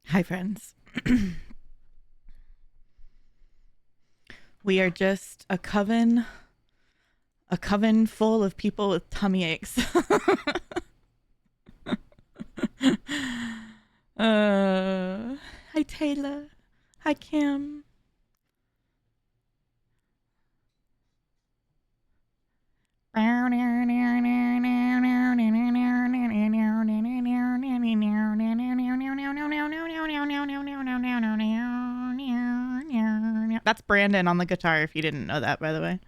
Hi, friends. We are just a coven full of people with tummy aches. Hi, Taylor. Hi, Kim. That's Brandon on the guitar, if you didn't know that, by the way.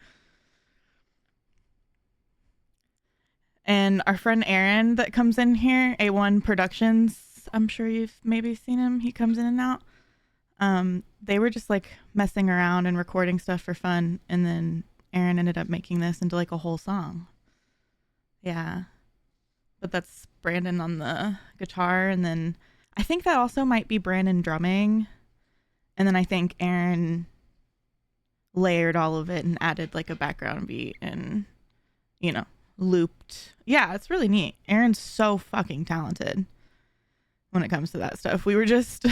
And our friend Aaron that comes in here, A1 Productions, I'm sure you've maybe seen him. He comes in and out. They were just like messing around and recording stuff for fun. And then Aaron ended up making this into like a whole song. Yeah. But that's Brandon on the guitar. And then I think that also might be Brandon drumming. And then I think Aaron layered all of it and added like a background beat and, you know, looped. Yeah, it's really neat. Aaron's so fucking talented when it comes to that stuff. We were just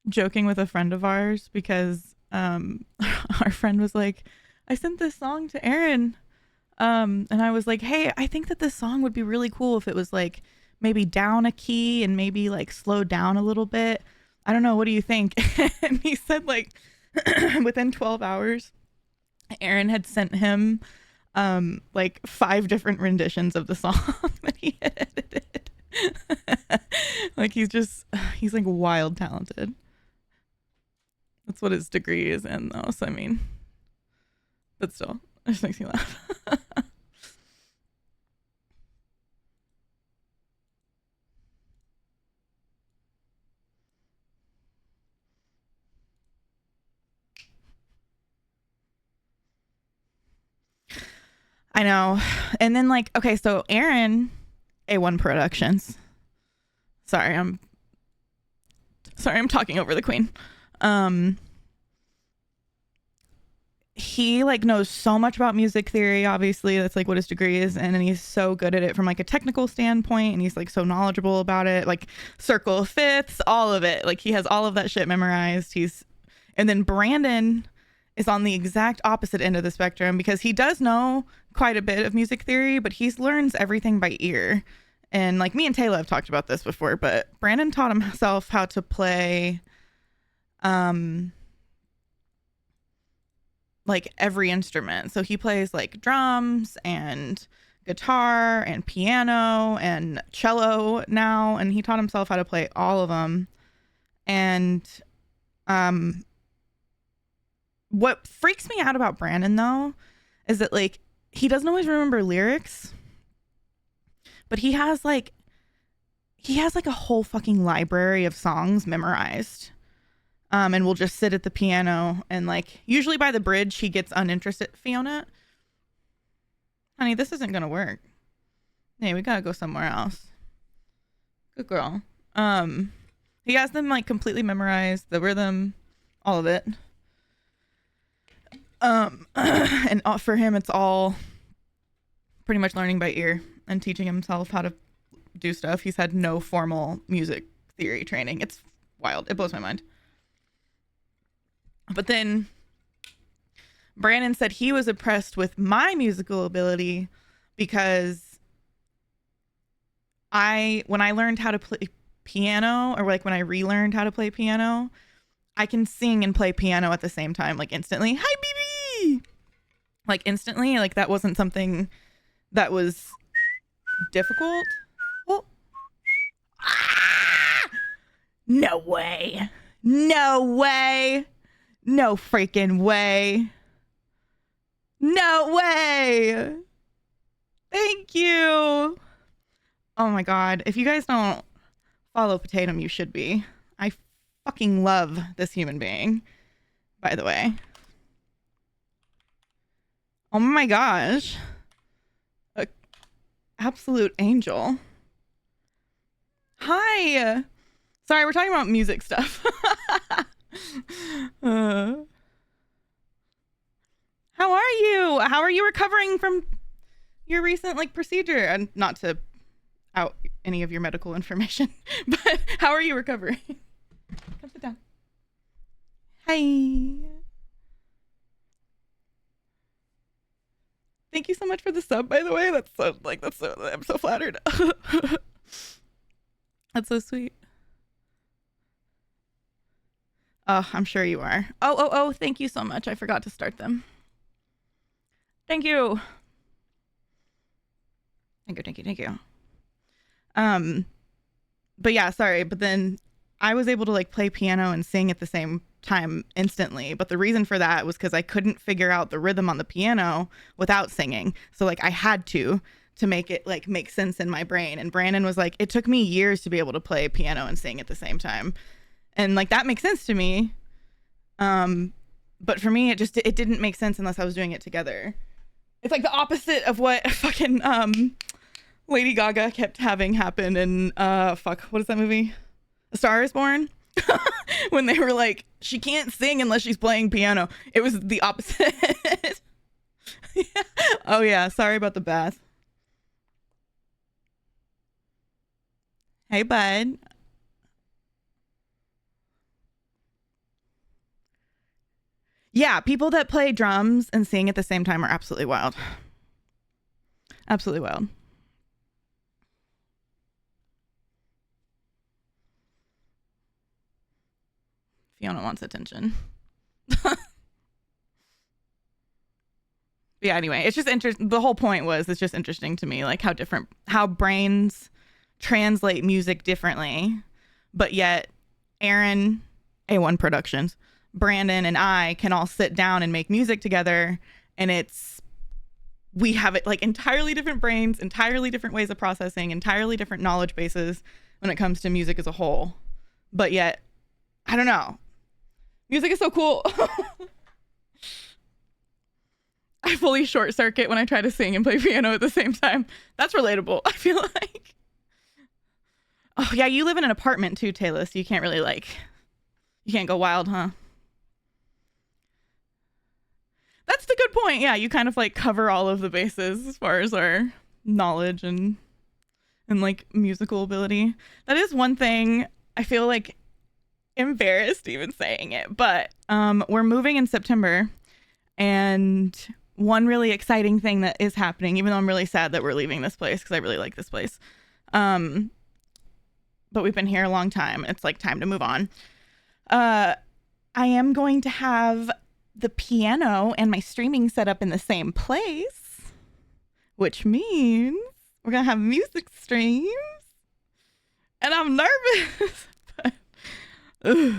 joking with a friend of ours because our friend was like, I sent this song to Aaron. And I was like, hey, I think that this song would be really cool if it was like maybe down a key and maybe like slowed down a little bit. I don't know. What do you think? And he said like within 12 hours, Aaron had sent him like 5 different renditions of the song that he had edited. Like he's like wild talented. That's what his degree is in though. So I mean, but still, it just makes me laugh. I know. And then like, okay, so Aaron, A1 Productions. Sorry, I'm talking over the queen. He like knows so much about music theory, obviously. That's like what his degree is, and then he's so good at it from like a technical standpoint, and he's like so knowledgeable about it, like circle of fifths, all of it. Like he has all of that shit memorized. And then Brandon is on the exact opposite end of the spectrum because he does know quite a bit of music theory, but he learns everything by ear. And like me and Taylor have talked about this before, but Brandon taught himself how to play like every instrument. So he plays like drums and guitar and piano and cello now, and he taught himself how to play all of them. And what freaks me out about Brandon though is that like he doesn't always remember lyrics, but he has like a whole fucking library of songs memorized. And we'll just sit at the piano and like usually by the bridge he gets uninterested. Fiona, honey, this isn't gonna work. Hey, we gotta go somewhere else. Good girl. He has them like completely memorized, the rhythm, all of it. And for him it's all pretty much learning by ear and teaching himself how to do stuff. He's had no formal music theory training. It's wild. It blows my mind. But then Brandon said he was impressed with my musical ability because when I learned how to play piano, or like when I relearned how to play piano, I can sing and play piano at the same time, like instantly. Hi, BB! Like instantly, like that wasn't something that was difficult. Well, no way. No way. No freaking way. No way. Thank you. Oh my God. If you guys don't follow Potatum, you should be. I fucking love this human being, by the way. Oh my gosh. A absolute angel. Hi. Sorry, we're talking about music stuff. How are you? How are you recovering from your recent like procedure? And not to out any of your medical information, but how are you recovering? Hi. Thank you so much for the sub, by the way. I'm so flattered. That's so sweet. Oh, I'm sure you are. Oh, thank you so much. I forgot to start them. Thank you. Thank you. But yeah, sorry. But then I was able to like play piano and sing at the same time instantly. But the reason for that was because I couldn't figure out the rhythm on the piano without singing. So like I had to make it like make sense in my brain. And Brandon was like, it took me years to be able to play piano and sing at the same time. And like that makes sense to me. But for me, it didn't make sense unless I was doing it together. It's like the opposite of what fucking Lady Gaga kept having happen in what is that movie? A Star is Born. When they were like, she can't sing unless she's playing piano. It was the opposite. Yeah. Oh yeah, sorry about the bath. Hey bud. Yeah, people that play drums and sing at the same time are absolutely wild. Absolutely wild. Fiona wants attention. Yeah, anyway, it's just interesting. The whole point was it's just interesting to me, like how brains translate music differently, but yet Aaron, A1 Productions, Brandon, and I can all sit down and make music together, and we have it like entirely different brains, entirely different ways of processing, entirely different knowledge bases when it comes to music as a whole. But yet, I don't know. Music is so cool. I fully short circuit when I try to sing and play piano at the same time. That's relatable, I feel like. Oh, yeah, you live in an apartment too, Taylor, so you can't really you can't go wild, huh? That's the good point. Yeah, you kind of like cover all of the bases as far as our knowledge and like musical ability. That is one thing I feel like embarrassed even saying it, but we're moving in September, and one really exciting thing that is happening, even though I'm really sad that we're leaving this place because I really like this place, but we've been here a long time. It's like time to move on. I am going to have the piano and my streaming set up in the same place, which means we're gonna have music streams, and I'm nervous. Ugh.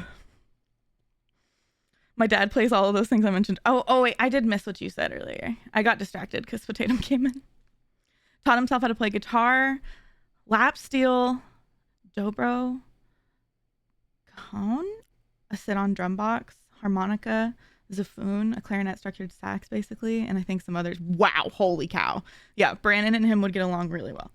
My dad plays all of those things I mentioned. Oh, wait, I did miss what you said earlier. I got distracted because Potato came in. Taught himself how to play guitar, lap steel, dobro, cajon, a sit-on drum box, harmonica, zaffoon, a clarinet structured sax, basically, and I think some others. Wow, holy cow. Yeah, Brandon and him would get along really well.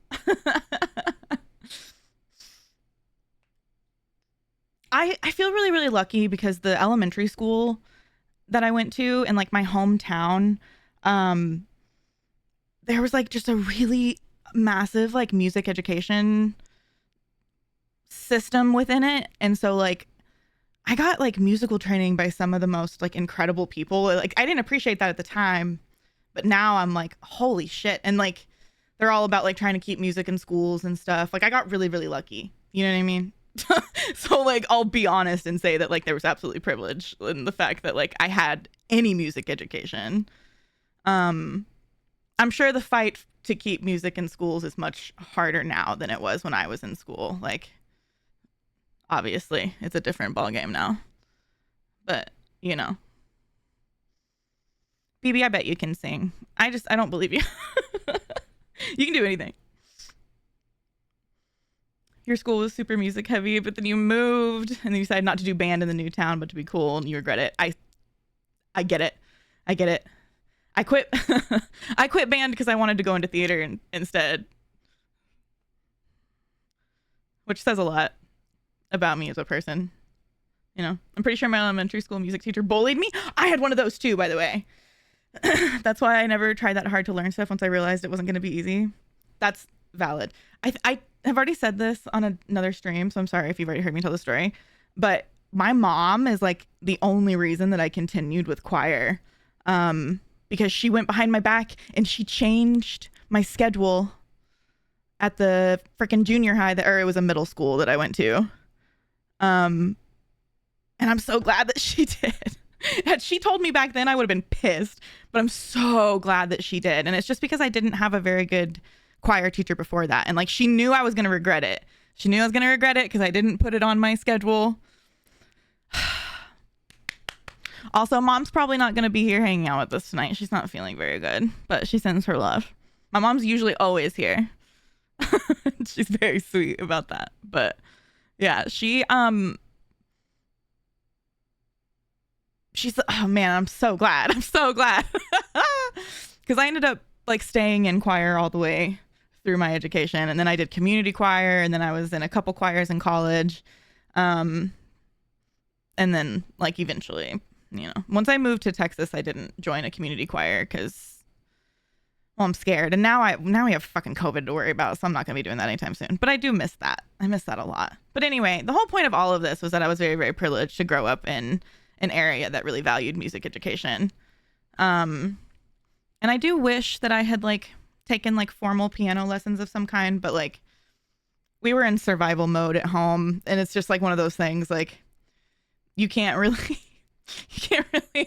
I feel really, really lucky because the elementary school that I went to in like my hometown, there was like just a really massive like music education system within it. And so like I got like musical training by some of the most like incredible people. Like I didn't appreciate that at the time, but now I'm like, holy shit. And like they're all about like trying to keep music in schools and stuff. Like I got really, really lucky. You know what I mean? So like I'll be honest and say that like there was absolutely privilege in the fact that like I had any music education. I'm sure the fight to keep music in schools is much harder now than it was when I was in school. Like obviously it's a different ballgame now, but you know, BB, I bet you can sing. I don't believe you. You can do anything. Your school was super music heavy, but then you moved and then you decided not to do band in the new town, but to be cool, and you regret it. I get it. I get it. I quit. I quit band because I wanted to go into theater instead, which says a lot about me as a person. You know, I'm pretty sure my elementary school music teacher bullied me. I had one of those too, by the way. That's why I never tried that hard to learn stuff once I realized it wasn't going to be easy. That's valid. I have already said this on another stream, so I'm sorry if you've already heard me tell the story. But my mom is like the only reason that I continued with choir, because she went behind my back and she changed my schedule at the freaking junior high or it was a middle school that I went to. And I'm so glad that she did. Had she told me back then, I would have been pissed, but I'm so glad that she did. And it's just because I didn't have a very good choir teacher before that. And like, she knew I was going to regret it. She knew I was going to regret it because I didn't put it on my schedule. Also, mom's probably not going to be here hanging out with us tonight. She's not feeling very good, but she sends her love. My mom's usually always here. She's very sweet about that. But yeah, she's, oh man, I'm so glad. I'm so glad. Because I ended up like staying in choir all the way through my education. And then I did community choir, and then I was in a couple choirs in college. And then like eventually, you know, once I moved to Texas, I didn't join a community choir because, well, I'm scared. And now we have fucking COVID to worry about, so I'm not going to be doing that anytime soon. But I do miss that. I miss that a lot. But anyway, the whole point of all of this was that I was very, very privileged to grow up in an area that really valued music education. And I do wish that I had like taken like formal piano lessons of some kind, but like we were in survival mode at home, and it's just like one of those things like you can't really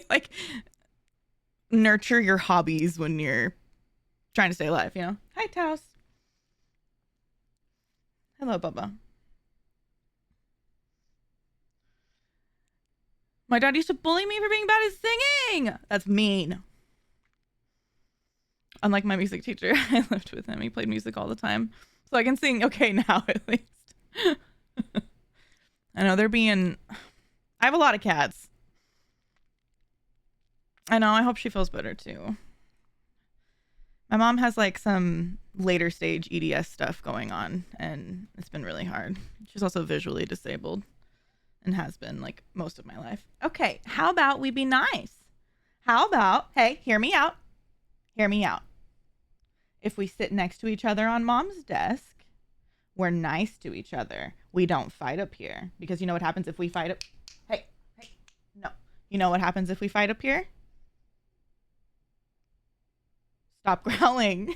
like nurture your hobbies when you're trying to stay alive, you know? Hi, Taos. Hello, Bubba. My dad used to bully me for being bad at singing. That's mean. Unlike my music teacher, I lived with him. He played music all the time. So I can sing okay now, at least. I know they're being... I have a lot of cats. I know. I hope she feels better, too. My mom has like some later stage EDS stuff going on, and it's been really hard. She's also visually disabled and has been like most of my life. Okay, how about we be nice? How about, hey, hear me out. Hear me out. If we sit next to each other on mom's desk, we're nice to each other. We don't fight up here. Because you know what happens if we fight up? Hey, no. You know what happens if we fight up here? Stop growling.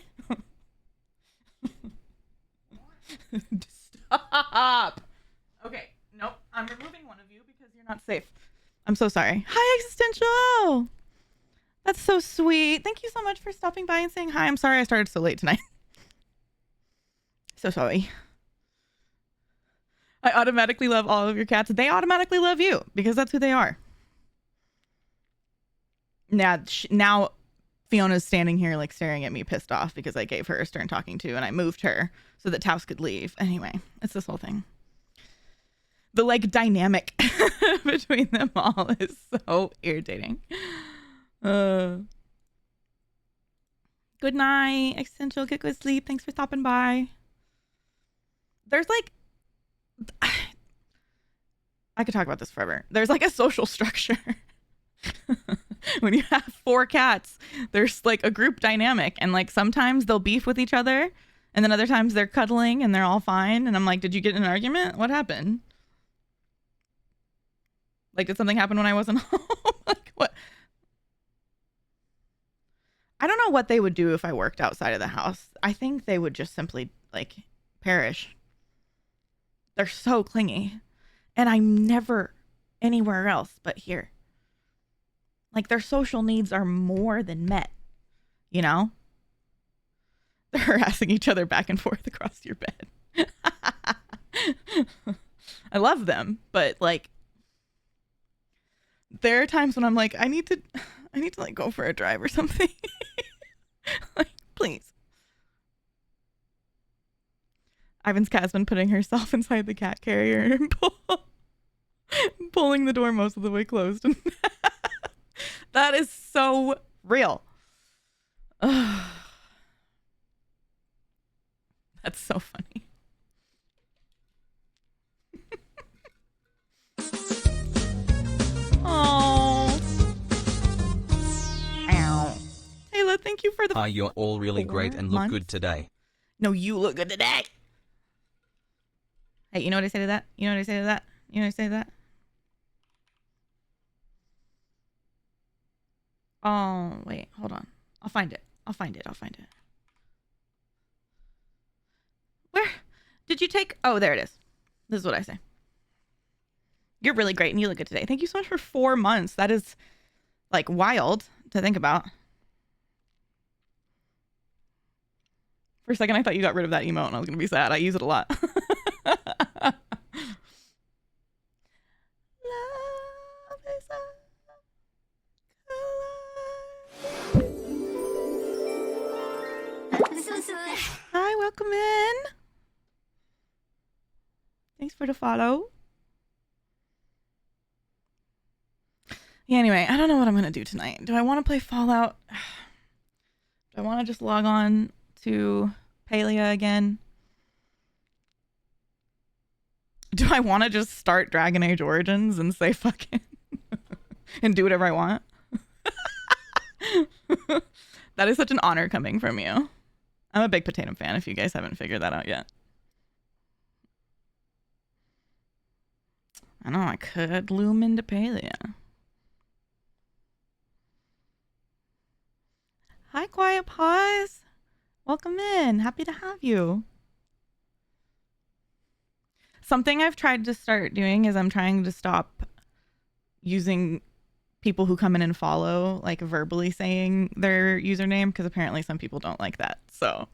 Stop. Okay. Nope. I'm removing one of you because you're not safe. I'm so sorry. Hi, Existential. That's so sweet. Thank you so much for stopping by and saying hi. I'm sorry I started so late tonight. So sorry. I automatically love all of your cats. They automatically love you because that's who they are. Now Fiona's standing here like staring at me pissed off because I gave her a stern talking to and I moved her so that Taos could leave. Anyway, it's this whole thing. The like dynamic between them all is so irritating. Good night, Existential. Get good sleep. Thanks for stopping by. There's like... I could talk about this forever. There's like a social structure. When you have 4 cats, there's like a group dynamic, and like sometimes they'll beef with each other, and then other times they're cuddling and they're all fine. And I'm like, did you get in an argument? What happened? Like, did something happen when I wasn't home? Like, what? I don't know what they would do if I worked outside of the house. I think they would just simply like perish. They're so clingy, and I'm never anywhere else but here. Like, their social needs are more than met, you know? They're harassing each other back and forth across your bed. I love them, but like, there are times when I'm like, I need to like go for a drive or something. Like, please. Ivan's cat's been putting herself inside the cat carrier and pulling the door most of the way closed. That is so real. That's so funny. Oh. Ow. Taylor, thank you for the... You're all really great and look good today. No, you look good today. Hey, you know what I say to that? You know what I say to that? You know what I say to that? Oh, wait, hold on. I'll find it. Where did you take? Oh, there it is. This is what I say. You're really great and you look good today. Thank you so much for 4 months. That is like wild to think about. For a second, I thought you got rid of that emote and I was going to be sad. I use it a lot. Love is a Hi, welcome in. Thanks for the follow. Yeah, anyway, I don't know what I'm going to do tonight. Do I want to play Fallout? Do I want to just log on to Palia again? Do I want to just start Dragon Age Origins and say fuck it and do whatever I want? That is such an honor coming from you. I'm a big Potato fan if you guys haven't figured that out yet. I know I could loom into Palia. Hi, Quiet Paws. Welcome in. Happy to have you. Something I've tried to start doing is I'm trying to stop using people who come in and follow, like verbally saying their username, because apparently some people don't like that. So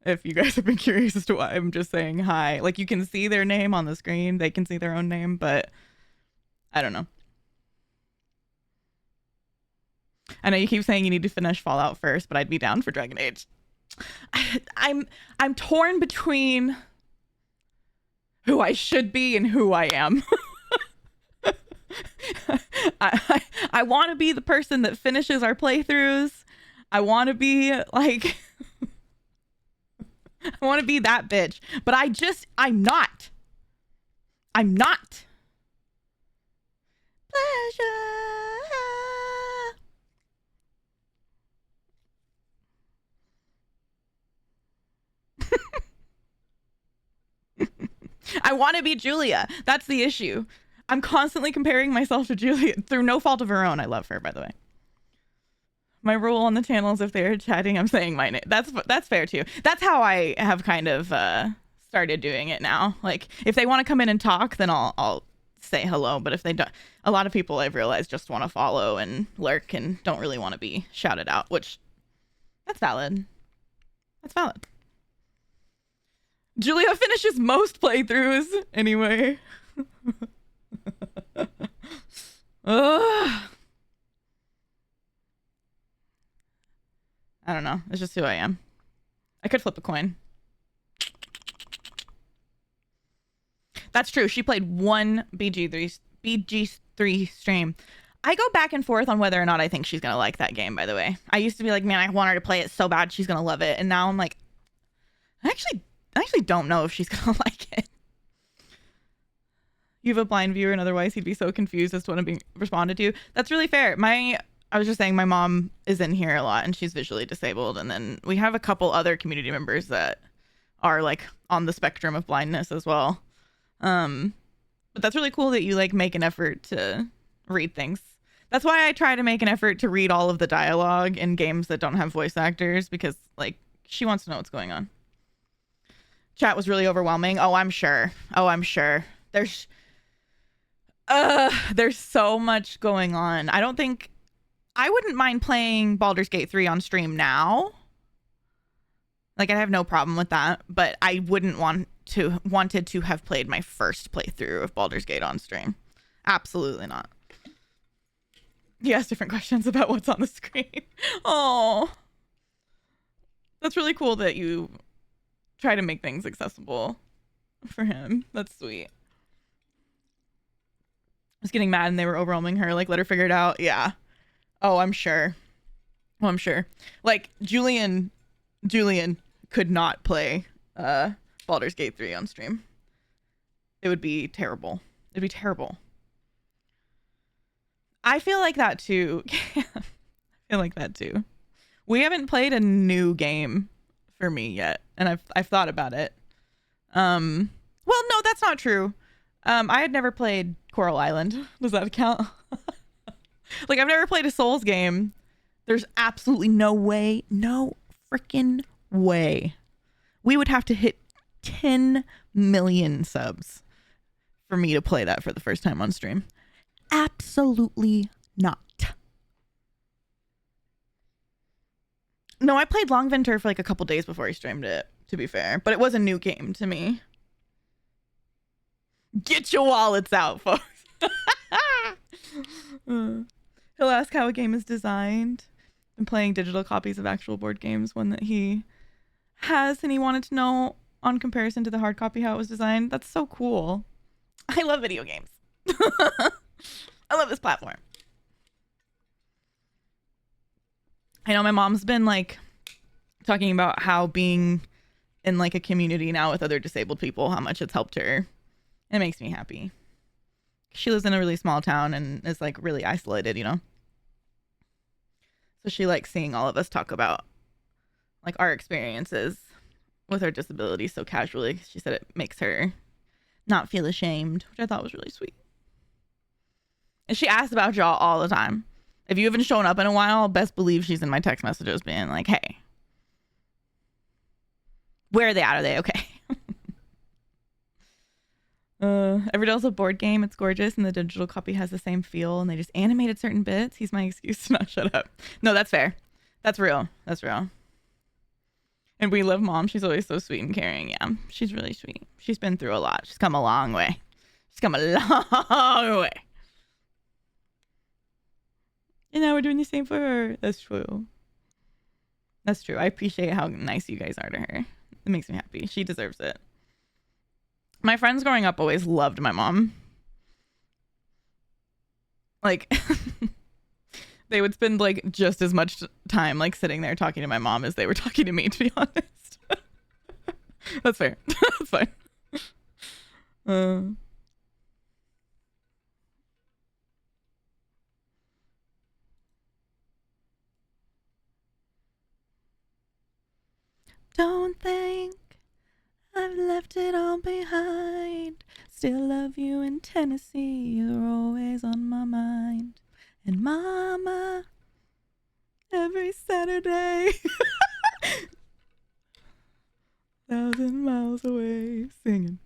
if you guys have been curious as to why I'm just saying hi, like you can see their name on the screen, they can see their own name, but I don't know. I know you keep saying you need to finish Fallout first, but I'd be down for Dragon Age. I'm torn between who I should be and who I am. I want to be the person that finishes our playthroughs. I want to be like I want to be that bitch, but I'm not. Pleasure. I want to be Julia. That's the issue. I'm constantly comparing myself to Julia through no fault of her own. I love her, by the way. My rule on the channel is if they're chatting, I'm saying my name. That's fair too. That's how I have kind of started doing it now. Like if they want to come in and talk, then I'll say hello. But if they don't, a lot of people I've realized just want to follow and lurk and don't really want to be shouted out, which that's valid. That's valid. Julia finishes most playthroughs anyway. Ugh. I don't know. It's just who I am. I could flip a coin. That's true. She played one BG3 stream. I go back and forth on whether or not I think she's going to like that game, by the way. I used to be like, man, I want her to play it so bad she's going to love it. And now I'm like, I actually don't know if she's going to like it. You have a blind viewer and otherwise he'd be so confused as to what being responded to. That's really fair. I was just saying my mom is in here a lot and she's visually disabled. And then we have a couple other community members that are like on the spectrum of blindness as well. But that's really cool that you like make an effort to read things. That's why I try to make an effort to read all of the dialogue in games that don't have voice actors, because like she wants to know what's going on. Chat was really overwhelming. Oh, I'm sure. There's so much going on. I wouldn't mind playing Baldur's Gate 3 on stream now. Like I have no problem with that, but I wouldn't wanted to have played my first playthrough of Baldur's Gate on stream. Absolutely not. He asked different questions about what's on the screen. Oh, that's really cool that you try to make things accessible for him. That's sweet. I was getting mad and they were overwhelming her. Like, let her figure it out. Yeah. Oh, I'm sure. Like, Julian could not play Baldur's Gate 3 on stream. It would be terrible. It'd be terrible. I feel like that too. We haven't played a new game for me yet, and I've thought about it. Well, no, that's not true. I had never played Coral Island. Does that count? Like, I've never played a Souls game. There's absolutely no way, no freaking way. We would have to hit 10 million subs for me to play that for the first time on stream. Absolutely not. No, I played Long Winter for like a couple days before he streamed it, to be fair. But it was a new game to me. Get your wallets out, folks. He'll ask how a game is designed. I'm playing digital copies of actual board games, one that he has, and he wanted to know on comparison to the hard copy how it was designed. That's so cool. I love video games. I love this platform. I know my mom's been like talking about how being in like a community now with other disabled people, how much it's helped her. It makes me happy. She lives in a really small town and is like really isolated, you know? So she likes seeing all of us talk about like our experiences with our disability so casually. She said it makes her not feel ashamed, which I thought was really sweet. And she asks about y'all all the time. If you haven't shown up in a while, best believe she's in my text messages being like, hey, where are they at? Are they okay? Everdell's a board game. It's gorgeous, and the digital copy has the same feel, and they just animated certain bits. He's my excuse to not shut up. No, that's fair. That's real. That's real. And we love Mom. She's always so sweet and caring. Yeah, she's really sweet. She's been through a lot. She's come a long way. She's come a long way. And now we're doing the same for her. That's true. That's true. I appreciate how nice you guys are to her. It makes me happy. She deserves it. My friends growing up always loved my mom. Like, they would spend like just as much time like sitting there talking to my mom as they were talking to me, to be honest. That's fair. That's fine. Don't think I've left it all behind. Still love you in Tennessee. You're always on my mind. And Mama, every Saturday, 1,000 miles away, singing.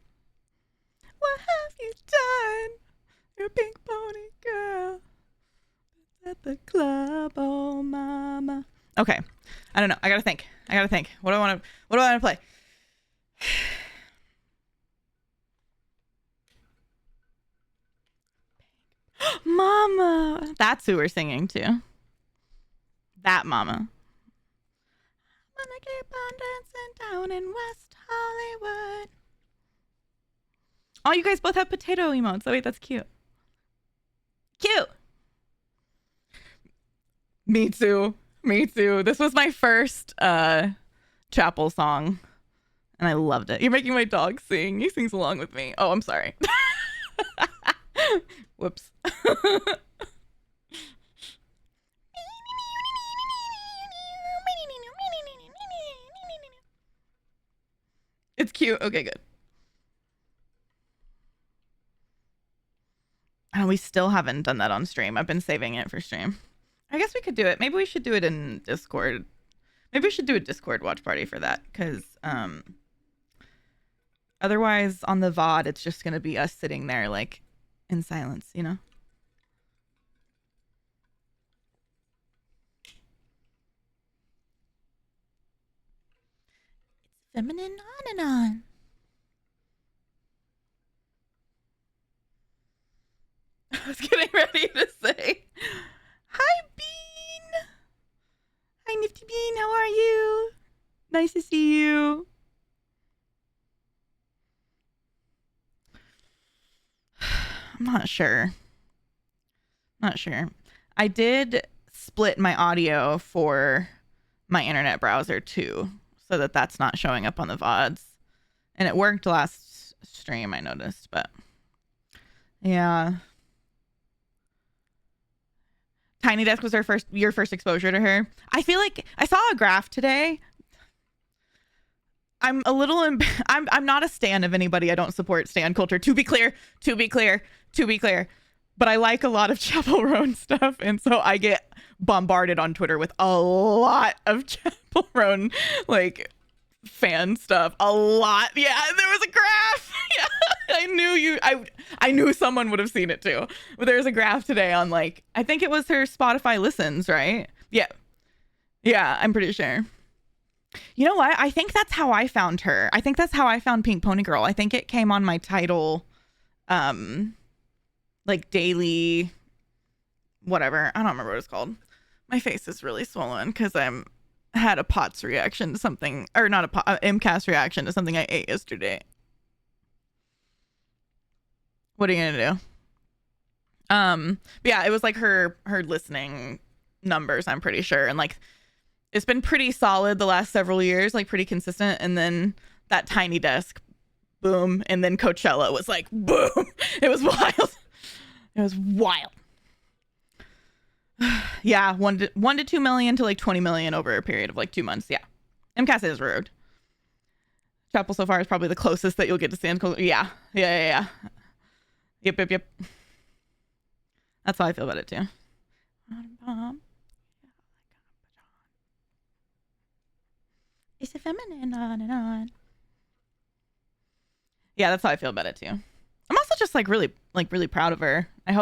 What have you done? Your pink pony girl at the club, oh Mama. Okay, I don't know. I gotta think. What do I want to play? Mama. That's who we're singing to. That Mama. I'm gonna keep on dancing down in West Hollywood. Oh, you guys both have potato emotes. Oh, wait, that's cute. Cute. Me too. This was my first chapel song, and I loved it. You're making my dog sing. He sings along with me. Oh, I'm sorry. Whoops. It's cute. Okay, good. Oh, we still haven't done that on stream. I've been saving it for stream. I guess we could do it. Maybe we should do it in Discord. Maybe we should do a Discord watch party for that, because otherwise on the VOD it's just gonna be us sitting there like in silence, you know? It's feminine on and on. I was getting ready to say, hi, Bean. Hi, Nifty Bean. How are you? Nice to see you. I'm not sure. I did split my audio for my internet browser too, so that that's not showing up on the VODs. And it worked last stream, I noticed, but yeah. Tiny Desk was your first exposure to her. I feel like I saw a graph today. I'm a little I'm not a stan of anybody. I don't support stan culture. To be clear. but I like a lot of Chappell Roan stuff, and so I get bombarded on Twitter with a lot of Chappell Roan like fan stuff. A lot. Yeah, there was a graph. Yeah, I knew someone would have seen it too. But there's a graph today on like I think it was her Spotify listens, right? Yeah. Yeah, I'm pretty sure. You know what? I think that's how I found her. I think that's how I found Pink Pony Girl. I think it came on my title like daily whatever. I don't remember what it's called. My face is really swollen because I'm had a POTS reaction to something, or not a MCAS reaction to something I ate yesterday. What are you gonna do? Yeah, it was like her listening numbers, I'm pretty sure, and like it's been pretty solid the last several years, like pretty consistent. And then that Tiny Desk, boom, and then Coachella was like boom. It was wild. It was wild. Yeah, 1 to 2 million to like 20 million over a period of like 2 months. Yeah, MCAS is rude. Chapel so far is probably the closest that you'll get to stand. Yeah. Yep. That's how I feel about it too. It's a feminine on and on. Yeah, that's how I feel about it too. I'm also just like really proud of her. I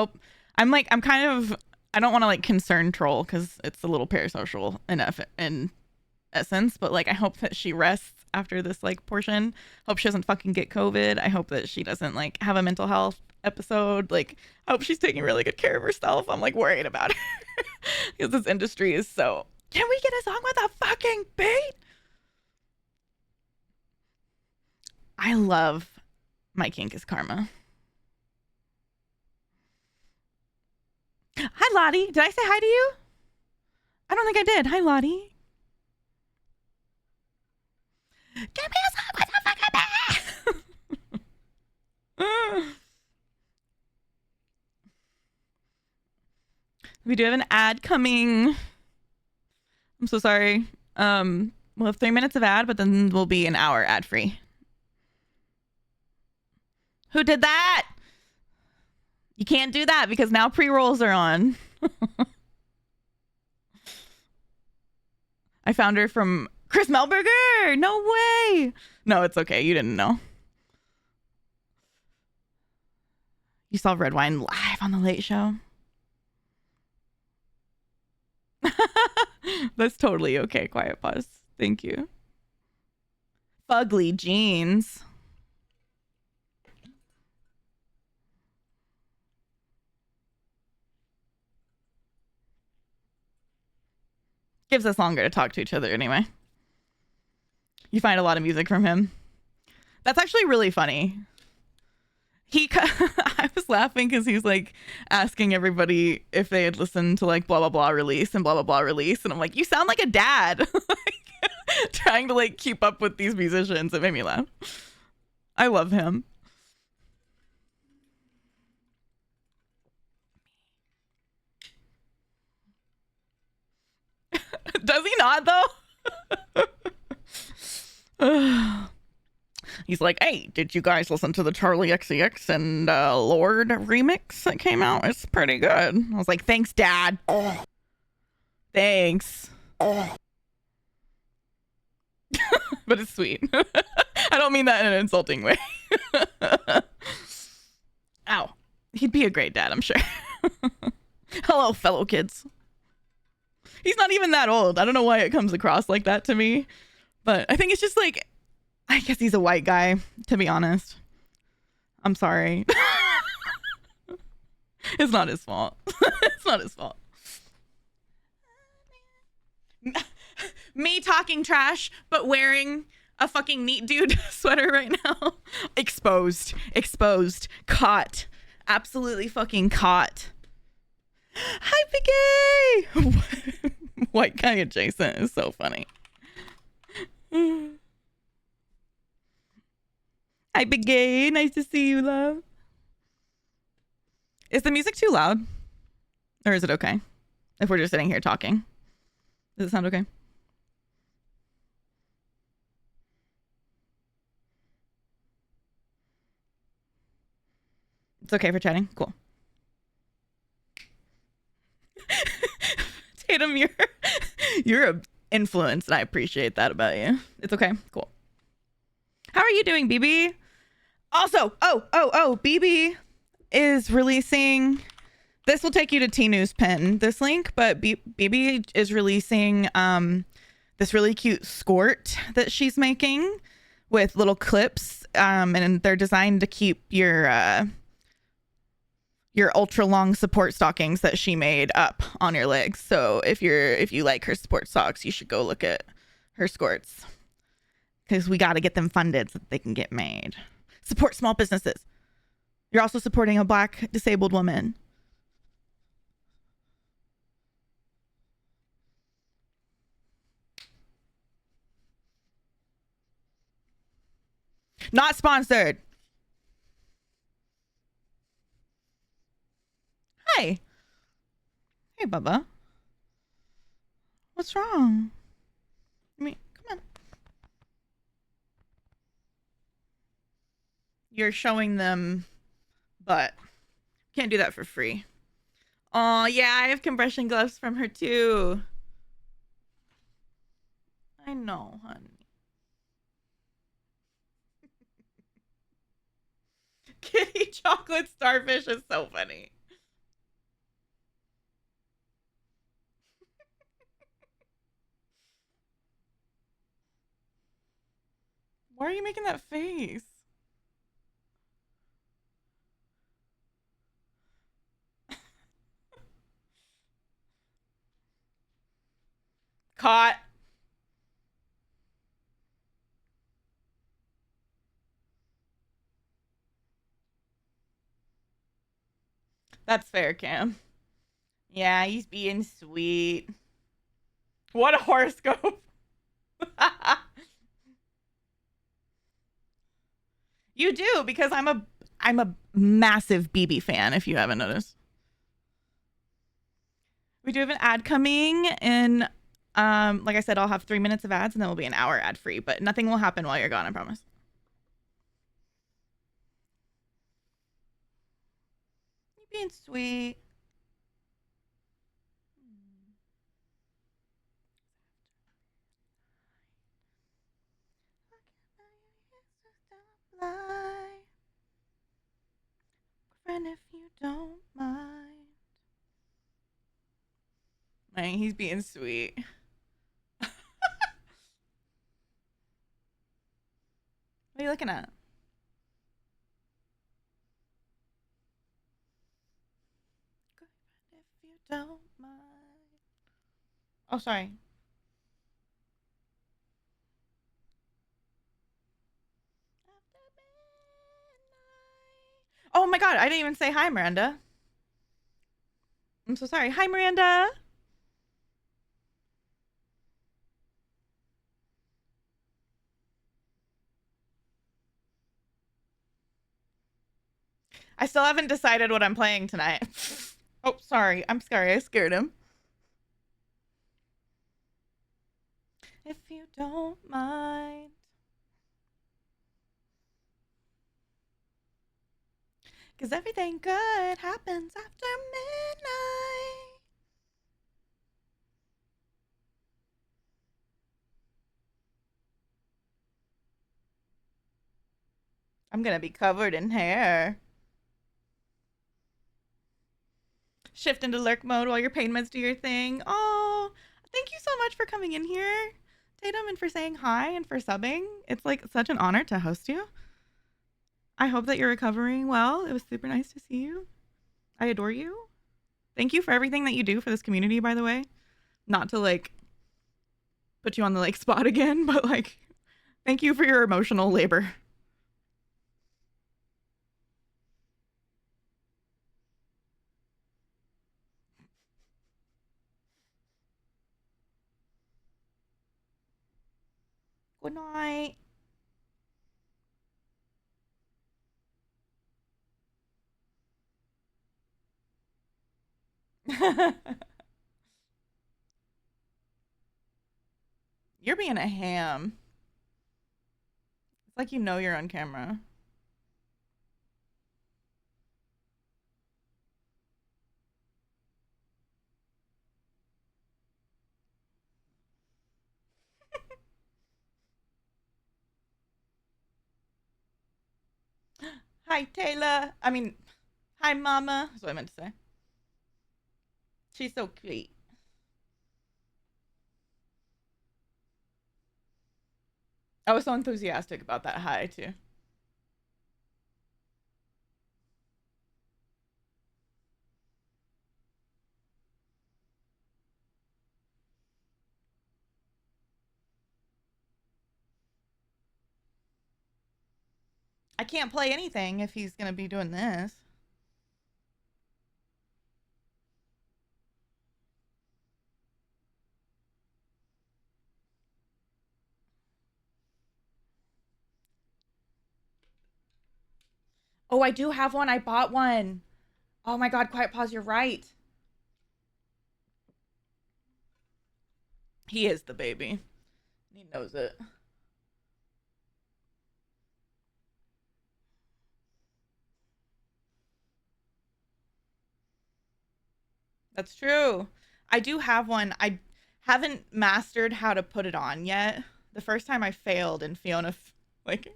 don't want to like concern troll because it's a little parasocial in essence, but like I hope that she rests after this like portion. Hope she doesn't fucking get COVID. I hope that she doesn't like have a mental health episode. Like I hope she's taking really good care of herself. I'm like worried about her because this industry is so. Can we get a song with a fucking beat? I love My Kink is Karma. Hi, Lottie. Did I say hi to you? I don't think I did. Hi, Lottie. Give me a song with a fucking beat. We do have an ad coming. I'm so sorry. We'll have 3 minutes of ad, but then we'll be an hour ad free. Who did that? You can't do that because now pre-rolls are on. I found her from Chris Melberger. No way. No, it's okay. You didn't know. You saw Red Wine live on the Late Show. That's totally okay. Quiet pause. Thank you. Fugly jeans. Gives us longer to talk to each other anyway. You find a lot of music from him. That's actually really funny. I was laughing because he's like asking everybody if they had listened to like blah blah blah release and blah blah blah release, and I'm like, you sound like a dad, like, trying to like keep up with these musicians. It made me laugh. I love him. Does he not though? He's like, hey, did you guys listen to the Charlie XCX and Lord remix that came out? It's pretty good. I was like, thanks, Dad. Thanks. But it's sweet. I don't mean that in an insulting way. Ow. He'd be a great dad, I'm sure. Hello, fellow kids. He's not even that old. I don't know why it comes across like that to me. But I think it's just like, I guess he's a white guy, to be honest. I'm sorry. It's not his fault. It's not his fault. Me talking trash, but wearing a fucking neat dude sweater right now. Exposed. Caught. Absolutely fucking caught. Hi, Piggy! White guy adjacent is so funny. Hi, Piggy. Nice to see you, love. Is the music too loud? Or is it okay? If we're just sitting here talking. Does it sound okay? It's okay for chatting? Cool. Tatum, you're a influence, and I appreciate that about you. It's okay. Cool. How are you doing, BB? Also, BB is releasing. This will take you to T News Pin, this link, but BB is releasing this really cute skort that she's making with little clips, and they're designed to keep your ultra long support stockings that she made up on your legs. So if you like her support socks, you should go look at her skirts, because we got to get them funded so that they can get made. Support small businesses. You're also supporting a Black disabled woman. Not sponsored. Hi. Hey, Bubba. What's wrong? I mean, come on. You're showing them butt. Can't do that for free. Oh, yeah, I have compression gloves from her too. I know, honey. Kitty chocolate starfish is so funny. Why are you making that face? Caught. That's fair, Cam. Yeah, he's being sweet. What a horoscope. You do, because I'm a massive BB fan, if you haven't noticed. We do have an ad coming in. Like I said, I'll have 3 minutes of ads and then we'll be an hour ad free, but nothing will happen while you're gone, I promise. You're being sweet. Friend, if you don't mind. Man, he's being sweet. What are you looking at? If you don't mind. Oh, sorry. Oh my god, I didn't even say hi, Miranda. I'm so sorry. Hi, Miranda. I still haven't decided what I'm playing tonight. Oh, sorry. I'm sorry. I scared him. If you don't mind. Because everything good happens after midnight. I'm going to be covered in hair. Shift into lurk mode while your pain meds do your thing. Oh, thank you so much for coming in here, Tatum, and for saying hi and for subbing. It's like such an honor to host you. I hope that you're recovering well. It was super nice to see you. I adore you. Thank you for everything that you do for this community, by the way. Not to like put you on the like spot again, but like thank you for your emotional labor. Good night. You're being a ham. It's like you know you're on camera. Hi, Taylor. I mean, hi, Mama. That's what I meant to say. She's so cute. I was so enthusiastic about that hi, too. I can't play anything if he's going to be doing this. Oh, I do have one. I bought one. Oh my God, Quiet Pause, you're right. He is the baby. He knows it. That's true. I do have one. I haven't mastered how to put it on yet. The first time I failed and Fiona like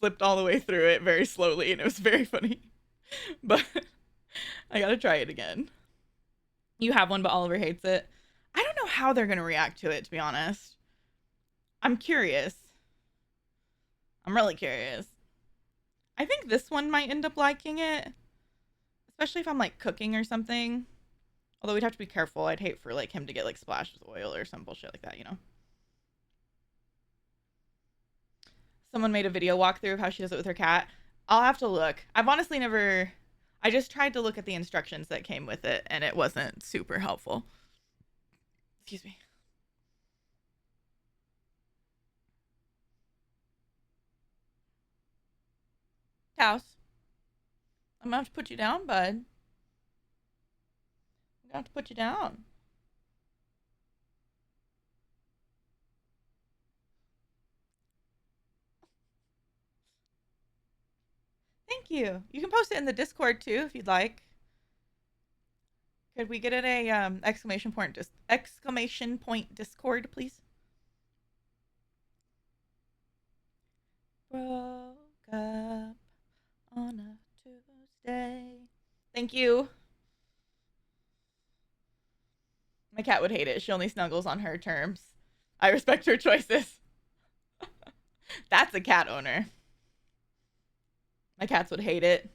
slipped all the way through it very slowly and it was very funny. But I got to try it again. You have one but Oliver hates it. I don't know how they're going to react to it, to be honest. I'm curious. I'm really curious. I think this one might end up liking it, especially if I'm like cooking or something. Although we'd have to be careful. I'd hate for like him to get like splashed with oil or some bullshit like that, you know. Someone made a video walkthrough of how she does it with her cat. I'll have to look. I've honestly never. I just tried to look at the instructions that came with it, and it wasn't super helpful. Excuse me. Taos, I'm gonna have to put you down, bud. I'm gonna have to put you down. Thank you. You can post it in the Discord too if you'd like. Could we get it a exclamation point Discord, please? Broke up on a Tuesday. Thank you. My cat would hate it. She only snuggles on her terms. I respect her choices. That's a cat owner. My cats would hate it.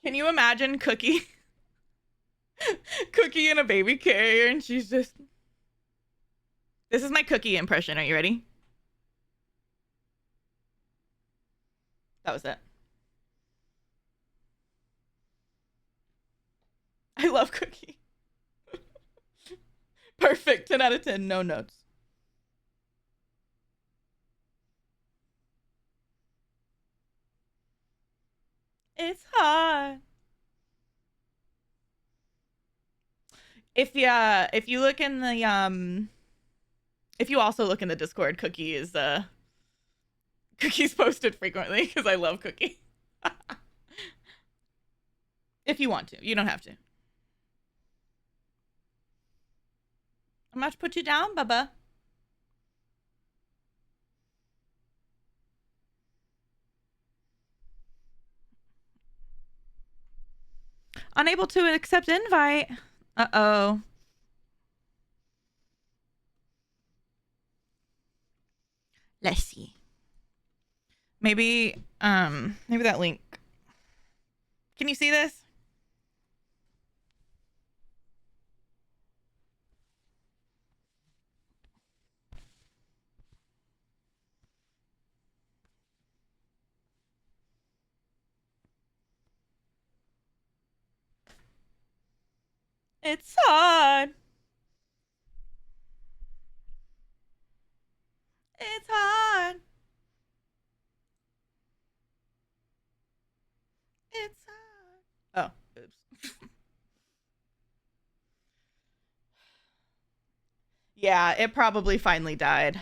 Can you imagine Cookie? Cookie in a baby carrier, and she's just. This is my Cookie impression. Are you ready? That was it. I love Cookie. Perfect. 10 out of 10. No notes. It's hard. If you look in the if you also look in the Discord, Cookie's posted frequently because I love Cookie. If you want to, you don't have to. I'm about to put you down, Bubba. Unable to accept invite. Uh-oh. Let's see. Maybe that link. Can you see this? It's hard. It's hard. It's hard. Oh, oops. Yeah, it probably finally died.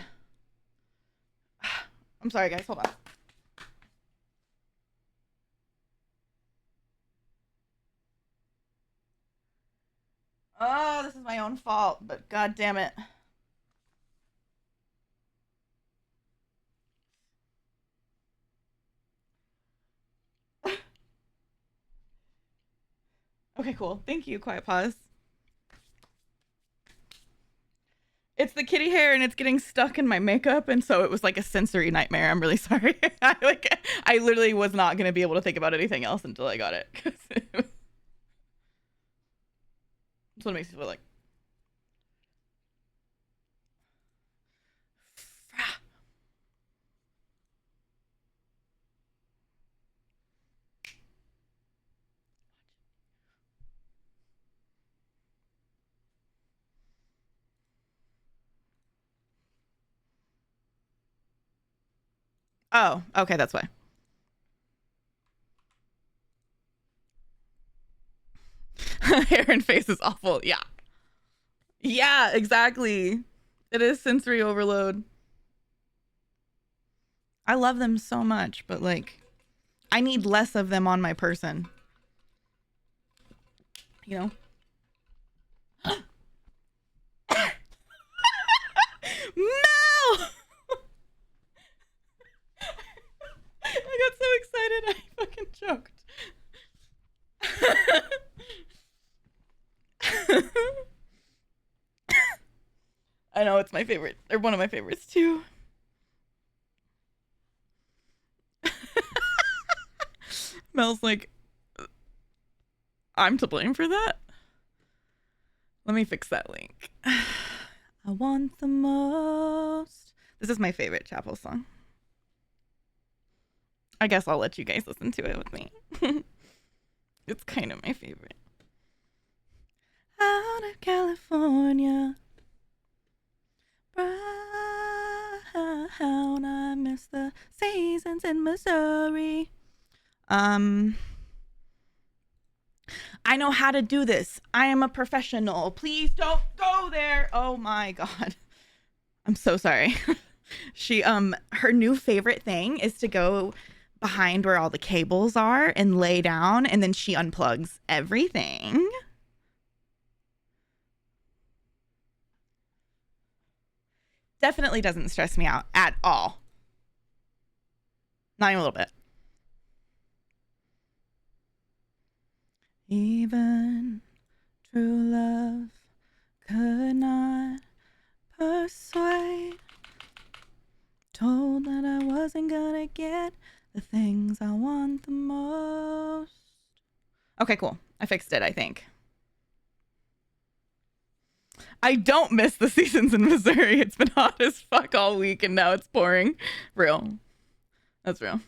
I'm sorry, guys. Hold on. Oh, this is my own fault, but god damn it. Okay, cool. Thank you. Quiet pause. It's the kitty hair and it's getting stuck in my makeup, and so it was like a sensory nightmare. I'm really sorry. I literally was not gonna be able to think about anything else until I got it. That's what it makes me feel like. Oh, okay, that's why. Hair and face is awful. Yeah. Yeah, exactly. It is sensory overload. I love them so much, but like, I need less of them on my person. You know? Mel! I got so excited I fucking choked. I know it's my favorite, or one of my favorites too. Mel's like, I'm to blame for that. Let me fix that link. I want the most. This is my favorite Chapel song. I guess I'll let you guys listen to it with me. It's kind of my favorite. Out of California, brown, I miss the seasons in Missouri. I know how to do this. I am a professional. Please don't go there. Oh my God. I'm so sorry. She, her new favorite thing is to go behind where all the cables are and lay down, and then she unplugs everything. Definitely doesn't stress me out at all. Not even a little bit. Even true love could not persuade. Told that I wasn't gonna get the things I want the most. Okay, cool. I fixed it, I think. I don't miss the seasons in Missouri. It's been hot as fuck all week and now it's pouring. Real. That's real.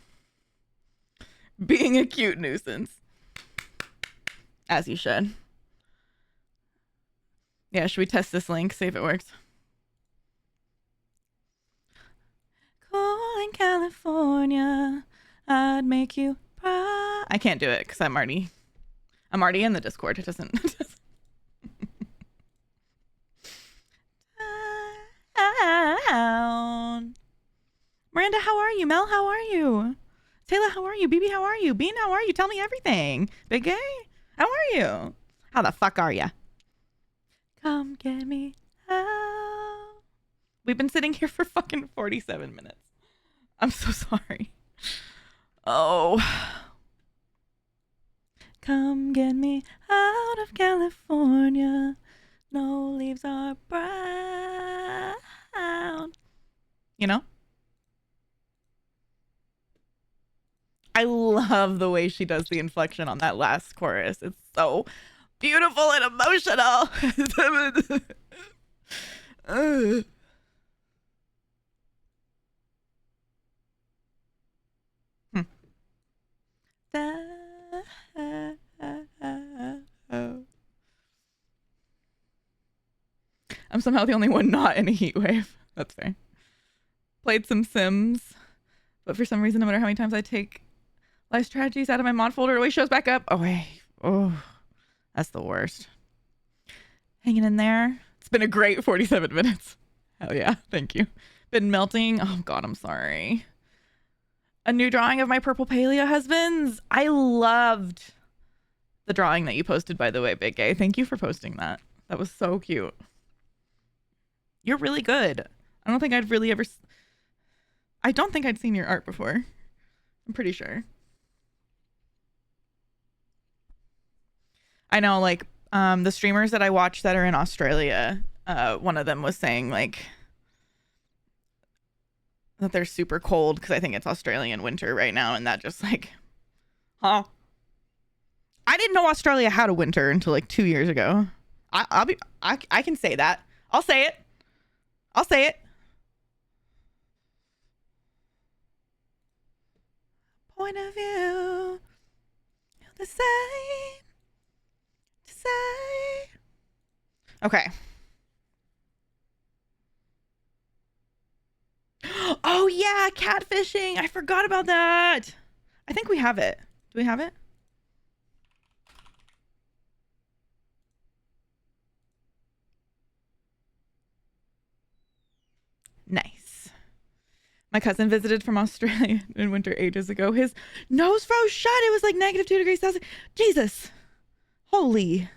Being a cute nuisance. As you should. Yeah, should we test this link? See if it works. Cool in California, I'd make you proud. I can't do it because I'm already in the Discord. It doesn't. Miranda, how are you? Mel, how are you? Taylor, how are you? BB, how are you? Bean, how are you? Tell me everything. Big Gay, how are you? How the fuck are ya? Come get me out. We've been sitting here for fucking 47 minutes. I'm so sorry. Oh. Come get me out of California. No leaves are brown. You know? I love the way she does the inflection on that last chorus. It's so beautiful and emotional. I'm somehow the only one not in a heat wave. That's fair. Played some Sims, but for some reason, no matter how many times I take life strategies out of my mod folder, it always shows back up. Oh, wait. Oh, that's the worst. Hanging in there. It's been a great 47 minutes. Hell yeah. Thank you. Been melting. Oh, God, I'm sorry. A new drawing of my purple paleo husbands. I loved the drawing that you posted, by the way, Big Gay. Thank you for posting that. That was so cute. You're really good. I don't think I'd really ever... I don't think I'd seen your art before. I'm pretty sure. I know, like, the streamers that I watch that are in Australia, one of them was saying, like, that they're super cold because I think it's Australian winter right now, and that just, like, huh? I didn't know Australia had a winter until, like, 2 years ago. I can say that. I'll say it. I'll say it. Point of view, the same to say. Okay. Oh yeah, catfishing. I forgot about that. I think we have it. Do we have it? Nice. My cousin visited from Australia in winter ages ago. His nose froze shut. It was like -2 degrees Celsius. Jesus. Holy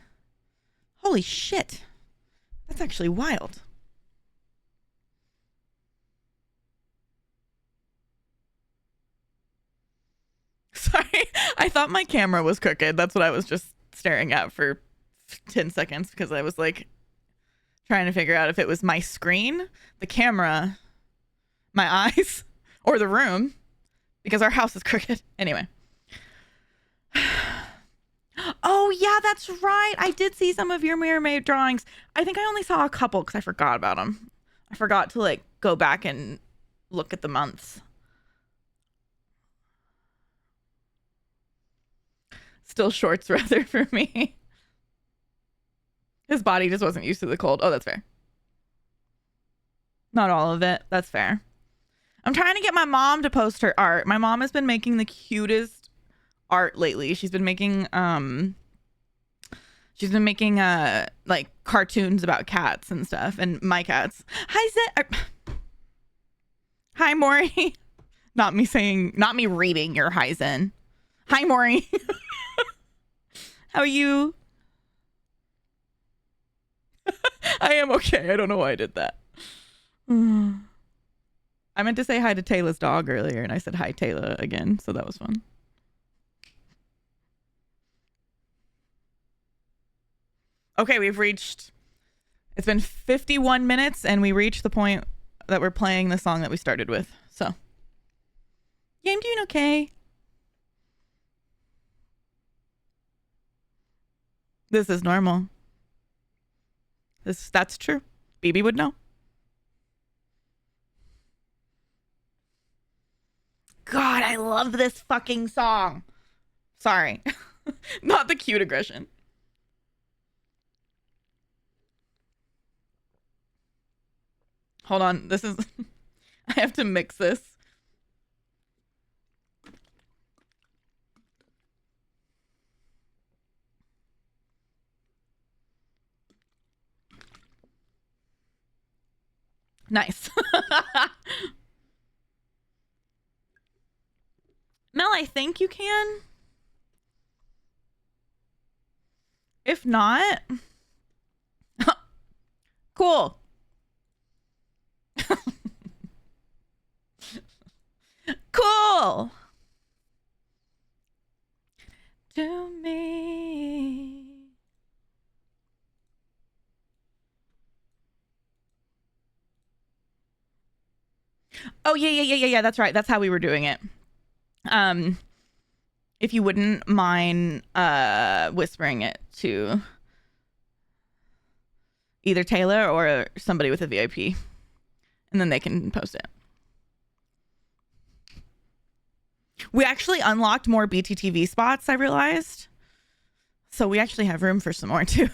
shit. That's actually wild. Sorry. I thought my camera was crooked. That's what I was just staring at for 10 seconds because I was like trying to figure out if it was my screen, the camera, my eyes, or the room, because our house is crooked. Anyway. Oh, yeah, that's right. I did see some of your mermaid drawings. I think I only saw a couple because I forgot about them. I forgot to, like, go back and look at the months. Still shorts rather for me. His body just wasn't used to the cold. Oh, that's fair. Not all of it. That's fair. I'm trying to get my mom to post her art. My mom has been making the cutest art lately. She's been making like cartoons about cats and stuff, and my cats. Hi Maury. Not me reading your hi Zen. Hi Maury. How are you? I am okay. I don't know why I did that. I meant to say hi to Taylor's dog earlier, and I said hi Taylor again, so that was fun. Okay, it's been 51 minutes, and we reached the point that we're playing the song that we started with. So, yeah, I'm doing okay. This is normal. That's true. BB would know. God, I love this fucking song. Sorry. Not the cute aggression. Hold on. This is... I have to mix this. Nice. Mel, I think you can. If not... Cool. Cool. To me. Oh, yeah. That's right. That's how we were doing it. If you wouldn't mind whispering it to either Taylor or somebody with a VIP, and then they can post it. We actually unlocked more BTTV spots, I realized. So we actually have room for some more too.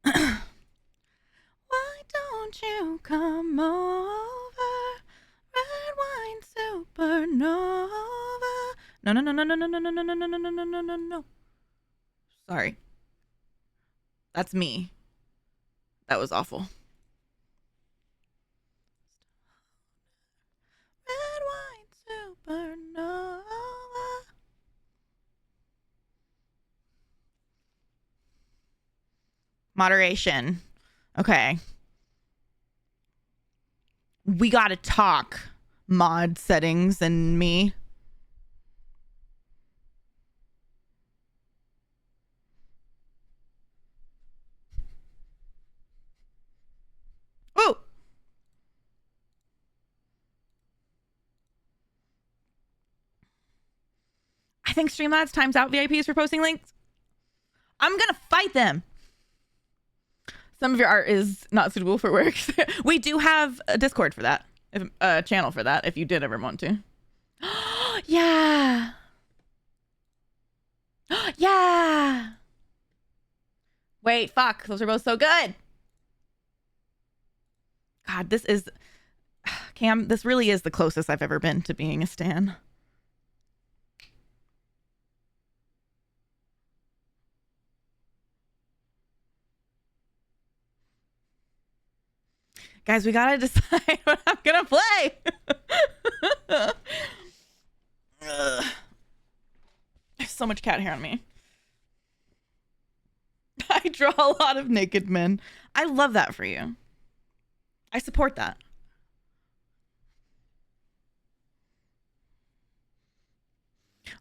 Why don't you come over? Red wine supernova. No. Sorry. That's me. That was awful. Red wine supernova. Moderation. Okay. We gotta talk. Mod settings and me. think Streamlabs times out VIPs for posting links. I'm gonna fight them. Some of your art is not suitable for work. We do have a Discord for that, a channel for that, if you did ever want to. Yeah. Yeah. Wait, fuck. Those are both so good. God, this is... Cam, this really is the closest I've ever been to being a stan. Guys, we gotta decide what I'm gonna play. There's so much cat hair on me. I draw a lot of naked men. I love that for you. I support that.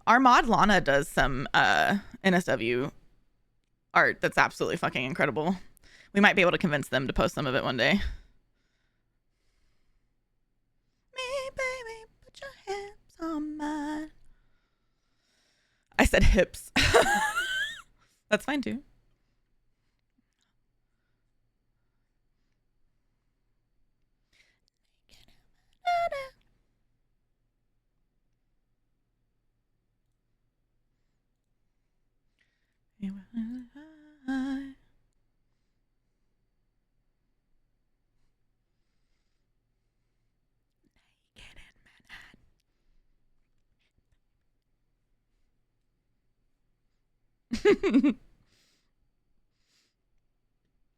Our mod Lana does some NSW art that's absolutely fucking incredible. We might be able to convince them to post some of it one day. Me, baby, put your hips on mine. I said hips. That's fine too.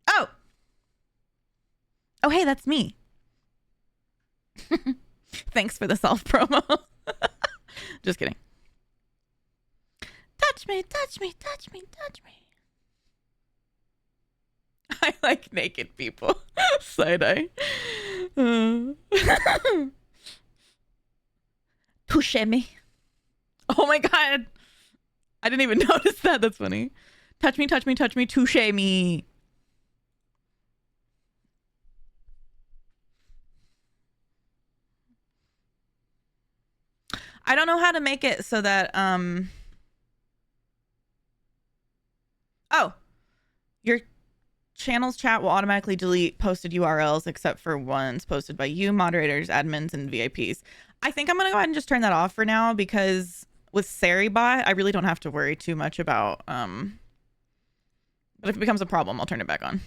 Oh. Oh, hey, that's me. Thanks for the self promo. Just kidding. Touch me, touch me, touch me, touch me. I like naked people. Side eye. Touche me. Oh my god. I didn't even notice that. That's funny. Touch me, touch me, touch me, touche me. I don't know how to make it so that oh, your channel's chat will automatically delete posted URLs except for ones posted by you, moderators, admins, and VIPs. I think I'm gonna go ahead and just turn that off for now because with Saribot, I really don't have to worry too much about but if it becomes a problem, I'll turn it back on.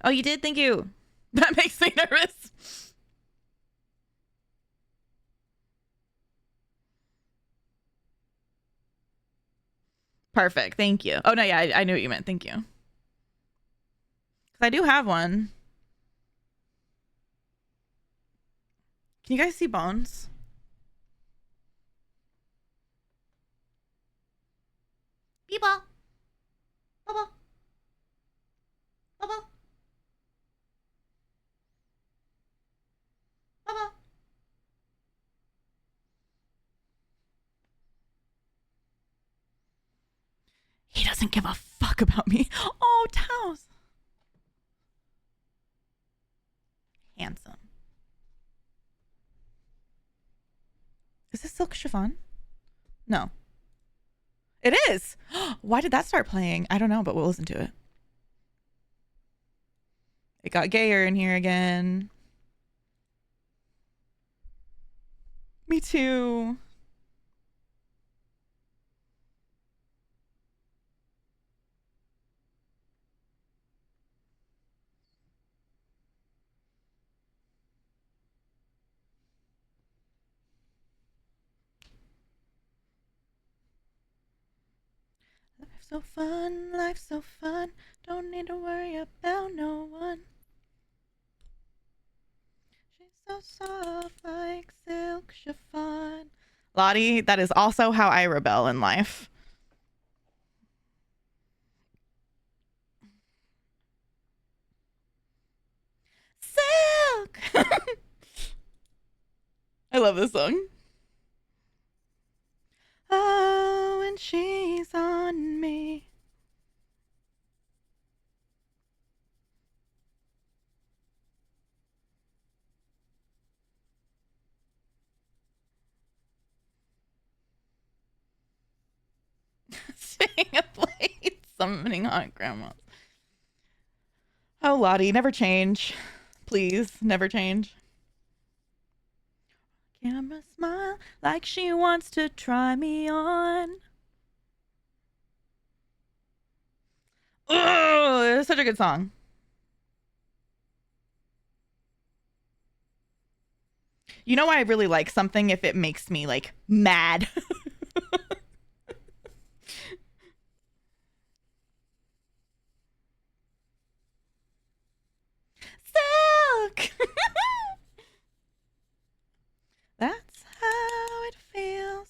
Oh, you did? Thank you. That makes me nervous. Perfect. Thank you. Oh, no, yeah, I knew what you meant. Thank you. Because I do have one. Can you guys see bones? People. Bubble. Bubble. Bubble. He doesn't give a fuck about me. Oh, Taos. Handsome. Is this silk chiffon? No. It is. Why did that start playing? I don't know, but we'll listen to it. It got gayer in here again. Me too. Life's so fun, life's so fun. Don't need to worry about no one. She's so soft like silk chiffon. Lottie, that is also how I rebel in life. Silk! love this song. Oh, and she's on me. Staying up late, summoning hot grandmas. Oh, Lottie, never change. Please, never change. Camera smile like she wants to try me on. Oh, it's such a good song. You know why I really like something? If it makes me like mad. Silk. That's how it feels.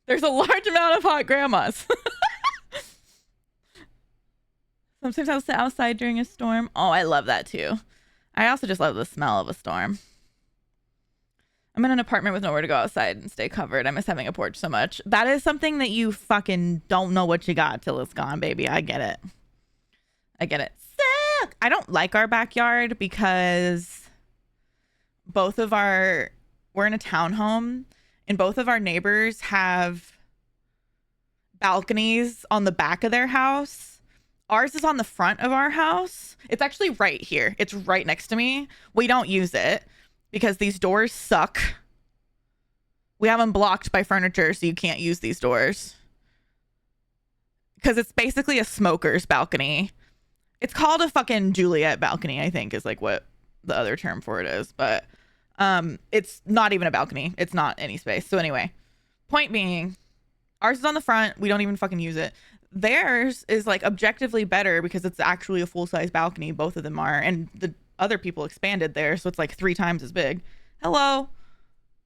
There's a large amount of hot grandmas. Sometimes I'll sit outside during a storm. Oh, I love that too. I also just love the smell of a storm. I'm in an apartment with nowhere to go outside and stay covered. I miss having a porch so much. That is something that you fucking don't know what you got till it's gone, baby. I get it. I get it. Sick! I don't like our backyard because we're in a townhome and both of our neighbors have balconies on the back of their house. Ours is on the front of our house. It's actually right here. It's right next to me. We don't use it because these doors suck. We have them blocked by furniture, so you can't use these doors. Because it's basically a smoker's balcony. It's called a fucking Juliet balcony, I think, is like what the other term for it is. But it's not even a balcony. It's not any space. So anyway, point being, ours is on the front. We don't even fucking use it. Theirs is like objectively better because it's actually a full-size balcony. Both of them are. And the other people expanded there, so it's like 3 times as big. Hello.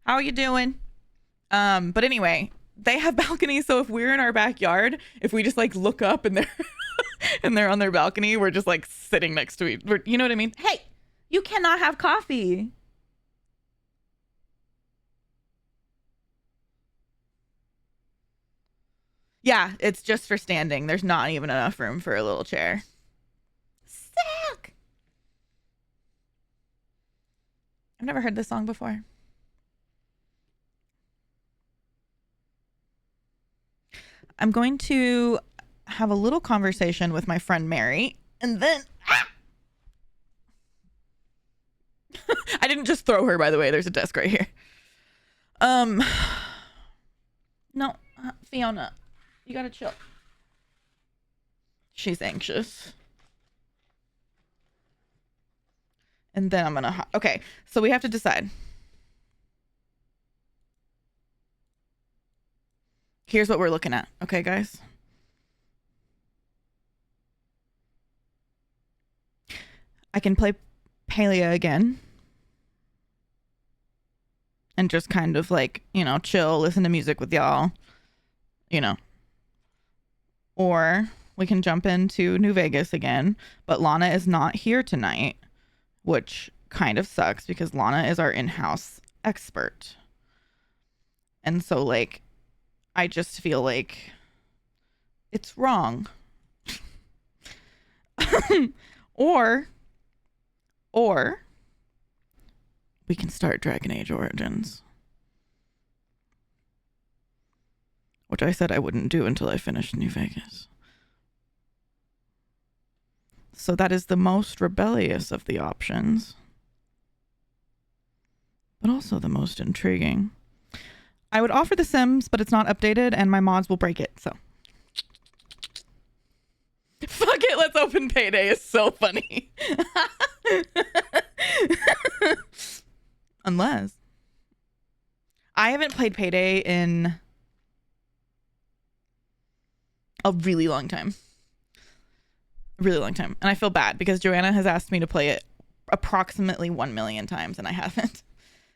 How are you doing? But anyway, they have balconies, so if we're in our backyard, if we just like look up and they're and they're on their balcony, we're just like sitting next to each other. You know what I mean? Hey, you cannot have coffee. Yeah, it's just for standing. There's not even enough room for a little chair. Sick. I've never heard this song before. I'm going to have a little conversation with my friend Mary, and then I didn't just throw her, by the way. There's a desk right here. No, Fiona, you gotta chill. She's anxious. And then I'm gonna okay, so we have to decide. Here's what we're looking at. Okay, guys. I can play Palia again. And just kind of like, you know, chill, listen to music with y'all. You know. Or we can jump into New Vegas again. But Lana is not here tonight. Which kind of sucks because Lana is our in-house expert. And so like, I just feel like it's wrong. or we can start Dragon Age Origins, which I said I wouldn't do until I finished New Vegas. So that is the most rebellious of the options, but also the most intriguing. I would offer The Sims, but it's not updated and my mods will break it, so. Fuck it, let's open Payday. It's so funny. Unless. I haven't played Payday in a really long time. A really long time. And I feel bad because Joanna has asked me to play it approximately 1 million times and I haven't.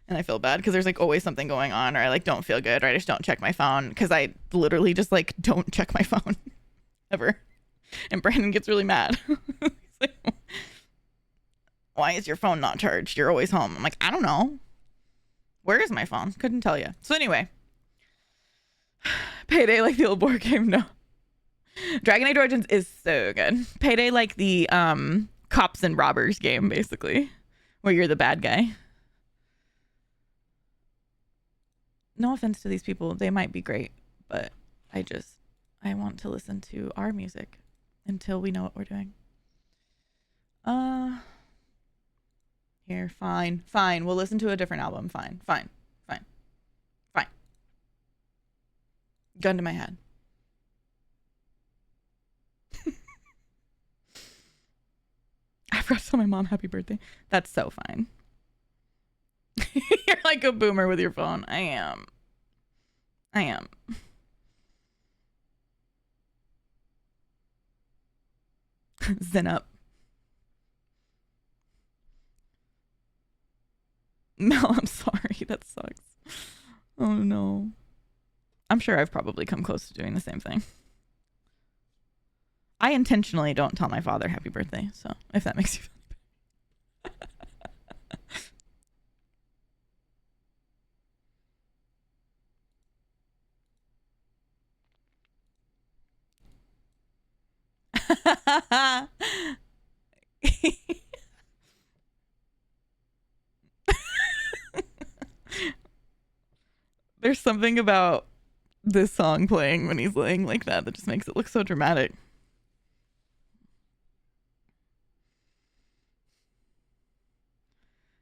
And I feel bad because there's like always something going on, or I like don't feel good, or I just don't check my phone because I literally just like don't check my phone ever. And Brandon gets really mad. He's Why is your phone not charged? You're always home. I'm like, I don't know. Where is my phone? Couldn't tell you. So anyway, Payday like the old board game. No, Dragon Age Origins is so good. Payday like the cops and robbers game, basically, where you're the bad guy. No offense to these people, they might be great, but I want to listen to our music until we know what we're doing. Here, fine. We'll listen to a different album. Fine. Gun to my head. I forgot to tell my mom happy birthday. That's so fine. You're like a boomer with your phone. I am. Zen up. Mel, I'm sorry. That sucks. Oh no. I'm sure I've probably come close to doing the same thing. I intentionally don't tell my father happy birthday, so if that makes you feel better. There's something about this song playing when he's laying like that just makes it look so dramatic.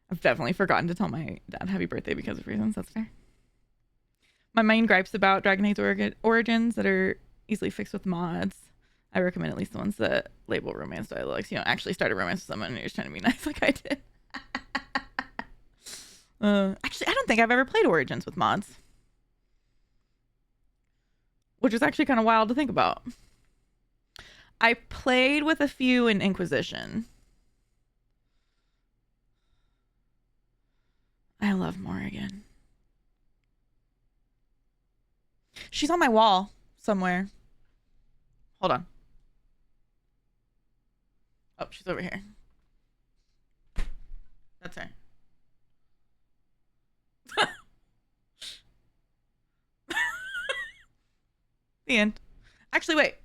I've definitely forgotten to tell my dad happy birthday because of reasons. That's fair. My main gripes about Dragon Age Origins that are easily fixed with mods. I recommend at least the ones that label romance dialogues. You know, actually start a romance with someone and you're just trying to be nice like I did. Actually, I don't think I've ever played Origins with mods. Which is actually kind of wild to think about. I played with a few in Inquisition. I love Morrigan. She's on my wall somewhere. Hold on. Oh, she's over here. That's her. The end. Actually, wait.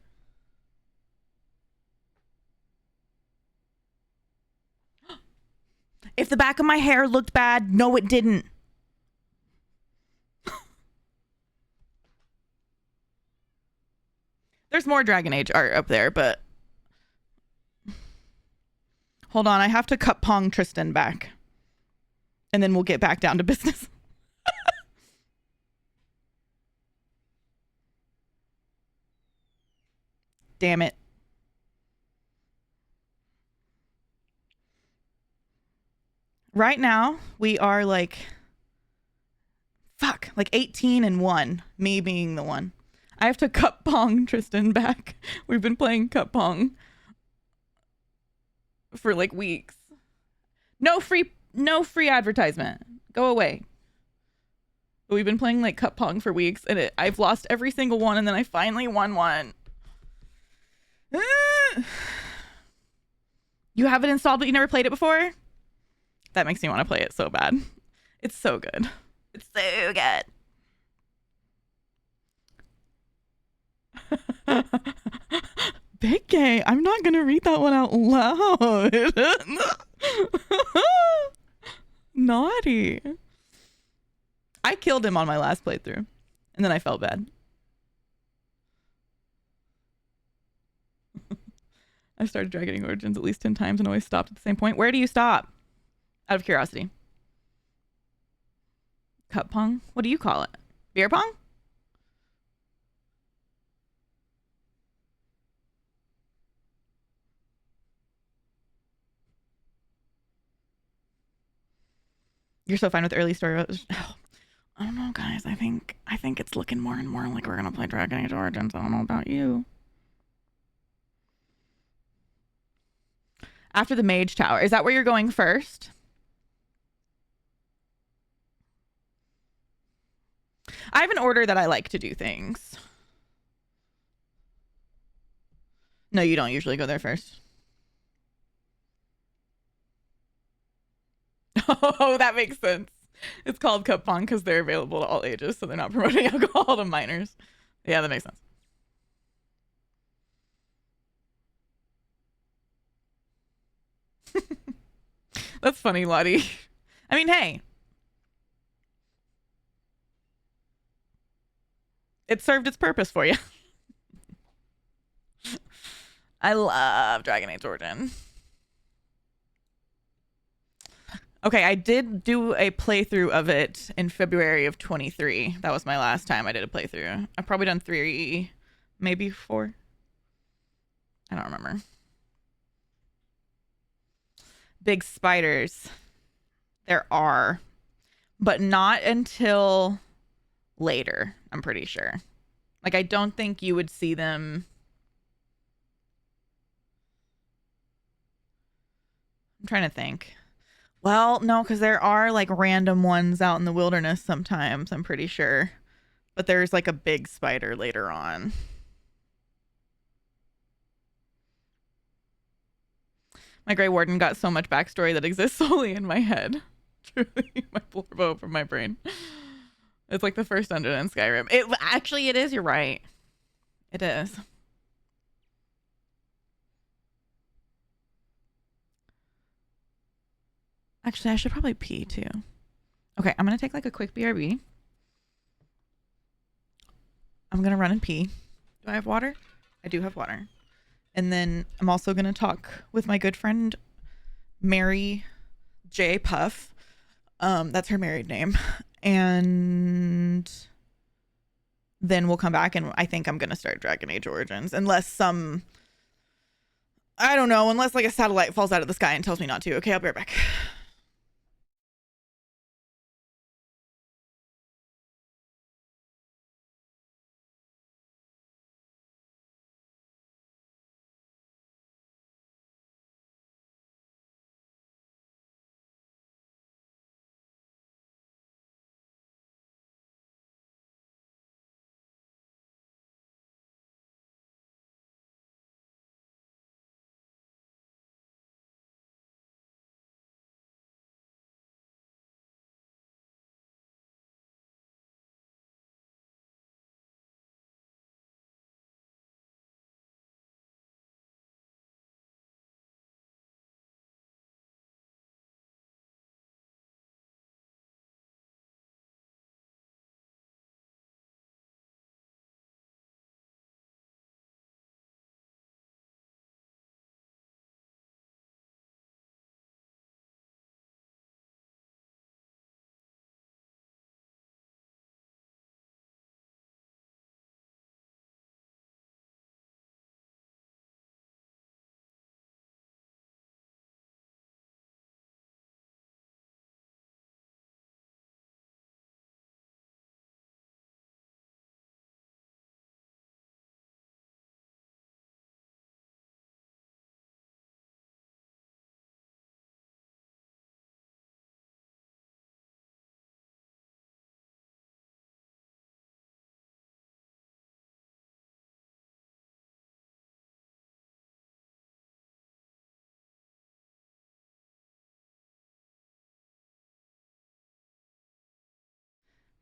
If the back of my hair looked bad, no, it didn't. There's more Dragon Age art up there, but hold on. I have to cut Pong Tristan back. And then we'll get back down to business. Damn it. Right now, we are like 18 and 1, me being the one. I have to cut Pong Tristan back. We've been playing Cup Pong for like weeks. No free advertisement. Go away. But we've been playing like Cup Pong for weeks and I've lost every single one and then I finally won one. You have it installed but you never played it before? That makes me want to play it so bad. It's so good. It's so good. Big gay. I'm not going to read that one out loud. Naughty. I killed him on my last playthrough. And then I felt bad. I started Dragon Age Origins at least 10 times and always stopped at the same point. Where do you stop? Out of curiosity. Cup pong? What do you call it? Beer pong? You're so fine with early story. Oh, I don't know, guys. I think it's looking more and more like we're gonna play Dragon Age Origins. I don't know about you. After the Mage Tower. Is that where you're going first? I have an order that I like to do things. No, you don't usually go there first. Oh, that makes sense. It's called cup pong because they're available to all ages, so they're not promoting alcohol to minors. Yeah, that makes sense. That's funny, Lottie. I mean, hey, it served its purpose for you. I love Dragon Age Origin. Okay, I did do a playthrough of it in February of 23. That was my last time I did a playthrough. I've probably done 3, maybe 4. I don't remember. Big spiders. There are, but not until later, I'm pretty sure. Like, I don't think you would see them. I'm trying to think. Well, no, because there are like random ones out in the wilderness sometimes, I'm pretty sure. But there's like a big spider later on. My Grey Warden got so much backstory that exists solely in my head. Truly, my blurbo from my brain. It's like the first dungeon in Skyrim. It is. You're right. It is. Actually, I should probably pee too. Okay, I'm gonna take like a quick BRB. I'm gonna run and pee. Do I have water? I do have water. And then I'm also gonna talk with my good friend Mary J. Puff. That's her married name. And then we'll come back and I think I'm gonna start Dragon Age Origins. Unless I don't know, unless like a satellite falls out of the sky and tells me not to. Okay, I'll be right back.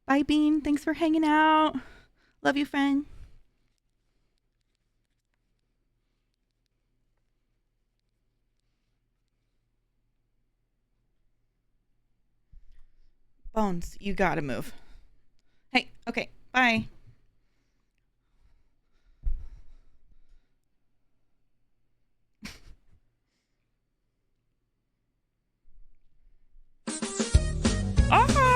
Bye, Bean. Thanks for hanging out. Love you, friend. Bones, you gotta move. Hey, okay, bye. Ah!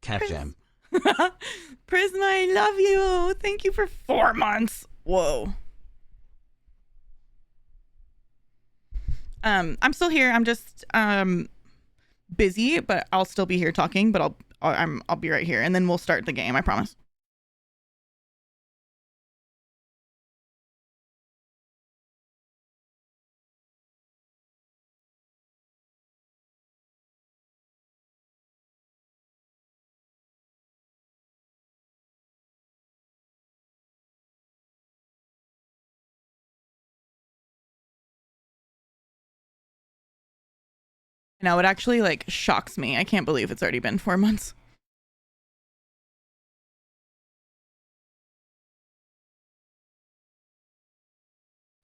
Cap Jam. Prisma, I love you. Thank you for 4 months. Whoa. I'm still here. I'm just busy, but I'll still be here talking. But I'll be right here, and then we'll start the game. I promise. No, it actually like shocks me. I can't believe it's already been 4 months.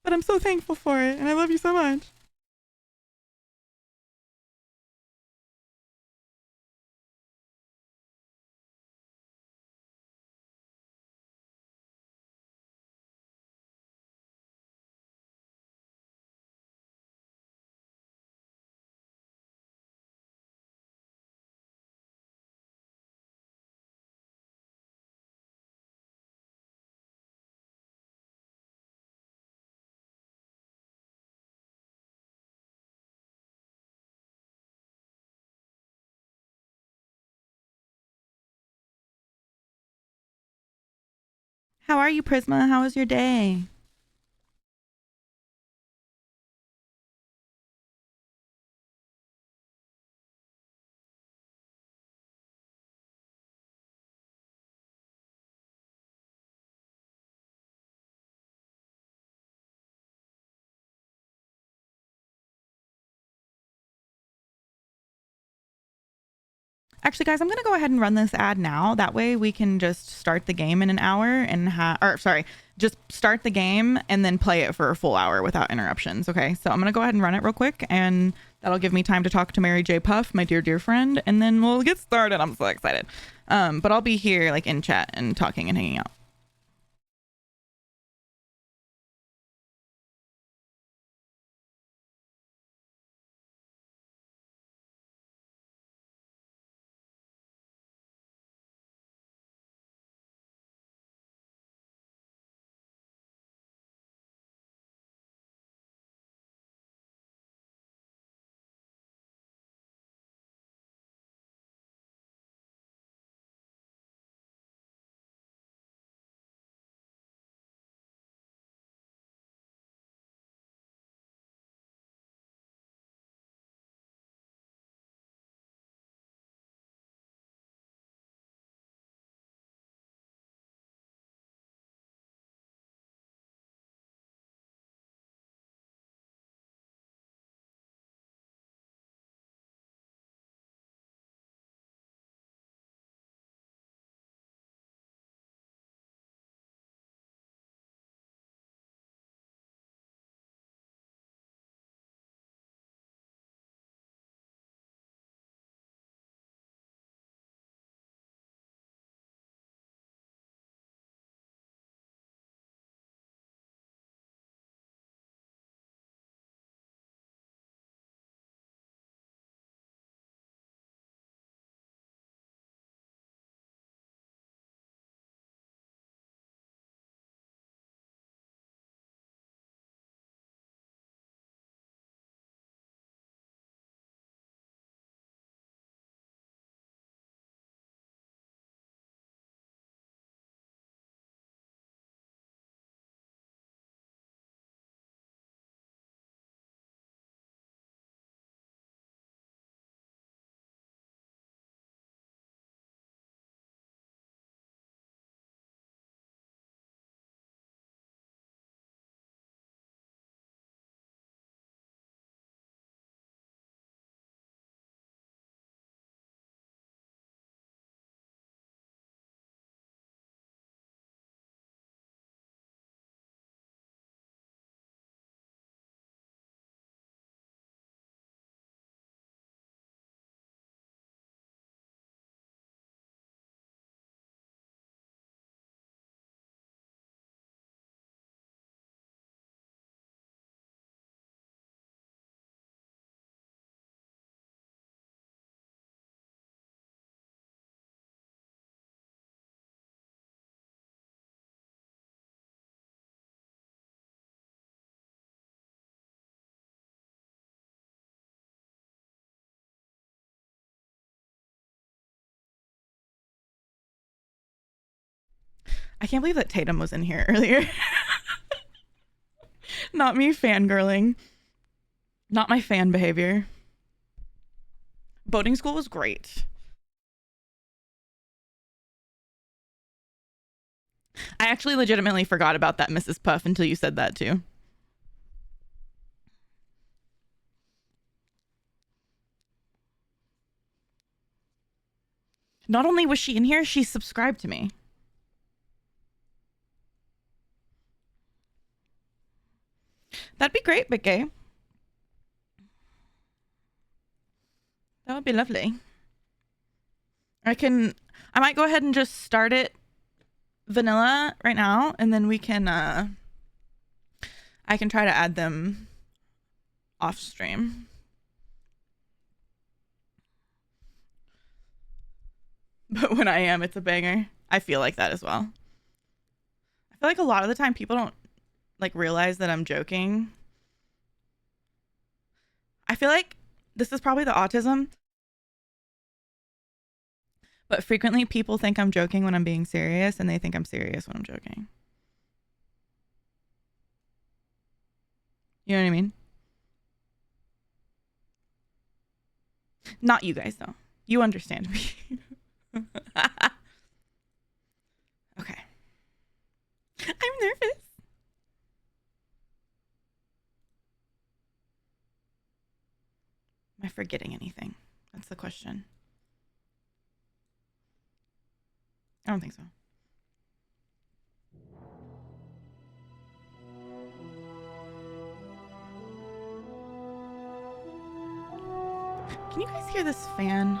But I'm so thankful for it, and I love you so much. How are you, Prisma? How was your day? Actually, guys, I'm going to go ahead and run this ad now. That way we can just start the game in an hour and just start the game and then play it for a full hour without interruptions. Okay. So I'm going to go ahead and run it real quick, and that'll give me time to talk to Mary J. Puff, my dear, dear friend. And then we'll get started. I'm so excited. But I'll be here like in chat and talking and hanging out. I can't believe that Tatum was in here earlier. Not me fangirling. Not my fan behavior. Boating school was great. I actually legitimately forgot about that Mrs. Puff until you said that too. Not only was she in here, she subscribed to me. That'd be great, Big Gay. That would be lovely. I might go ahead and just start it vanilla right now, and then we can, I can try to add them off stream. But when I am, it's a banger. I feel like that as well. I feel like a lot of the time people don't like realize that I'm joking. I feel like this is probably the autism, but frequently people think I'm joking when I'm being serious, and they think I'm serious when I'm joking. You know what I mean? Not you guys, though. You understand me. Okay. I'm nervous. Am I forgetting anything? That's the question. I don't think so. Can you guys hear this fan?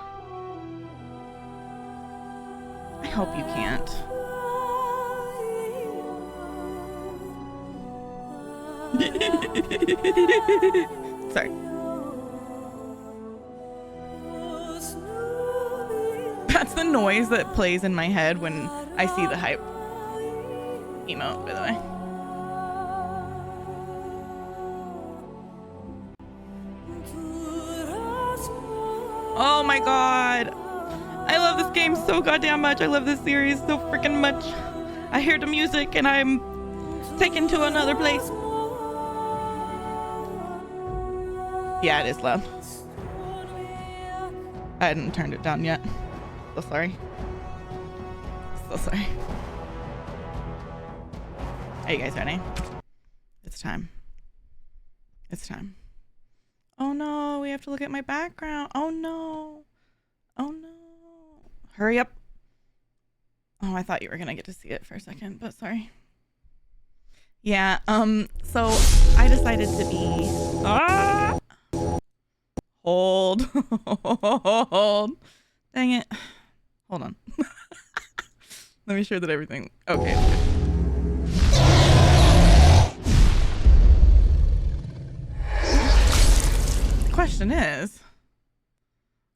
I hope you can't. Sorry. That's the noise that plays in my head when I see the hype emote, by the way. Oh my god. I love this game so goddamn much. I love this series so freaking much. I hear the music and I'm taken to another place. Yeah, it is loud. I hadn't turned it down yet. So sorry. So sorry. Are you guys ready? It's time. It's time. Oh no, we have to look at my background. Oh no. Oh no. Hurry up. Oh, I thought you were gonna get to see it for a second, but sorry. Yeah, so I decided to be hold. Hold. Dang it. Hold on. Let me show that everything. Okay, it's good. The question is,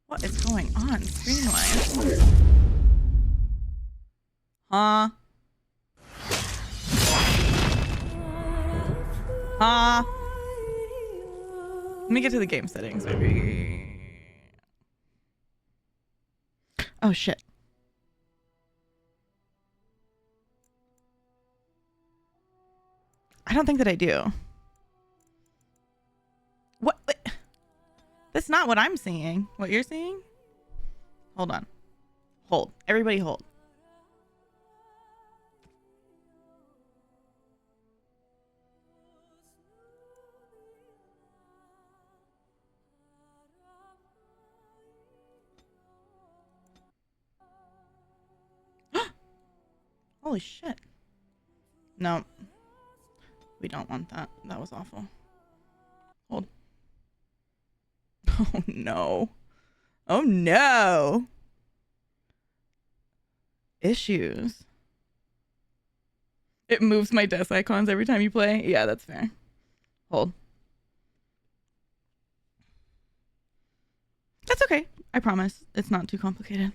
what is going on screen-wise? Huh? Huh? Let me get to the game settings, maybe. Oh, shit. I don't think that I do. What? That's not what I'm seeing. What you're seeing? Hold on. Hold. Everybody hold. Holy shit. No. We don't want that. That was awful. Hold. Oh no. Oh no. Issues. It moves my desk icons every time you play. Yeah, that's fair. Hold. That's okay. I promise. It's not too complicated.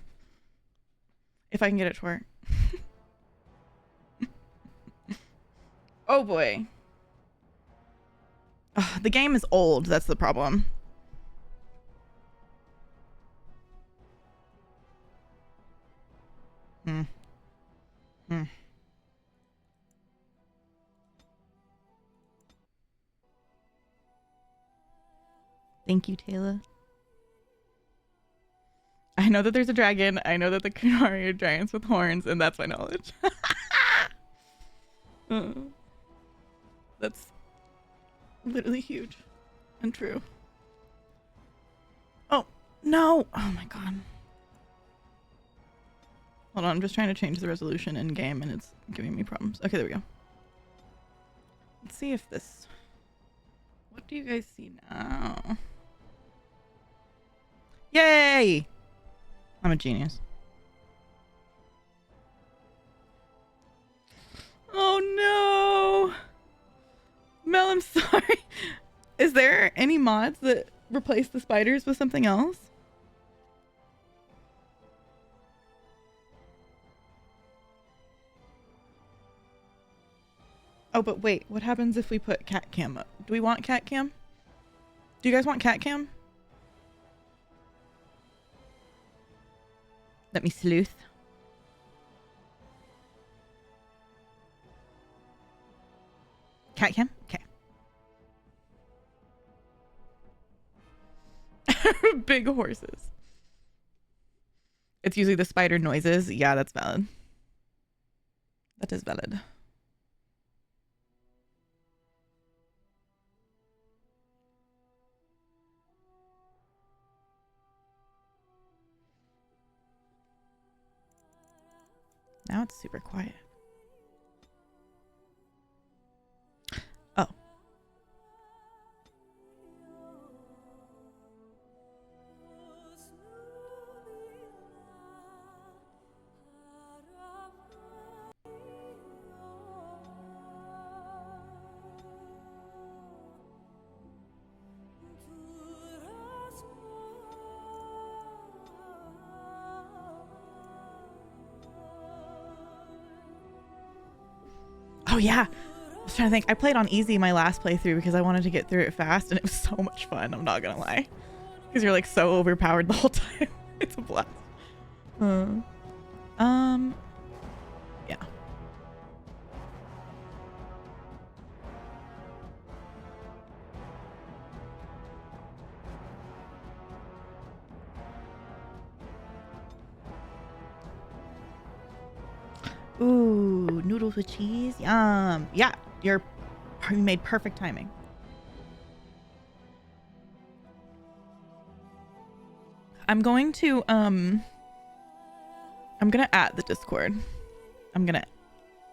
If I can get it to work. Oh boy. Ugh, the game is old. That's the problem. Thank you, Taylor. I know that there's a dragon. I know that the Kunari are giants with horns, and that's my knowledge. That's literally huge and true. Oh, no. Oh my god. Hold on, I'm just trying to change the resolution in game and it's giving me problems. Okay, there we go. Let's see if this... What do you guys see now? Yay! I'm a genius. Oh no! Mel, I'm sorry. Is there any mods that replace the spiders with something else? Oh, but wait, what happens if we put cat cam up? Do we want cat cam? Do you guys want cat cam? Let me sleuth. Cat cam? Okay. Big horses. It's usually the spider noises. Yeah, that's valid. That is valid. Now it's super quiet. Oh. Oh yeah, I was trying to think. I played on easy my last playthrough because I wanted to get through it fast, and it was so much fun. I'm not gonna lie, because you're like so overpowered the whole time. It's a blast. Yeah. Ooh, noodles with cheese. Yum. Yeah, you made perfect timing. I'm going to add the Discord. I'm gonna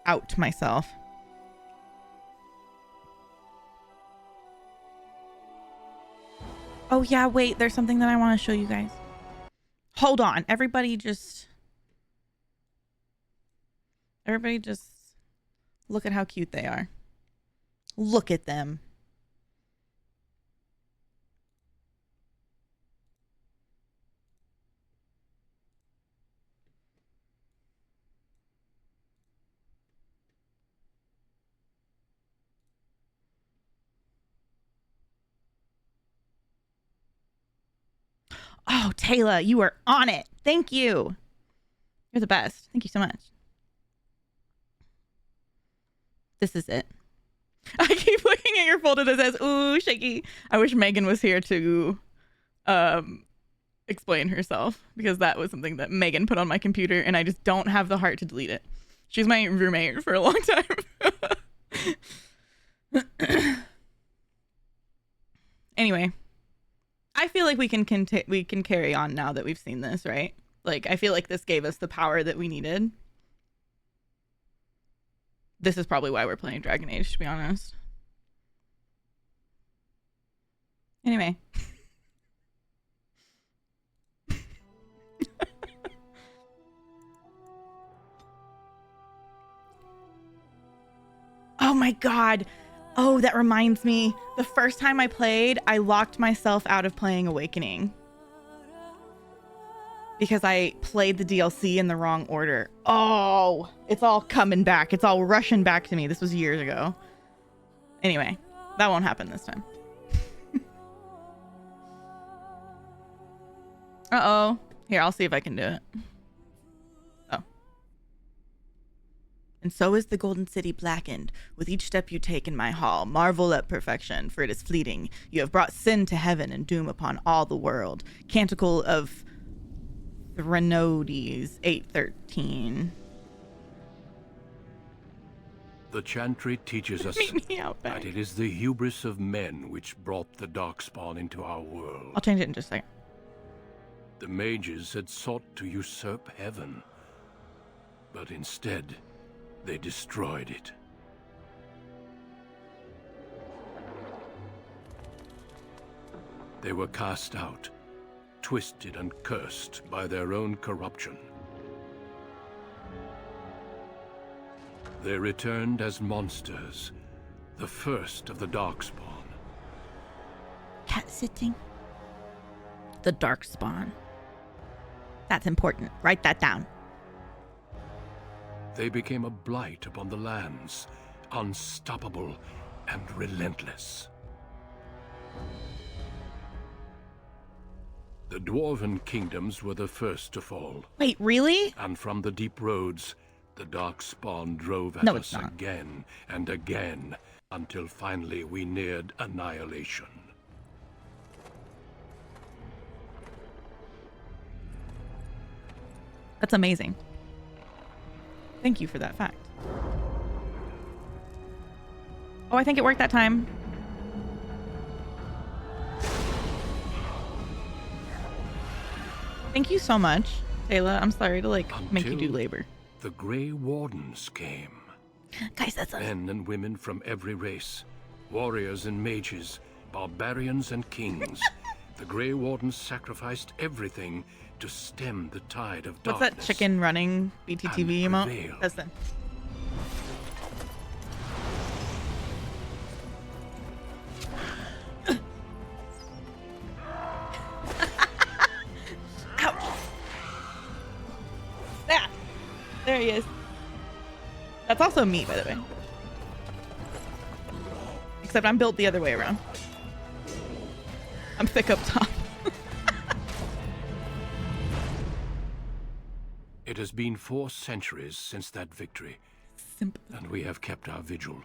out myself. Oh yeah, wait, there's something that I want to show you guys. Hold on, everybody just look at how cute they are. Look at them. Oh, Taylor, you are on it. Thank you. You're the best. Thank you so much. This is it. I keep looking at your folder that says, ooh, shaky. I wish Megan was here to explain herself, because that was something that Megan put on my computer and I just don't have the heart to delete it. She's my roommate for a long time. Anyway, I feel like we can carry on now that we've seen this, right? Like, I feel like this gave us the power that we needed. This is probably why we're playing Dragon Age, to be honest. Anyway. Oh my god. Oh, that reminds me. The first time I played, I locked myself out of playing Awakening, because I played the DLC in the wrong order. Oh, it's all coming back. It's all rushing back to me. This was years ago. Anyway, that won't happen this time. Uh-oh. Here, I'll see if I can do it. Oh. And so is the Golden City blackened. With each step you take in my hall, marvel at perfection, for it is fleeting. You have brought sin to heaven and doom upon all the world. Canticle of Threnodies 8:13. The chantry teaches us that it is the hubris of men which brought the darkspawn into our world. I'll change it in just a second. The mages had sought to usurp heaven, But instead, they destroyed it. They were cast out, twisted and cursed by their own corruption. They returned as monsters, the first of the Darkspawn. Cat sitting. The Darkspawn. That's important. Write that down. They became a blight upon the lands, unstoppable and relentless. The Dwarven kingdoms were the first to fall. Wait, really? And from the deep roads, the Darkspawn drove at us again and again, until finally we neared annihilation. That's amazing. Thank you for that fact. Oh, I think it worked that time. Thank you so much, Taylor. I'm sorry to make you do labor. The Grey Wardens came. Guys, that's men and women from every race, warriors and mages, barbarians and kings. The Grey Wardens sacrificed everything to stem the tide of darkness. What's that chicken running BTTV emote? Listen. Ouch. There he is. That's also me, by the way. Except I'm built the other way around. I'm thick up top. It has been 4 centuries since that victory, and we have kept our vigil.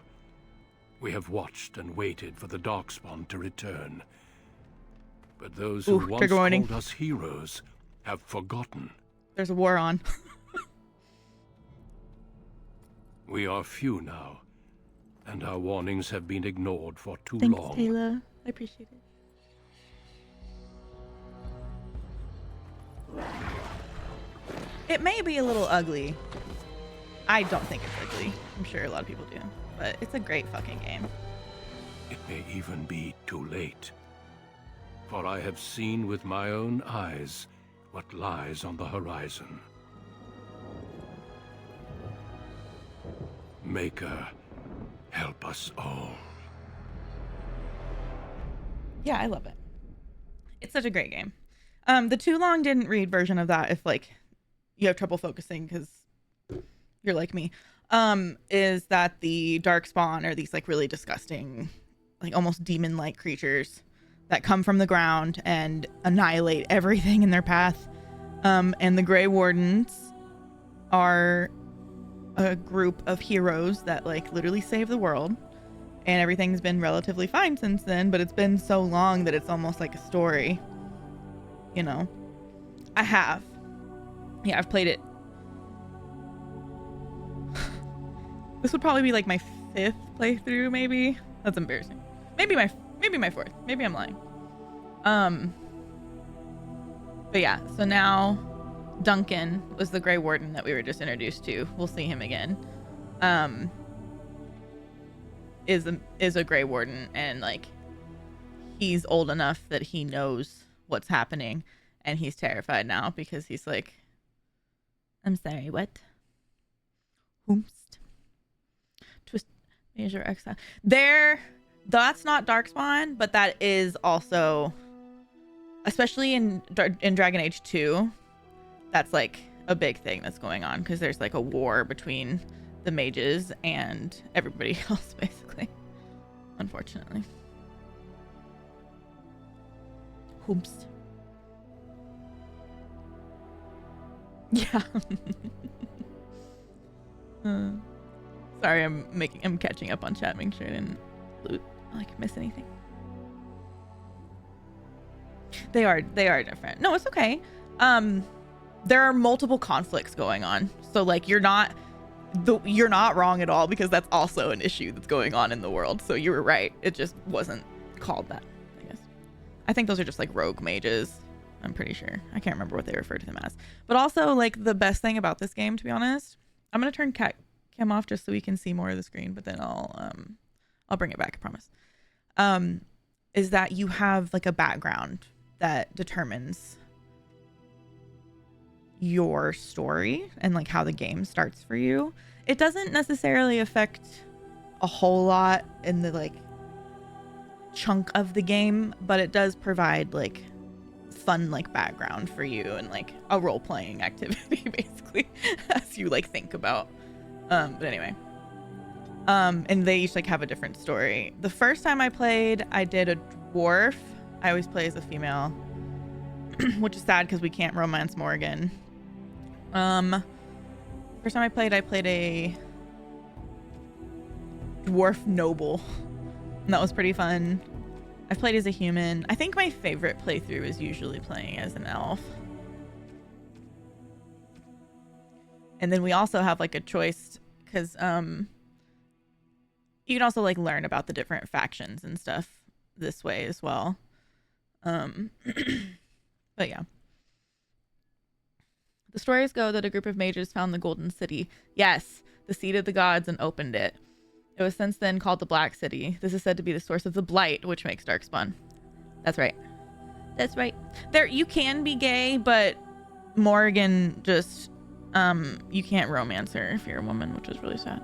We have watched and waited for the Darkspawn to return. But those who once called us heroes have forgotten. There's a war on. We are few now, and our warnings have been ignored for too long. Thanks, Taylor. I appreciate it. It may be a little ugly. I don't think it's ugly. I'm sure a lot of people do. But it's a great fucking game. It may even be too late. For I have seen with my own eyes what lies on the horizon. Maker, help us all. Yeah, I love it. It's such a great game. The too long didn't read version of that, if you have trouble focusing because you're like me, is that the Darkspawn are these really disgusting, almost demon-like creatures that come from the ground and annihilate everything in their path. And the Grey Wardens are a group of heroes that literally save the world, and everything's been relatively fine since then, but it's been so long that it's almost like a story, I've played it. This would probably be my 5th playthrough, maybe. That's embarrassing. Maybe my 4th. Maybe I'm lying. But yeah, so now Duncan was the Grey Warden that we were just introduced to. We'll see him again. Is a Grey Warden, and he's old enough that he knows what's happening, and he's terrified now because he's I'm sorry, what? Whomst. Twist Major Exile. That's not Darkspawn, but that is also, especially in Dragon Age 2, that's a big thing that's going on, because there's a war between the mages and everybody else, basically. Unfortunately. Whomst. Yeah. Sorry, I'm catching up on chat, making sure I didn't miss anything. They are different. No, it's okay. There are multiple conflicts going on, so you're not wrong at all, because that's also an issue that's going on in the world. So you were right. It just wasn't called that, I guess. I think those are just rogue mages. I'm pretty sure. I can't remember what they refer to them as. But also the best thing about this game, to be honest, I'm gonna turn cat cam off just so we can see more of the screen, but then I'll bring it back, I promise. Is that you have like a background that determines your story and like how the game starts for you. It doesn't necessarily affect a whole lot in the like chunk of the game, but it does provide like fun like background for you and like a role-playing activity basically as you like think about but anyway, and they each like have a different story. The first time I played, I did a dwarf. I always play as a female which is sad because we can't romance Morgan. First time I played a dwarf noble, and that was pretty fun. I've played as a human. I think my favorite playthrough is usually playing as an elf. And then we also have like a choice because you can also like learn about the different factions and stuff this way as well. But yeah. The stories go that a group of mages found the Golden City. Yes, the seat of the gods, and opened it. It was since then called the Black City. This is said to be the source of the blight, which makes Darkspawn. That's right. That's right. There, you can be gay, but Morgan just, you can't romance her if you're a woman, which is really sad.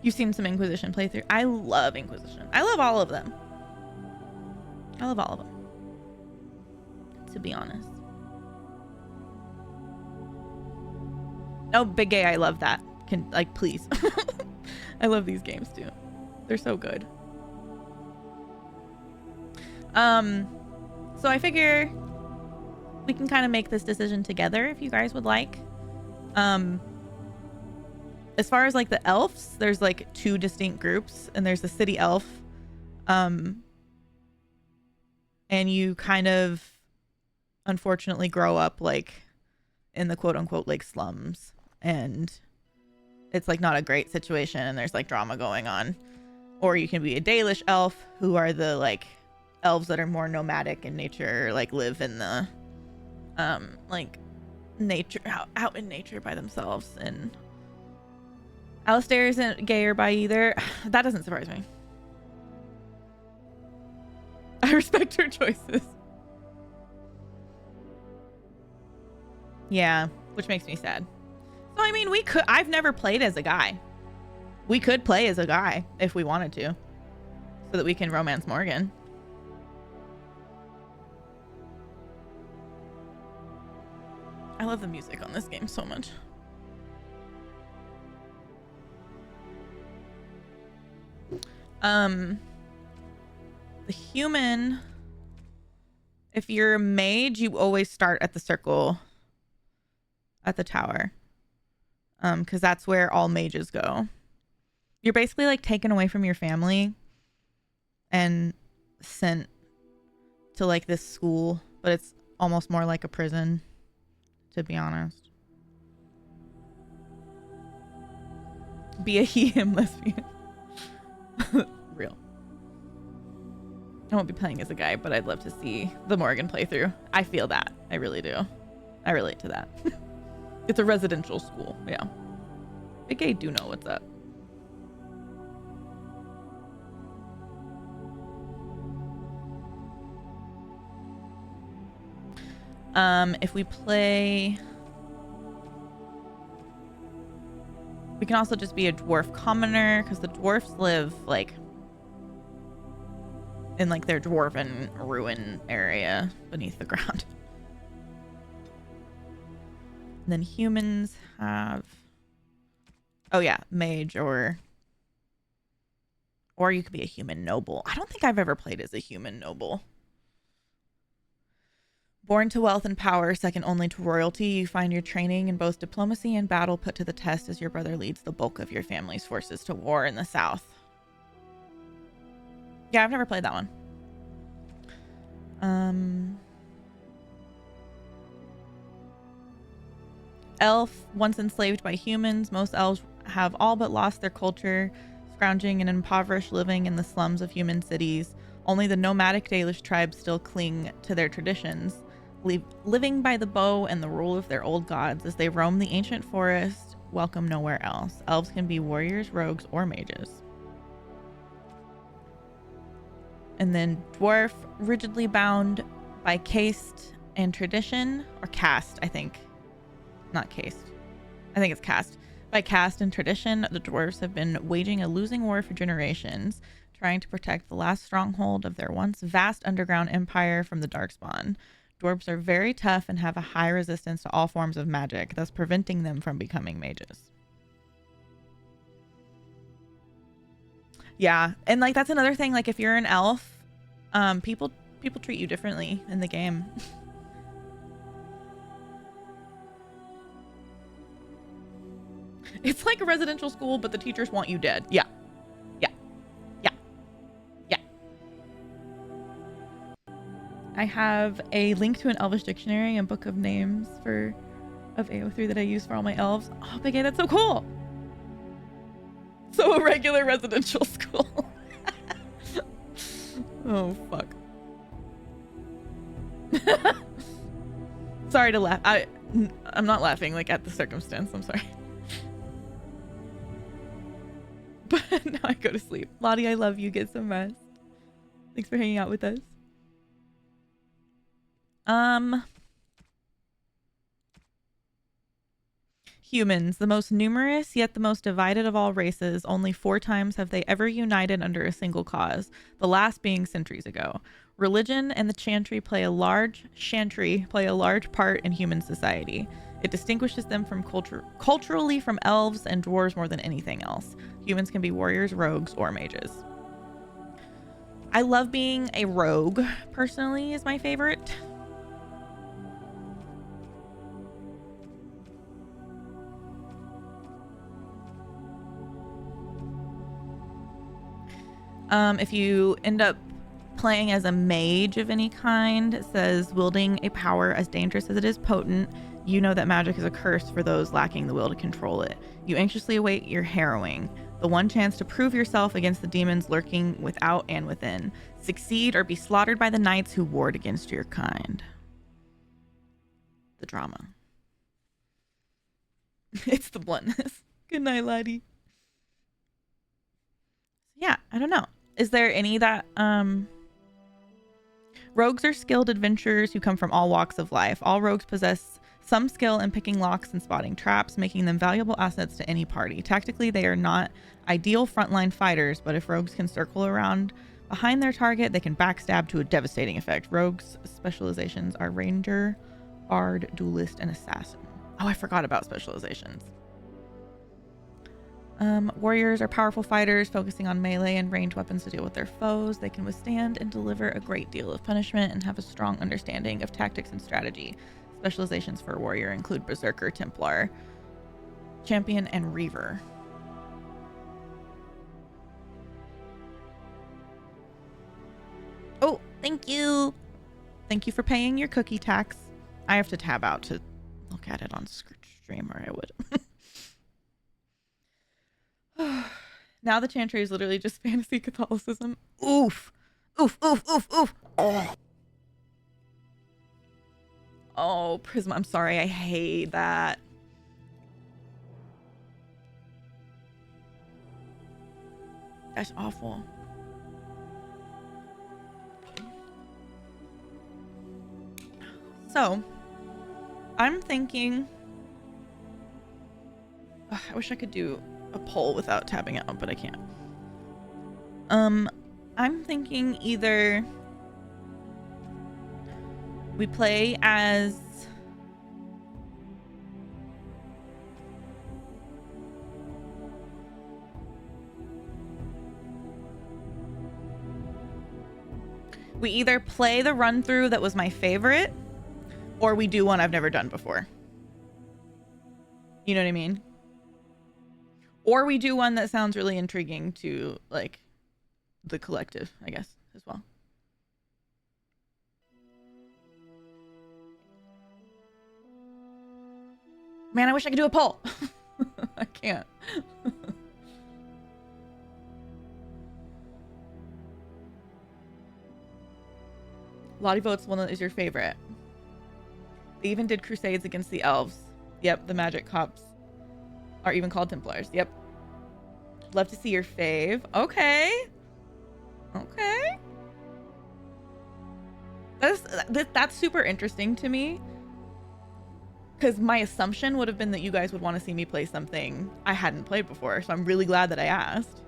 You've seen some Inquisition playthrough. I love Inquisition. I love all of them. I love all of them, to be honest. Oh, Big Gay, I love that. Can, like, please. I love these games too. They're so good. So I figure we can kind of make this decision together if you guys would like. As far as like the elves, there's like 2 distinct groups, and there's the city elf. And you kind of unfortunately grow up like in the quote unquote like slums, and it's like not a great situation, and there's like drama going on. Or you can be a Dalish elf, who are the like elves that are more nomadic in nature, like live in the like nature, out in nature by themselves. And Alistair isn't gay or bi either. That doesn't surprise me. I respect her choices. Yeah, which makes me sad. So I mean, I've never played as a guy. We could play as a guy if we wanted to, so that we can romance Morgan. I love the music on this game so much. The human, if you're a mage, you always start at the circle at the tower, because that's where all mages go. You're basically like taken away from your family and sent to like this school, but it's almost more like a prison, to be honest. Be a he, him lesbian. Real. I won't be playing as a guy, but I'd love to see the Morgan playthrough. I feel that. I really do. I relate to that. It's a residential school. Yeah. Big gay do know what's up. If we play, we can also just be a dwarf commoner, because the dwarfs live like in like their dwarven ruin area beneath the ground. And then humans have, oh yeah, mage, or you could be a human noble. I don't think I've ever played as a human noble. Born to wealth and power, second only to royalty, you find your training in both diplomacy and battle put to the test as your brother leads the bulk of your family's forces to war in the south. Yeah, I've never played that one. Elf, once enslaved by humans, most elves have all but lost their culture, scrounging and impoverished living in the slums of human cities. Only the nomadic Dalish tribes still cling to their traditions. living by the bow and the rule of their old gods as they roam the ancient forest, welcome nowhere else. Elves can be warriors, rogues, or mages. And then dwarf, rigidly bound by caste and tradition, or caste, I think. Not caste. I think it's caste. By caste and tradition, the dwarves have been waging a losing war for generations, trying to protect the last stronghold of their once vast underground empire from the Darkspawn. Dwarves are very tough and have a high resistance to all forms of magic, thus preventing them from becoming mages. Yeah, and like that's another thing. Like if you're an elf, people treat you differently in the game. It's like a residential school, but the teachers want you dead. Yeah, yeah, yeah, yeah. I have a link to an Elvish dictionary and book of names of AO3 that I use for all my elves. Oh, Big A, that's so cool. So a regular residential school. Oh, fuck. Sorry to laugh. I'm not laughing like at the circumstance. I'm sorry. But now I go to sleep. Lottie, I love you. Get some rest. Thanks for hanging out with us. Humans, the most numerous yet the most divided of all races. Only 4 times have they ever united under a single cause, the last being centuries ago. Religion and the chantry play a large part in human society. It distinguishes them from culturally from elves and dwarves more than anything else. Humans can be warriors, rogues, or mages. I love being a rogue, personally, is my favorite. If you end up playing as a mage of any kind, it says wielding a power as dangerous as it is potent. You know that magic is a curse for those lacking the will to control it. You anxiously await your harrowing, the one chance to prove yourself against the demons lurking without and within. Succeed or be slaughtered by the knights who ward against your kind. The drama. It's the bluntness. Good night, laddie. Yeah, I don't know. Is there any that rogues are skilled adventurers who come from all walks of life. All rogues possess some skill in picking locks and spotting traps, making them valuable assets to any party. Tactically, they are not ideal frontline fighters, but if rogues can circle around behind their target, they can backstab to a devastating effect. Rogues' specializations are ranger, bard, duelist, and assassin. Oh, I forgot about specializations. Warriors are powerful fighters, focusing on melee and ranged weapons to deal with their foes. They can withstand and deliver a great deal of punishment and have a strong understanding of tactics and strategy. Specializations for a warrior include Berserker, Templar, Champion, and Reaver. Oh, thank you. Thank you for paying your cookie tax. I have to tab out to look at it on stream, or I would. Now the chantry is literally just fantasy Catholicism. Oof. Oof, oof, oof, oof. Oh, Prisma, I'm sorry. I hate that. That's awful. So, I'm thinking... I wish I could do a poll without tabbing out, but I can't. I'm thinking either we play as we either play the run through that was my favorite, or we do one I've never done before. You know what I mean? Or we do one that sounds really intriguing to, like, the collective, I guess, as well. Man, I wish I could do a poll. I can't. Lottie votes one that is your favorite. They even did crusades against the elves. Yep, the magic cops are even called Templars. Yep. Love to see your fave. Okay. Okay. That's super interesting to me. Because my assumption would have been that you guys would want to see me play something I hadn't played before. So I'm really glad that I asked.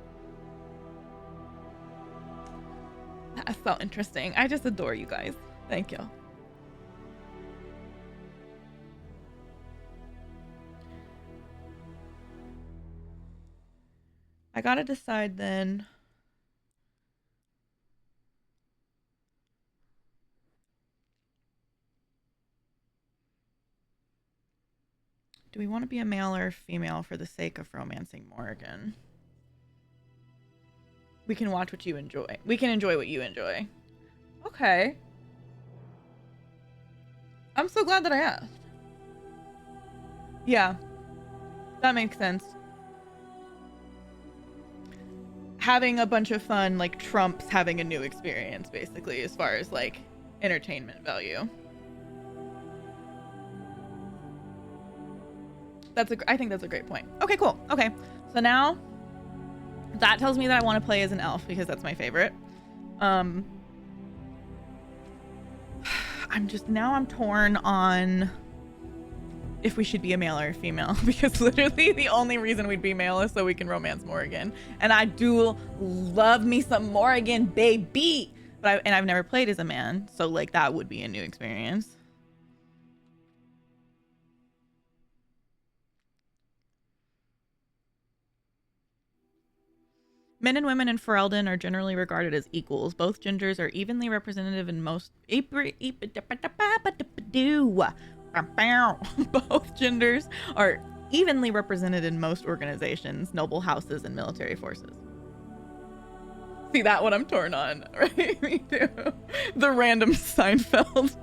That's so interesting. I just adore you guys. Thank you. I gotta decide then. Do we want to be a male or a female for the sake of romancing Morgan? We can watch what you enjoy. We can enjoy what you enjoy. Okay. I'm so glad that I asked. Yeah. That makes sense. Having a bunch of fun, like, trumps having a new experience, basically, as far as, like, entertainment value. I think that's a great point. Okay, cool. Okay. So now that tells me that I want to play as an elf because that's my favorite. I'm torn on if we should be a male or a female because literally the only reason we'd be male is so we can romance Morrigan. And I do love me some Morrigan, baby. But I've never played as a man, so like that would be a new experience. Men and women in Ferelden are generally regarded as equals. Both genders are evenly representative in most... Both genders are evenly represented in most organizations, noble houses, and military forces. See, that one I'm torn on, right? Me too. The random Seinfeld.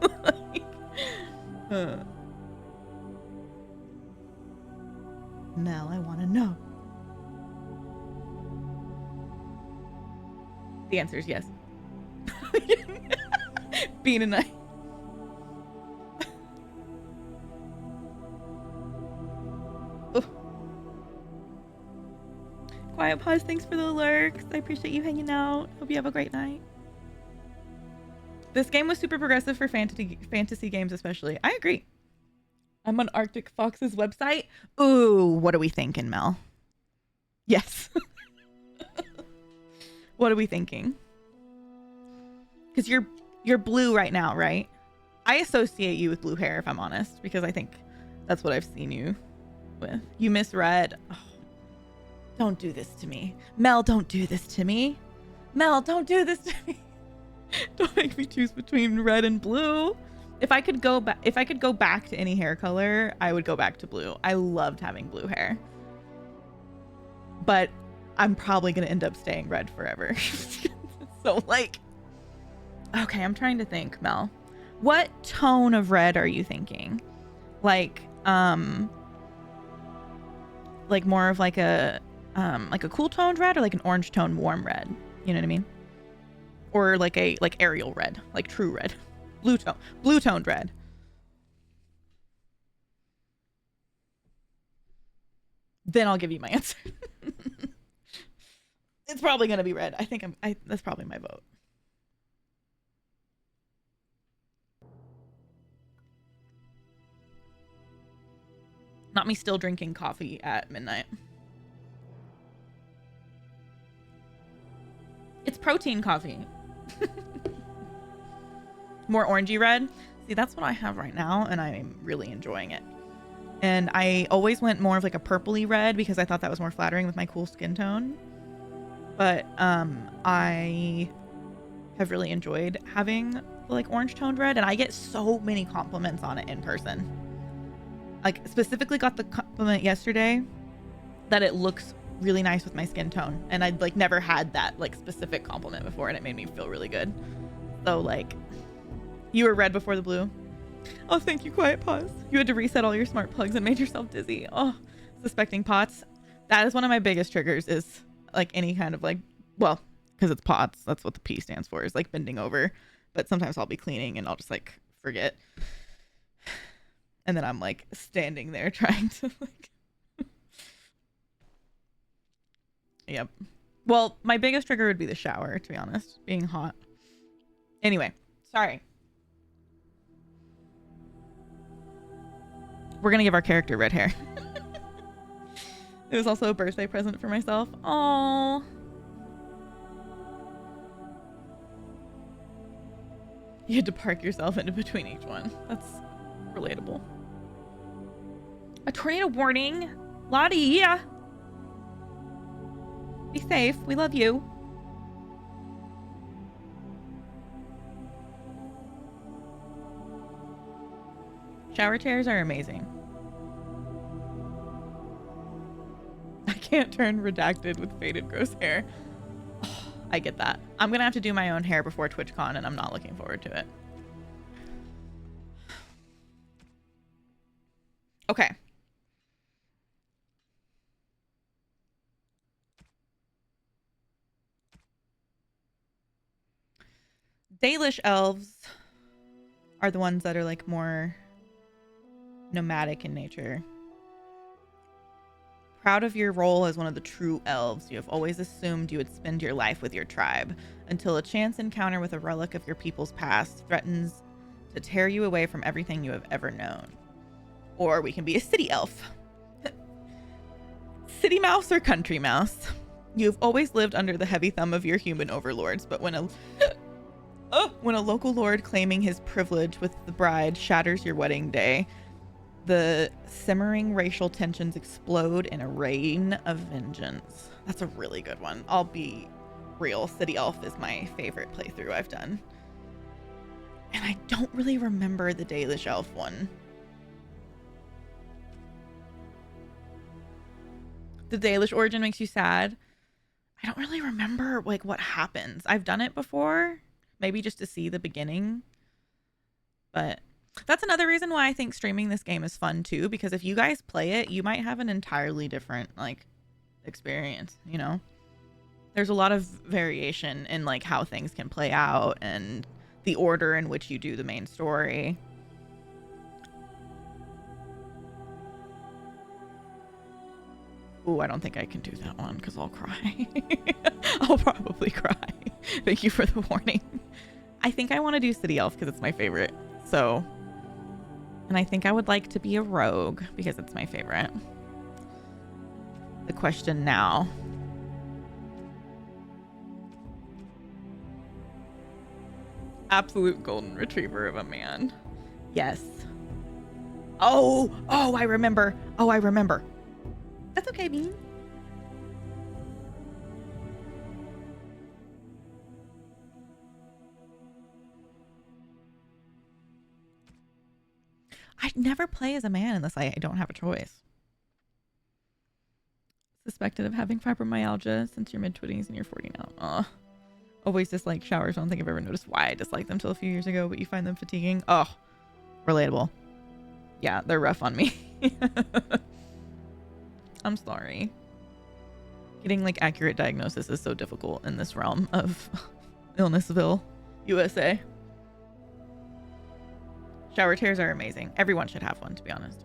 Mel, I want to know. The answer is yes. Bean and I. Quiet Pause, thanks for the lurks. I appreciate you hanging out. Hope you have a great night. This game was super progressive for fantasy games especially. I agree. I'm on Arctic Fox's website. Ooh, what are we thinking, Mel? Yes. What are we thinking? Because you're blue right now, right? I associate you with blue hair, if I'm honest, because I think that's what I've seen you with. You miss red. Oh, don't do this to me. Mel, don't do this to me. Mel, don't do this to me. Don't make me choose between red and blue. If I could go back to any hair color, I would go back to blue. I loved having blue hair. But I'm probably going to end up staying red forever. So like, okay, I'm trying to think, Mel. What tone of red are you thinking? Like more of like a cool toned red or like an orange tone warm red? You know what I mean? Or like Ariel red, like true red. Blue toned red. Then I'll give you my answer. It's probably going to be red. I think that's probably my vote. Not me still drinking coffee at midnight. It's protein coffee. More orangey red. See, that's what I have right now, and I'm really enjoying it. And I always went more of like a purpley red because I thought that was more flattering with my cool skin tone. But I have really enjoyed having like orange toned red, and I get so many compliments on it in person. Like specifically got the compliment yesterday that it looks really nice with my skin tone, and I'd like never had that like specific compliment before, and it made me feel really good. So like, you were red before the blue. Oh, thank you, Quiet Pause. You had to reset all your smart plugs and made yourself dizzy. Oh, suspecting POTS. That is one of my biggest triggers, is like any kind of like, well, because it's POTS, that's what the P stands for, is like bending over. But sometimes I'll be cleaning and I'll just like forget. And then I'm like standing there trying to like. Yep. Well, my biggest trigger would be the shower, to be honest, being hot. Anyway, sorry. We're gonna give our character red hair. It was also a birthday present for myself. Aww. You had to park yourself into between each one. That's relatable. A tornado warning. Lottie, yeah. Be safe. We love you. Shower chairs are amazing. I can't turn redacted with faded gross hair. Oh, I get that. I'm gonna have to do my own hair before TwitchCon, and I'm not looking forward to it. Okay. Dalish elves are the ones that are like more nomadic in nature. Proud of your role as one of the true elves, you have always assumed you would spend your life with your tribe until a chance encounter with a relic of your people's past threatens to tear you away from everything you have ever known. Or we can be a city elf. City mouse or country mouse. You've always lived under the heavy thumb of your human overlords, but when a local lord claiming his privilege with the bride shatters your wedding day, the simmering racial tensions explode in a rain of vengeance. That's a really good one. I'll be real. City Elf is my favorite playthrough I've done. And I don't really remember the Dalish Elf one. The Dalish origin makes you sad. I don't really remember like what happens. I've done it before, maybe just to see the beginning. But that's another reason why I think streaming this game is fun too, because if you guys play it, you might have an entirely different like experience, you know? There's a lot of variation in like how things can play out and the order in which you do the main story. Ooh, I don't think I can do that one because I'll cry. I'll probably cry. Thank you for the warning. I think I want to do City Elf because it's my favorite. So, and I think I would like to be a rogue because it's my favorite. The question now. Absolute golden retriever of a man. Yes. Oh, I remember. That's okay, Bean. I'd never play as a man unless I don't have a choice. Suspected of having fibromyalgia since your mid-20s and you're 40 now. Always dislike showers. I don't think I've ever noticed why I disliked them till a few years ago, but you find them fatiguing. Oh, relatable. Yeah, they're rough on me. I'm sorry. Getting like accurate diagnosis is so difficult in this realm of Illnessville, USA. Shower chairs are amazing. Everyone should have one, to be honest.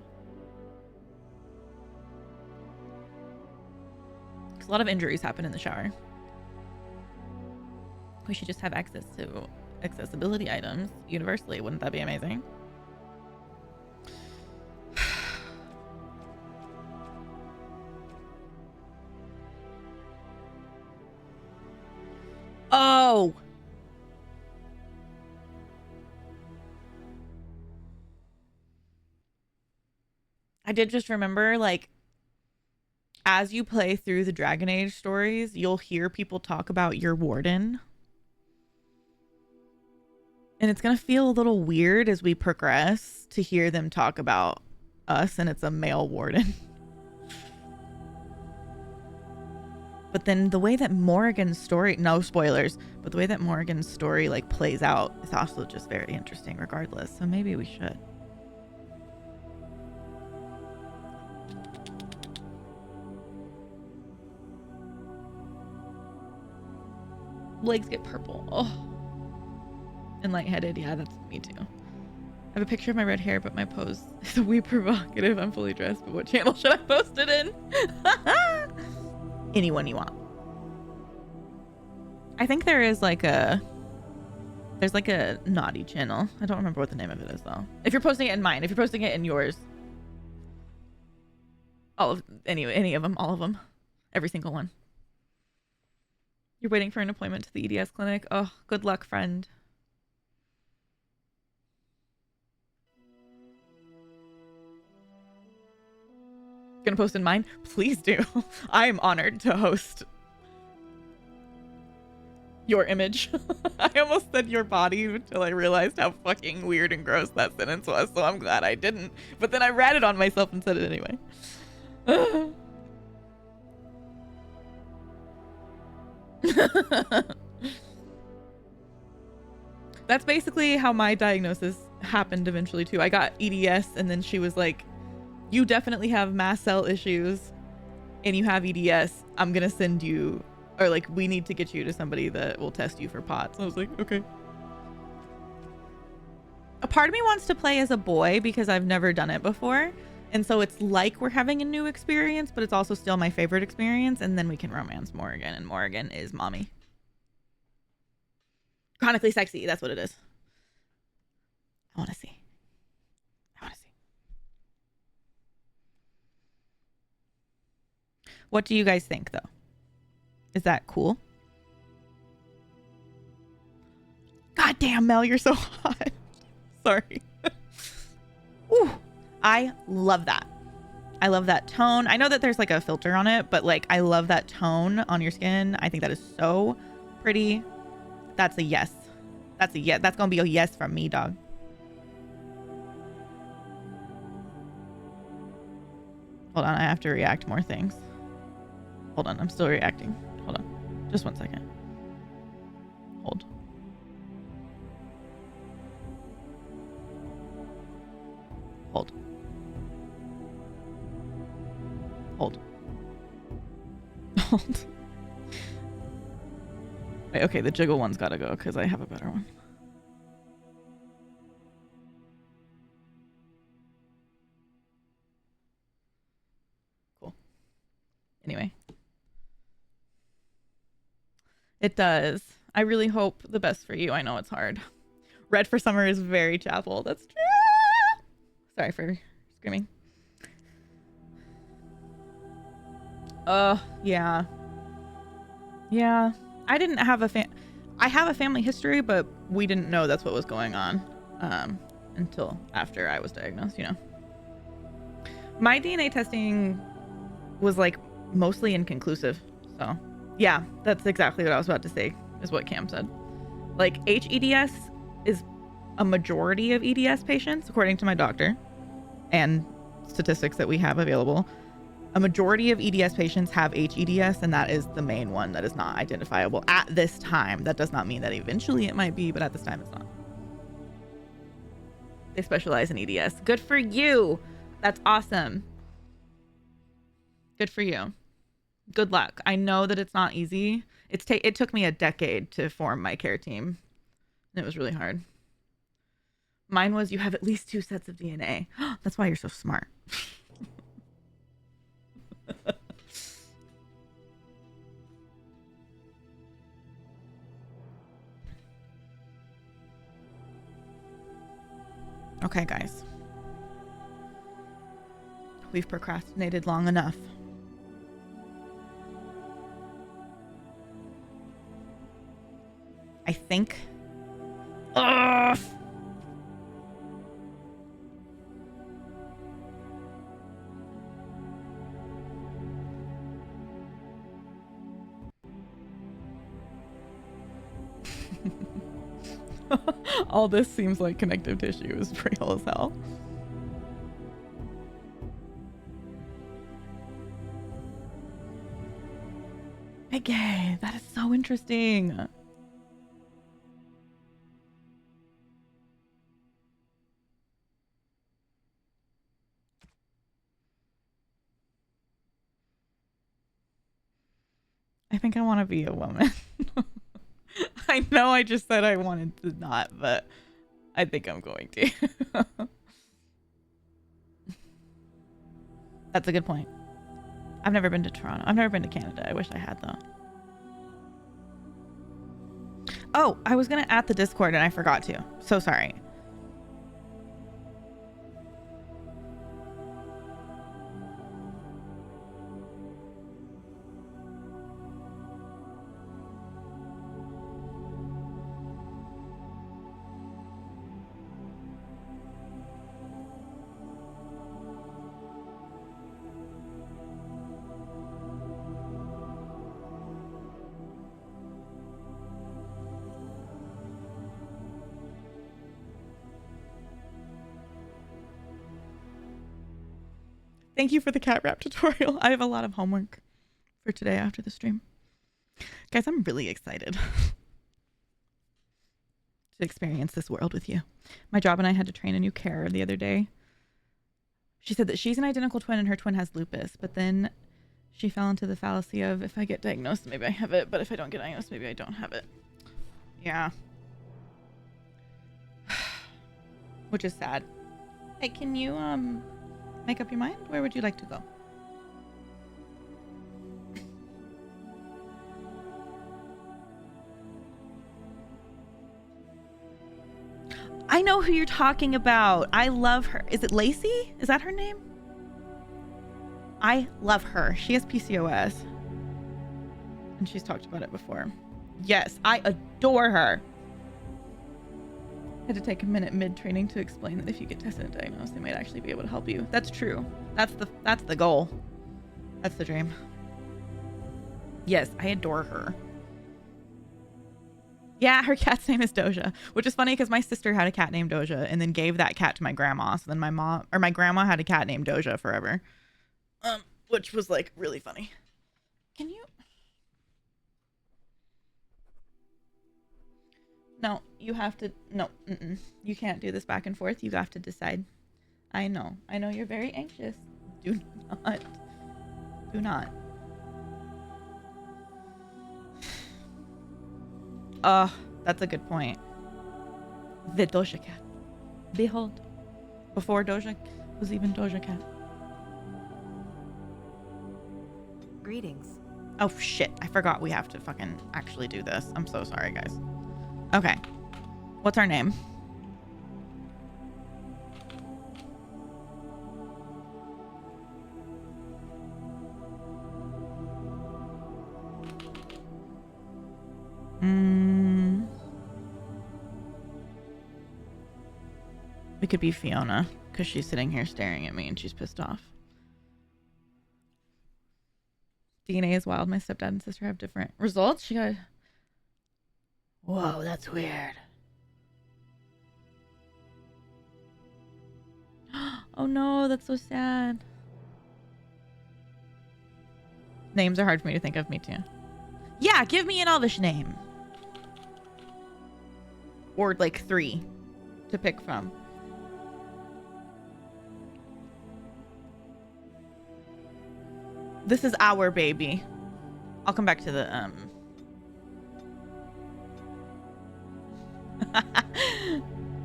Because a lot of injuries happen in the shower. We should just have access to accessibility items universally. Wouldn't that be amazing? Oh! I did just remember, like, as you play through the Dragon Age stories, you'll hear people talk about your warden. And it's going to feel a little weird as we progress to hear them talk about us, and it's a male warden. But then the way that Morrigan's story, no spoilers, but the way that Morrigan's story like plays out is also just very interesting regardless. So maybe we should. Legs get purple. Oh. And lightheaded. Yeah, that's me too. I have a picture of my red hair, but my pose is a wee provocative. I'm fully dressed, but what channel should I post it in? Anyone you want. I think there's like a naughty channel. I don't remember what the name of it is though. If you're posting it in mine, if you're posting it in yours, any of them, all of them, every single one. You're waiting for an appointment to the EDS clinic. Oh, good luck, friend. Gonna post in mine? Please do. I am honored to host your image. I almost said your body until I realized how fucking weird and gross that sentence was, so I'm glad I didn't. But then I ratted on myself and said it anyway. That's basically how my diagnosis happened eventually too. I got EDS and then she was like, you definitely have mast cell issues and you have EDS. I'm gonna send you, or like, we need to get you to somebody that will test you for POTS. I was like, okay. A part of me wants to play as a boy because I've never done it before. And so it's like we're having a new experience, but it's also still my favorite experience. And then we can romance Morrigan, and Morrigan is mommy. Chronically sexy. That's what it is. I want to see. What do you guys think, though? Is that cool? God damn, Mel, you're so hot. Sorry. Ooh, I love that. I love that tone. I know that there's like a filter on it, but like I love that tone on your skin. I think that is so pretty. That's a yes. That's a yes. That's gonna be a yes from me, dog. Hold on, I have to react more things. Hold on, I'm still reacting. Hold on. Just 1 second. Hold. Hold. Hold. Hold. Wait, okay, the jiggle one's gotta go because I have a better one. Cool. Anyway. It does. I really hope the best for you. I know it's hard. Red for summer is very Chapel. That's true. Sorry for screaming. Yeah. Yeah. I didn't have I have a family history, but we didn't know that's what was going on until after I was diagnosed, you know. My DNA testing was like mostly inconclusive. So, yeah, that's exactly what I was about to say, is what Cam said. Like HEDS is a majority of EDS patients, according to my doctor and statistics that we have available. A majority of EDS patients have HEDS, and that is the main one that is not identifiable at this time. That does not mean that eventually it might be, but at this time it's not. They specialize in EDS. Good for you. That's awesome. Good for you. Good luck. I know that it's not easy. It took me a decade to form my care team, and it was really hard. Mine was, you have at least 2 sets of DNA. That's why you're so smart. Okay, guys. We've procrastinated long enough. I think. Ugh. All this seems like connective tissue is real as hell. Okay, that is so interesting. I think I want to be a woman. I know I just said I wanted to not, but I think I'm going to. That's a good point. I've never been to Toronto. I've never been to Canada. I wish I had, though. Oh, I was going to add the Discord and I forgot to. So sorry. Thank you for the cat wrap tutorial. I have a lot of homework for today after the stream. Guys, I'm really excited to experience this world with you. My job and I had to train a new carer the other day. She said that she's an identical twin and her twin has lupus, but then she fell into the fallacy of if I get diagnosed, maybe I have it, but if I don't get diagnosed, maybe I don't have it. Yeah. Which is sad. Hey, can you, make up your mind? Where would you like to go? I know who you're talking about. I love her. Is it Lacey? Is that her name? I love her. She has PCOS. And she's talked about it before. Yes, I adore her. I had to take a minute mid-training to explain that if you get tested and diagnosed, they might actually be able to help you. That's true. That's the goal. That's the dream. Yes, I adore her. Yeah, her cat's name is Doja, which is funny because my sister had a cat named Doja and then gave that cat to my grandma. So then my grandma had a cat named Doja forever. Which was like really funny. Can you? No, you have to. No, you can't do this back and forth. You have to decide. I know you're very anxious. Do not. That's a good point. The Doja Cat. Behold. Before Doja was even Doja Cat. Greetings. Oh shit, I forgot we have to fucking actually do this. I'm so sorry, guys. Okay. What's our name? We could be Fiona, because she's sitting here staring at me and she's pissed off. DNA is wild. My stepdad and sister have different results. She got... Whoa, that's weird. Oh no, that's so sad. Names are hard for me to think of, me too. Yeah, give me an Elvish name. Or like 3 to pick from. This is our baby. I'll come back to the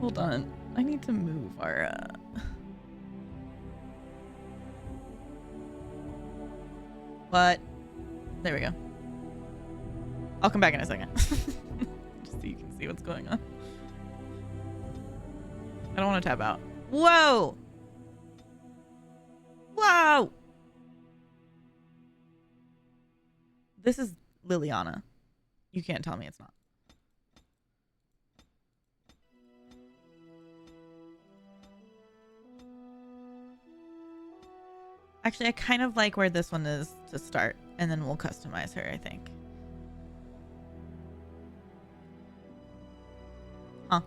Hold on. I need to move our What? There we go. I'll come back in a second. Just so you can see what's going on. I don't want to tab out. Whoa! Whoa! This is Liliana. You can't tell me it's not. Actually, I kind of like where this one is to start, and then we'll customize her, I think. Huh.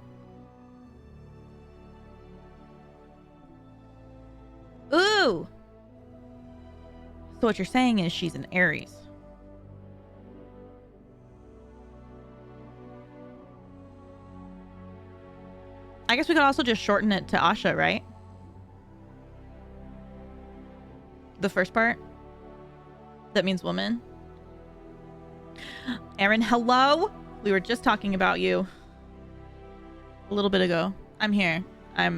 Ooh! So what you're saying is she's an Aries. I guess we could also just shorten it to Asha, right? The first part? That means woman. Erin, hello? We were just talking about you a little bit ago. I'm here. I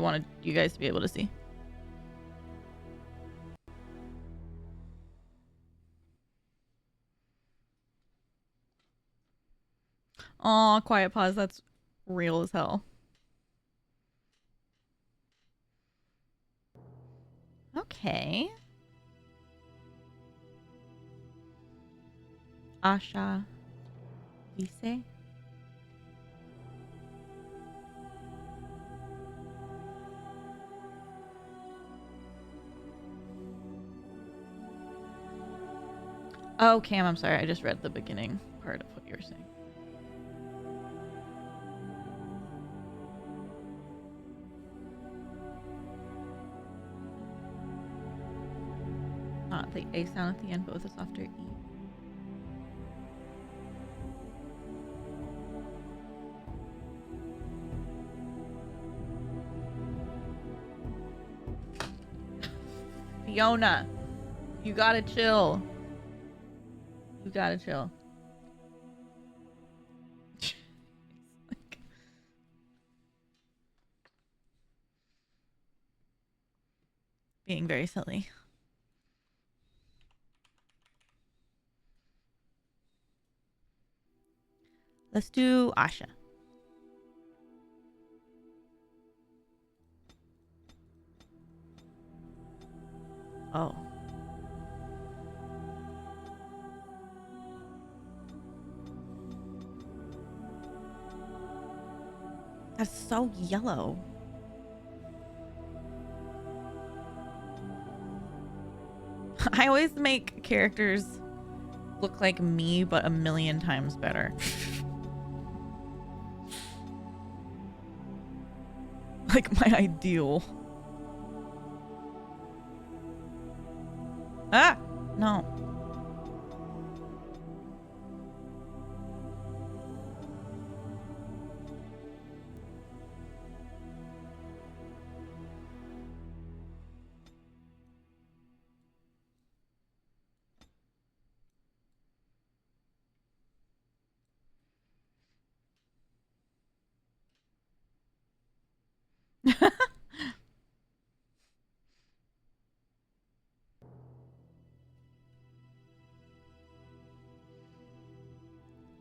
wanted you guys to be able to see. Aw, quiet pause. That's real as hell. Okay. Asha Vise. Oh, Cam, I'm sorry. I just read the beginning part of what you were saying. Not the A sound at the end, but with a softer E. Fiona, you gotta chill. You gotta chill. Like... Being very silly. Let's do Asha. Oh. That's so yellow. I always make characters look like me, but a million times better. Like my ideal. Ah! No.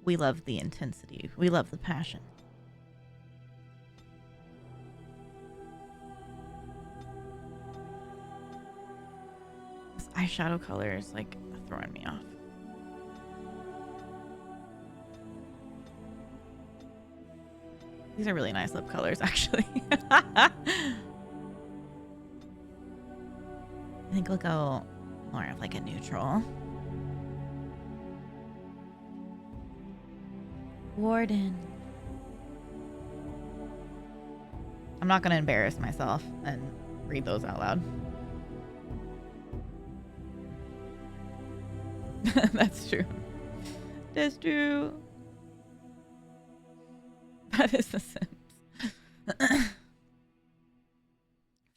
We love the intensity. We love the passion. This eyeshadow color is like throwing me off. These are really nice lip colors, actually. I think we'll go more of like a neutral. Warden. I'm not going to embarrass myself and read those out loud. That's true. That's true. That is the Sims.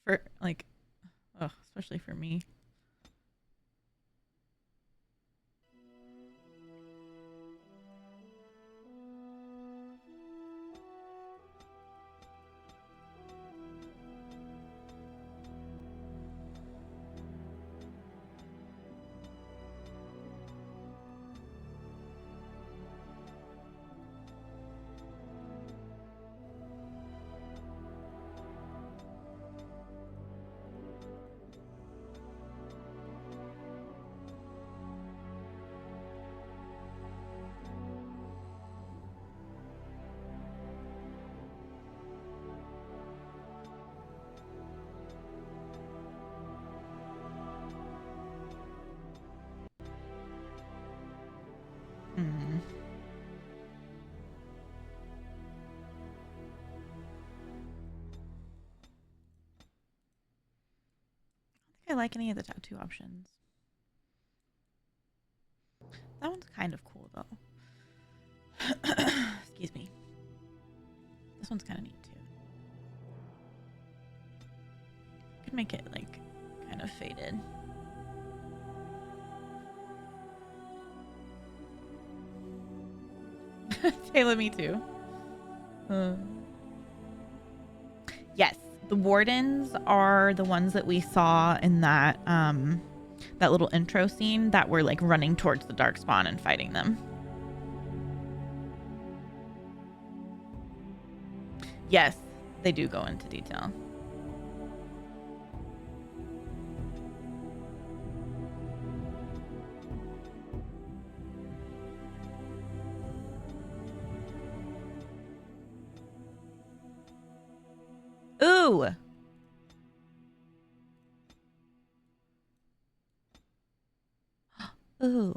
For like, oh, especially for me. I like any of the tattoo options. That one's kind of cool though. Excuse me. This one's kind of neat too. Could make it like kind of faded. Taylor, me too. The wardens are the ones that we saw in that that little intro scene that were like running towards the darkspawn and fighting them. Yes, they do go into detail. Ooh. Ooh.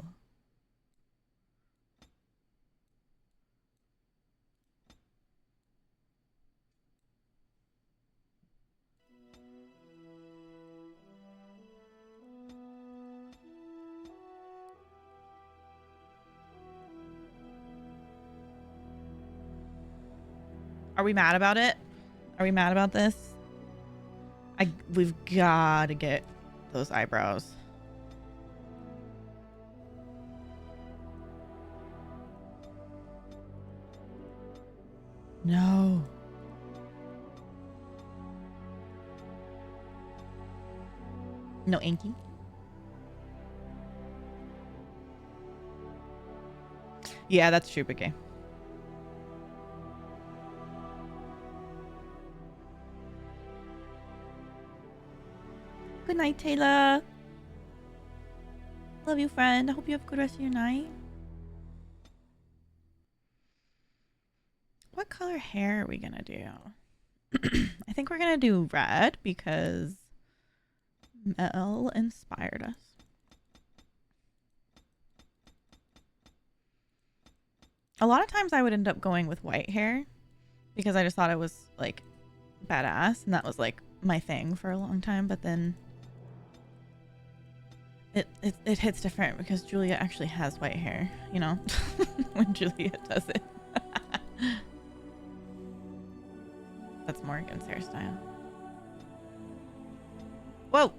Are we mad about it? Are we mad about this? We've got to get those eyebrows. No. No inky? Yeah, that's true, okay. Good night, Taylor. Love you, friend. I hope you have a good rest of your night. What color hair are we gonna do? I think we're gonna do red because Mel inspired us. A lot of times I would end up going with white hair because I just thought it was like badass and that was like my thing for a long time, but then it hits different because Julia actually has white hair, you know, when Julia does it. That's Morgan's hairstyle. Whoa!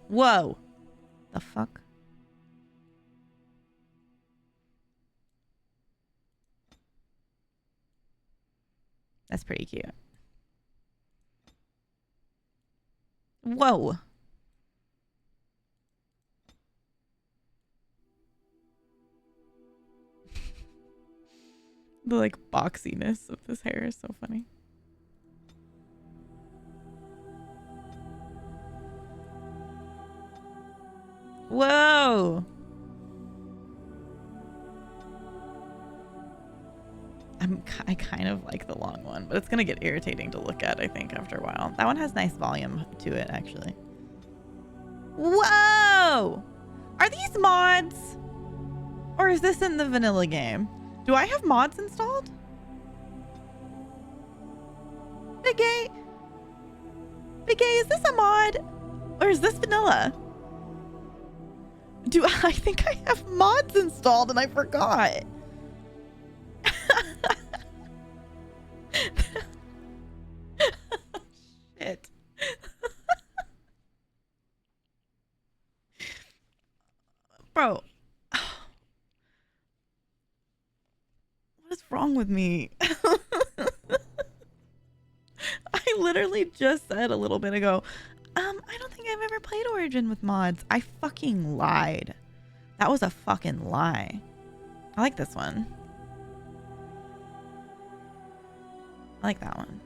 Whoa. The fuck? That's pretty cute. Whoa. The like boxiness of this hair is so funny. Whoa. I kind of like the long one, but it's going to get irritating to look at, I think, after a while. That one has nice volume to it, actually. Whoa! Are these mods? Or is this in the vanilla game? Do I have mods installed? Big A? Big A, is this a mod? Or is this vanilla? I think I have mods installed and I forgot. Shit. Bro. What is wrong with me? I literally just said a little bit ago, I don't think I've ever played Origin with mods. I fucking lied. That was a fucking lie. I like this one. I like that one.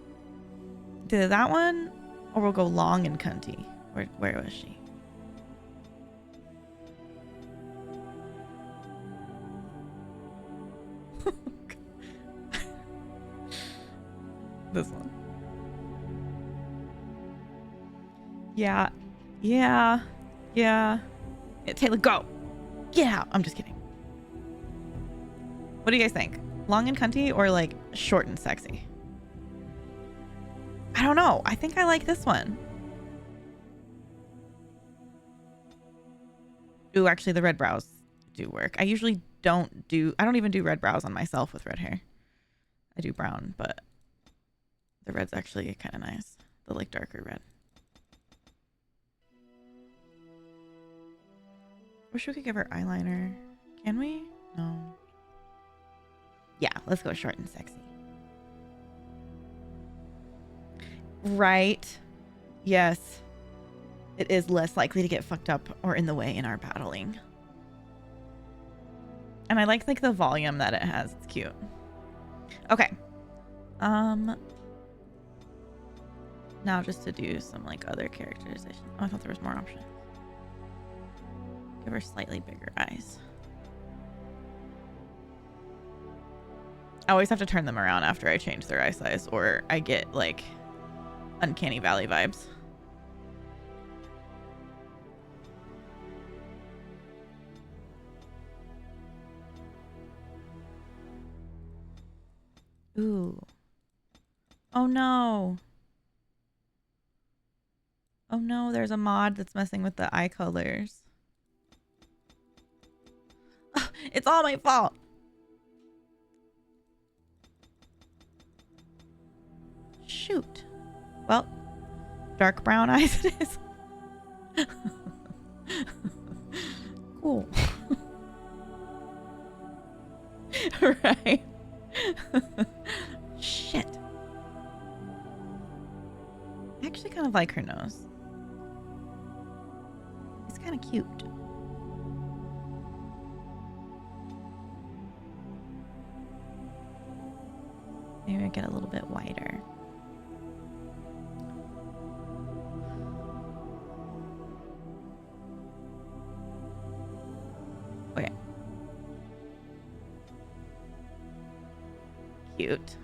Either that one or we'll go long and cunty. Where was she? This one. Yeah. Yeah. Taylor, go. Yeah. I'm just kidding. What do you guys think? Long and cunty or like short and sexy? I don't know. I think I like this one. Ooh, actually the red brows do work. I usually I don't even do red brows on myself with red hair. I do brown, but the red's actually kind of nice. The like darker red. Wish we could give her eyeliner. Can we? No. Yeah, let's go short and sexy. Right. Yes. It is less likely to get fucked up or in the way in our battling. And I like the volume that it has. It's cute. Okay. Now just to do some like other characterization. Oh, I thought there was more options. Give her slightly bigger eyes. I always have to turn them around after I change their eye size or I get like Uncanny Valley vibes. Ooh. Oh no. Oh no, there's a mod that's messing with the eye colors. It's all my fault. Shoot. Well, dark brown eyes it is. Cool. Right. Shit. I actually kind of like her nose. It's kind of cute. Maybe I get a little bit wider. Okay. Cute.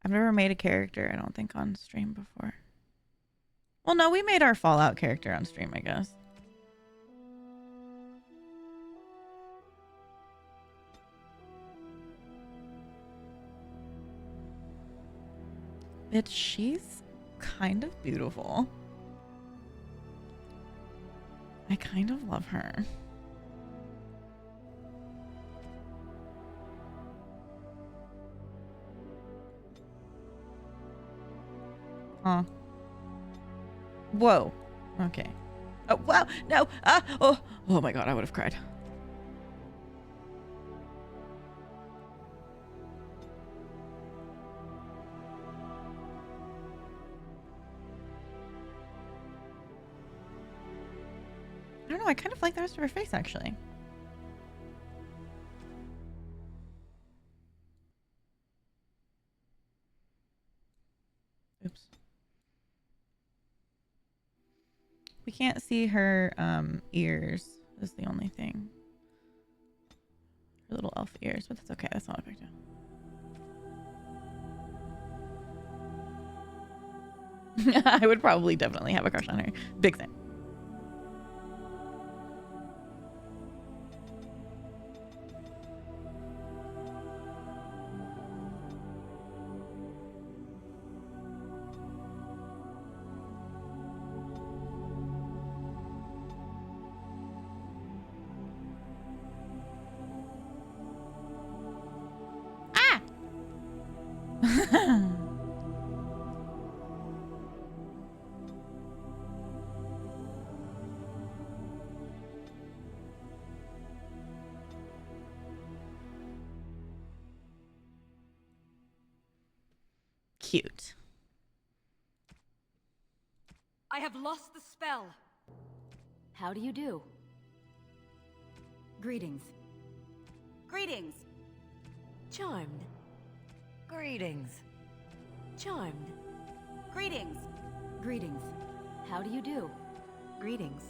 I've never made a character, I don't think, on stream before. Well, no, we made our Fallout character on stream, I guess. Bitch, she's kind of beautiful. I kind of love her. Huh. Whoa. Okay. Oh, wow. No. Oh. Oh my god, I would have cried. I don't know. I kind of like the rest of her face, actually. Oops. We can't see her ears. Is the only thing. Her little elf ears, but that's okay. That's not a big deal. I would probably definitely have a crush on her. Big thing. Cute. I have lost the spell. How do you do? Greetings. Greetings. Charmed. Greetings. Charmed. Greetings. Greetings. How do you do? Greetings.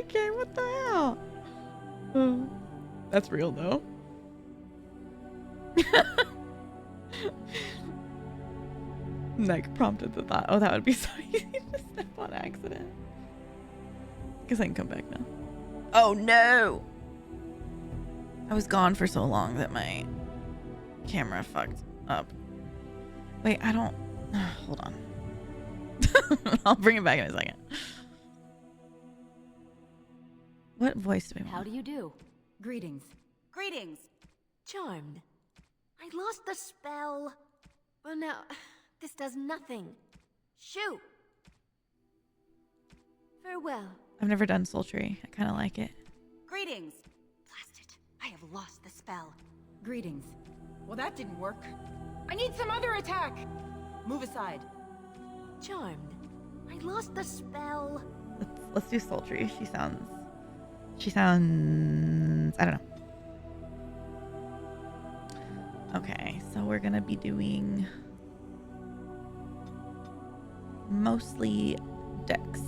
Okay, what the hell? That's real though. Like prompted the thought. Oh, that would be so easy to step on accident. Guess I can come back now. Oh no! I was gone for so long that my camera fucked up. Wait, I don't... Hold on. I'll bring it back in a second. What voice do we want? How do you do? Greetings. Greetings. Charmed. I lost the spell. But now, this does nothing. Shoot! Farewell. I've never done sultry. I kind of like it. Greetings. Blast it. I have lost the spell. Greetings. Well, that didn't work. I need some other attack. Move aside. Charmed. I lost the spell. Let's do sultry. She sounds... I don't know. Okay, so we're gonna be doing mostly Dex.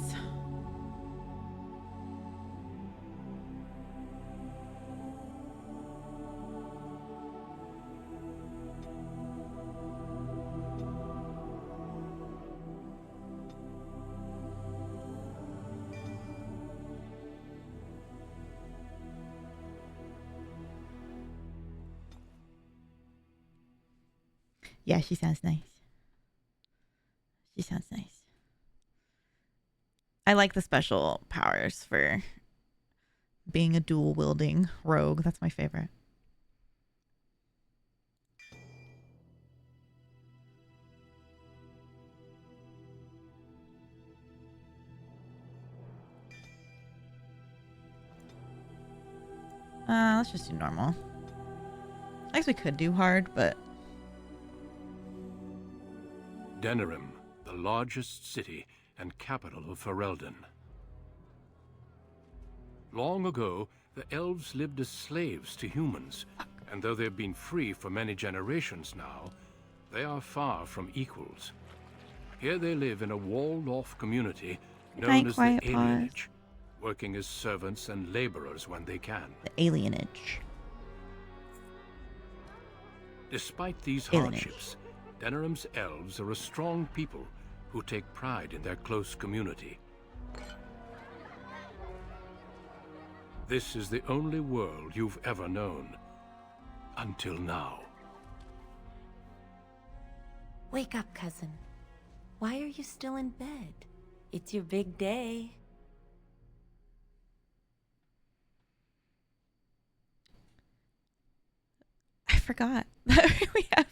Yeah, she sounds nice. She sounds nice. I like the special powers for being a dual wielding rogue. That's my favorite. Let's just do normal. I guess we could do hard, but Denerim, the largest city and capital of Ferelden. Long ago, the elves lived as slaves to humans, and though they've been free for many generations now, they are far from equals. Here they live in a walled-off community known as the Alienage, working as servants and laborers when they can. The Alienage. Despite these hardships, Denerim's elves are a strong people who take pride in their close community. This is the only world you've ever known. Until now. Wake up, cousin. Why are you still in bed? It's your big day. I forgot that we have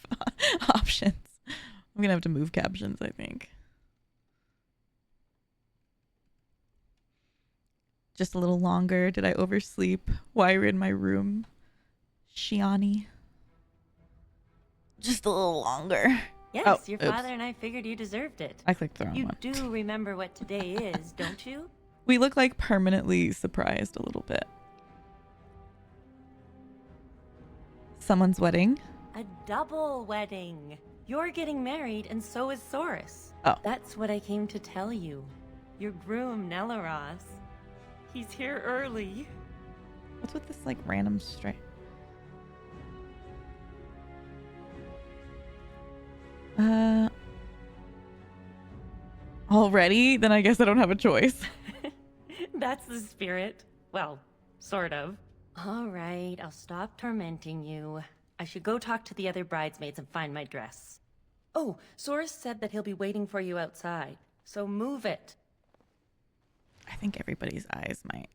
options. I'm gonna have to move captions, I think. Just a little longer. Did I oversleep while you're in my room, Shiani? Just a little longer. Yes, your father and I figured you deserved it. I clicked the wrong you one. You do remember what today is, don't you? We look like permanently surprised a little bit. Someone's wedding. A double wedding. You're getting married and so is Saurus. Oh. That's what I came to tell you. Your groom, Nelaros. He's here early. What's with this like random straight? Already? Then I guess I don't have a choice. That's the spirit. Well, sort of. All right, I'll stop tormenting you. I should go talk to the other bridesmaids and find my dress. Oh, Saurus said that he'll be waiting for you outside, so move it. I think everybody's eyes might.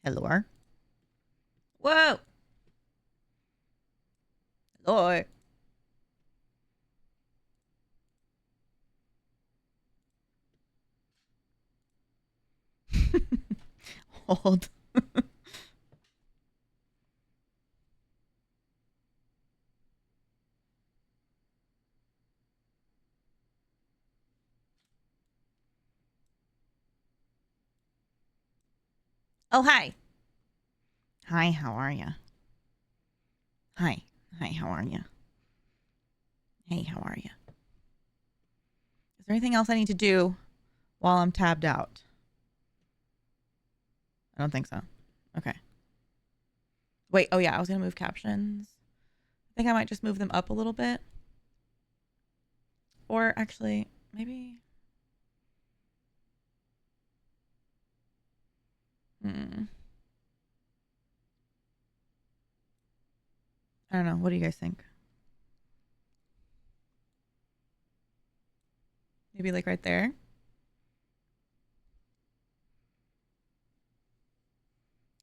Hello. Whoa. Hello. Hold. Oh, hi. Hi, how are you? Hi. Hi, how are you? Hey, how are you? Is there anything else I need to do while I'm tabbed out? I don't think so. Okay. Wait, oh yeah, I was going to move captions. I think I might just move them up a little bit. Or actually, maybe... I don't know. What do you guys think? Maybe like right there?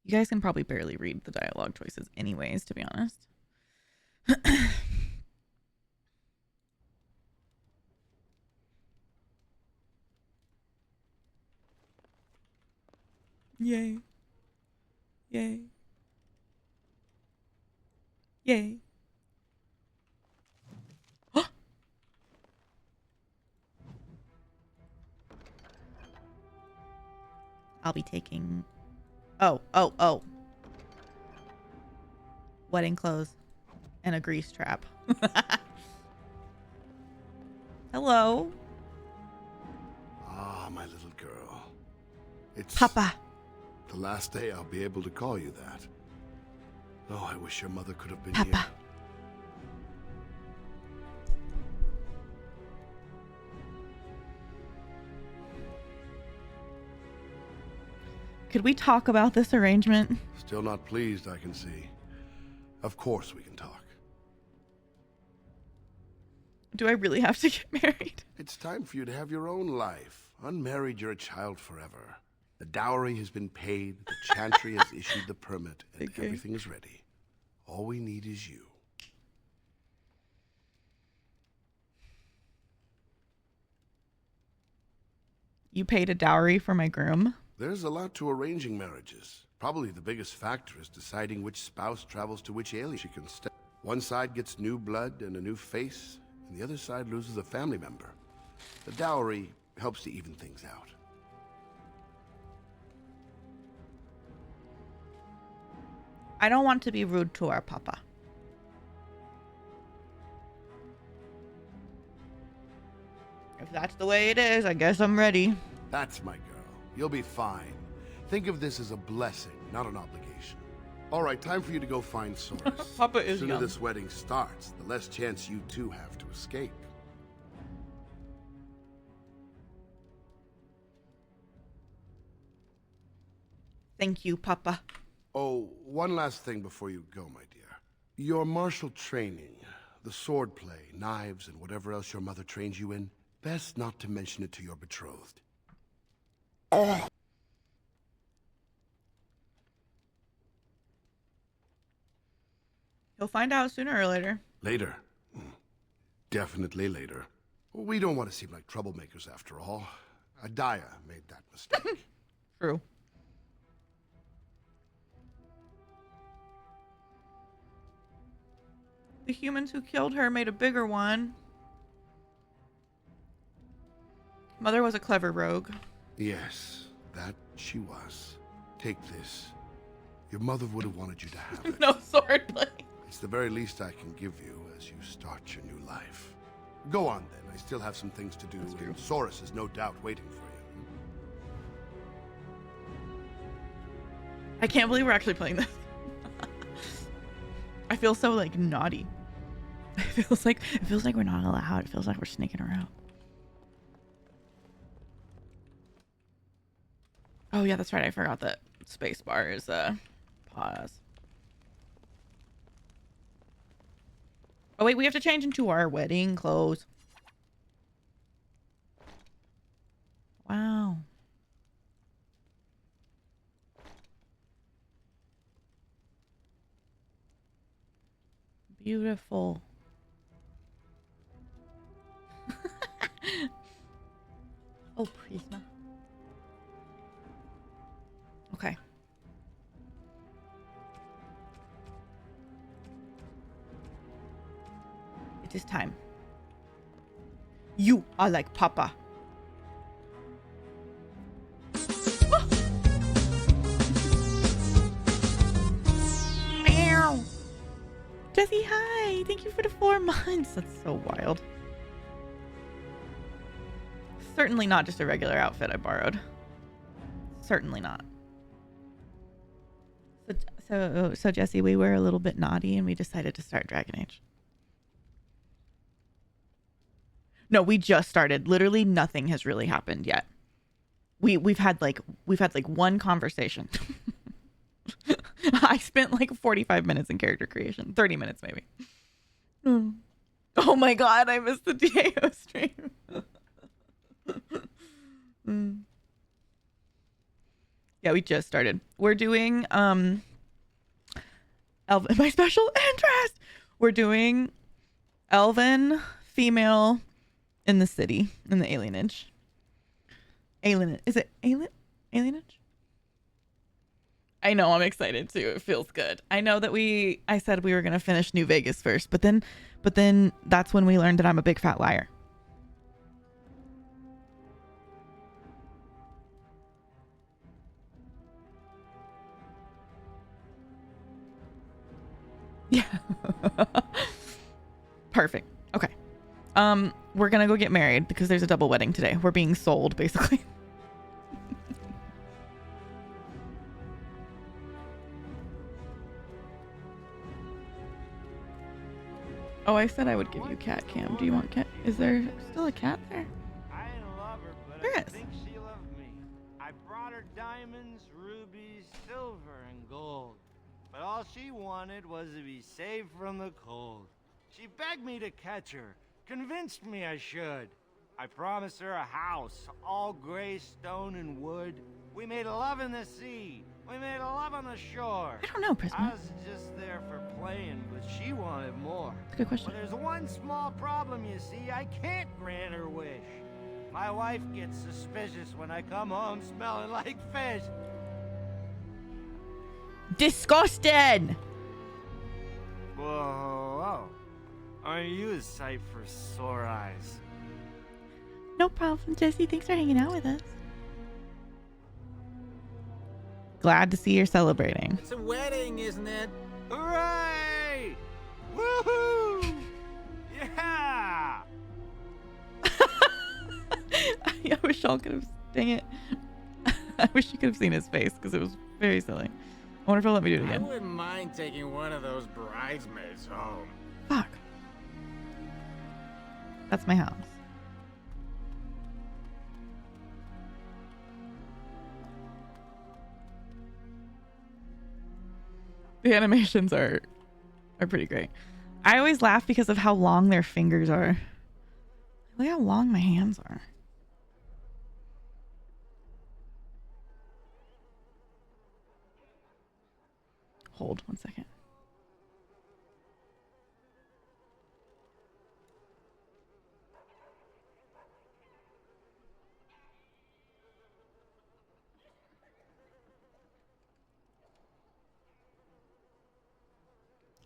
You guys can probably barely read the dialogue choices anyways, to be honest. Yay. Yay. Yay. I'll be taking... Oh. Wedding clothes and a grease trap. Hello. Ah, my little girl. It's Papa. the last day I'll be able to call you that. Oh, I wish your mother could have been Papa. here. Could we talk about this arrangement? Still not pleased, I can see. Of course we can talk. Do I really have to get married? It's time for you to have your own life. Unmarried, you're a child forever. The dowry has been paid, the chantry has issued the permit, and everything is ready. All we need is you. You paid a dowry for my groom? There's a lot to arranging marriages. Probably the biggest factor is deciding which spouse travels to which alien she can stay. One side gets new blood and a new face, and the other side loses a family member. The dowry helps to even things out. I don't want to be rude to our papa. If that's the way it is, I guess I'm ready. That's my girl. You'll be fine. Think of this as a blessing, not an obligation. All right, time for you to go find Soros. Papa is The sooner young. this wedding starts, the less chance you two have to escape. Thank you, Papa. Oh, one last thing before you go, my dear. Your martial training, the sword play, knives, and whatever else your mother trains you in, best not to mention it to your betrothed. He'll find out sooner or later. Later. Definitely later. We don't want to seem like troublemakers after all. Adaya made that mistake. True. The humans who killed her made a bigger one. Mother was a clever rogue. Yes, that she was. Take this. Your mother would have wanted you to have it. No sword play. It's the very least I can give you as you start your new life. Go on then. I still have some things to do, and Soros is no doubt waiting for you. I can't believe we're actually playing this. I feel so like naughty. It feels like we're not allowed. It feels like we're sneaking around. Oh yeah, that's right. I forgot that space bar is pause. Oh wait, we have to change into our wedding clothes. Wow. Beautiful. Oh, Prisma. Okay. It is time. You are like Papa. Meow. Jesse, hi. Thank you for the 4 months. That's so wild. Certainly not just a regular outfit I borrowed. Certainly not. So Jesse, we were a little bit naughty and we decided to start Dragon Age. No, we just started. Literally nothing has really happened yet. We've had like one conversation. I spent like 45 minutes in character creation. 30 minutes maybe. Oh my god, I missed the DAO stream. Yeah, we just started. We're doing Elven, my special interest. We're doing Elven female in the city, in the alienage. Is it alienage? I know, I'm excited too. It feels good. I know that I said we were going to finish New Vegas first, but then that's when we learned that I'm a big fat liar. Yeah. Perfect. Okay. We're going to go get married because there's a double wedding today. We're being sold basically. Oh, I said I would give you cat cam. Do you want cat? Is there still a cat there? I didn't love her, but There I is. think she loved me. I brought her diamonds, rubies, silver, and gold. But all she wanted was to be saved from the cold. She begged me to catch her, convinced me I should. I promised her a house, all gray stone and wood. We made love in the sea. We made love on the shore. I don't know, Prisma. I was just there for playing, but she wanted more. That's a good question. Well, there's one small problem, you see. I can't grant her wish. My wife gets suspicious when I come home smelling like fish. Disgusting! Whoa. Aren't you a sight for sore eyes? No problem, Jesse. Thanks for hanging out with us. Glad to see you're celebrating. It's a wedding, isn't it? Hooray! Woohoo! Yeah! I wish y'all could have. Dang it. I wish you could have seen his face because it was very silly. I wonder if he'll let me do it I again. wouldn't mind taking one of those bridesmaids home. Fuck. That's my house. The animations are pretty great. I always laugh because of how long their fingers are. Look how long my hands are. Hold 1 second.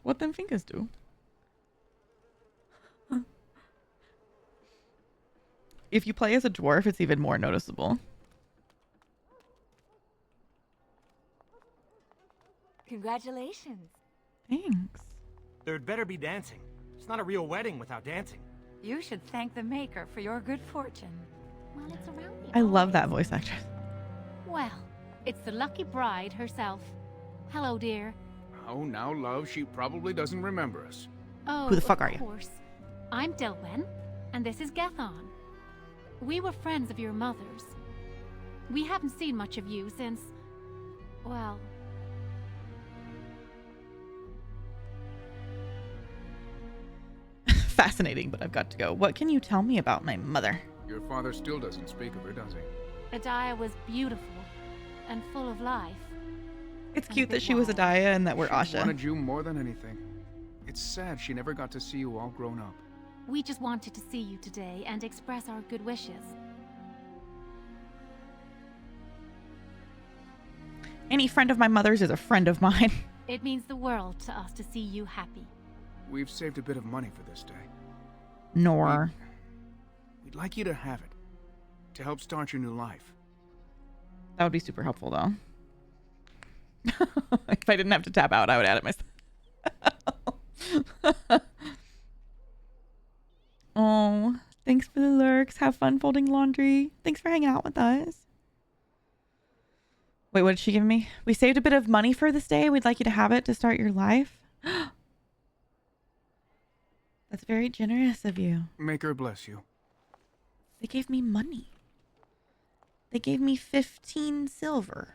What them fingers do? If you play as a dwarf, it's even more noticeable. Congratulations. Thanks. There'd better be dancing. It's not a real wedding without dancing. You should thank the Maker for your good fortune. Well, it's around me I love that always. voice actress. Well, it's the lucky bride herself. Hello, dear. Oh, now, love, she probably doesn't remember us. Oh, Who the fuck are you? Of course. I'm Dilwen, and this is Gethon. We were friends of your mother's. We haven't seen much of you since... well... Fascinating, but I've got to go. What can you tell me about my mother? Your father still doesn't speak of her, does he? Adaya was beautiful and full of life. It's cute that she was Adaya and that we're She Asha. wanted you more than anything. It's sad she never got to see you all grown up. We just wanted to see you today and express our good wishes. Any friend of my mother's is a friend of mine. It means the world to us to see you happy. We've saved a bit of money for this day. Nor. We'd like you to have it. To help start your new life. That would be super helpful, though. If I didn't have to tap out, I would add it myself. Oh, thanks for the lurks. Have fun folding laundry. Thanks for hanging out with us. Wait, what did she give me? We saved a bit of money for this day. We'd like you to have it to start your life. That's very generous of you. Make her bless you. They gave me money. They gave me 15 silver.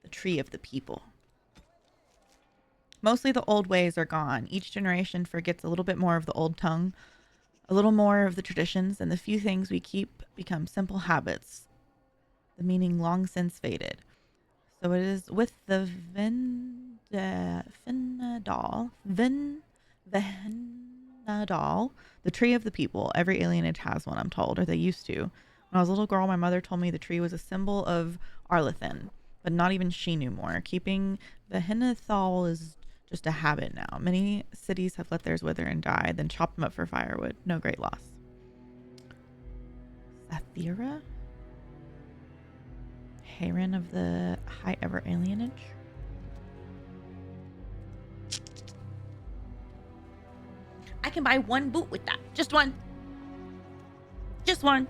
The tree of the people. Mostly the old ways are gone. Each generation forgets a little bit more of the old tongue, a little more of the traditions, and the few things we keep become simple habits, the meaning long since faded. So it is with the Venadal, the tree of the people. Every alienage has one, I'm told, or they used to. When I was a little girl, my mother told me the tree was a symbol of Arlethan, but not even she knew more. Keeping the Venethal is just a habit now. Many cities have let theirs wither and die, then chop them up for firewood. No great loss. Sathira? Heron of the High Ever Alienage? I can buy one boot with that. Just one. Just one.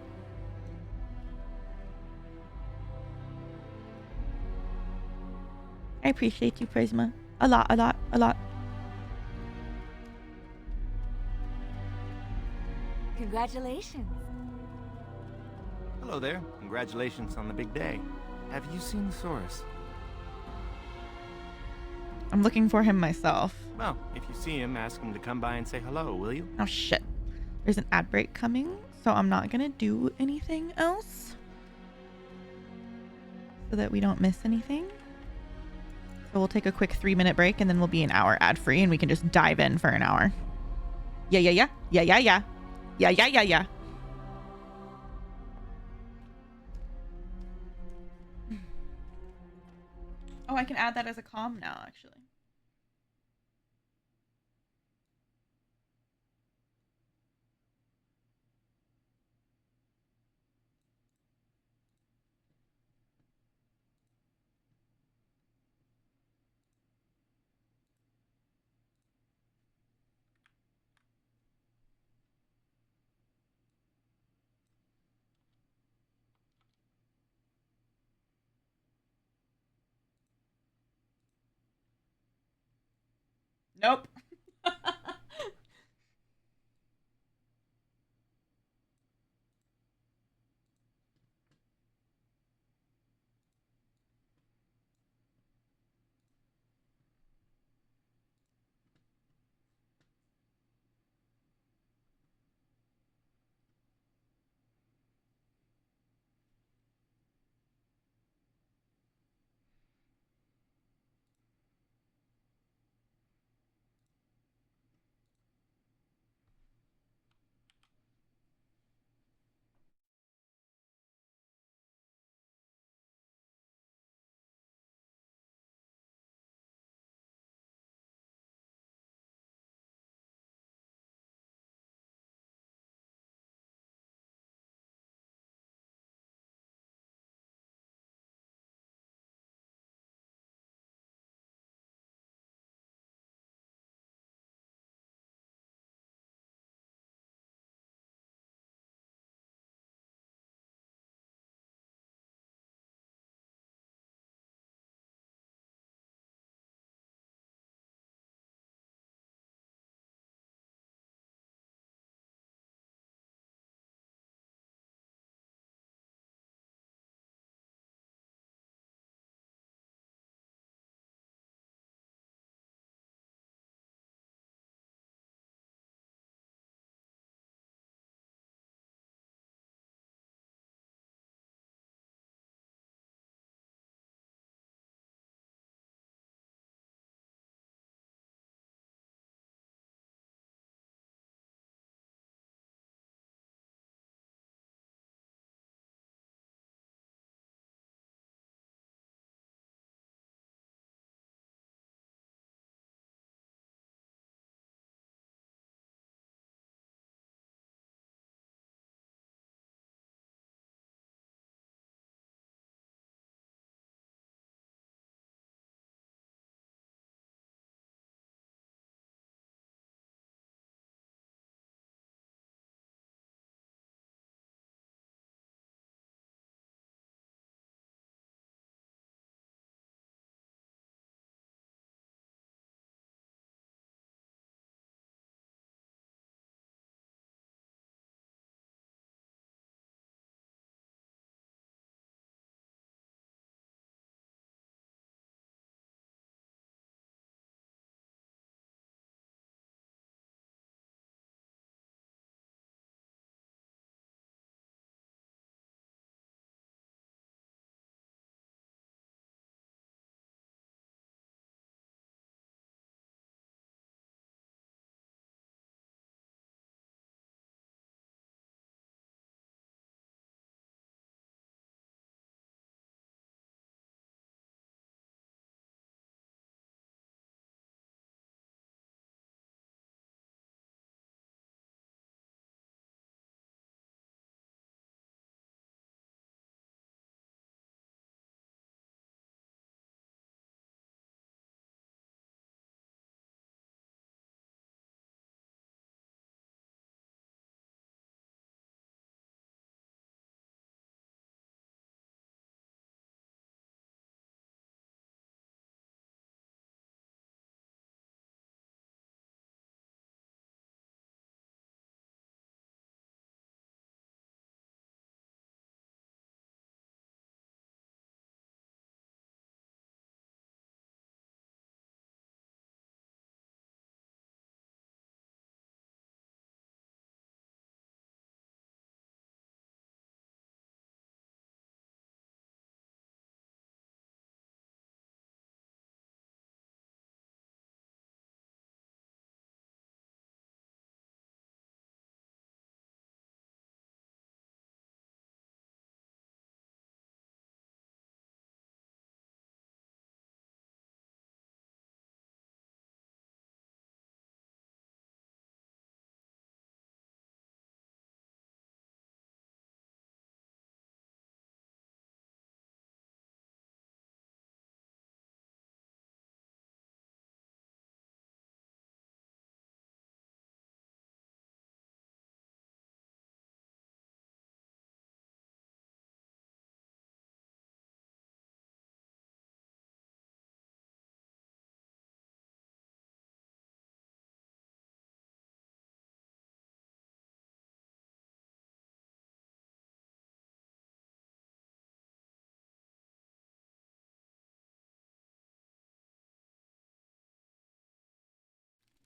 I appreciate you, Prisma. A lot, a lot, a lot. Congratulations. Hello there. Congratulations on the big day. Have you seen Source? I'm looking for him myself. Well, if you see him, ask him to come by and say hello, will you? Oh, shit. There's an ad break coming, so I'm not going to do anything else. So that we don't miss anything. So we'll take a quick 3-minute break and then we'll be an hour ad free and we can just dive in for an hour. Yeah, yeah, yeah. Yeah, yeah, yeah. Yeah, yeah, yeah, yeah. Oh, I can add that as a comm now, actually. Nope.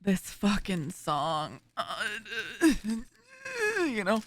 this fucking song. You know?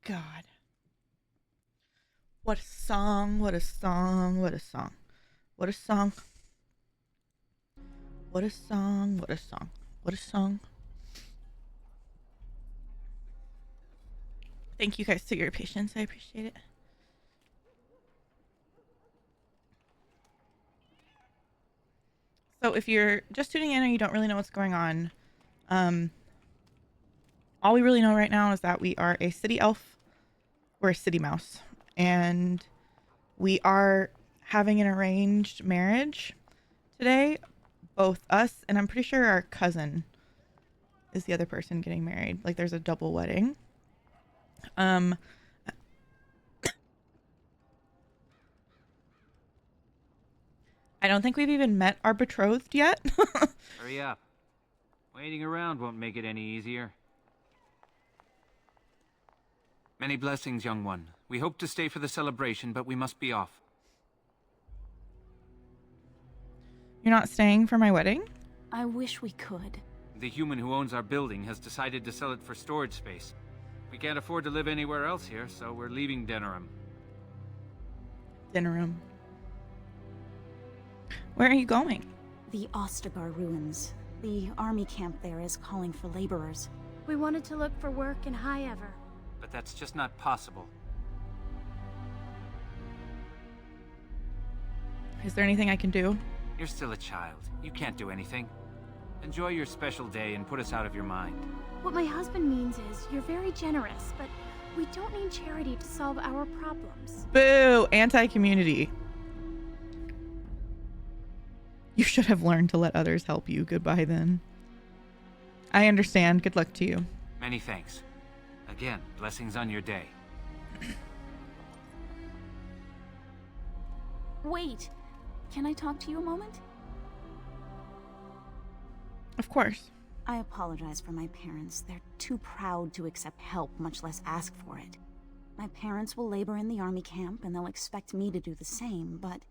God. What a song, what a song, what a song. What a song. What a song, what a song. What a song. Thank you guys for your patience. I appreciate it. So if you're just tuning in or you don't really know what's going on, all we really know right now is that we are a city elf. We're a city mouse. And we are having an arranged marriage today. Both us and I'm pretty sure our cousin is the other person getting married. Like there's a double wedding. I don't think we've even met our betrothed yet. Hurry up. Waiting around won't make it any easier. Many blessings, young one. We hope to stay for the celebration, but we must be off. You're not staying for my wedding? I wish we could. The human who owns our building has decided to sell it for storage space. We can't afford to live anywhere else here, so we're leaving Denerim. Denerim. Where are you going? The Ostagar ruins. The army camp there is calling for laborers. We wanted to look for work in High Ever. but that's just not possible. Is there anything I can do? You're still a child. You can't do anything. Enjoy your special day and put us out of your mind. What my husband means is you're very generous, but we don't need charity to solve our problems. Boo! Anti-community. You should have learned to let others help you. Goodbye then. I understand. Good luck to you. Many thanks. Again, blessings on your day. Wait, can I talk to you a moment? Of course. I apologize for my parents. They're too proud to accept help, much less ask for it. My parents will labor in the army camp, and they'll expect me to do the same, but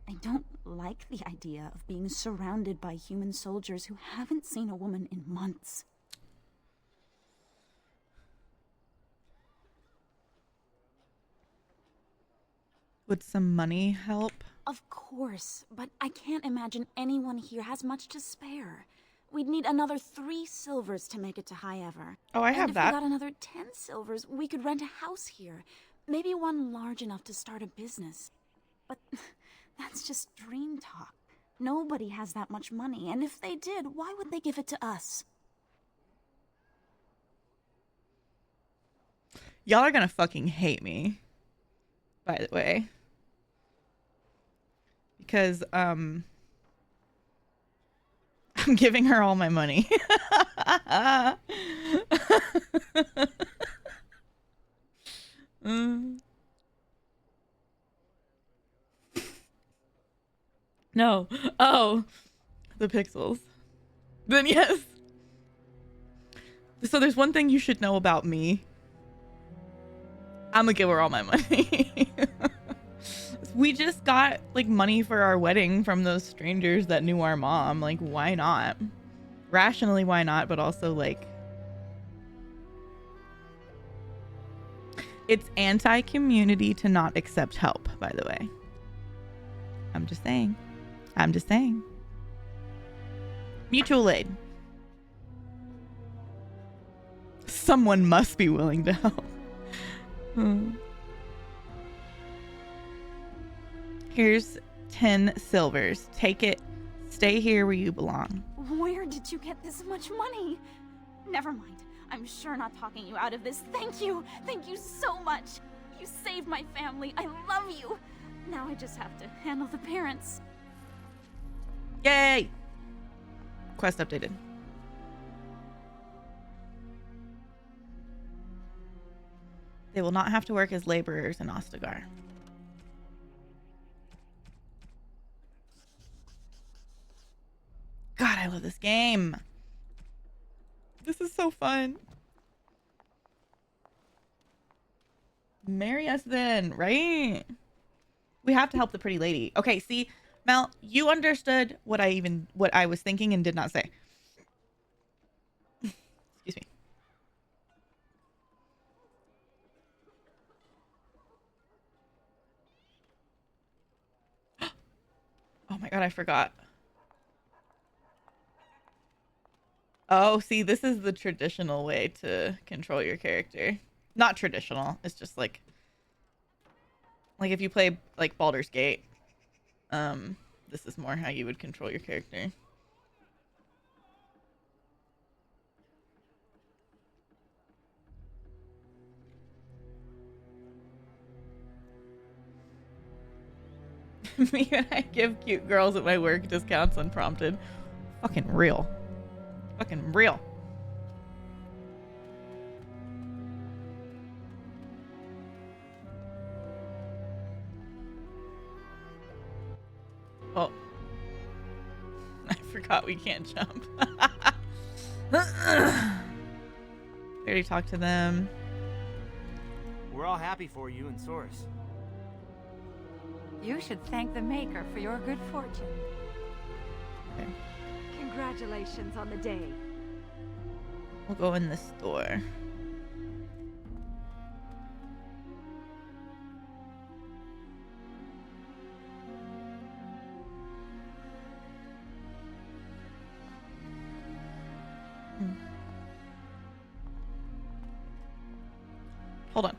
I don't like the idea of being surrounded by human soldiers who haven't seen a woman in months. Would some money help? Of course, but I can't imagine anyone here has much to spare. We'd need another 3 silvers to make it to High Ever. Oh, I have if that. we got another 10 silvers, we could rent a house here. Maybe one large enough to start a business. But that's just dream talk. Nobody has that much money, and if they did, why would they give it to us? Y'all are gonna fucking hate me, by the way. Because, I'm giving her all my money. No. Oh, the pixels. Then yes. So there's one thing you should know about me. I'm gonna give her all my money. We just got like money for our wedding from those strangers that knew our mom. Like, why not? Rationally, why not? But also, like, it's anti-community to not accept help, by the way. I'm just saying. I'm just saying. Mutual aid. Someone must be willing to help. Here's 10 silvers. Take it. Stay here where you belong. Where did you get this much money? Never mind. I'm sure not talking you out of this. Thank you. Thank you so much. You saved my family. I love you. Now I just have to handle the parents. Yay! Quest updated. They will not have to work as laborers in Ostagar. God, I love this game. This is so fun. Marry us then, right? We have to help the pretty lady. Okay, see, Mel, you understood what I was thinking and did not say. Excuse me. Oh my god, I forgot. Oh, see, this is the traditional way to control your character. Not traditional. It's just like if you play like Baldur's Gate, this is more how you would control your character. Me when I give cute girls at my work discounts unprompted. Fucking real. Fucking real. Oh. I forgot we can't jump. I already talked to them. We're all happy for you and Source. You should thank the Maker for your good fortune. Okay. Congratulations on the day. We'll go in the store. Hold on.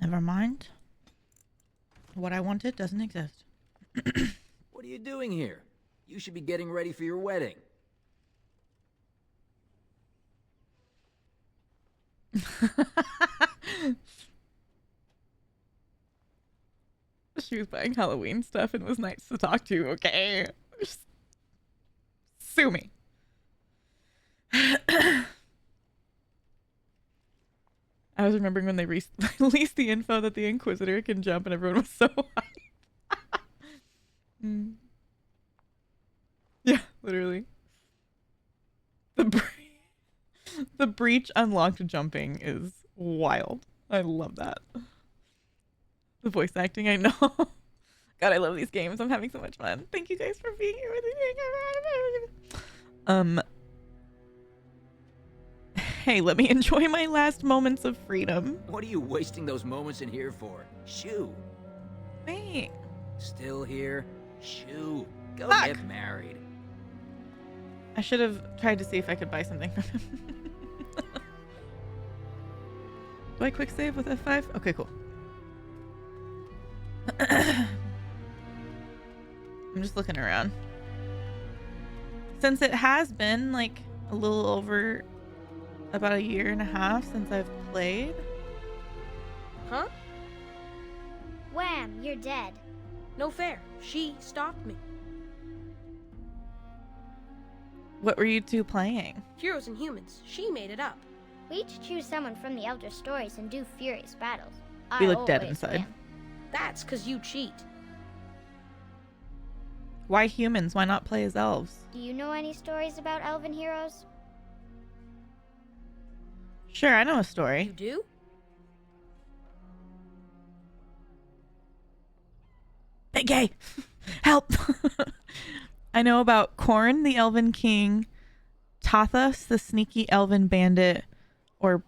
Never mind. What I wanted doesn't exist. What are you doing here? You should be getting ready for your wedding. She was buying Halloween stuff and was nice to talk to, okay? Just sue me. I was remembering when they released the info that the Inquisitor can jump and everyone was so hyped. Yeah, literally. The breach unlocked jumping is wild. I love that. The voice acting, I know. God, I love these games. I'm having so much fun. Thank you guys for being here with me. Hey, let me enjoy my last moments of freedom. What are you wasting those moments in here for? Shoo. Wait. Still here? Shoo. Go Fuck. get married. I should have tried to see if I could buy something from him. Do I quick save with F5? Okay, cool. I'm just looking around. Since it has been like a little over about a year and a half since I've played. Huh? Wham, you're dead. No fair. She stopped me. What were you two playing? Heroes and Humans. She made it up. We each choose someone from the Elder Stories and do furious battles. We I look dead always inside. win. That's because you cheat. Why humans? Why not play as elves? Do you know any stories about elven heroes? Sure, I know a story. You do? Big gay! Help! I know about Korn, the Elven King, Tathas, the sneaky Elven Bandit, or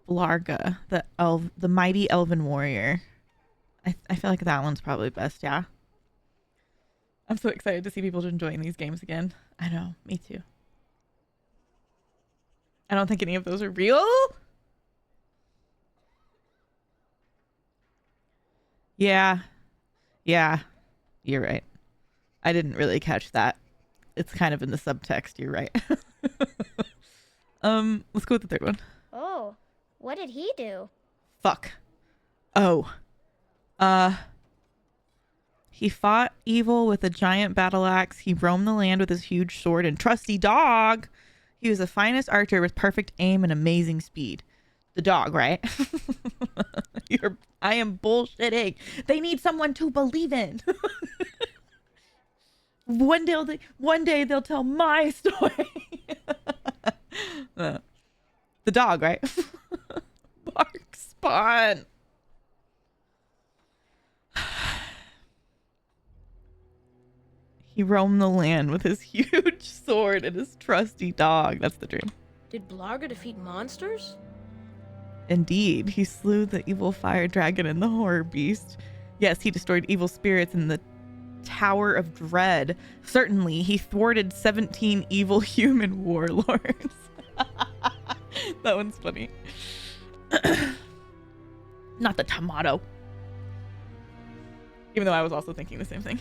Blarga, the mighty Elven Warrior. I feel like that one's probably best, yeah. I'm so excited to see people enjoying these games again. I know, me too. I don't think any of those are real. Yeah. Yeah. You're right. I didn't really catch that. It's kind of in the subtext. You're right. Let's go with the third one. Oh, what did he do? Fuck. Oh. He fought evil with a giant battle axe. He roamed the land with his huge sword and trusty dog. He was the finest archer with perfect aim and amazing speed. The dog, right? I am bullshitting. They need someone to believe in. One day they'll tell my story. The dog, right? Bark Spawn. He roamed the land with his huge sword and his trusty dog. That's the dream. Did Blarga defeat monsters? Indeed, he slew the evil fire dragon and the horror beast. Yes, he destroyed evil spirits in the Tower of Dread. Certainly, he thwarted 17 evil human warlords. That one's funny. Not the tomato. Even though I was also thinking the same thing.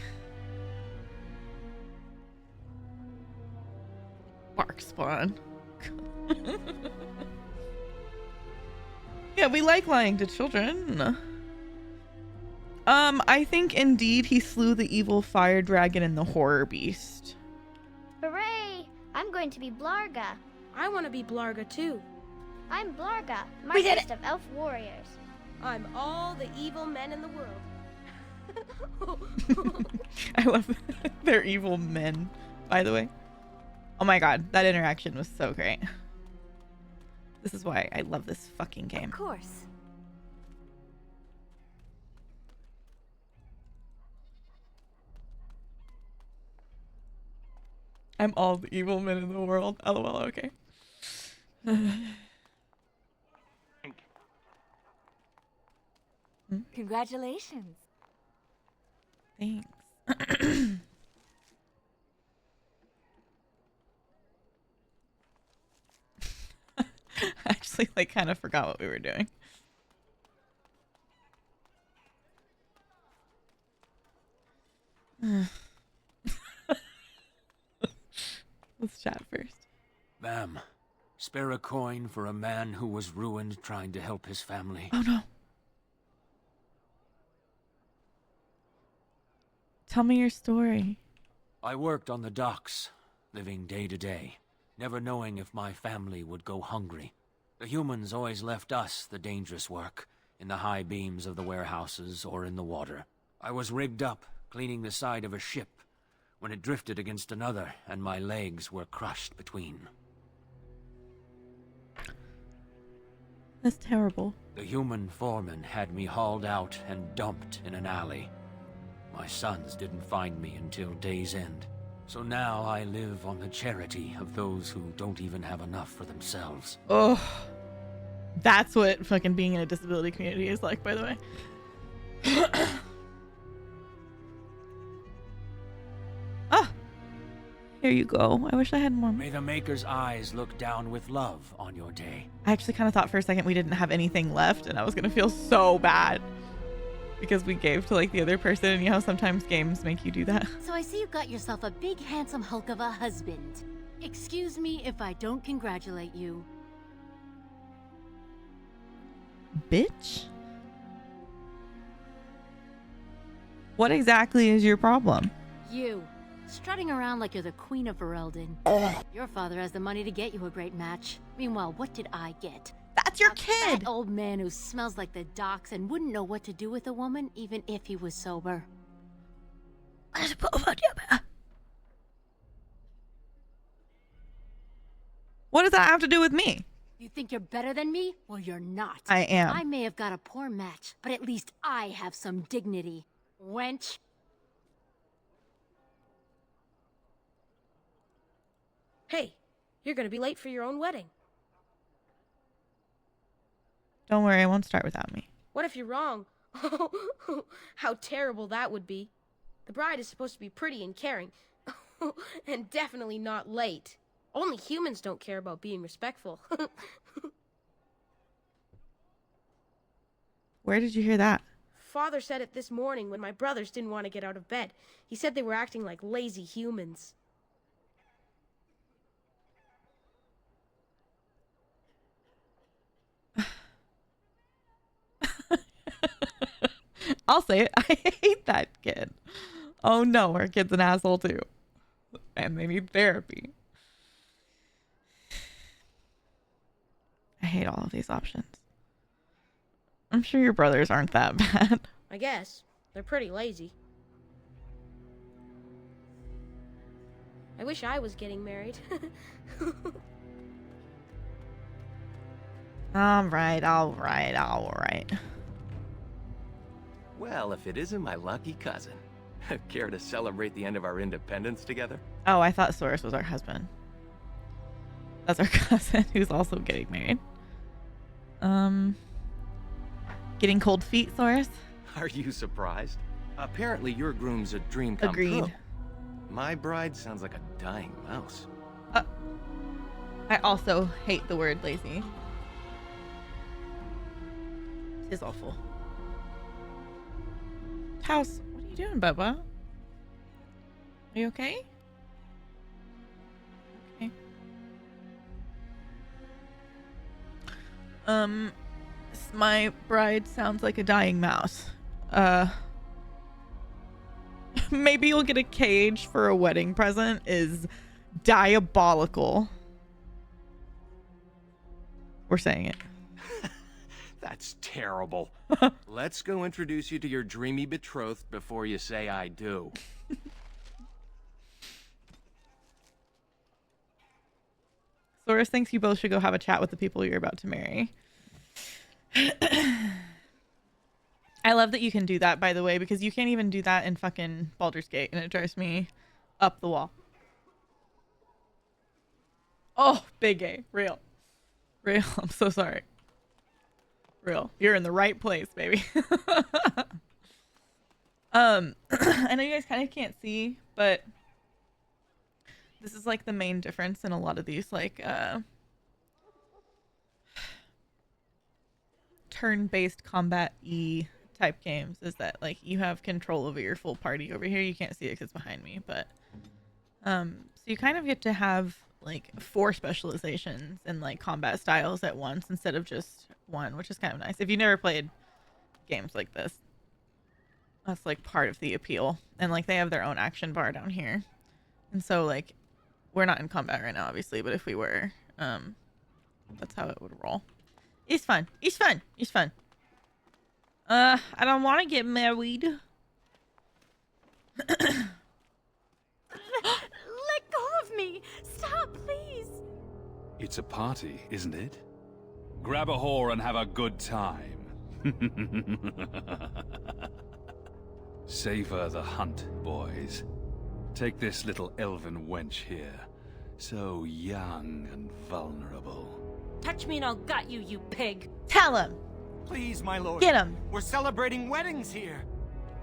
Bark Spawn. Yeah, we like lying to children. I think indeed he slew the evil fire dragon and the horror beast. Hooray! I'm going to be Blarga. I want to be Blarga too. I'm Blarga, We did mightiest of elf warriors. I'm all the evil men in the world. I love they're evil men, by the way. Oh my god, that interaction was so great. This is why I love this fucking game. Of course. I'm all the evil men in the world. LOL, okay. Congratulations. Thanks. I actually like kind of forgot what we were doing. Let's chat first. Ma'am, spare a coin for a man who was ruined trying to help his family. Oh no. Tell me your story. I worked on the docks, living day to day, never knowing if my family would go hungry. The humans always left us the dangerous work, in the high beams of the warehouses or in the water. I was rigged up, cleaning the side of a ship, when it drifted against another and my legs were crushed between. That's terrible. The human foreman had me hauled out and dumped in an alley. My sons didn't find me until day's end. So now I live on the charity of those who don't even have enough for themselves. Oh, that's what fucking being in a disability community is like, by the way. Ah, here you go. I wish I had more. May the Maker's eyes look down with love on your day. I actually kind of thought for a second we didn't have anything left and I was going to feel so bad because we gave to like the other person, and you know how sometimes games make you do that. So I see you got yourself a big handsome hulk of a husband. Excuse me if I don't congratulate you. Bitch? What exactly is your problem? You, strutting around like you're the queen of Ferelden. Your father has the money to get you a great match. Meanwhile, what did I get? That's your a kid! Fat old man who smells like the docks and wouldn't know what to do with a woman even if he was sober. What does that have to do with me? You think you're better than me? Well, you're not. I am. I may have got a poor match, but at least I have some dignity. Wench. Hey, you're gonna be late for your own wedding. Don't worry, I won't start without me. What if you're wrong? How terrible that would be. The bride is supposed to be pretty and caring. And definitely not late. Only humans don't care about being respectful. Where did you hear that? Father said it this morning when my brothers didn't want to get out of bed. He said they were acting like lazy humans. I'll say it. I hate that kid. Oh no, our kid's an asshole too. And they need therapy. I hate all of these options. I'm sure your brothers aren't that bad. I guess. They're pretty lazy. I wish I was getting married. All right. Well, if it isn't my lucky cousin. Care to celebrate the end of our independence together? Oh, I thought Soros was our husband. That's our cousin who's also getting married. Getting cold feet, Soros? Are you surprised? Apparently your groom's a dream come Agreed. true. My bride sounds like a dying mouse. I also hate the word lazy. It is awful. House, what are you doing, Bubba? Are you okay? Okay. My bride sounds like a dying mouse. Maybe you'll get a cage for a wedding present is diabolical. We're saying it. That's terrible. Let's go introduce you to your dreamy betrothed before you say I do. Soros thinks you both should go have a chat with the people you're about to marry. I love that you can do that, by the way, because you can't even do that in fucking Baldur's Gate, and it drives me up the wall. Oh, big A. Real. I'm so sorry. Real. You're in the right place, baby. I know you guys kind of can't see, but this is like the main difference in a lot of these like turn-based combat type games is that like you have control over your full party. Over here you can't see it because it's behind me, but so you kind of get to have like 4 specializations and like combat styles at once instead of just one, which is kind of nice. If you've never played games like this, that's like part of the appeal. And like they have their own action bar down here, and so like we're not in combat right now obviously, but if we were, that's how it would roll. It's fun. I don't want to get married. Let go of me! Stop, please! It's a party, isn't it? Grab a whore and have a good time. Savor the hunt, boys. Take this little elven wench here. So young and vulnerable. Touch me and I'll gut you, you pig. Tell him. Please, my lord. Get him. We're celebrating weddings here.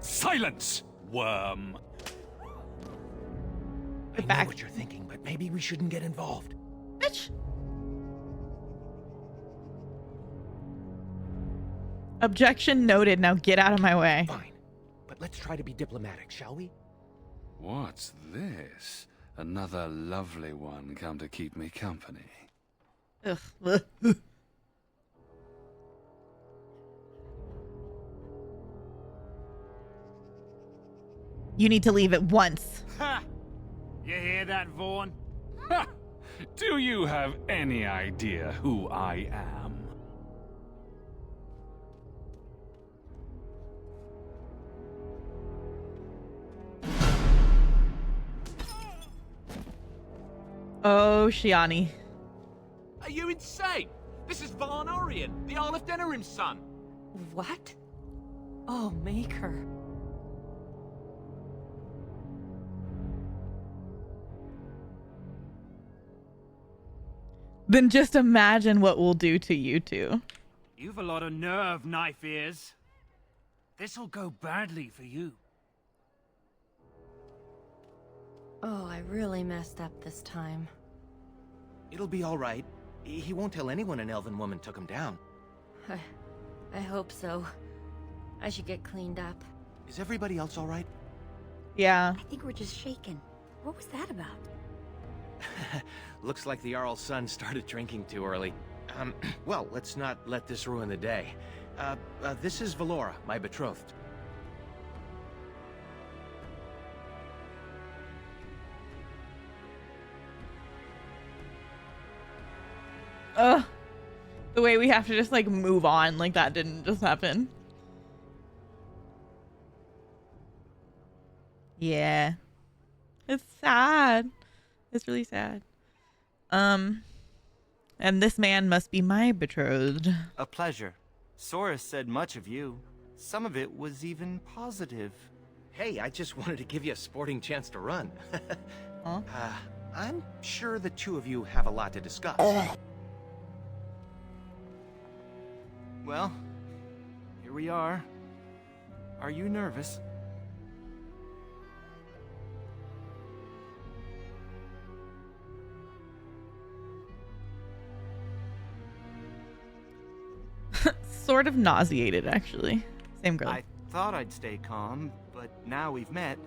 Silence, worm. I know what you're thinking, but maybe we shouldn't get involved. Bitch. Objection noted. Now get out of my way. Fine, but let's try to be diplomatic, shall we? What's this? Another lovely one come to keep me company. Ugh. You need to leave at once. Ha! You hear that, Vaughn? Ha! Do you have any idea who I am? Oh, Shiani. Are you insane? This is Varn Orion, the Arl of Denerim's son. What? Oh, Maker. Then just imagine what we'll do to you two. You've a lot of nerve, knife ears. This'll go badly for you. Oh, I really messed up this time. It'll be all right. He won't tell anyone an elven woman took him down. I hope so. I should get cleaned up. Is everybody else all right? Yeah. I think we're just shaken. What was that about? Looks like the Jarl's son started drinking too early. Well, let's not let this ruin the day. This is Valora, my betrothed. Ugh. The way we have to just like move on, like that didn't just happen. Yeah. It's sad. It's really sad. And this man must be my betrothed. A pleasure. Soros said much of you. Some of it was even positive. Hey, I just wanted to give you a sporting chance to run. Huh? I'm sure the two of you have a lot to discuss. Well, here we are. Are you nervous? Sort of nauseated, actually. Same girl. I thought I'd stay calm, but now we've met.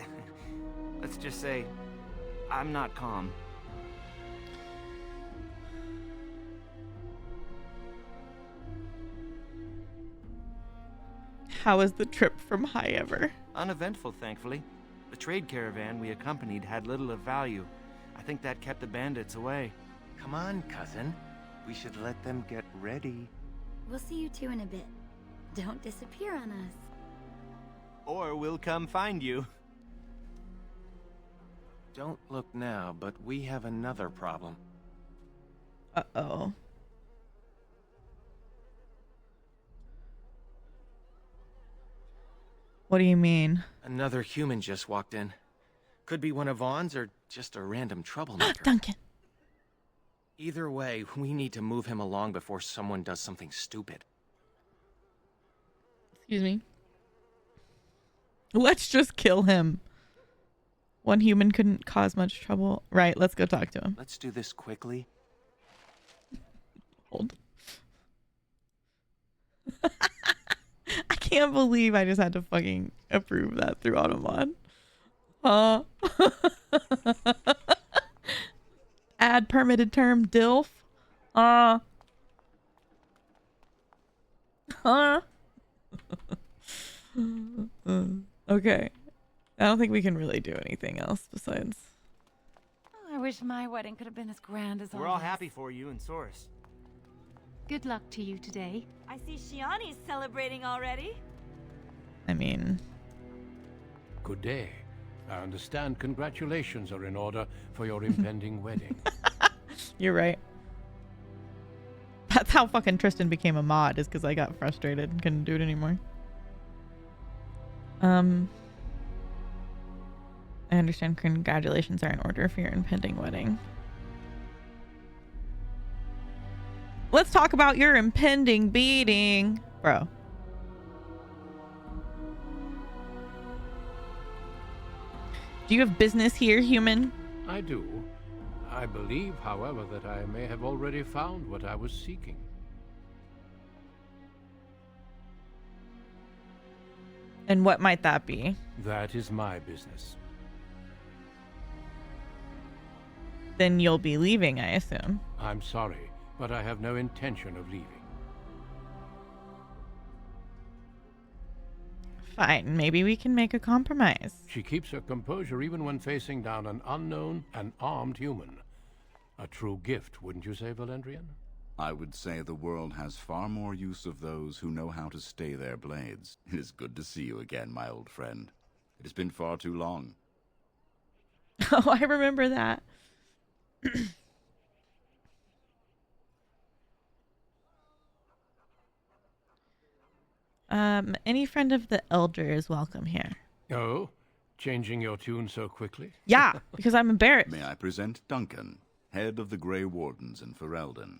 Let's just say, I'm not calm. How was the trip from High Ever? Uneventful, thankfully. The trade caravan we accompanied had little of value. I think that kept the bandits away. Come on, cousin. We should let them get ready. We'll see you two in a bit. Don't disappear on us. Or we'll come find you. Don't look now, but we have another problem. Uh-oh. What do you mean? Another human just walked in. Could be one of Vaughn's or just a random troublemaker. Duncan. Either way, we need to move him along before someone does something stupid. Excuse me. Let's just kill him. One human couldn't cause much trouble. Right, let's go talk to him. Let's do this quickly. Hold. I can't believe I just had to fucking approve that through Automod. Add permitted term DILF. Okay. I don't think we can really do anything else besides. Oh, I wish my wedding could have been as grand as We're all happy for you and Source. Good luck to you today. I see Shiani's celebrating already. I mean... Good day. I understand congratulations are in order for your impending wedding. You're right. That's how fucking Tristan became a mod, is because I got frustrated and couldn't do it anymore. I understand congratulations are in order for your impending wedding. Let's talk about your impending beating, bro. Do you have business here, human? I do. I believe, however, that I may have already found what I was seeking. And what might that be? That is my business. Then you'll be leaving, I assume. I'm sorry, but I have no intention of leaving. Fine, maybe we can make a compromise. She keeps her composure even when facing down an unknown and armed human. A true gift, wouldn't you say, Valendrian? I would say the world has far more use of those who know how to stay their blades. It is good to see you again, my old friend. It has been far too long. Oh, I remember that. Any friend of the Elder is welcome here. Oh? Changing your tune so quickly? Yeah, because I'm embarrassed. May I present Duncan, head of the Grey Wardens in Ferelden.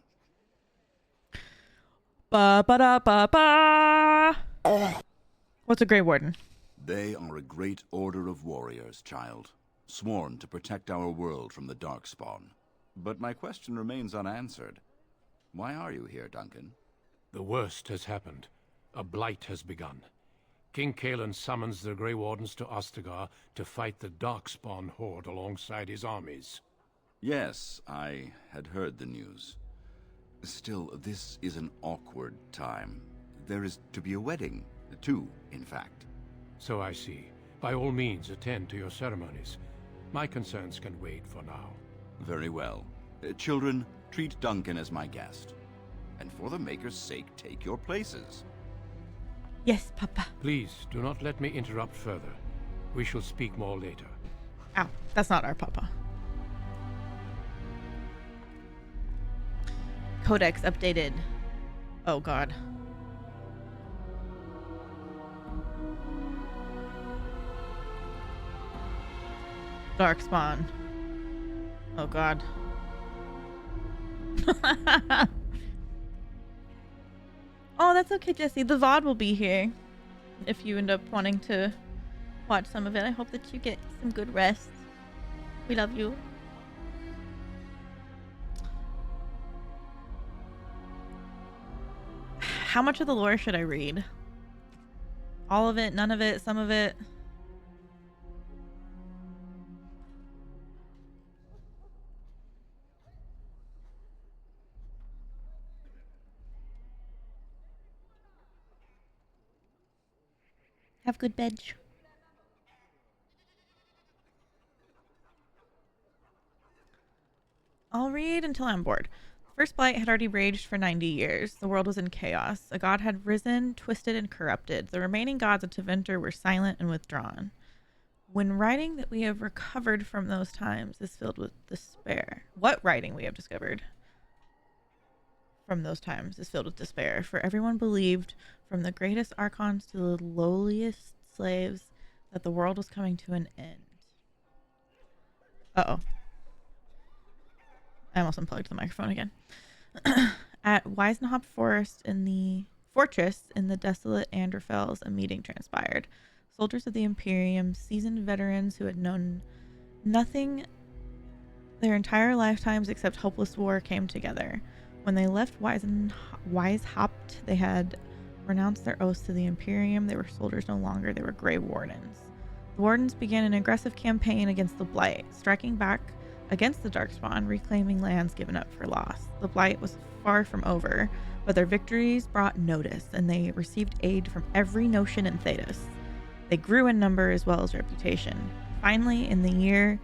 Ba-ba-da-ba-ba. What's a Grey Warden? They are a great order of warriors, child, sworn to protect our world from the Darkspawn. But my question remains unanswered. Why are you here, Duncan? The worst has happened. A blight has begun. King Kalen summons the Grey Wardens to Ostagar to fight the Darkspawn horde alongside his armies. Yes, I had heard the news. Still, this is an awkward time. There is to be a wedding. Two, in fact. So I see. By all means, attend to your ceremonies. My concerns can wait for now. Very well. Children, treat Duncan as my guest. And for the Maker's sake, take your places. Yes, Papa. Please, do not let me interrupt further. We shall speak more later. Ow, that's not our Papa. Codex updated. Oh, God. Darkspawn. Oh, God. Oh, that's okay, Jesse. The VOD will be here if you end up wanting to watch some of it. I hope that you get some good rest. We love you. How much of the lore should I read? All of it? None of it? Some of it? Have good bed. I'll read until I'm bored. First Blight had already raged for 90 years. The world was in chaos. A god had risen, twisted, and corrupted. The remaining gods of Tevinter were silent and withdrawn. When writing that we have recovered from those times is filled with despair. What writing we have discovered from those times is filled with despair, for everyone believed, from the greatest archons to the lowliest slaves, that the world was coming to an end. Uh-oh. I almost unplugged the microphone again. At Weisenhop Forest in the fortress in the desolate Anderfels, a meeting transpired. Soldiers of the Imperium, seasoned veterans who had known nothing their entire lifetimes except hopeless war, came together. When they left Weishaupt, they had renounced their oaths to the Imperium. They were soldiers no longer. They were Grey Wardens. The Wardens began an aggressive campaign against the Blight, striking back against the Darkspawn, reclaiming lands given up for loss. The Blight was far from over, but their victories brought notice, and they received aid from every Notion in Thedas. They grew in number as well as reputation. Finally, in the year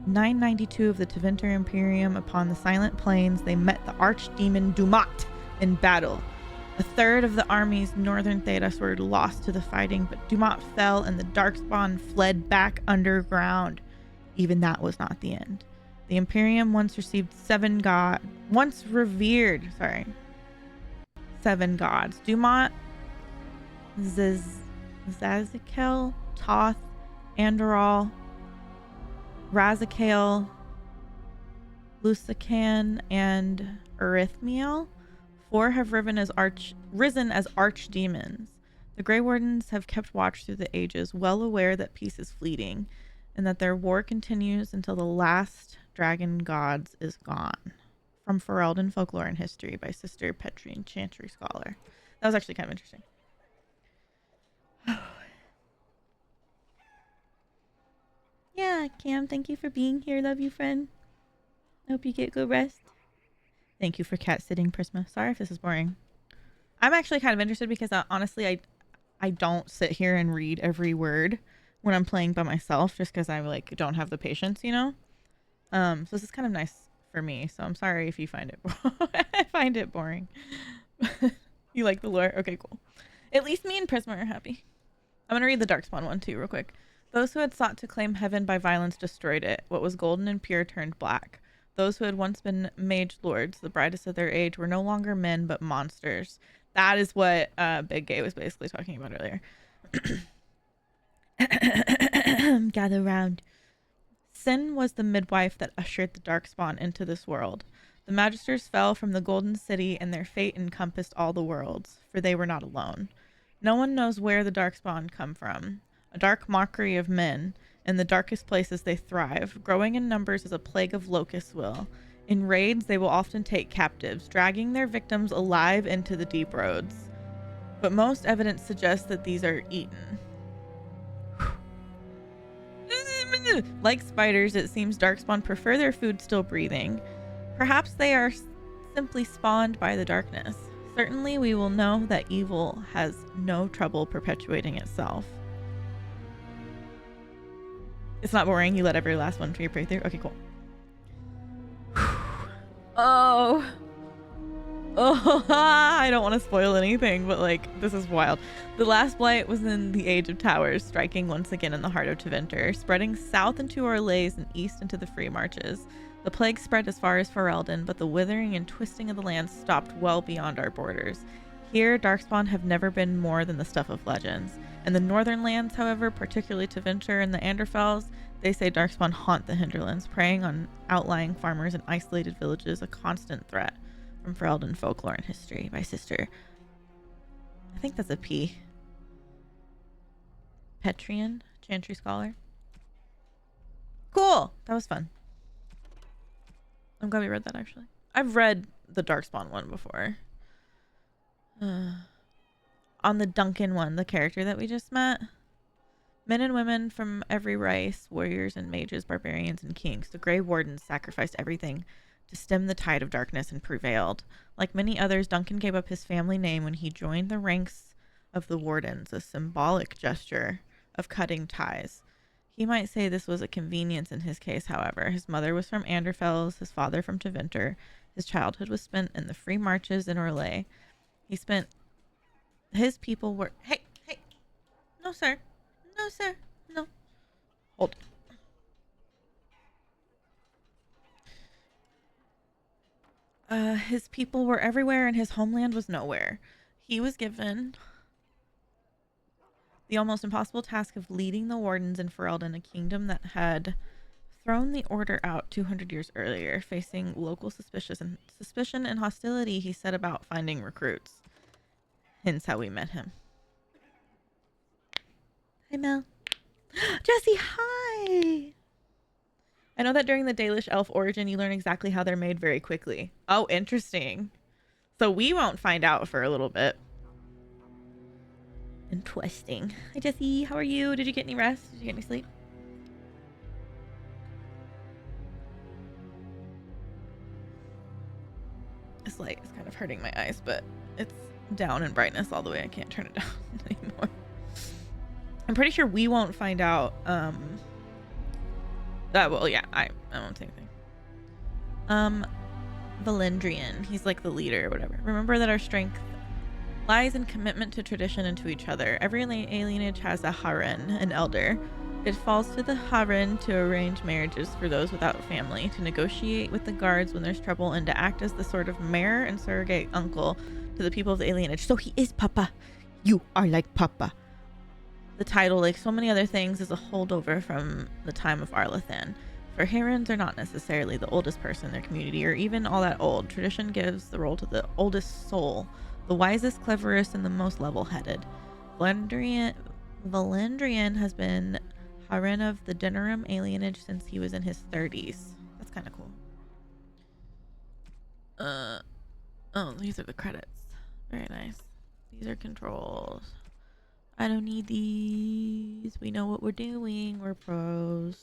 992 of the Tevinter Imperium, upon the Silent Plains, they met the archdemon Dumat in battle. A third of the armies northern Thedas were lost to the fighting, but Dumat fell and the Darkspawn fled back underground. Even that was not the end. The Imperium once revered seven gods. Dumat, Zazikel, Toth, Andorol, Razikael, Lusacan, and Arithmiel. 4 have risen as archdemons. The Grey Wardens have kept watch through the ages, well aware that peace is fleeting, and that their war continues until the last dragon gods is gone. From Ferelden Folklore and History by Sister Petrian Chantry Scholar. That was actually kind of interesting. Yeah, Cam, thank you for being here. Love you, friend. Hope you get good rest. Thank you for cat sitting, Prisma. Sorry if this is boring. I'm actually kind of interested because honestly, I don't sit here and read every word when I'm playing by myself, just because I don't have the patience, you know. So this is kind of nice for me. So I'm sorry if you find it find it boring. You like the lore? Okay, cool. At least me and Prisma are happy. I'm gonna read the Darkspawn one too, real quick. Those who had sought to claim heaven by violence destroyed it. What was golden and pure turned black. Those who had once been mage lords, the brightest of their age, were no longer men but monsters. That is what Big Gay was basically talking about earlier. Gather round. Sin was the midwife that ushered the Darkspawn into this world. The Magisters fell from the Golden City, and their fate encompassed all the worlds, for they were not alone. No one knows where the Darkspawn come from. A dark mockery of men. In the darkest places they thrive. Growing in numbers as a plague of locusts will. In raids, they will often take captives, dragging their victims alive into the deep roads. But most evidence suggests that these are eaten. Like spiders, it seems Darkspawn prefer their food still breathing. Perhaps they are simply spawned by the darkness. Certainly, we will know that evil has no trouble perpetuating itself. It's not boring. You let every last one to your breakthrough. Okay, cool. Oh, I don't want to spoil anything, but this is wild. The last blight was in the Age of Towers, striking once again in the heart of Tevinter, spreading south into Orlais and east into the Free Marches. The plague spread as far as Ferelden, but the withering and twisting of the land stopped well beyond our borders. Here, Darkspawn have never been more than the stuff of legends. In the northern lands, however, particularly Tevinter and the Anderfels, they say Darkspawn haunt the hinterlands, preying on outlying farmers and isolated villages, a constant threat. From Ferelden Folklore and History by Sister. I think that's a P. Petrian Chantry Scholar. Cool! That was fun. I'm glad we read that, actually. I've read the Darkspawn one before. On the Duncan one, the character that we just met. Men and women from every race, warriors and mages, barbarians and kings. The Grey Wardens sacrificed everything to stem the tide of darkness and prevailed. Like many others, Duncan gave up his family name when he joined the ranks of the Wardens, a symbolic gesture of cutting ties. He might say this was a convenience in his case, however. His mother was from Anderfels, his father from Tevinter. His childhood was spent in the free marches in Orlais. His people were... Hey! No, sir. No, sir. No. Hold. His people were everywhere and his homeland was nowhere. He was given the almost impossible task of leading the wardens in Ferelden, a kingdom that had thrown the order out 200 years earlier. Facing local suspicion and hostility, he set about finding recruits. Hence how we met him. Hi, Mel. Jesse, hi! I know that during the Dalish elf origin, you learn exactly how they're made very quickly. Oh, interesting. So we won't find out for a little bit. Interesting. Hi, Jesse. How are you? Did you get any rest? Did you get any sleep? This light is kind of hurting my eyes, but it's down in brightness all the way. I can't turn it down anymore. I'm pretty sure we won't find out. Well, yeah, I won't say anything. Valendrian. He's like the leader or whatever. Remember that our strength lies in commitment to tradition and to each other. Every alienage has a Harren, an elder. It falls to the Harren to arrange marriages for those without family, to negotiate with the guards when there's trouble, and to act as the sort of mayor and surrogate uncle to the people of the alienage. So he is Papa. You are like Papa. The title, like so many other things, is a holdover from the time of Arlathan. For Harrens are not necessarily the oldest person in their community, or even all that old. Tradition gives the role to the oldest soul, the wisest, cleverest, and the most level-headed. Valendrian has been Harren of the Denerim alienage since he was in his 30s. That's kind of cool. Oh, these are the credits. Very nice. These are controls. I don't need these. We know what we're doing. We're pros.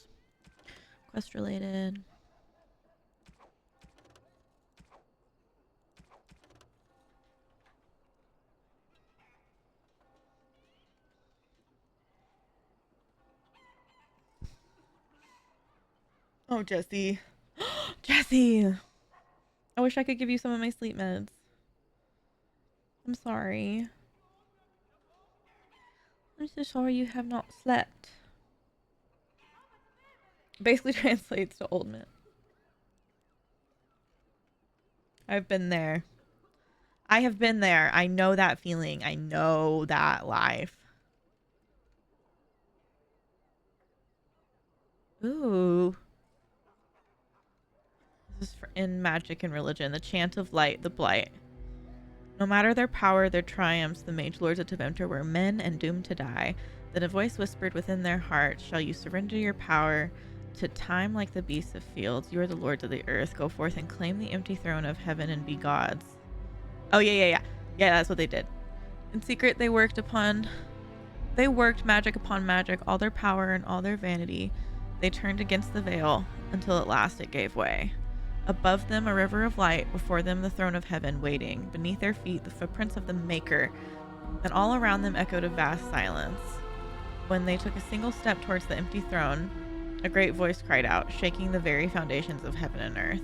Quest related. Oh, Jesse. Jesse! I wish I could give you some of my sleep meds. I'm sorry. I'm so sorry you have not slept. Basically translates to old man. I've been there. I have been there. I know that feeling. I know that life. Ooh. This is in magic and religion. The chant of light, the blight. No matter their power, their triumphs, the mage lords of Tevinter were men and doomed to die. Then a voice whispered within their hearts, shall you surrender your power to time like the beasts of fields? You are the lords of the earth. Go forth and claim the empty throne of heaven and be gods. Oh, yeah. Yeah, that's what they did. In secret, they worked magic upon magic, all their power and all their vanity. They turned against the veil until at last it gave way. Above them, a river of light. Before them, the throne of heaven waiting. Beneath their feet, the footprints of the Maker. And all around them echoed a vast silence. When they took a single step towards the empty throne, a great voice cried out, shaking the very foundations of heaven and earth.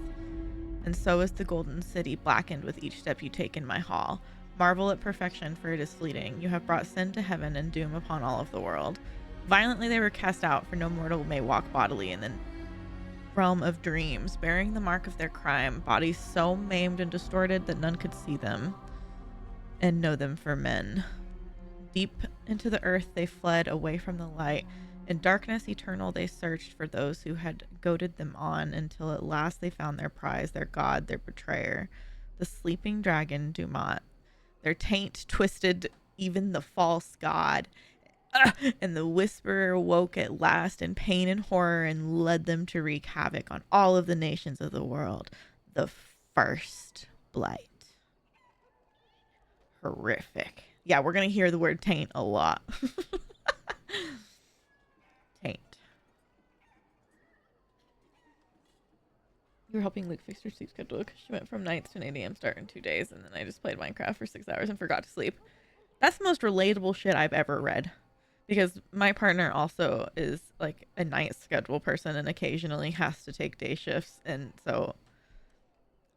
And so is the golden city, blackened with each step you take in my hall. Marvel at perfection, for it is fleeting. You have brought sin to heaven and doom upon all of the world. Violently they were cast out, for no mortal may walk bodily in the realm of dreams, bearing the mark of their crime, bodies so maimed and distorted that none could see them and know them for men. Deep into the earth they fled, away from the light. In darkness eternal they searched for those who had goaded them on, until at last they found their prize, their god, their betrayer, the sleeping dragon Dumat. Their taint twisted even the false god. And the whisperer woke at last in pain and horror and led them to wreak havoc on all of the nations of the world. The first blight. Horrific. Yeah, we're going to hear the word taint a lot. Taint. You were helping Luke fix her sleep schedule because she went from nights to an 8 a.m. start in 2 days, and then I just played Minecraft for 6 hours and forgot to sleep. That's the most relatable shit I've ever read. Because my partner also is like a night schedule person and occasionally has to take day shifts, and so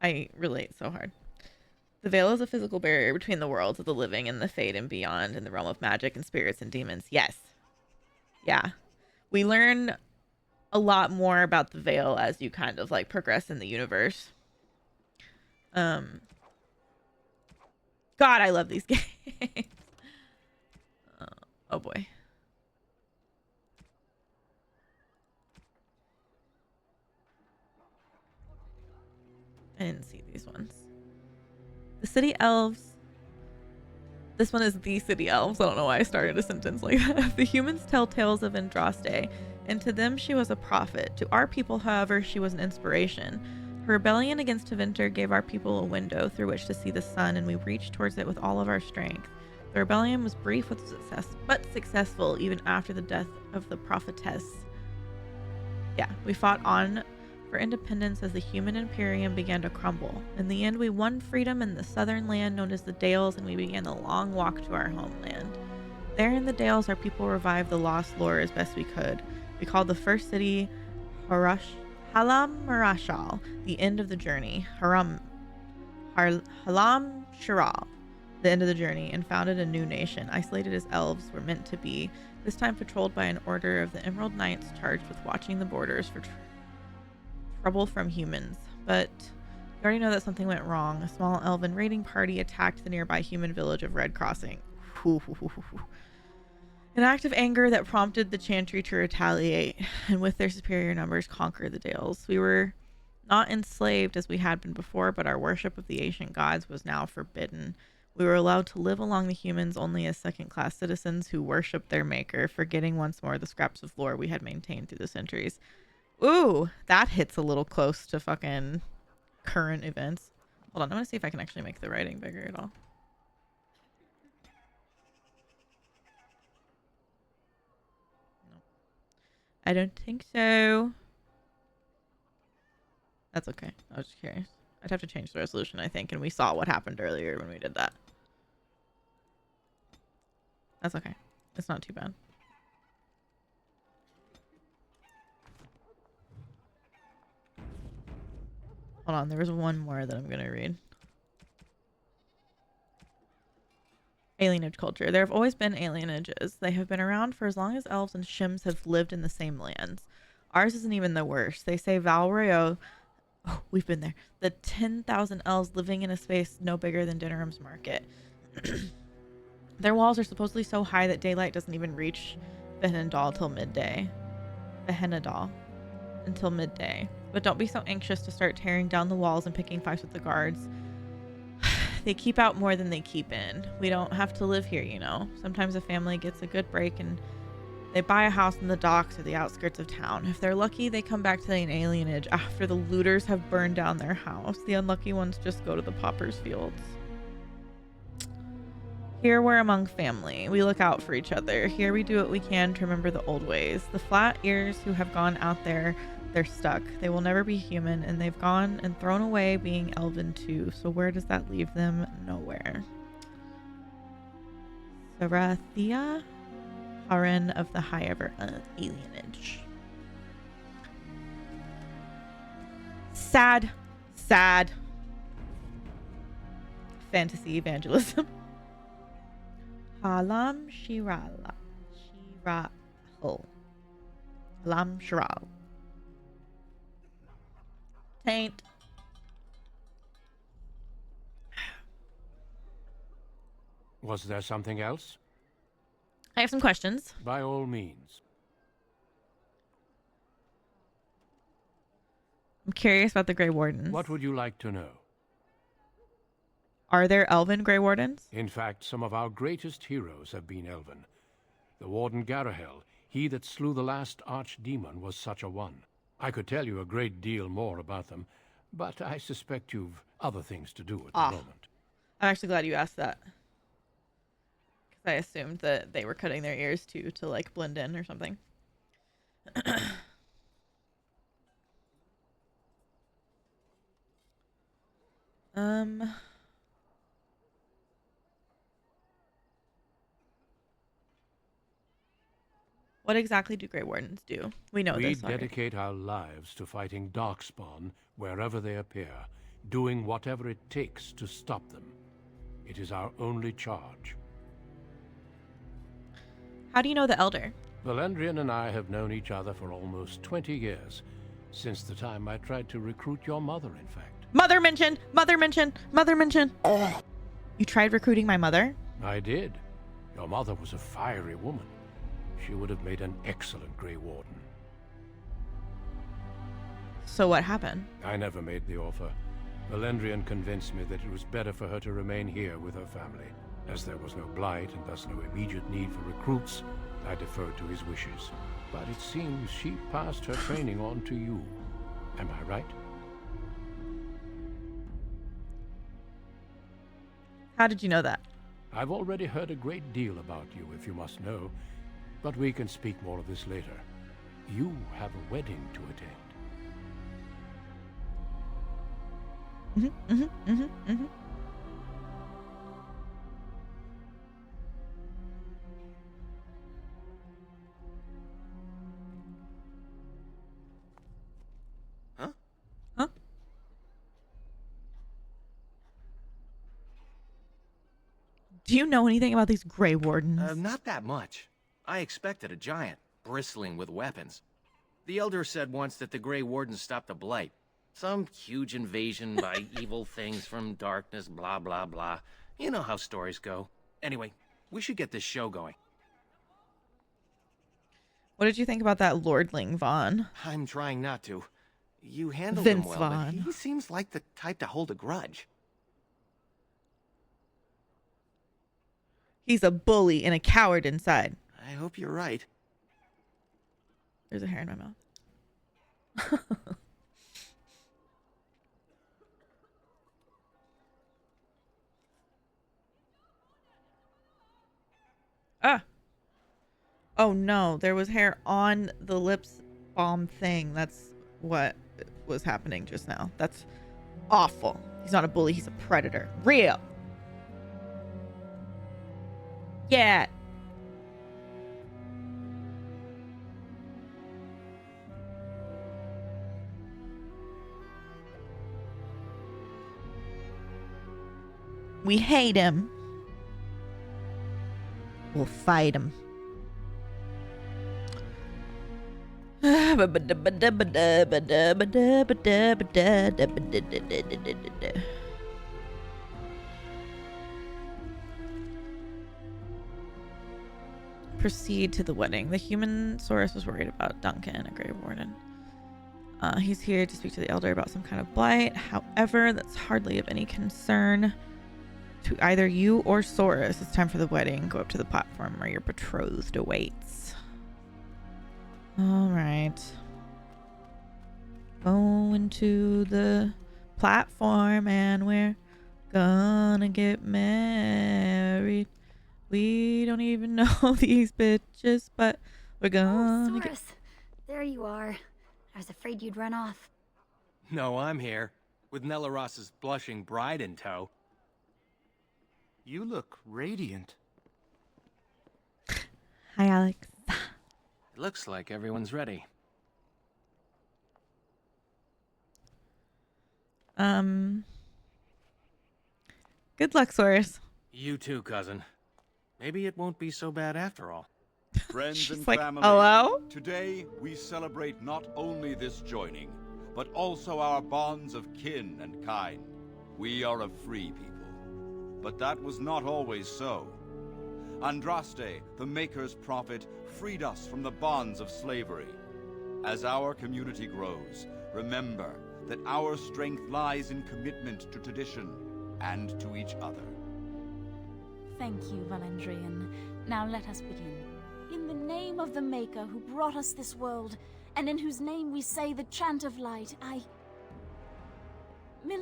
I relate so hard. The veil is a physical barrier between the worlds of the living and the fade and beyond, in the realm of magic and spirits and demons. Yes. Yeah. We learn a lot more about the veil as you kind of like progress in the universe. God, I love these games. Oh boy. I didn't see these ones. The city elves. This one is the city elves. I don't know why I started a sentence like that. The humans tell tales of Andraste, and to them she was a prophet. To our people, however, she was an inspiration. Her rebellion against Tevinter gave our people a window through which to see the sun, and we reached towards it with all of our strength. The rebellion was brief with success, but successful even after the death of the prophetess. Yeah, we fought on for independence as the human imperium began to crumble. In the end, we won freedom in the southern land known as the Dales, and we began the long walk to our homeland. There in the Dales, our people revived the lost lore as best we could. We called the first city Halam Marashal, the end of the journey. Halam Shiral, the end of the journey, and founded a new nation, isolated as elves were meant to be, this time patrolled by an order of the Emerald Knights charged with watching the borders for trouble from humans. But you already know that something went wrong. A small elven raiding party attacked the nearby human village of Red Crossing. An act of anger that prompted the Chantry to retaliate, and with their superior numbers conquer the Dales. We were not enslaved as we had been before, but our worship of the ancient gods was now forbidden. We were allowed to live along the humans only as second-class citizens who worshipped their maker, forgetting once more the scraps of lore we had maintained through the centuries. Ooh, that hits a little close to fucking current events. Hold on, I want to see if I can actually make the writing bigger at all. No. I don't think so. That's okay. I was just curious. I'd have to change the resolution, I think, and we saw what happened earlier when we did that. That's okay. It's not too bad. Hold on, there was one more that I'm going to read. Alienage culture. There have always been alienages. They have been around for as long as elves and shims have lived in the same lands. Ours isn't even the worst. They say Valrayo... Oh, we've been there. The 10,000 elves living in a space no bigger than Dinnerham's Market. Their walls are supposedly so high that daylight doesn't even reach Behenadal till midday. Behenadal until midday. But don't be so anxious to start tearing down the walls and picking fights with the guards. They keep out more than they keep in. We don't have to live here, you know. Sometimes a family gets a good break and they buy a house in the docks or the outskirts of town. If they're lucky, they come back to the alienage after the looters have burned down their house. The unlucky ones just go to the pauper's fields. Here we're among family. We look out for each other. Here we do what we can to remember the old ways. The flat ears who have gone out there, they're stuck. They will never be human, and they've gone and thrown away being elven too. So where does that leave them? Nowhere. Sarathia, Haren of the High Ever Alienage. Sad. Sad. Fantasy evangelism. Halam Shirala. Shirahul. Halam Shiral. Taint. Was there something else? I have some questions. By all means. I'm curious about the Grey Wardens. What would you like to know? Are there elven Grey Wardens? In fact, some of our greatest heroes have been elven. The Warden Garahel, he that slew the last archdemon, was such a one. I could tell you a great deal more about them, but I suspect you've other things to do at the moment. I'm actually glad you asked that. Because I assumed that they were cutting their ears too to like blend in or something. What exactly do Grey Wardens do? We know this already. We dedicate our lives to fighting Darkspawn wherever they appear, doing whatever it takes to stop them. It is our only charge. How do you know the Elder? Valendrian and I have known each other for almost 20 years. Since the time I tried to recruit your mother, in fact. Mother mention! Mother mention! Mother mention! You tried recruiting my mother? I did. Your mother was a fiery woman. She would have made an excellent Grey Warden. So what happened? I never made the offer. Valendrian convinced me that it was better for her to remain here with her family. As there was no blight and thus no immediate need for recruits, I deferred to his wishes. But it seems she passed her training on to you. Am I right? How did you know that? I've already heard a great deal about you, if you must know. But we can speak more of this later. You have a wedding to attend. Huh? Do you know anything about these Grey Wardens? Not that much. I expected a giant, bristling with weapons. The Elder said once that the Grey Wardens stopped a blight. Some huge invasion by evil things from darkness, blah, blah, blah. You know how stories go. Anyway, we should get this show going. What did you think about that Lordling Vaughn? I'm trying not to. You handled Vince him well, Vaughn. but he seems like the type to hold a grudge. He's a bully and a coward inside. I hope you're right. There's a hair in my mouth. Oh no, there was hair on the lips balm thing. That's what was happening just now. That's awful. He's not a bully, he's a predator. Real. Yeah. We hate him. We'll fight him. Proceed to the wedding. The human Saurus was worried about Duncan, a Grey Warden. He's here to speak to the Elder about some kind of blight. However, that's hardly of any concern to either you or Saurus. It's time for the wedding. Go up to the platform where your betrothed awaits. All right. Going to the platform and we're gonna get married. We don't even know these bitches, but we're gonna get... Saurus, there you are. I was afraid you'd run off. No, I'm here, with Nelaross's blushing bride in tow. You look radiant. Hi, Alex. It looks like everyone's ready. Good luck, Saurus. You too, cousin. Maybe it won't be so bad after all. Friends and like, family, hello? Today we celebrate not only this joining, but also our bonds of kin and kind. We are a free people. But that was not always so. Andraste, the Maker's prophet, freed us from the bonds of slavery. As our community grows, remember that our strength lies in commitment to tradition and to each other. Thank you, Valendrian. Now let us begin. In the name of the Maker who brought us this world, and in whose name we say the chant of light, My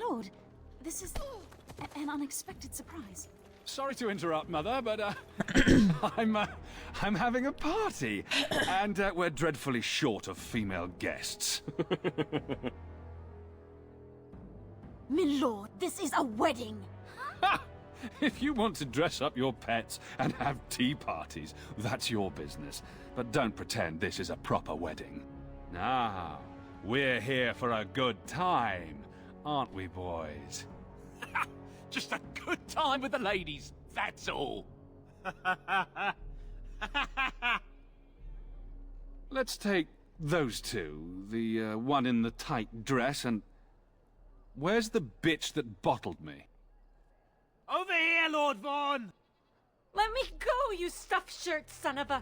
lord, this is an unexpected surprise. Sorry to interrupt, Mother, but I'm having a party, and we're dreadfully short of female guests. My lord, this is a wedding! If you want to dress up your pets and have tea parties, that's your business. But don't pretend this is a proper wedding. Now, we're here for a good time, aren't we, boys? Just a good time with the ladies, that's all. Let's take those two, the one in the tight dress and... Where's the bitch that bottled me? Over here, Lord Vaughn! Let me go, you stuffed shirt son of a...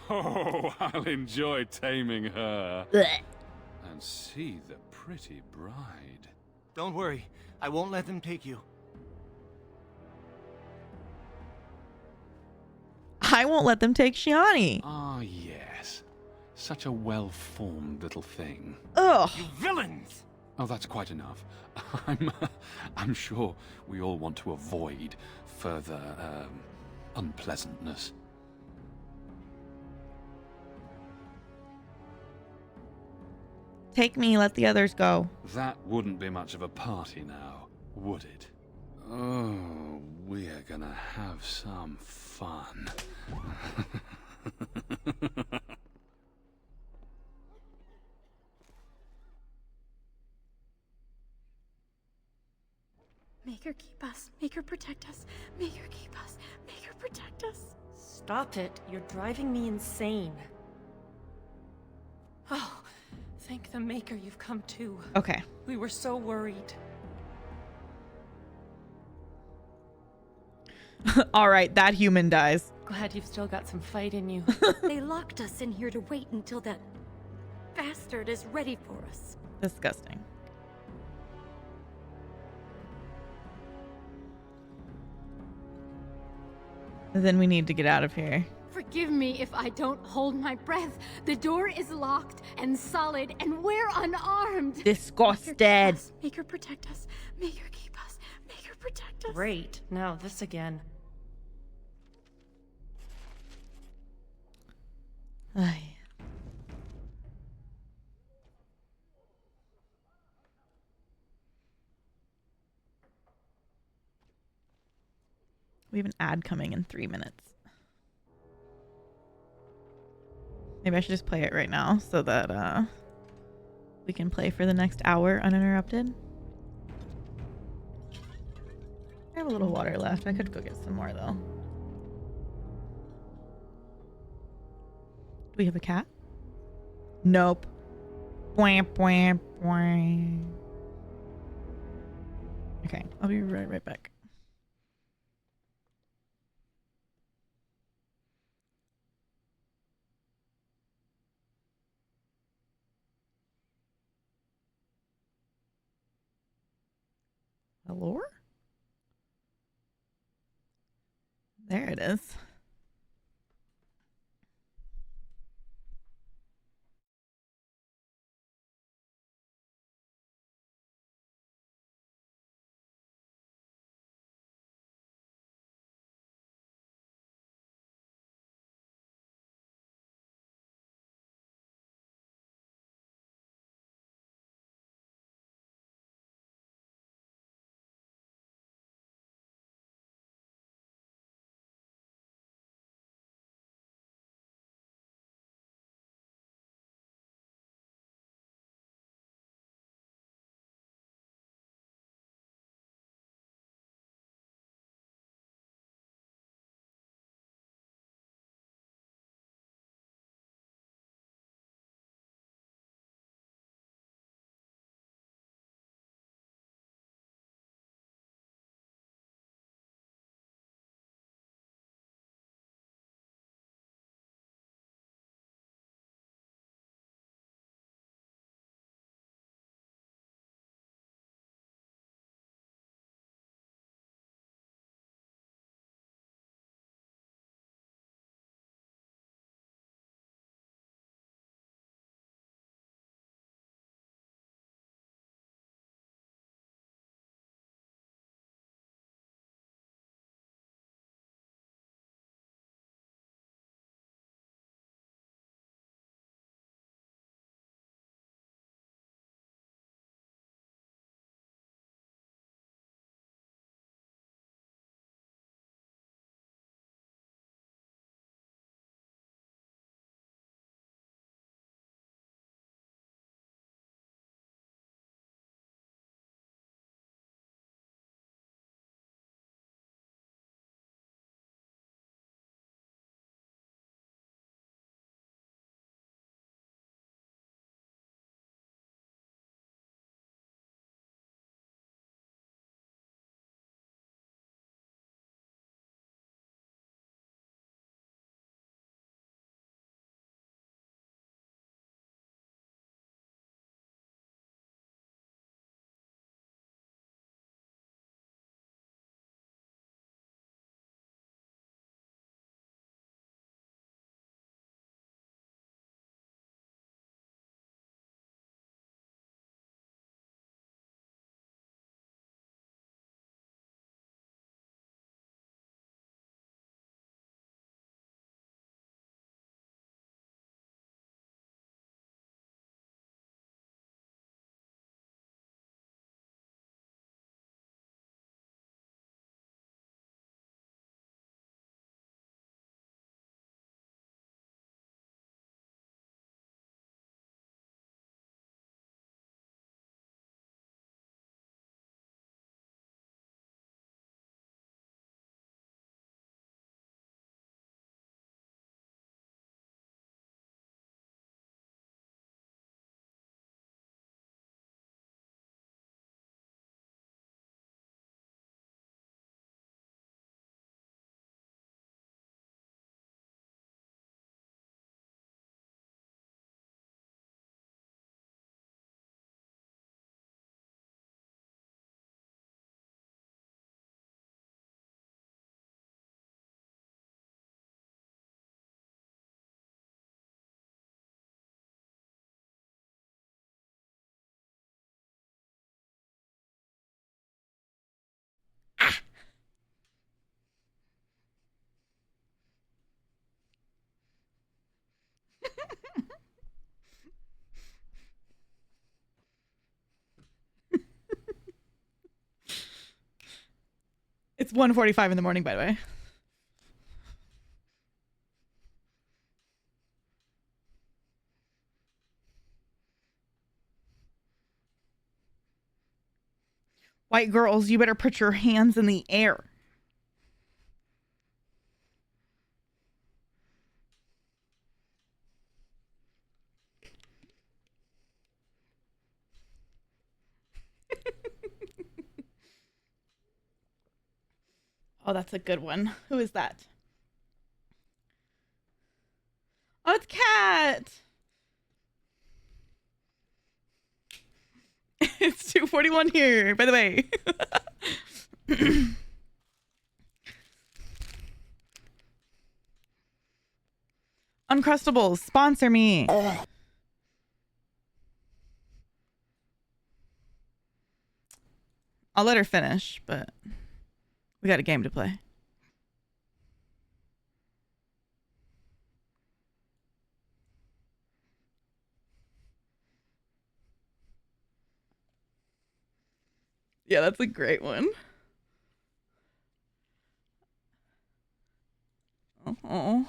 Oh, I'll enjoy taming her. And see the pretty bride. Don't worry, I won't let them take you. I won't let them take Shiani. Ah, yes. Such a well-formed little thing. Ugh. You villains! Oh, that's quite enough. I'm sure we all want to avoid further, unpleasantness. Take me, let the others go. That wouldn't be much of a party now, would it? Oh, we're gonna have some fun. Make her keep us. Make her protect us. Make her keep us. Make her protect us. Stop it. You're driving me insane. Oh, thank the Maker you've come to. Okay. We were so worried. All right, that human dies. Glad you've still got some fight in you. They locked us in here to wait until that bastard is ready for us. Disgusting. Then we need to get out of here. Forgive me if I don't hold my breath. The door is locked and solid, and we're unarmed. Disgusted. Make her protect us. Make her keep us. Make her protect us. Great. Now this again. Ay. We have an ad coming in 3 minutes. Maybe I should just play it right now so that we can play for the next hour uninterrupted. I have a little water left. I could go get some more though. Do we have a cat? Nope. Bwah, bwah, bwah. Okay, I'll be right back. Allure? There it is. It's 1:45 in the morning, by the way. White girls, you better put your hands in the air. Oh, that's a good one. Who is that? Oh, it's Cat. It's 2:41 here, by the way. Uncrustables, sponsor me. I'll let her finish, but we got a game to play. Yeah, that's a great one. Oh.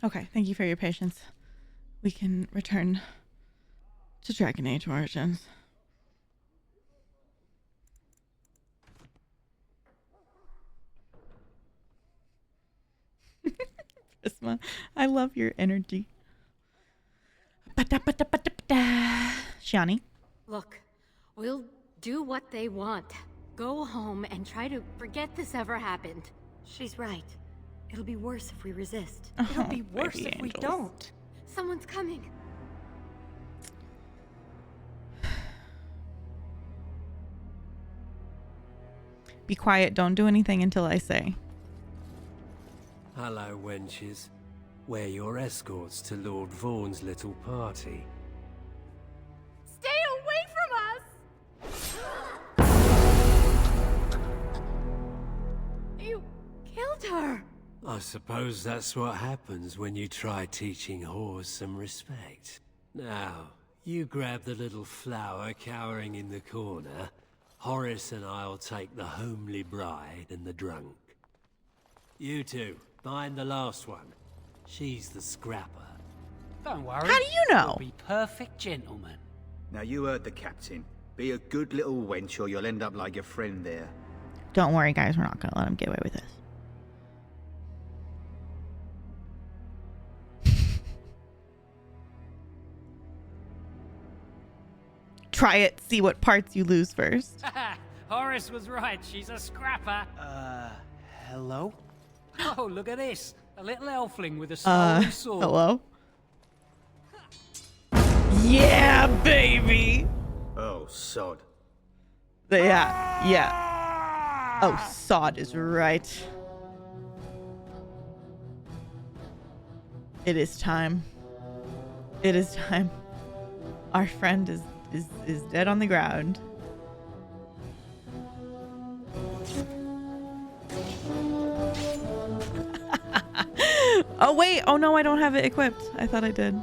Okay, thank you for your patience. We can return to Dragon Age Origins. Prisma, I love your energy. Shiani? Look, we'll do what they want. Go home and try to forget this ever happened. She's right. It'll be worse if we resist. It'll be worse if we don't. Someone's coming. Be quiet. Don't do anything until I say. Hello, wenches. We're your escorts to Lord Vaughn's little party. Stay away from us! You killed her! I suppose that's what happens when you try teaching whores some respect. Now, you grab the little flower cowering in the corner. Horace and I'll take the homely bride and the drunk. You two, find the last one. She's the scrapper. Don't worry. How do you know? We'll be perfect gentlemen. Now you heard the captain. Be a good little wench or you'll end up like your friend there. Don't worry, guys. We're not going to let him get away with this. Try it. See what parts you lose first. Horace was right. She's a scrapper. Hello? Oh, look at this. A little elfling with a stolen sword. Hello? Yeah, baby! Oh, sod. Yeah. Oh, sod is right. It is time. It is time. Our friend is dead on the ground. Oh wait, oh no, I don't have it equipped. I thought I did.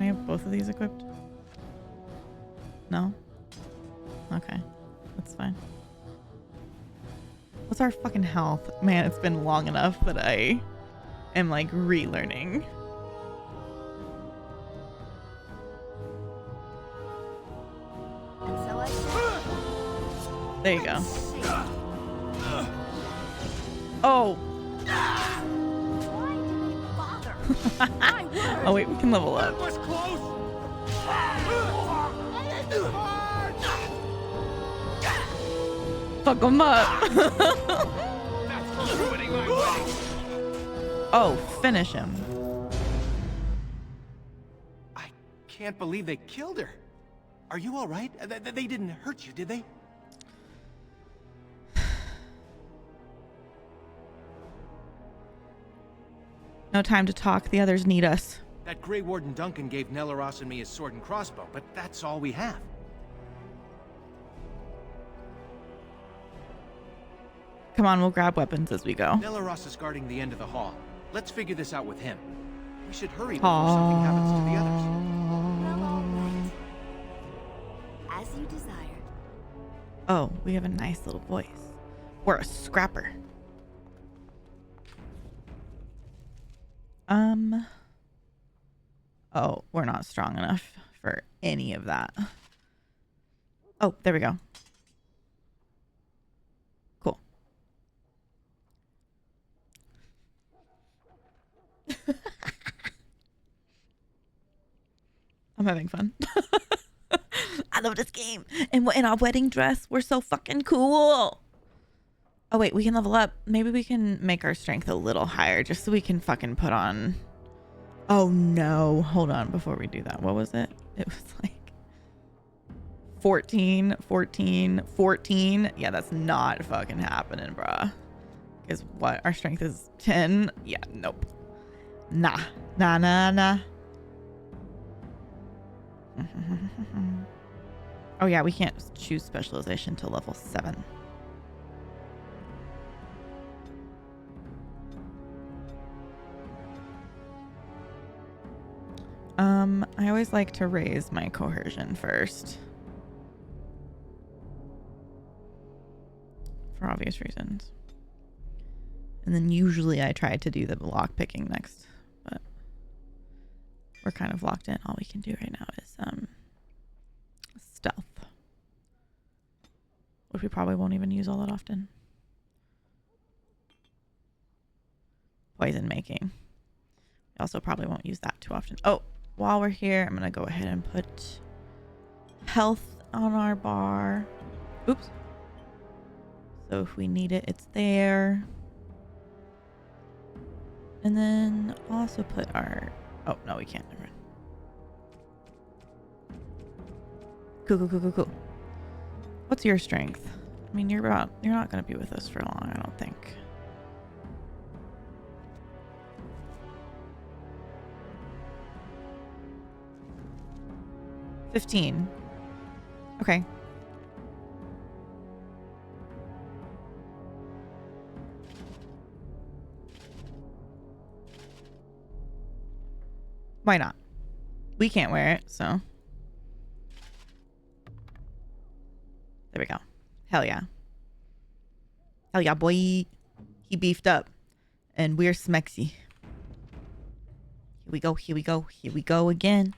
I have both of these equipped? No? Okay. That's fine. What's our fucking health? Man, it's been long enough that I am like relearning. There you go. Oh. Oh wait, we can level up. Fuck him up. Oh, finish him. I can't believe they killed her. Are you all right? They didn't hurt you, did they? No time to talk. The others need us. That Grey Warden Duncan gave Nelaros and me his sword and crossbow, but that's all we have. Come on, we'll grab weapons as we go. Nelaros is guarding the end of the hall. Let's figure this out with him. We should hurry before something happens to the others. Oh, we have a nice little voice. We're a scrapper. Oh, we're not strong enough for any of that. Oh, there we go. Cool. I'm having fun. I love this game. And in our wedding dress, we're so fucking cool. Oh, wait, we can level up. Maybe we can make our strength a little higher just so we can fucking put on... Oh, no. Hold on before we do that. What was it? It was like 14, 14, 14. Yeah, that's not fucking happening, bruh. Because what? Our strength is 10? Yeah, nope. Nah. Nah. Oh, yeah, we can't choose specialization till level 7. I always like to raise my coercion first. For obvious reasons. And then usually I try to do the lock picking next. But we're kind of locked in. All we can do right now is stealth. Which we probably won't even use all that often. Poison making. We also probably won't use that too often. Oh, while we're here, I'm going to go ahead and put health on our bar. Oops. So if we need it, it's there. And then also put our... Oh, no, we can't. Never mind. Cool. What's your strength? I mean, you're not going to be with us for long, I don't think. $15. Okay. Why not? We can't wear it, so. There we go. Hell yeah. Hell yeah, boy. He beefed up. And we're smexy. Here we go again.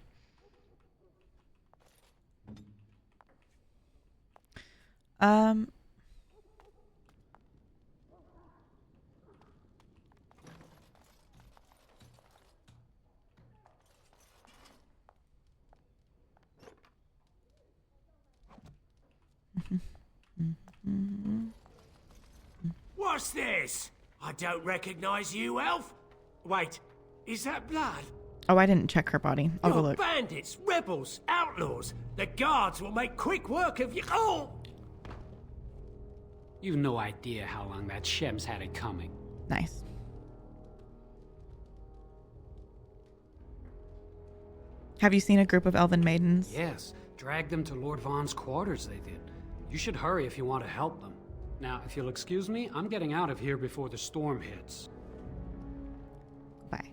What's this? I don't recognize you, elf. Wait, is that blood? Oh, I didn't check her body. I'll go You're look. bandits, rebels, outlaws. The guards will make quick work of you. Oh! You've no idea how long that Shem's had it coming. Nice. Have you seen a group of elven maidens? Yes, dragged them to Lord Vaughn's quarters, they did. You should hurry if you want to help them. Now, if you'll excuse me, I'm getting out of here before the storm hits. Bye.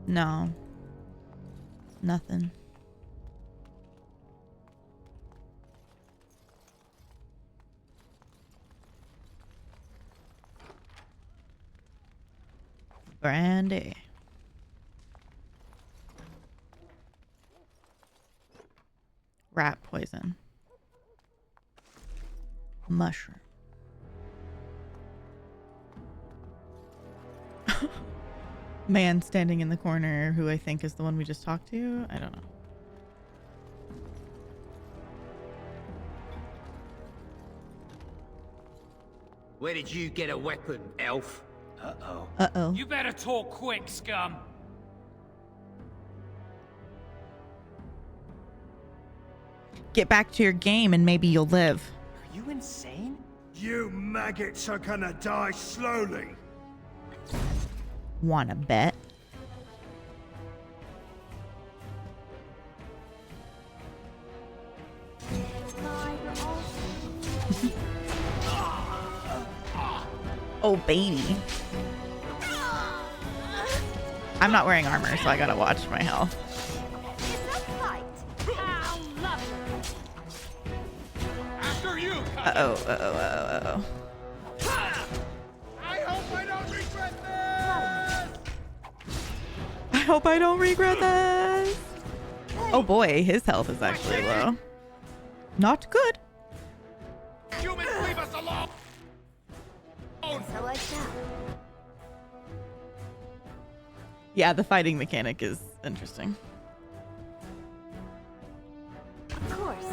No. Nothing. Brandy. Rat poison. Mushroom. Man standing in the corner who I think is the one we just talked to. I don't know. Where did you get a weapon, elf? Uh-oh. Uh-oh. You better talk quick, scum. Get back to your game and maybe you'll live. Are you insane? You maggots are gonna die slowly. Wanna bet? Oh, baby. I'm not wearing armor, so I gotta watch my health. After you. Uh-oh, uh-oh, uh-oh, uh-oh. I hope I don't regret this. I hope I don't regret this. Oh boy, his health is actually low. Not good. Humans, leave us alone. So like that. Yeah, the fighting mechanic is interesting. Of course.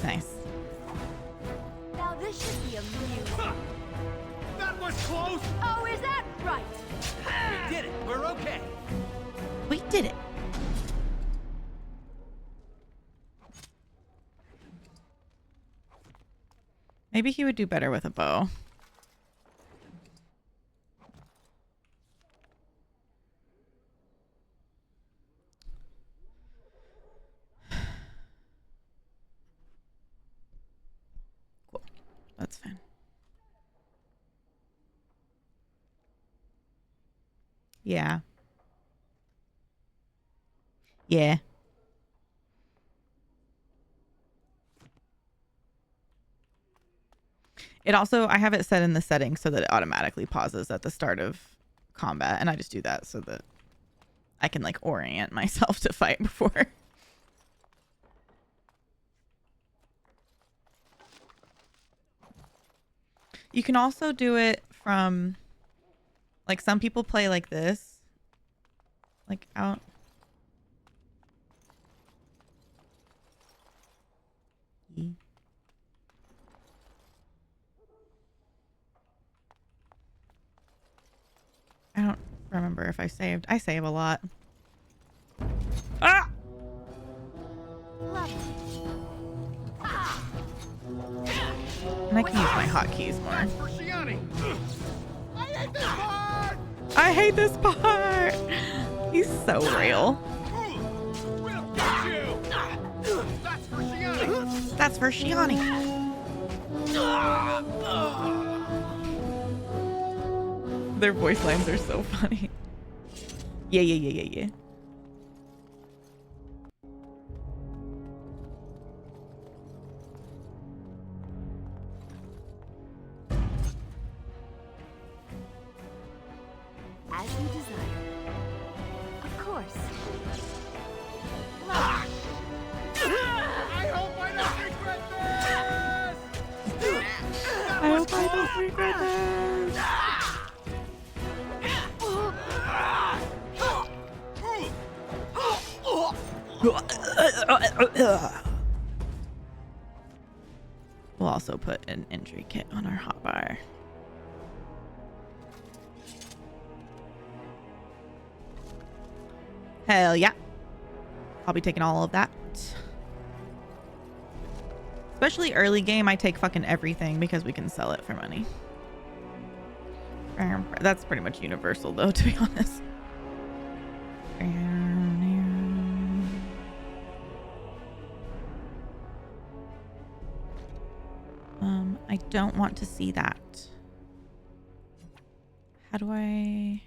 Nice. Now this should be amusing. That was close. Oh, is that right? We did it. We're okay. We did it. Maybe he would do better with a bow. Cool. That's fine. Yeah. Yeah. It also, I have it set in the settings so that it automatically pauses at the start of combat. And I just do that so that I can like orient myself to fight before. You can also do it from, like, some people play like this. Like out. I don't remember if I saved. I save a lot. Ah! And I can use my hotkeys more. I hate this part! He's so real. That's for Shiani. Their voice lines are so funny. Yeah, yeah, yeah, yeah, yeah. As you desire. Of course. I hope I don't regret this. I hope I don't regret this. We'll also put an entry kit on our hotbar. Hell yeah. I'll be taking all of that. Especially early game, I take fucking everything because we can sell it for money. That's pretty much universal though, to be honest. I don't want to see that. How do I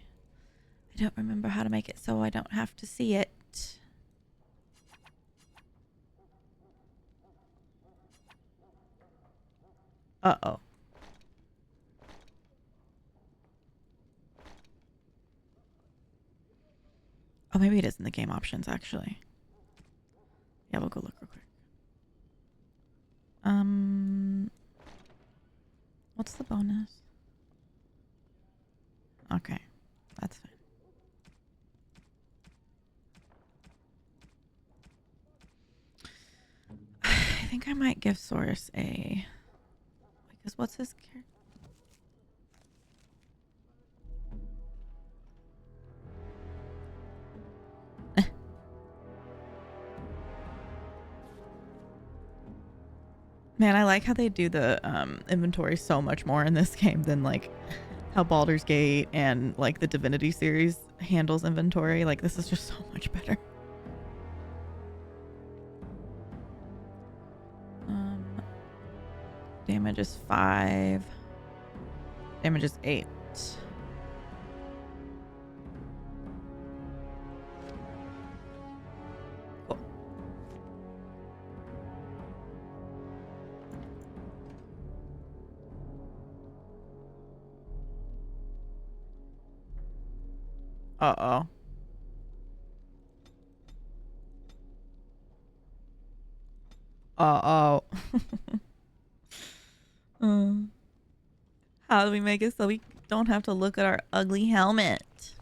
don't remember how to make it so I don't have to see it. Uh-oh. Oh, maybe it is in the game options, actually. Yeah, we'll go look real quick. What's the bonus? Okay, that's fine. I think I might give Source a... Because what's his character? Man, I like how they do the inventory so much more in this game than like how Baldur's Gate and like the Divinity series handles inventory. Like this is just so much better. Damage is 5. Damage is 8. Cool. Uh-oh. Uh-oh. How do we make it so we don't have to look at our ugly helmet?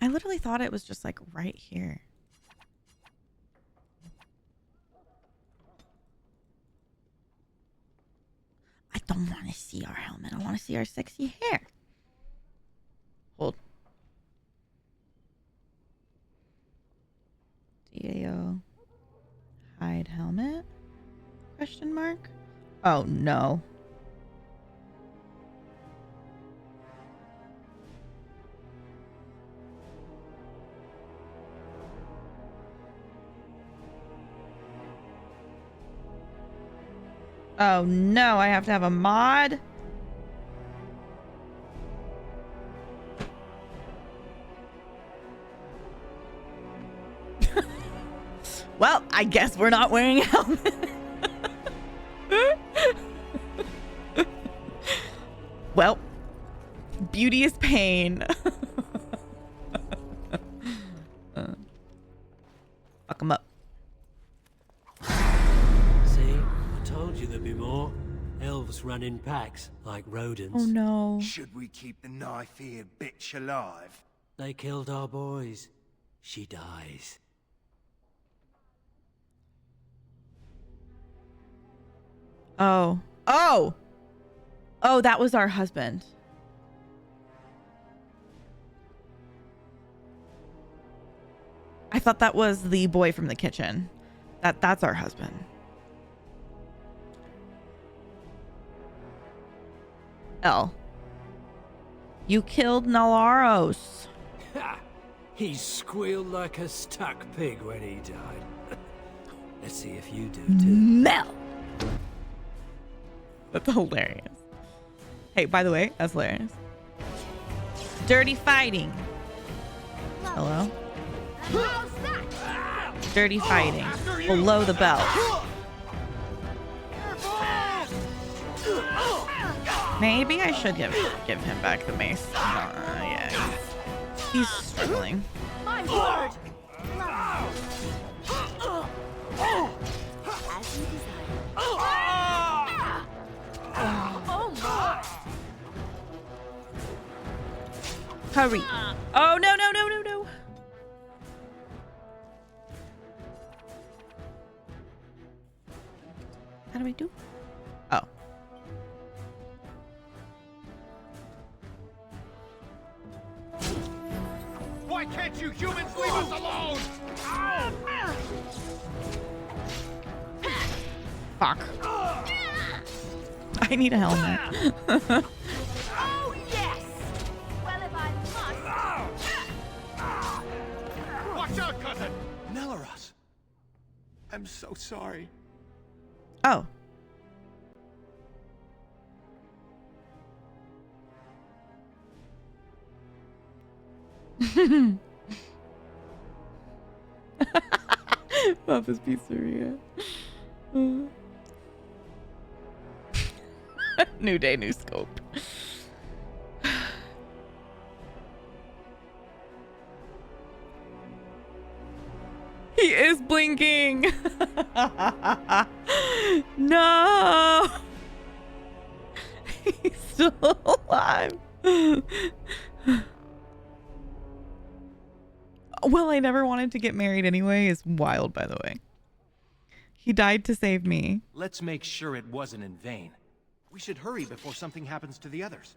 I literally thought it was just like right here. I don't want to see our helmet. I want to see our sexy hair. Hold. DAO. Hide helmet? Question mark? Oh no. Oh no, I have to have a mod? Well, I guess we're not wearing a helmet. Well, beauty is pain. Fuck 'em up. See, I told you there'd be more. Elves run in packs, like rodents. Oh no. Should we keep the knife-eared bitch alive? They killed our boys. She dies. Oh. Oh! Oh, that was our husband. I thought that was the boy from the kitchen. That's our husband. L. You killed Nalaros. Ha! He squealed like a stuck pig when he died. Let's see if you do too. Mel! That's hilarious. Hey, by the way, that's hilarious. Dirty fighting. Hello? Dirty fighting. Below the belt. Maybe I should give him back the mace. Yeah, he's struggling. My word! As you desire. Oh my! Hurry! Oh no no no no no! How do we do? Oh. Why can't you humans leave us alone? Ow! Fuck. I need a helmet. Oh yes! Well, if I must. Watch out, cousin! Nalaros! I'm so sorry. Oh. Papa's Pizzeria. New day, new scope. He is blinking. No. He's still alive. Well, I never wanted to get married anyway is wild, by the way. He died to save me. Let's make sure it wasn't in vain. We should hurry before something happens to the others.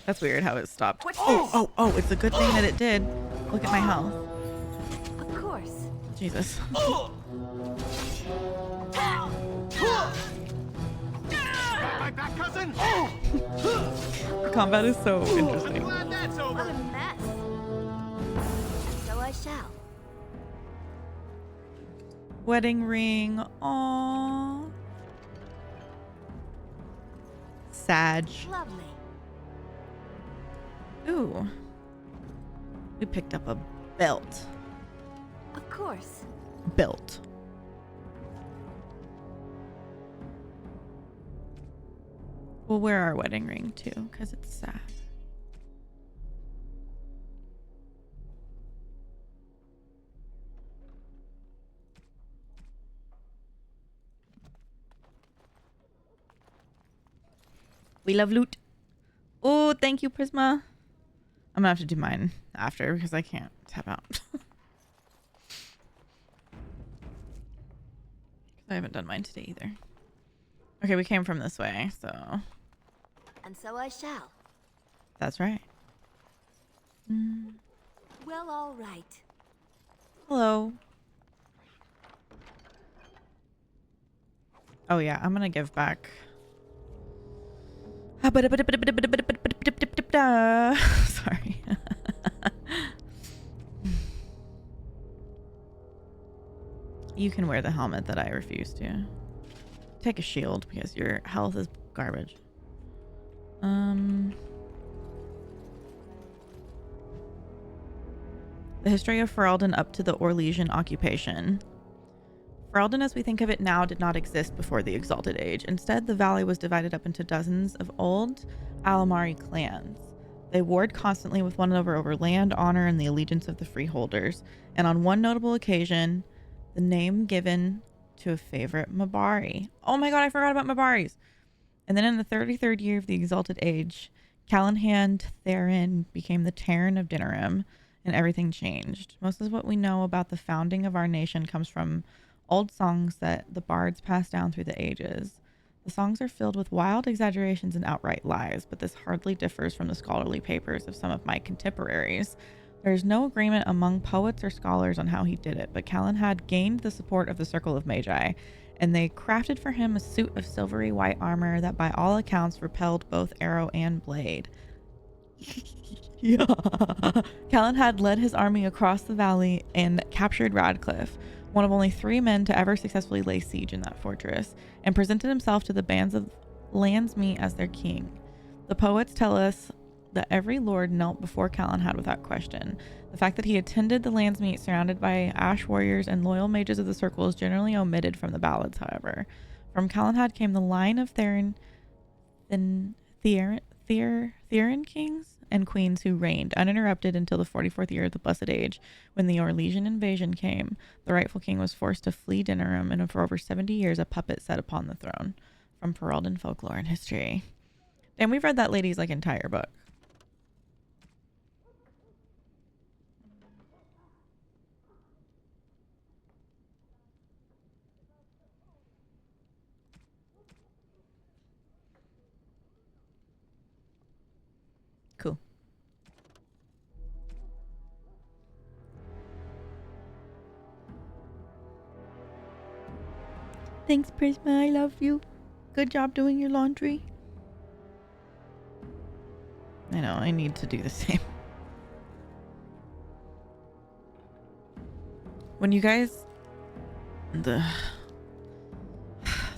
That's weird how it stopped. Oh, it's a good thing that it did. Look at my health. Of course. Jesus. Got my back, cousin? The combat is so interesting. Glad that's over. What a mess. So I shall. Wedding ring. Aww. Sag. Lovely. Ooh. We picked up a belt. Of course. Belt. We'll wear our wedding ring too, because it's sad. We love loot. Oh, thank you, Prisma. I'm gonna have to do mine after because I can't tap out. I haven't done mine today either. Okay, we came from this way, so. And so I shall. That's right. Well, all right. Hello. Oh yeah, I'm gonna give back. Sorry. You can wear the helmet that I refuse to. Take a shield because your health is garbage. The history of Ferelden up to the Orlesian occupation. Ferelden as we think of it now did not exist before the Exalted Age. Instead, the valley was divided up into dozens of old Alamari clans. They warred constantly with one another over land, honor, and the allegiance of the freeholders. And on one notable occasion, the name given to a favorite Mabari. Oh my god, I forgot about Mabaris. And then in the 33rd year of the Exalted Age, Callahan Therin became the Terran of Dinnerim, and everything changed. Most of what we know about the founding of our nation comes from old songs that the bards passed down through the ages. The songs are filled with wild exaggerations and outright lies, but this hardly differs from the scholarly papers of some of my contemporaries. There is no agreement among poets or scholars on how he did it, but Callan had gained the support of the Circle of Magi, and they crafted for him a suit of silvery white armor that by all accounts repelled both arrow and blade. Yeah. Callan had led his army across the valley and captured Radcliffe, one of only 3 men to ever successfully lay siege in that fortress, and presented himself to the bands of Landsmeet as their king. The poets tell us that every lord knelt before Callahan without question. The fact that he attended the Landsmeet surrounded by ash warriors and loyal mages of the circle is generally omitted from the ballads, however. From Callahan came the line of Therin kings and queens who reigned uninterrupted until the 44th year of the Blessed Age. When the Orlesian invasion came, the rightful king was forced to flee Dinnerim, and for over 70 years a puppet sat upon the throne. From Ferelden folklore and history. And we've read that lady's like entire book. Cool. Thanks, Prisma. I love you. Good job doing your laundry. I know, I need to do the same. When you guys... The...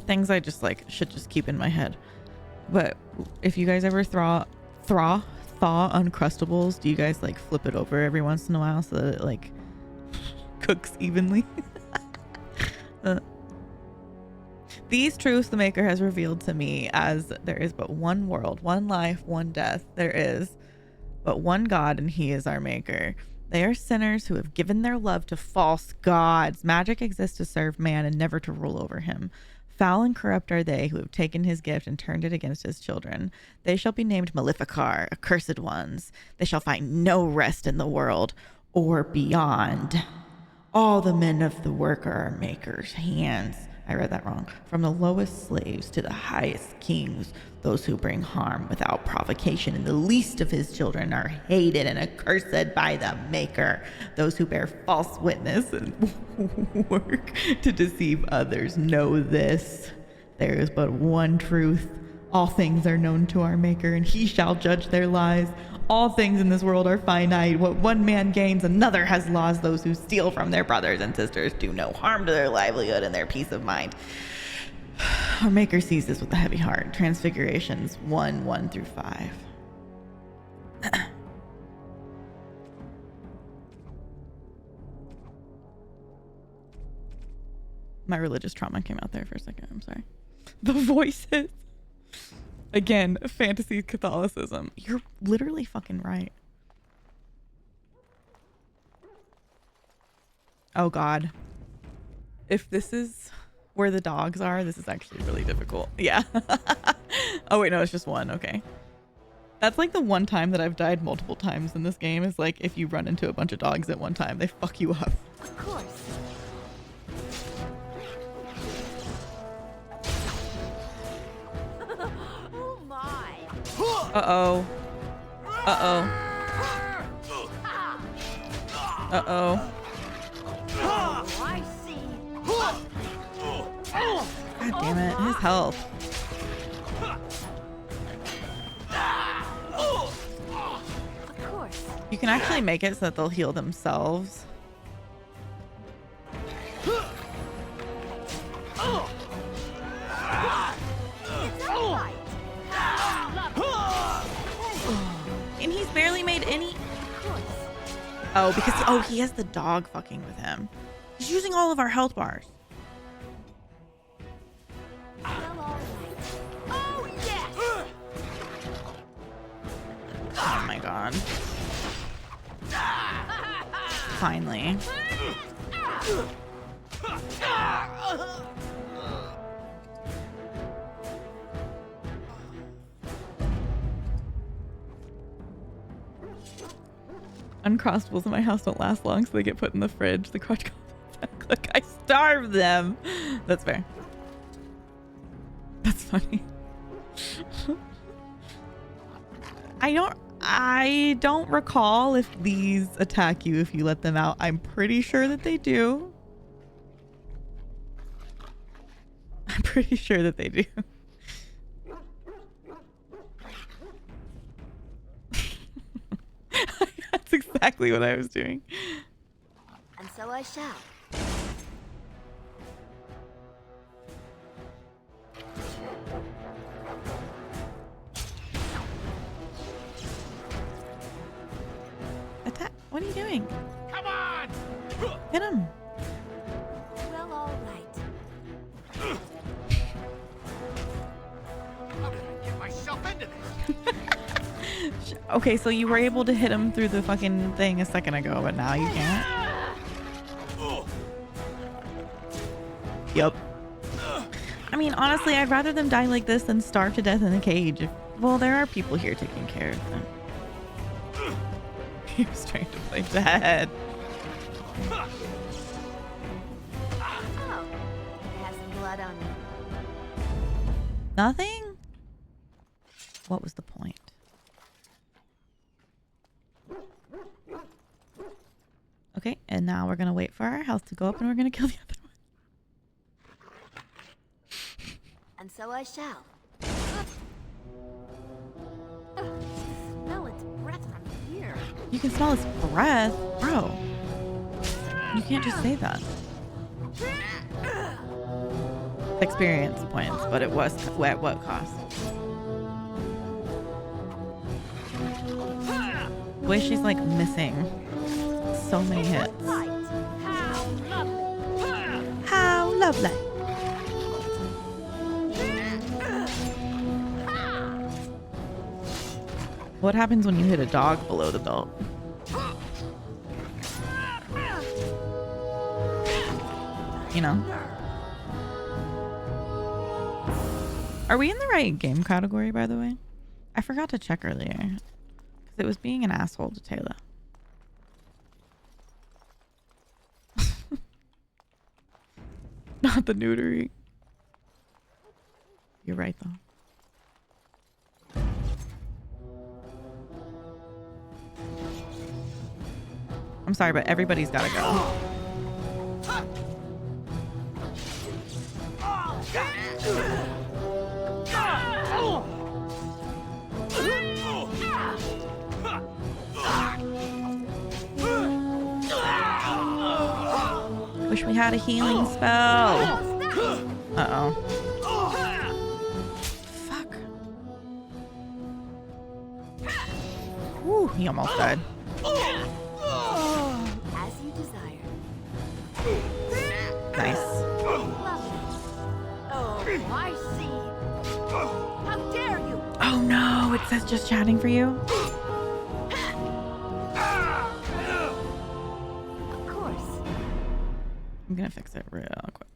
things I just like should just keep in my head. But if you guys ever thaw Uncrustables, do you guys like flip it over every once in a while so that it like cooks evenly? These truths the Maker has revealed to me as there is but one world, one life, one death. There is but one God, and he is our Maker. They are sinners who have given their love to false gods. Magic exists to serve man and never to rule over him. Foul and corrupt are they who have taken his gift and turned it against his children. They shall be named Maleficar, accursed ones. They shall find no rest in the world or beyond. All the men of the work are our Maker's hands. I read that wrong. From the lowest slaves to the highest kings, those who bring harm without provocation and the least of his children are hated and accursed by the Maker. Those who bear false witness and work to deceive others know this. There is but one truth. All things are known to our Maker, and he shall judge their lies. All things in this world are finite. What one man gains, another has lost. Those who steal from their brothers and sisters do no harm to their livelihood and their peace of mind. Our maker sees this with a heavy heart. Transfigurations 1:1-5. My religious trauma came out there for a second. I'm sorry. The voices. Again, fantasy Catholicism. You're literally fucking right. Oh God. If this is where the dogs are, this is actually really difficult. Yeah. Oh wait, no, it's just one. Okay. That's like the one time that I've died multiple times in this game is like if you run into a bunch of dogs at one time, they fuck you up. Of course. Oh my. Uh-oh. Uh-oh. Uh-oh. Oh, I see. God damn it. His health. Of course. You can actually make it so that they'll heal themselves. And he's barely made any... Oh, because he has the dog fucking with him. He's using all of our health bars. Oh, yes. Oh my God. Finally. Uncrostables in my house don't last long, so they get put in the fridge. The crotch look, I starve them. That's fair. That's funny. I don't recall if these attack you if you let them out. I'm pretty sure that they do. I'm pretty sure that they do. That's exactly what I was doing. And so I shall. Attack. What are you doing? Come on! Hit him. Well, all right. How did I get myself into this? Okay, so you were able to hit him through the fucking thing a second ago, but now you can't. Yup. I mean, honestly, I'd rather them die like this than starve to death in a cage. Well, there are people here taking care of them. He was trying to play dead. Oh, I have some blood on me. Nothing? What was the point? Okay, and now we're gonna wait for our health to go up and we're gonna kill the other one. And so I shall. Smell its breath from here. You can smell his breath? Bro. You can't just say that. Experience points, but it was at what cost? The way she's like missing so many hits. How lovely. What happens when you hit a dog below the belt? You know? Are we in the right game category, by the way? I forgot to check earlier. Because it was being an asshole to Taylor. Not the neutering. You're right, though. I'm sorry, but everybody's gotta go. Wish we had a healing spell. Uh-oh. He almost died. As you desire. Nice. Oh, I see. How dare you! Oh no, it says just chatting for you. Of course. I'm gonna fix it real quick.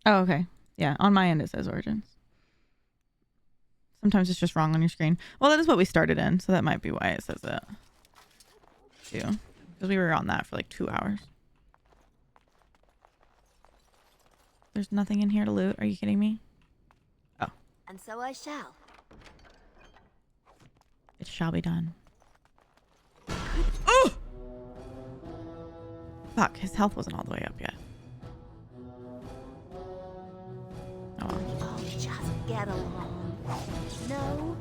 Oh, okay. Yeah, on my end it says Origins. Sometimes it's just wrong on your screen. Well, that is what we started in, so that might be why it says that. Too. Because we were on that for like 2 hours. There's nothing in here to loot. Are you kidding me? Oh. And so I shall. It shall be done. Oh! Fuck, his health wasn't all the way up yet. Oh, just get along. No.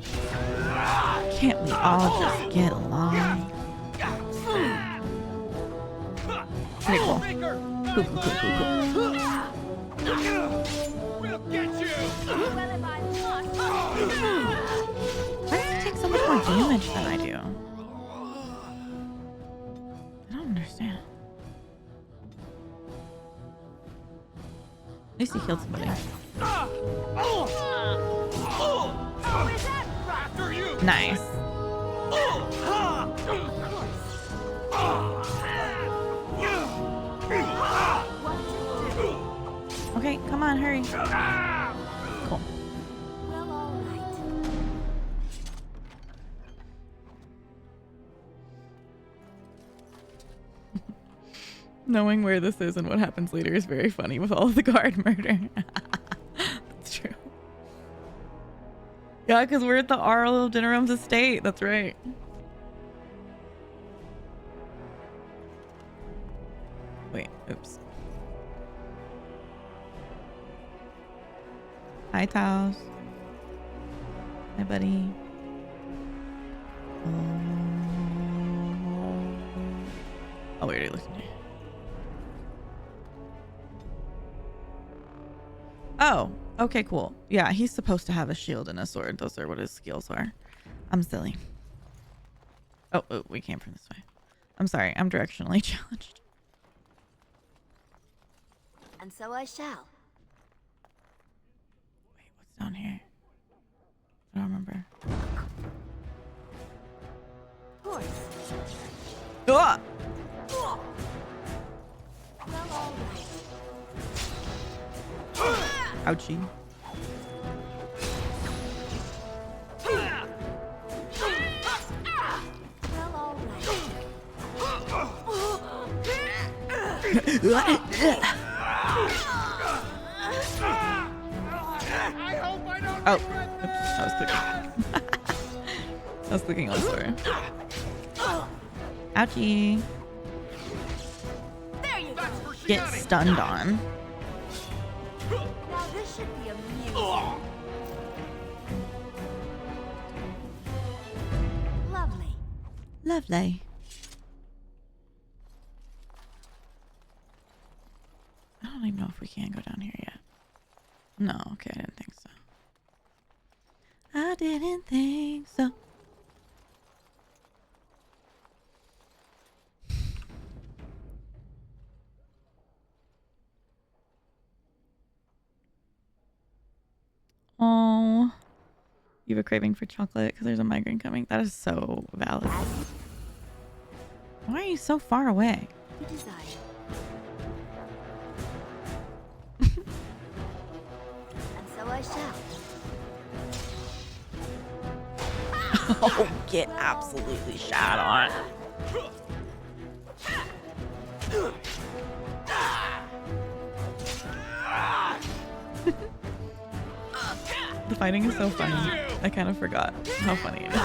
Can't we all just get along? Pretty cool. Cool, cool, cool, cool, cool. We'll get you! Why does he take so much more damage than I do? I don't understand. At least he killed somebody. Nice. Okay, come on, hurry. Cool. Well, all right. Knowing where this is and what happens later is very funny with all of the guard murder. That's true. Yeah, because we're at the Arl of Dinnerum's estate. That's right. Wait, oops. Hi, Taos. Hi, buddy. Oh, wait, he listened to me. Oh, okay, cool. Yeah, he's supposed to have a shield and a sword. Those are what his skills are. I'm silly. Oh, we came from this way. I'm sorry. I'm directionally challenged. And so I shall. Wait, what's down here? I don't remember. Of course. Ah! Well, all right. Ouchie. Well, all Oh, oops, I was clicking. I was clicking on Sora. Ouchie. There you go. Get stunned on. Now this should be amusing. Lovely. Lovely. I don't even know if we can go down here yet. No, okay, I didn't think so. I didn't think so. Oh, you have a craving for chocolate because there's a migraine coming. That is so valid. Why are you so far away? You desire. And so I shall. Oh, get absolutely shot on. The fighting is so funny. I kind of forgot how funny it is.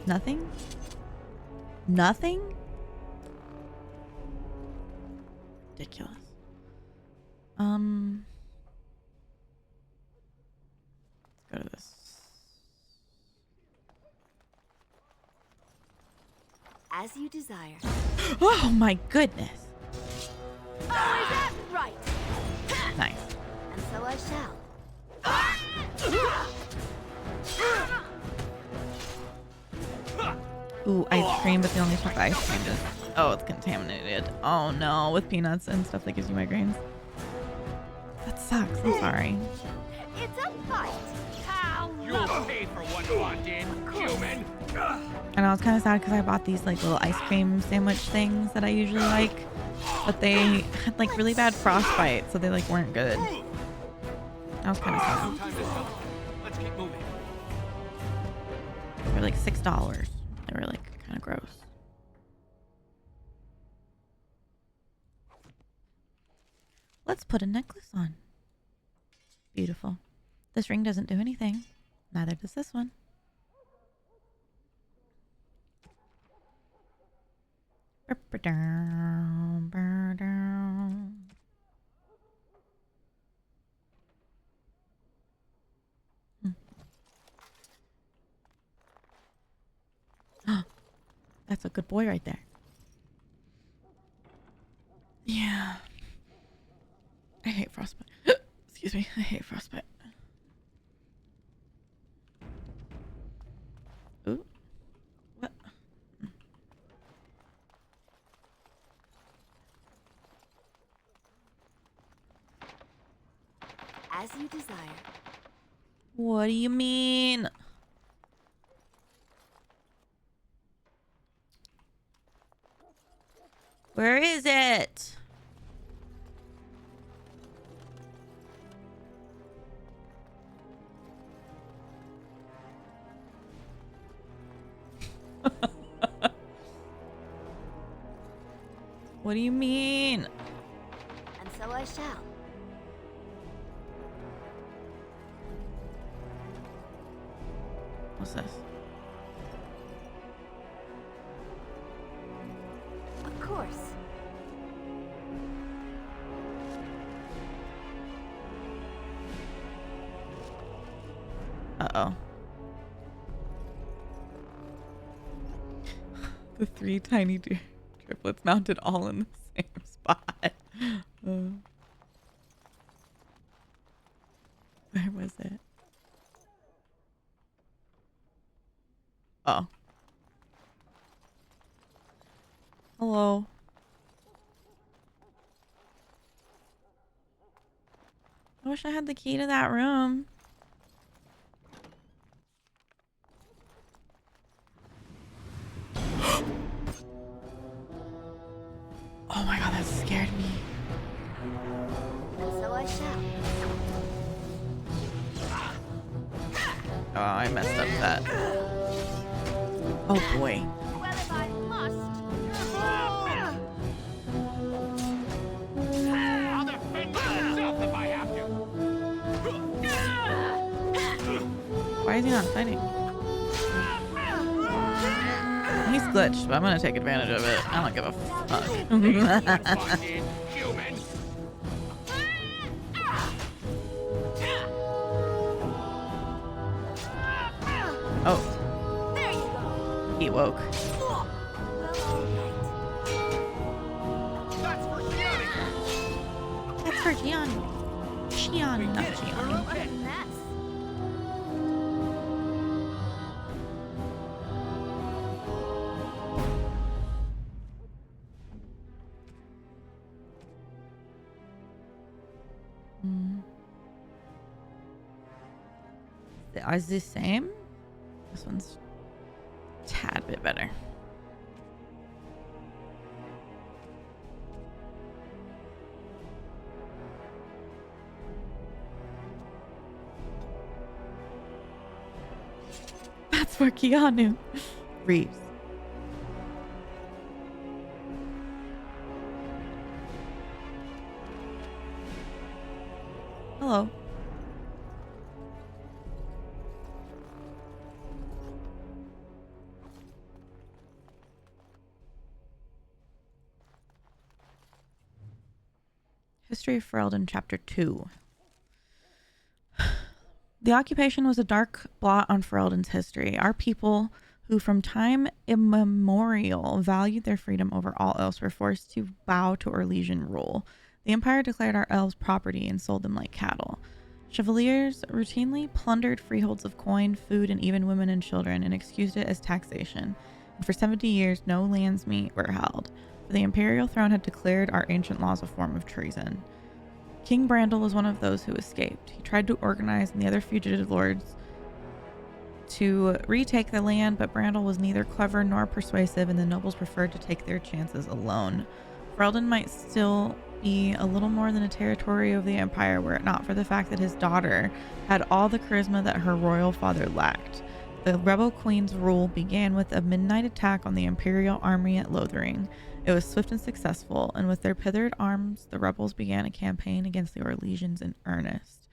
Nothing? Nothing? Ridiculous. As you desire. Oh my goodness. Oh, is that right? Nice. And so I shall. Ooh, ice cream, but the only part of ice cream is... Oh, it's contaminated. Oh no, with peanuts and stuff that gives you migraines. That sucks. I'm sorry. It's a fight. How You'll pay for what you did, human. And I was kind of sad because I bought these like little ice cream sandwich things that I usually like, but they had like really bad frostbite, so they like weren't good. I was kind of sad. Let's keep moving. They were like $6. They were like kind of gross. Let's put a necklace on. Beautiful. This ring doesn't do anything. Neither does this one. That's a good boy right there. Yeah. I hate frostbite. Excuse me. I hate frostbite. Ooh. What? As you desire. What do you mean? Where is it? What do you mean? And so I shall. What's this? Of course. Uh-oh. The 3 tiny deer triplets mounted all in the same spot. Where was it? Oh. Hello. I wish I had the key to that room. Oh my god, that scared me. And so I shall. Oh, I messed up that. Oh boy. Well, if I must. I'll defend myself if I have to. Why is he not fighting? He's glitched, but I'm gonna take advantage of it. I don't give a fuck. Oh. There you go. He woke. That's for Gianni. Gianni, not Gianni. What a mess. Is this the same? This one's a tad bit better. That's for Keanu Reeves. Hello. History of Ferelden, Chapter 2. The occupation was a dark blot on Ferelden's history. Our people, who from time immemorial valued their freedom over all else, were forced to bow to Orlesian rule. The Empire declared our elves property and sold them like cattle. Chevaliers routinely plundered freeholds of coin, food, and even women and children, and excused it as taxation. And for 70 years, no lands meet were held, for the imperial throne had declared our ancient laws a form of treason. King Brandel was one of those who escaped. He tried to organize the other fugitive lords to retake the land, but Brandel was neither clever nor persuasive, and the nobles preferred to take their chances alone. Ferelden might still be a little more than a territory of the Empire were it not for the fact that his daughter had all the charisma that her royal father lacked. The rebel queen's rule began with a midnight attack on the Imperial army at Lothering. It was swift and successful, and with their pithered arms, the rebels began a campaign against the Orlesians in earnest.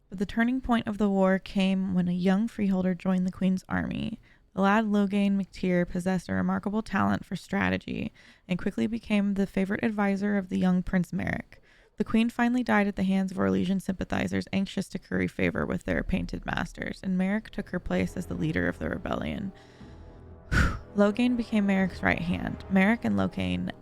But the turning point of the war came when a young freeholder joined the queen's army. The lad Loghain McTeer possessed a remarkable talent for strategy and quickly became the favorite advisor of the young Prince Merrick. The queen finally died at the hands of Orlesian sympathizers anxious to curry favor with their painted masters, and Merrick took her place as the leader of the rebellion. Loghain became Merrick's right hand. Merrick and Loghain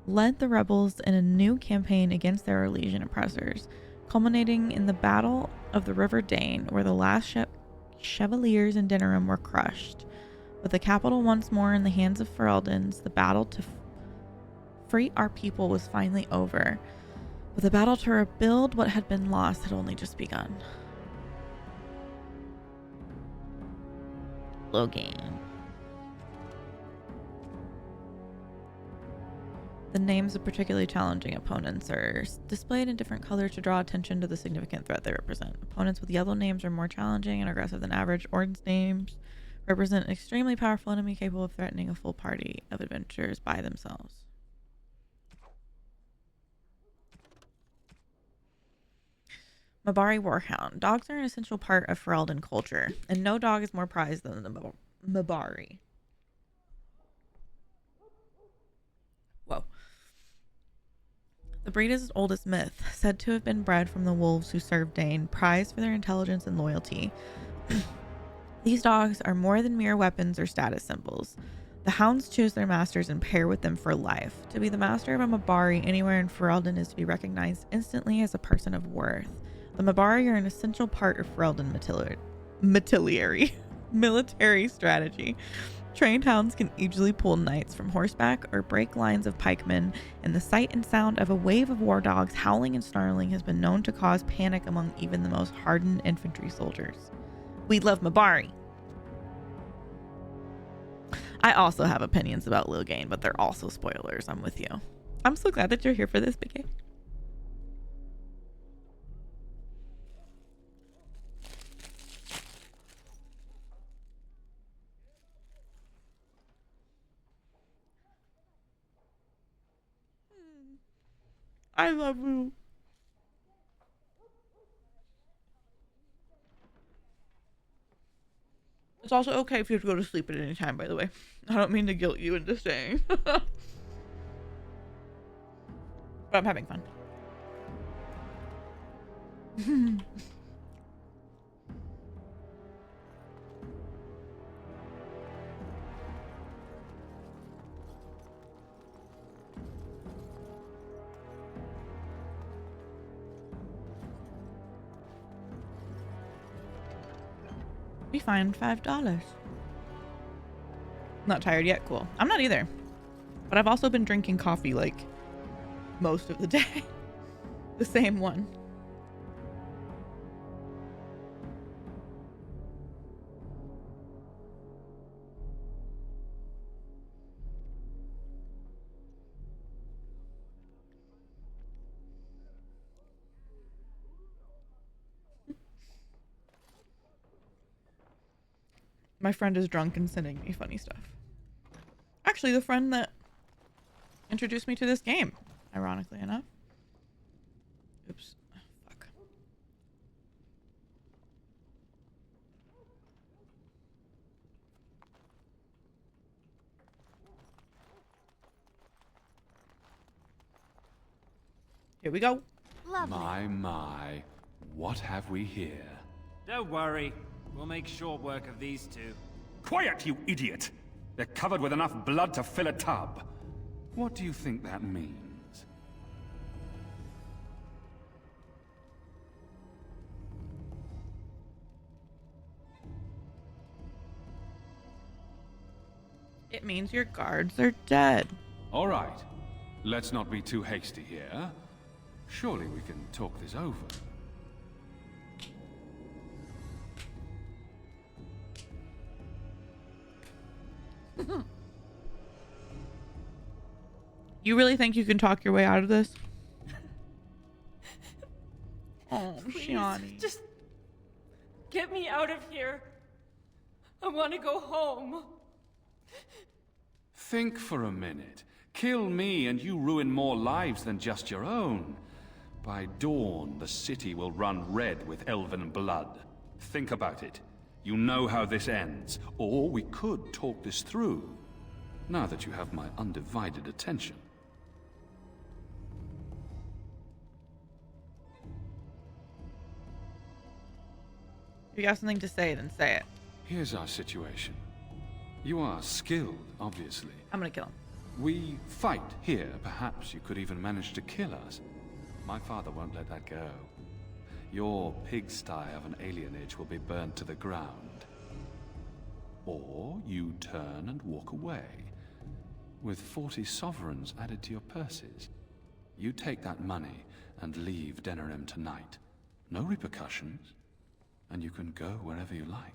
led the rebels in a new campaign against their Orlesian oppressors, culminating in the Battle of the River Dane, where the last Chevaliers in Denerim were crushed. With the capital once more in the hands of Ferelden's, the battle to free our people was finally over. But the battle to rebuild what had been lost had only just begun. Loghain. The names of particularly challenging opponents are displayed in different colors to draw attention to the significant threat they represent. Opponents with yellow names are more challenging and aggressive than average. Orange names represent an extremely powerful enemy capable of threatening a full party of adventurers by themselves. Mabari Warhound. Dogs are an essential part of Ferelden culture, and no dog is more prized than the Mabari. Whoa. The breed is as old as myth, said to have been bred from the wolves who served Dane, prized for their intelligence and loyalty. These dogs are more than mere weapons or status symbols. The hounds choose their masters and pair with them for life. To be the master of a Mabari anywhere in Ferelden is to be recognized instantly as a person of worth. The Mabari are an essential part of Ferelden military strategy. Trained hounds can easily pull knights from horseback or break lines of pikemen, and the sight and sound of a wave of war dogs howling and snarling has been known to cause panic among even the most hardened infantry soldiers. We love Mabari. I also have opinions about Loghain, but they're also spoilers. I'm with you. I'm so glad that you're here for this, Big A. I love you. It's also okay if you have to go to sleep at any time, by the way. I don't mean to guilt you into staying. But I'm having fun. We find $5. Not tired yet? Cool. I'm not either. But I've also been drinking coffee like most of the day. The same one. My friend is drunk and sending me funny stuff. Actually, the friend that introduced me to this game, ironically enough. Oops. Fuck. Here we go. Lovely. My. What have we here? Don't worry. We'll make short work of these two. Quiet, you idiot! They're covered with enough blood to fill a tub. What do you think that means? It means your guards are dead. All right. Let's not be too hasty here. Surely we can talk this over. You really think you can talk your way out of this? Oh, Please, Shiani. just get me out of here. I want to go home. Think for a minute. Kill me and you ruin more lives than just your own. By dawn, the city will run red with elven blood. Think about it. You know how this ends. Or we could talk this through. Now that you have my undivided attention. If you got something to say, then say it. Here's our situation. You are skilled, obviously. I'm gonna kill him. We fight here. Perhaps you could even manage to kill us. My father won't let that go. Your pigsty of an alienage will be burned to the ground. Or you turn and walk away, with 40 sovereigns added to your purses. You take that money and leave Denerim tonight. No repercussions, and you can go wherever you like.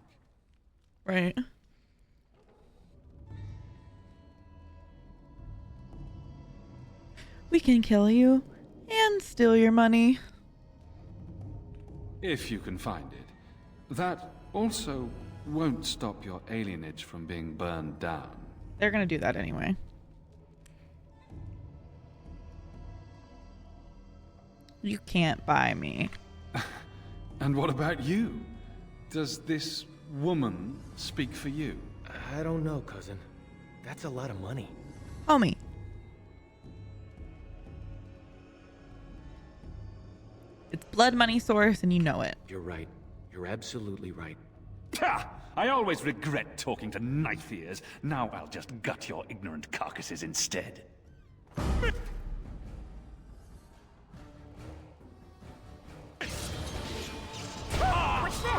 Right. We can kill you and steal your money. If you can find it. That also won't stop your alienage from being burned down. They're gonna do that anyway. You can't buy me. And what about you? Does this woman speak for you? I don't know, cousin. That's a lot of money. Homie. It's blood money source and you know it. You're right. You're absolutely right. Ha! I always regret talking to knife ears. Now I'll just gut your ignorant carcasses instead. What's this?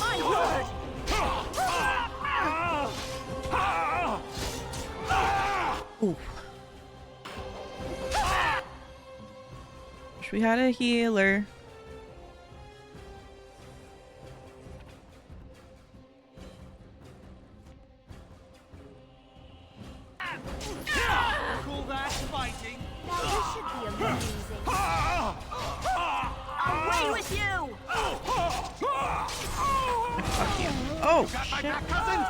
My word! Ooh. Wish we had a healer. Cool that fighting. Now this should be amazing. Away with you! Fuck you. Oh, Got my shit. back, cousin?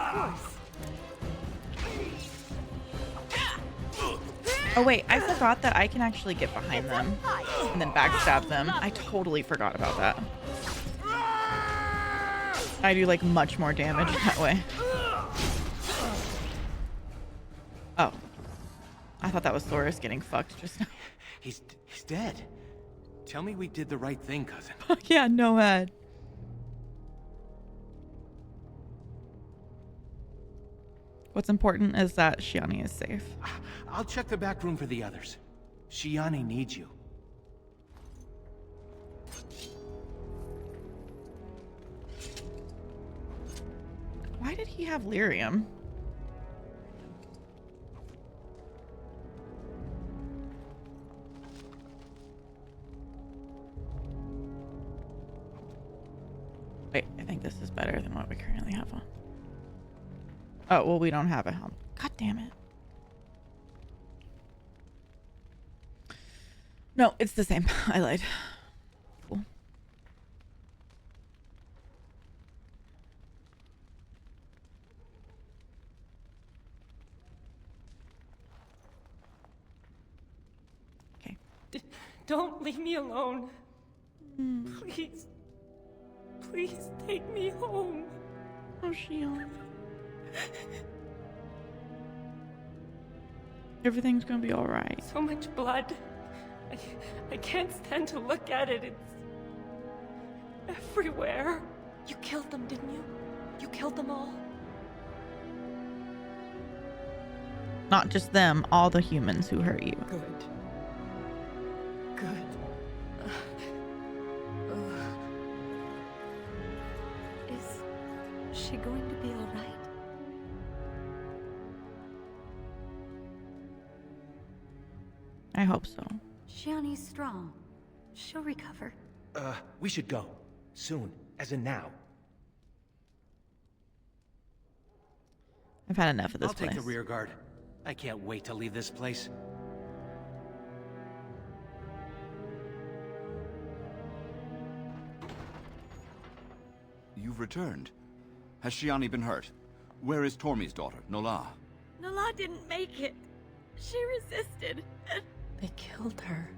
Oh wait, I forgot that I can actually get behind them and then backstab them. I totally forgot about that. I do like much more damage that way. Oh. I thought that was Thoris getting fucked just now. He's dead. Tell me we did the right thing, cousin. Yeah, no head. What's important is that Shiani is safe. I'll check the back room for the others. Shiani needs you. Why did he have lyrium? Wait, I think this is better than what we currently have on. Oh, well, we don't have a helmet. God damn it. No, it's the same. I lied. Cool. Okay. Don't leave me alone. Please. Please take me home. Oh, Shion. Everything's gonna be alright. So much blood. I can't stand to look at it. everywhere. You killed them, didn't you? You killed them all? Not just them, all the humans who hurt you. Good. Good. Is she going to be all right? I hope so. Shiani's strong. She'll recover. We should go. Soon. As in now. I've had enough of this I'll place. take the rear guard. I can't wait to leave this place. You've returned. Has Shiani been hurt? Where is Tormi's daughter, Nola? Nola didn't make it. She resisted. They killed her.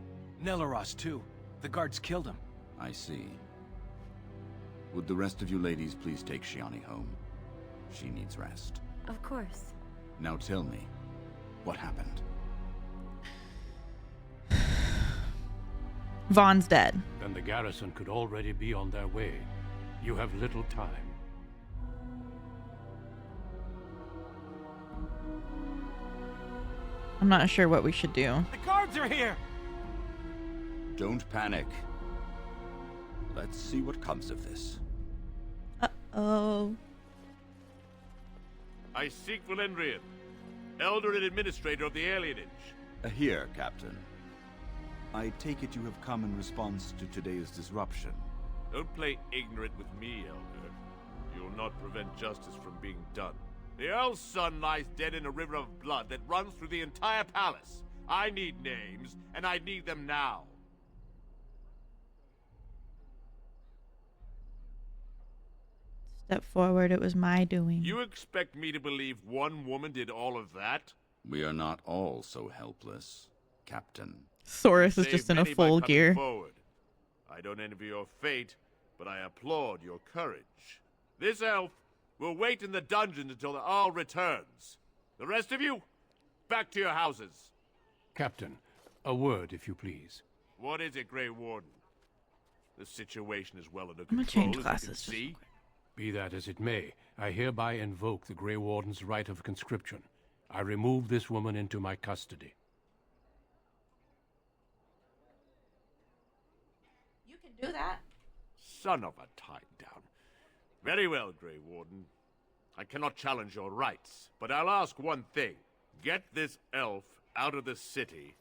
Nelaros, too. The guards killed him. I see. Would the rest of you ladies please take Shiani home? She needs rest. Of course. Now tell me, what happened? Vaughn's dead. Then the garrison could already be on their way. You have little time. I'm not sure what we should do. The guards are here! Don't panic. Let's see what comes of this. Uh-oh. I seek Valendrian, Elder and Administrator of the Alienage. Here, Captain. I take it you have come in response to today's disruption. Don't play ignorant with me, Elder. You'll not prevent justice from being done. The Earl's son lies dead in a river of blood that runs through the entire palace. I need names, and I need them now. Step forward, it was my doing. You expect me to believe one woman did all of that? We are not all so helpless, Captain. Saurus is Save just in a many by full coming gear. Forward. I don't envy your fate, but I applaud your courage. This elf will wait in the dungeon until the Earl returns. The rest of you, back to your houses. Captain, a word, if you please. What is it, Grey Warden? The situation is well under I'm gonna control, change as you classes can just see. Be that as it may, I hereby invoke the Grey Warden's right of conscription. I remove this woman into my custody. You can do that. Son of a tie-down. Very well, Grey Warden. I cannot challenge your rights, but I'll ask one thing. Get this elf out of the city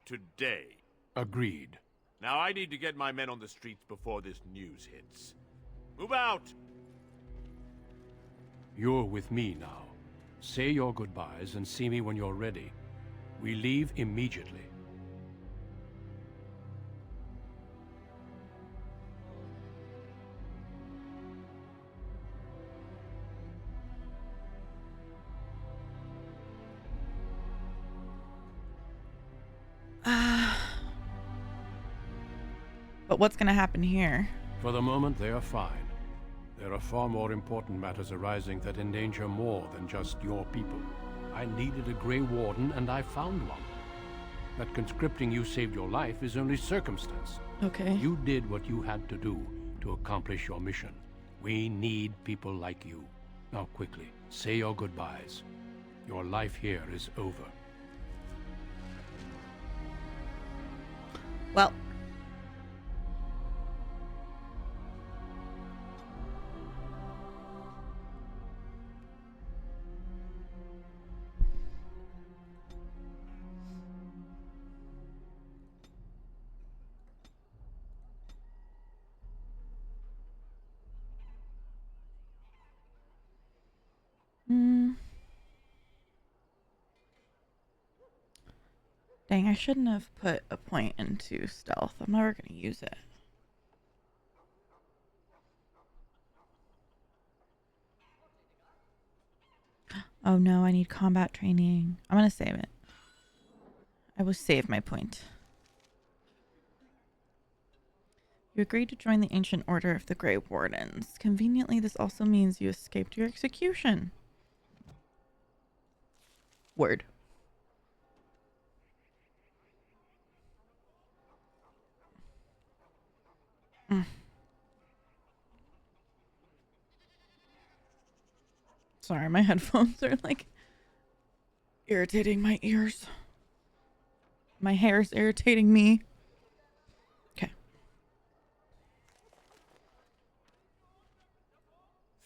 today. Agreed. Now I need to get my men on the streets before this news hits. Move out! You're with me now. Say your goodbyes and see me when you're ready. We leave immediately. But what's gonna happen here? For the moment, they are fine. There are far more important matters arising that endanger more than just your people. I needed a Grey Warden, and I found one. That conscripting you saved your life is only circumstance. Okay. You did what you had to do to accomplish your mission. We need people like you. Now quickly, say your goodbyes. Your life here is over. Well. Dang, I shouldn't have put a point into stealth. I'm never going to use it. Oh no, I need combat training. I'm going to save it. I will save my point. You agreed to join the Ancient Order of the Grey Wardens. Conveniently, this also means you escaped your execution. Word. Sorry, my headphones are like irritating my ears. My hair's irritating me. Okay.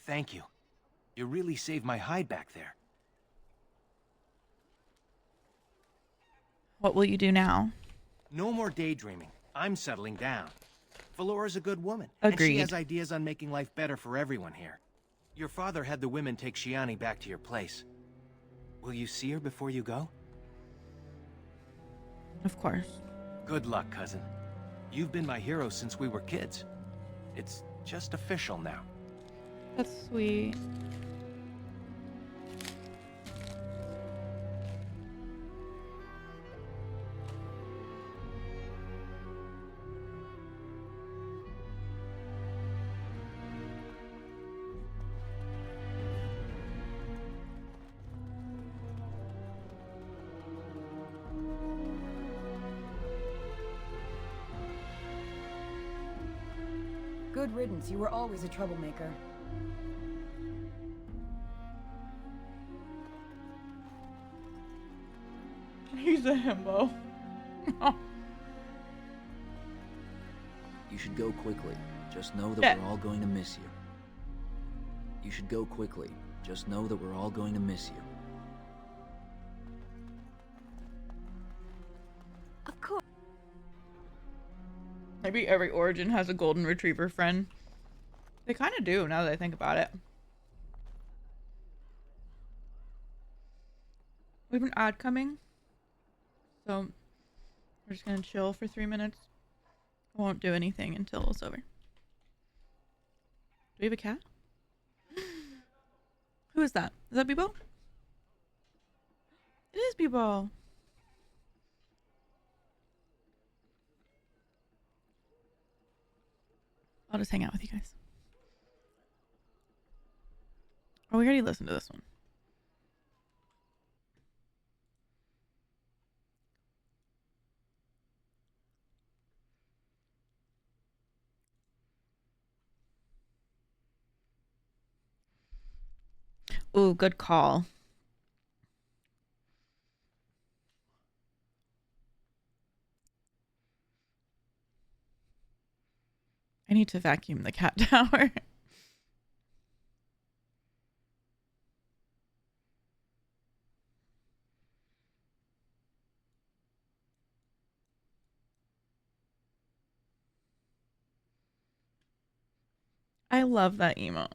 Thank you. You really saved my hide back there. What will you do now? No more daydreaming. I'm settling down. Valora's a good woman. Agreed. And she has ideas on making life better for everyone here. Your father had the women take Shiani back to your place. Will you see her before you go? Of course. Good luck, cousin. You've been my hero since we were kids. It's just official now. That's sweet. Good riddance, you were always a troublemaker. He's a himbo. You should go quickly. Just know that Yeah. we're all going to miss you. You should go quickly. Just know that we're all going to miss you. Of course. Maybe every origin has a golden retriever friend. They kind of do, now that I think about it. We have an ad coming. So, we're just gonna chill for 3 minutes. I won't do anything until it's over. Do we have a cat? Who is that? Is that Bebo? It is Bebo. I'll just hang out with you guys. Oh, we already listened to this one. Ooh, good call. I need to vacuum the cat tower. I love that emote.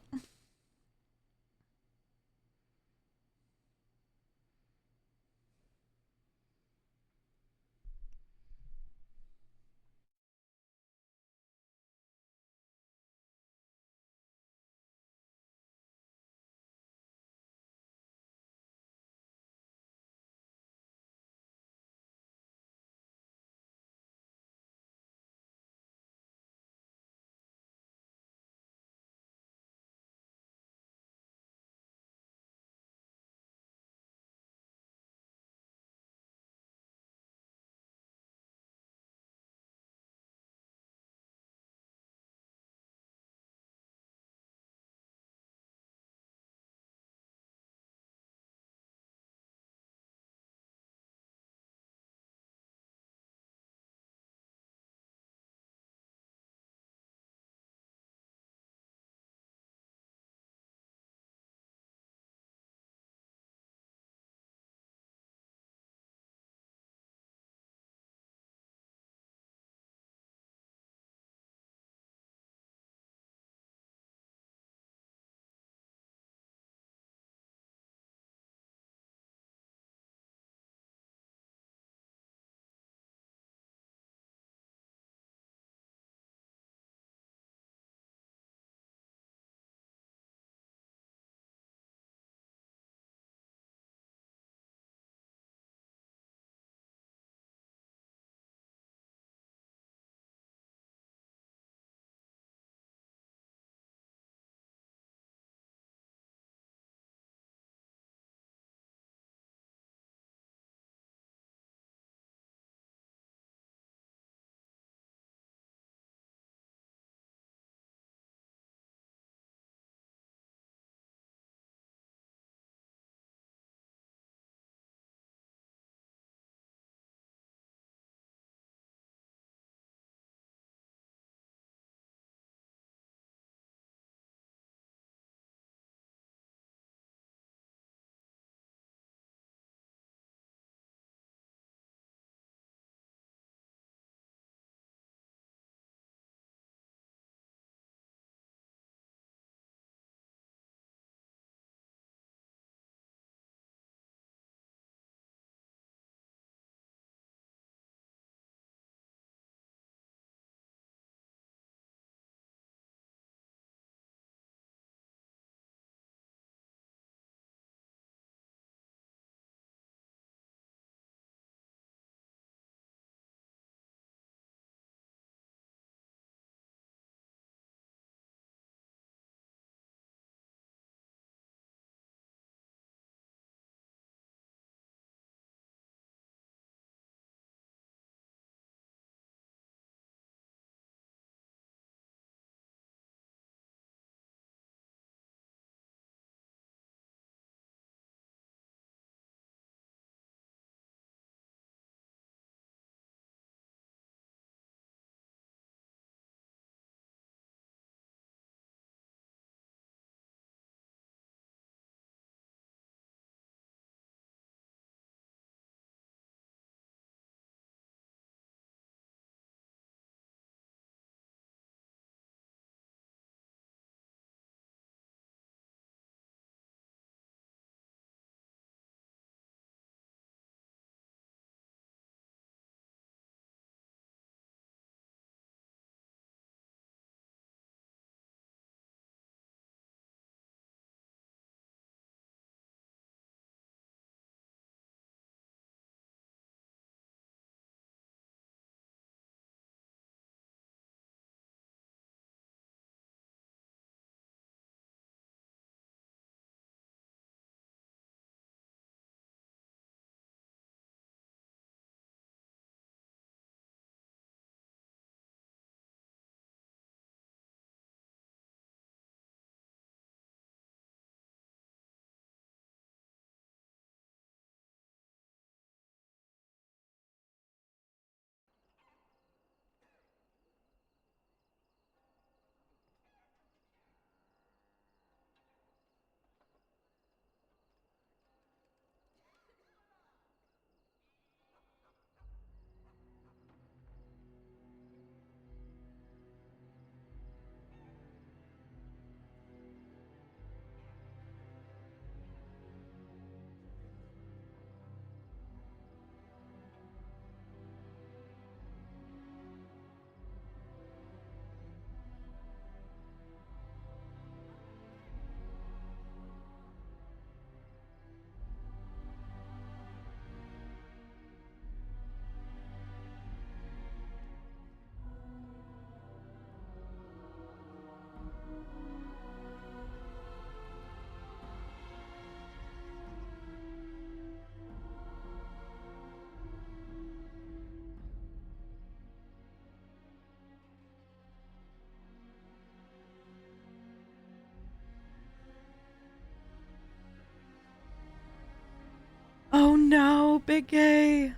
no, Big Gay.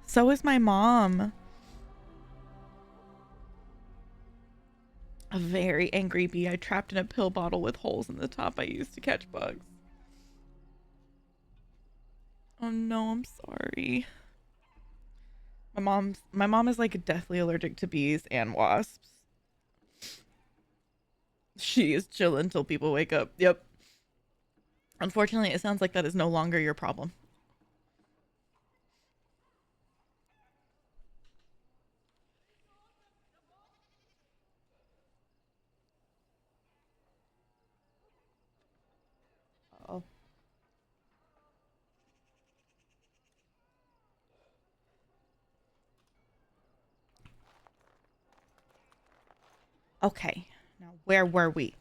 So is my mom. A very angry bee I trapped in a pill bottle with holes in the top I used to catch bugs. Oh no, I'm sorry. My mom is like deathly allergic to bees and wasps. She is chill until people wake up. Yep. Unfortunately, it sounds like that is no longer your problem. Oh. Okay. Now, where were we?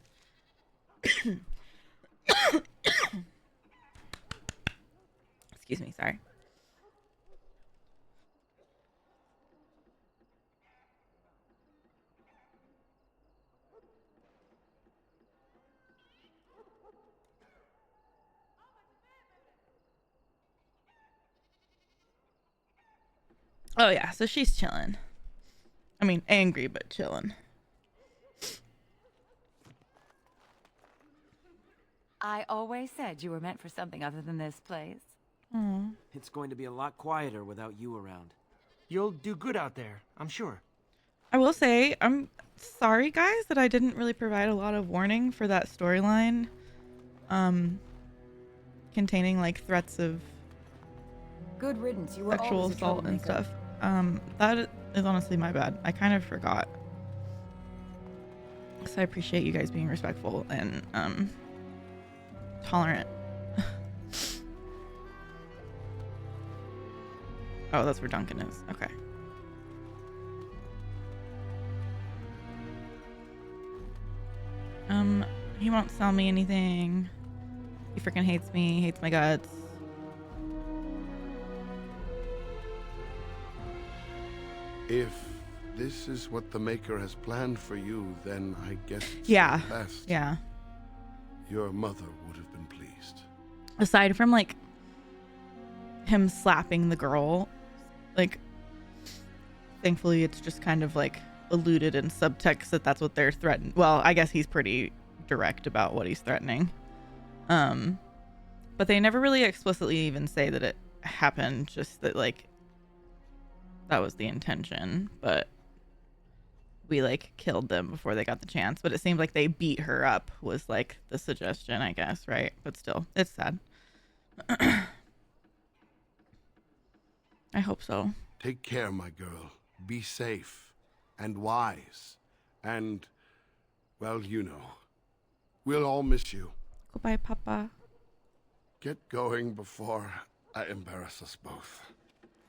Excuse me, sorry. Oh yeah, so she's chilling. I mean, angry, but chilling. I always said you were meant for something other than this place. Aww. It's going to be a lot quieter without you around. You'll do good out there, I'm sure. I will say, I'm sorry, guys, that I didn't really provide a lot of warning for that storyline. Containing, like, threats of Good riddance. You were sexual always a assault and troublemaker. stuff. That is honestly my bad. I kind of forgot. So I appreciate you guys being respectful and, tolerant. Oh, that's where Duncan is. Okay. He won't sell me anything. He freaking hates me, hates my guts. If this is what the Maker has planned for you, then I guess it's Yeah. for the best. Yeah. Your mother would have been pleased. Aside from, like, him slapping the girl, like, thankfully it's just kind of, like, alluded in subtext that that's what they're threatening. Well, I guess he's pretty direct about what he's threatening. But they never really explicitly even say that it happened, just that, like, that was the intention, but we, like, killed them before they got the chance. But it seemed like they beat her up was, like, the suggestion, I guess, right? But still, it's sad. I hope so. Take care, my girl. Be safe and wise. And, well, you know. We'll all miss you. Goodbye, Papa. Get going before I embarrass us both.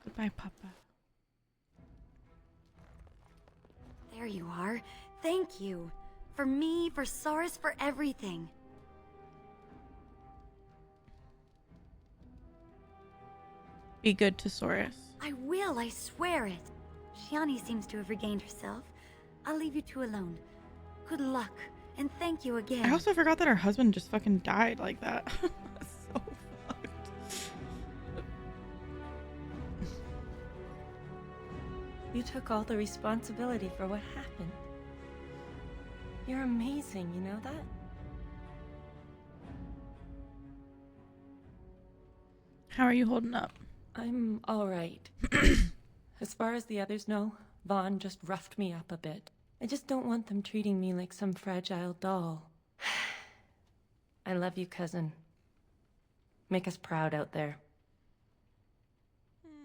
Goodbye, Papa. There you are. Thank you. For me, for Soris, for everything. Be good to Soris. I will, I swear it. Shiani seems to have regained herself. I'll leave you two alone. Good luck, and thank you again. I also forgot that her husband just fucking died like that. That's so fucked. You took all the responsibility for what happened. You're amazing, you know that? How are you holding up? I'm alright. As far as the others know, Vaughn just roughed me up a bit. I just don't want them treating me like some fragile doll. I love you, cousin. Make us proud out there.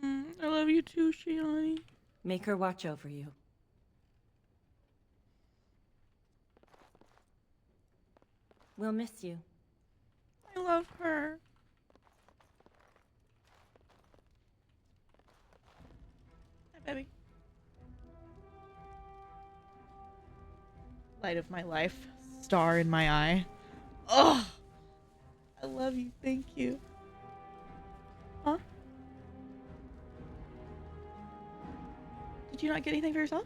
I love you too, Shiani. Make her watch over you. We'll miss you. I love her. Hi, baby. Light of my life. Star in my eye. Oh, I love you. Thank you. Huh? Did you not get anything for yourself?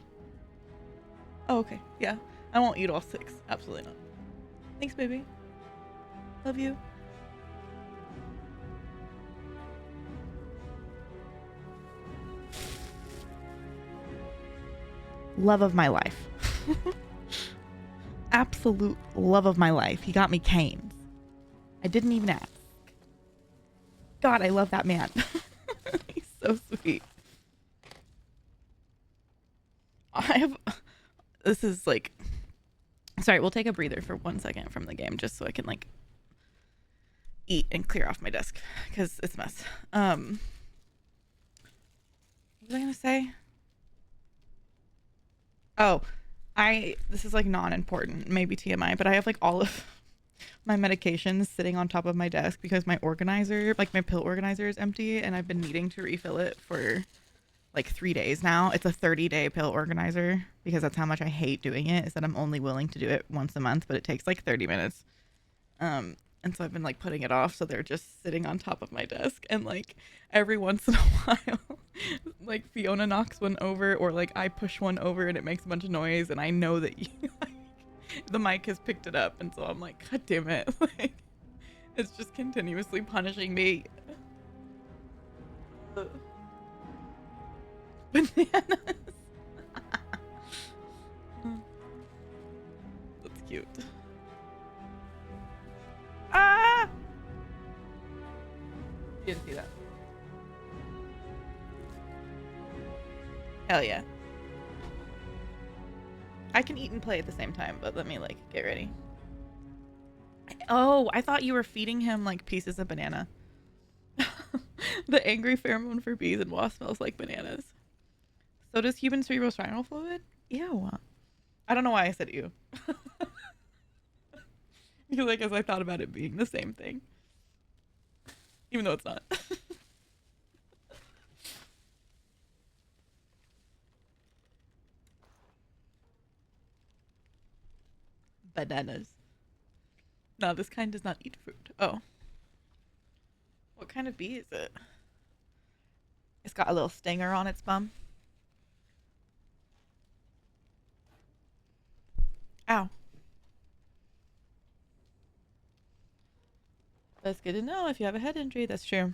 Oh, okay. Yeah. I won't eat all 6. Absolutely not. Thanks, baby. Love you. Love of my life. Absolute love of my life. He got me canes. I didn't even ask. God, I love that man. He's so sweet. This is like, sorry, we'll take a breather for 1 second from the game just so I can like eat and clear off my desk because it's a mess. What was I gonna say? Oh, this is like non-important, maybe TMI, but I have like all of my medications sitting on top of my desk because my organizer, like my pill organizer, is empty and I've been needing to refill it for like 3 days now. It's a 30-day pill organizer because that's how much I hate doing it, is that I'm only willing to do it once a month, but it takes like 30 minutes. And so I've been like putting it off, so they're just sitting on top of my desk, and like every once in a while like Fiona knocks one over or like I push one over and it makes a bunch of noise and I know that the mic has picked it up, and so I'm like, God damn it. Like it's just continuously punishing me. Bananas. That's cute. Ah! You didn't see that. Hell yeah. I can eat and play at the same time, but let me like get ready. Oh, I thought you were feeding him like pieces of banana. The angry pheromone for bees and wasps smells like bananas. So does human cerebrospinal fluid? Ew. I don't know why I said ew. Because I guess I thought about it being the same thing. Even though it's not. Bananas. No, this kind does not eat fruit. Oh. What kind of bee is it? It's got a little stinger on its bum. Ow. That's good to know if you have a head injury. That's true.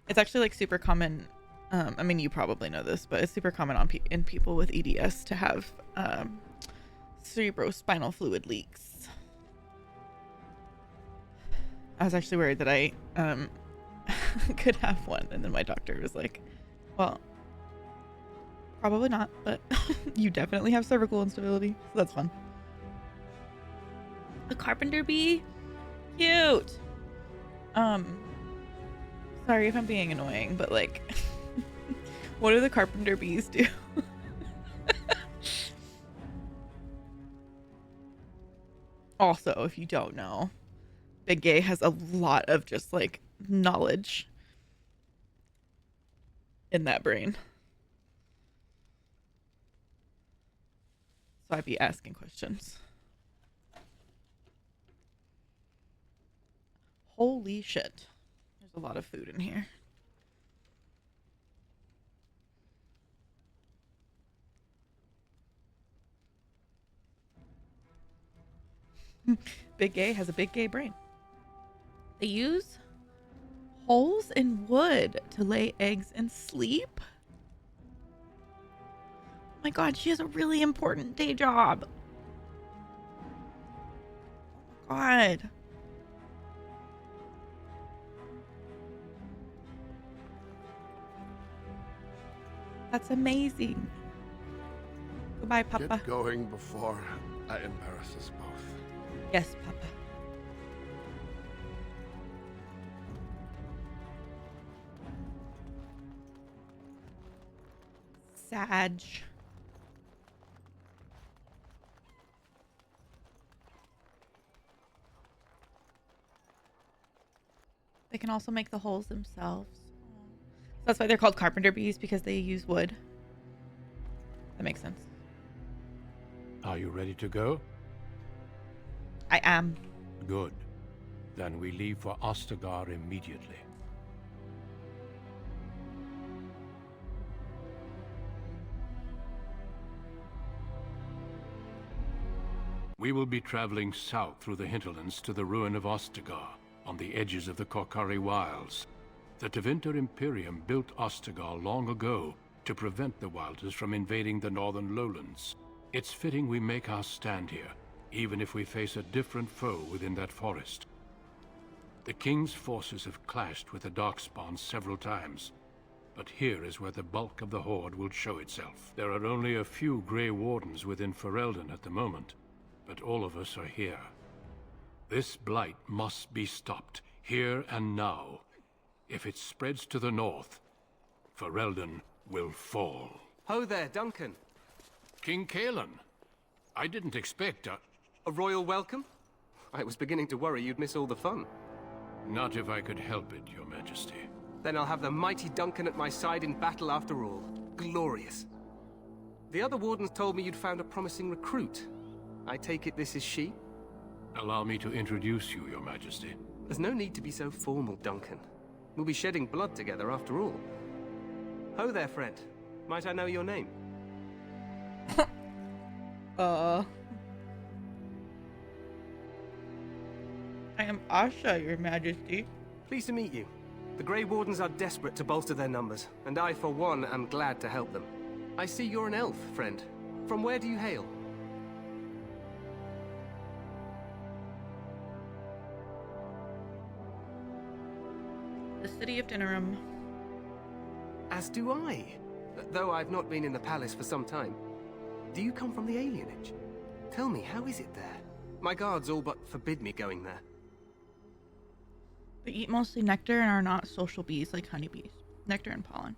It's actually like super common. I mean, you probably know this, but it's super common in people with EDS to have cerebrospinal fluid leaks. I was actually worried that I could have one, and then my doctor was like, well, probably not, but you definitely have cervical instability, so that's fun. A carpenter bee? Cute. Sorry if I'm being annoying, but like what do the carpenter bees do? Also, if you don't know, Big Gay has a lot of just like knowledge in that brain. So I'd be asking questions. Holy shit. There's a lot of food in here. Big Gay has a big gay brain. They use holes in wood to lay eggs and sleep. Oh my god, she has a really important day job. Oh my god. That's amazing. Goodbye, Papa. Get going before I embarrass us both. Yes, Papa. Sag. They can also make the holes themselves. That's why they're called carpenter bees, because they use wood. That makes sense. Are you ready to go? I am. Good. Then we leave for Ostagar immediately. We will be traveling south through the hinterlands to the ruin of Ostagar, on the edges of the Korkari Wilds. The Tevinter Imperium built Ostagar long ago to prevent the Wilders from invading the northern lowlands. It's fitting we make our stand here, even if we face a different foe within that forest. The King's forces have clashed with the Darkspawn several times, but here is where the bulk of the Horde will show itself. There are only a few Grey Wardens within Ferelden at the moment, but all of us are here. This blight must be stopped, here and now. If it spreads to the north, Ferelden will fall. Ho there, Duncan. King Kalen. I didn't expect a royal welcome? I was beginning to worry you'd miss all the fun. Not if I could help it, Your Majesty. Then I'll have the mighty Duncan at my side in battle after all. Glorious. The other wardens told me you'd found a promising recruit. I take it this is she? Allow me to introduce you, Your Majesty. There's no need to be so formal, Duncan. We'll be shedding blood together after all. Ho there, friend. Might I know your name? I am Asha, Your Majesty. Pleased to meet you. The Grey Wardens are desperate to bolster their numbers, and I, for one, am glad to help them. I see you're an elf, friend. From where do you hail? The city of Dinnerum. As do I. Though I've not been in the palace for some time. Do you come from the alienage? Tell me, how is it there? My guards all but forbid me going there. They eat mostly nectar and are not social bees like honeybees. Nectar and pollen.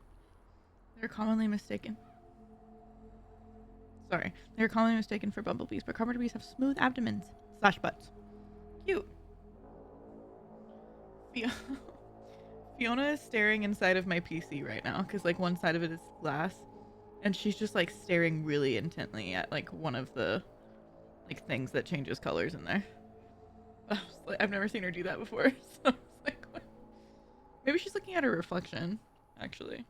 They're commonly mistaken. They're commonly mistaken for bumblebees, but carpenter bees have smooth abdomens / butts. Cute. Fiona is staring inside of my PC right now because like one side of it is glass, and she's just like staring really intently at like one of the like things that changes colors in there. I've never seen her do that before, so I was like, what? Maybe she's looking at her reflection, actually.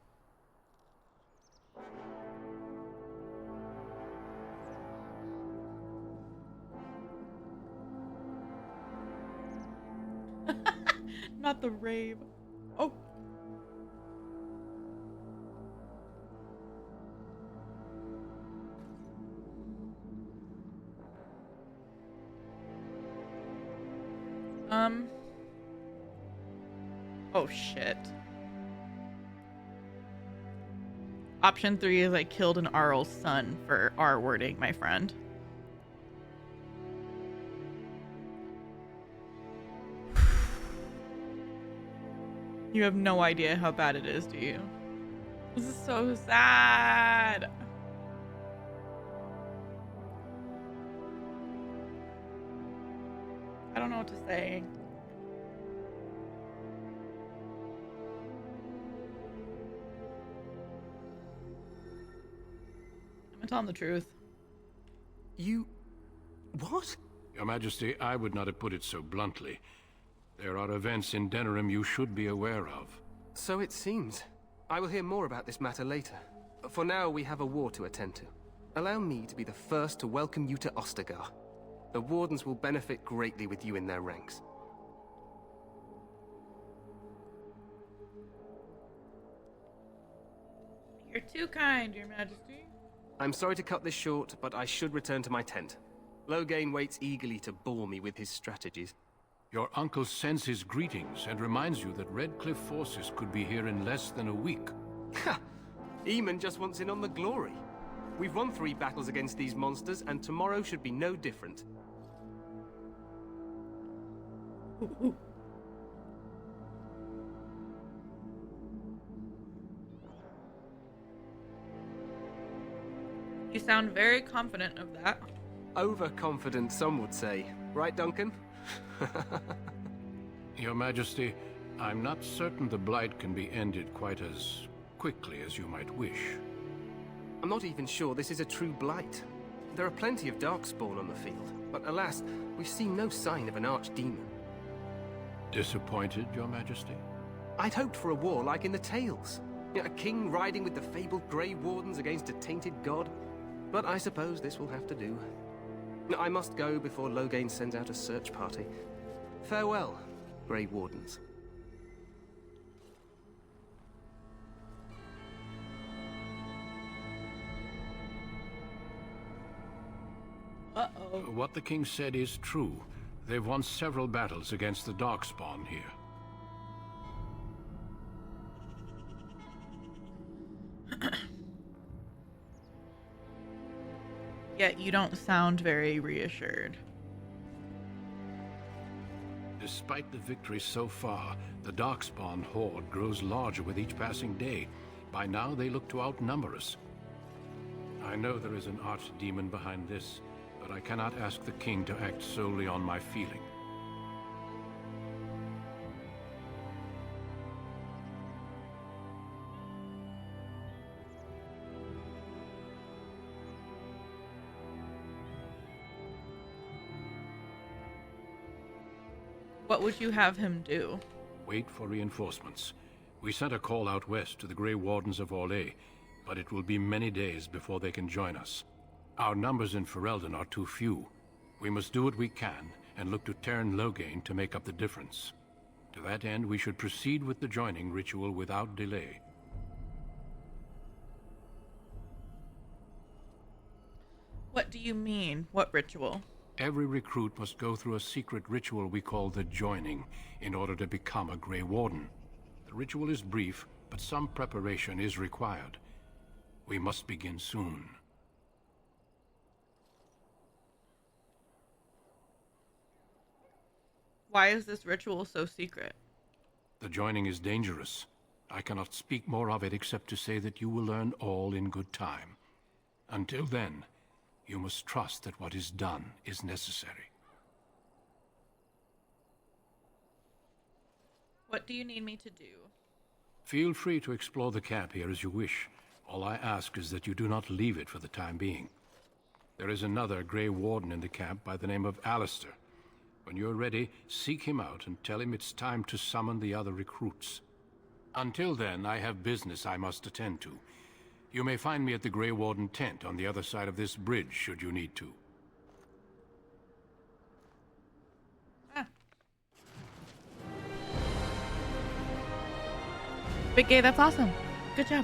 Not the rave. Oh. Oh shit. Option 3 is I killed an Arl's son for R wording, my friend. You have no idea how bad it is, do you? This is so sad. I don't know what to say. I'm gonna tell him the truth. You... what? Your Majesty, I would not have put it so bluntly. There are events in Denerim you should be aware of. So it seems. I will hear more about this matter later. For now, we have a war to attend to. Allow me to be the first to welcome you to Ostagar. The Wardens will benefit greatly with you in their ranks. You're too kind, Your Majesty. I'm sorry to cut this short, but I should return to my tent. Loghain waits eagerly to bore me with his strategies. Your uncle sends his greetings and reminds you that Redcliffe forces could be here in less than a week. Ha! Eamon just wants in on the glory. We've won 3 battles against these monsters, and tomorrow should be no different. You sound very confident of that. Overconfident, some would say. Right, Duncan? Your Majesty, I'm not certain the Blight can be ended quite as quickly as you might wish. I'm not even sure this is a true Blight. There are plenty of Darkspawn on the field, but alas, we've seen no sign of an archdemon. Disappointed, Your Majesty? I'd hoped for a war like in the Tales. A king riding with the fabled Grey Wardens against a tainted god. But I suppose this will have to do. I must go before Loghain sends out a search party. Farewell, Grey Wardens. Uh-oh. What the king said is true. They've won several battles against the Darkspawn here. Yet you don't sound very reassured. Despite the victory so far, the Darkspawn horde grows larger with each passing day. By now, they look to outnumber us. I know there is an archdemon behind this, but I cannot ask the king to act solely on my feeling. What would you have him do? Wait for reinforcements. We sent a call out west to the Grey Wardens of Orlais, but it will be many days before they can join us. Our numbers in Ferelden are too few. We must do what we can and look to Terran Loghain to make up the difference. To that end, we should proceed with the joining ritual without delay. What do you mean? What ritual? Every recruit must go through a secret ritual we call the Joining in order to become a Grey Warden. The ritual is brief, but some preparation is required. We must begin soon. Why is this ritual so secret? The Joining is dangerous. I cannot speak more of it except to say that you will learn all in good time. Until then, you must trust that what is done is necessary. What do you need me to do? Feel free to explore the camp here as you wish. All I ask is that you do not leave it for the time being. There is another Grey Warden in the camp by the name of Alistair. When you're ready, seek him out and tell him it's time to summon the other recruits. Until then, I have business I must attend to. You may find me at the Grey Warden tent on the other side of this bridge, should you need to. Big Gay, that's awesome. Good job.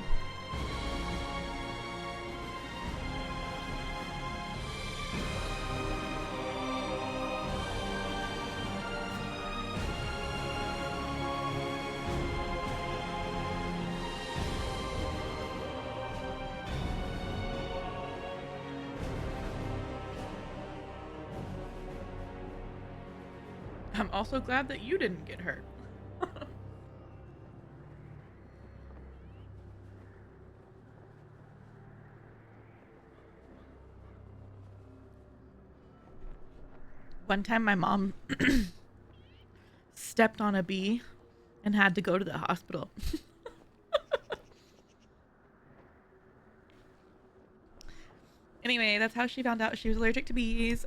I'm also glad that you didn't get hurt. One time my mom stepped on a bee and had to go to the hospital. Anyway, that's how she found out she was allergic to bees.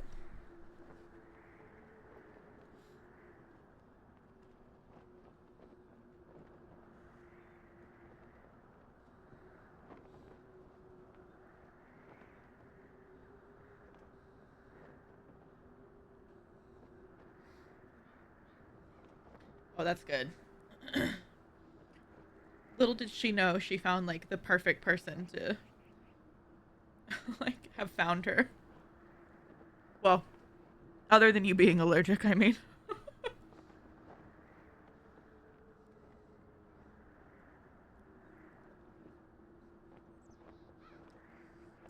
Oh, that's good. Little did she know she found like the perfect person to like have found her. Well, other than you being allergic, I mean.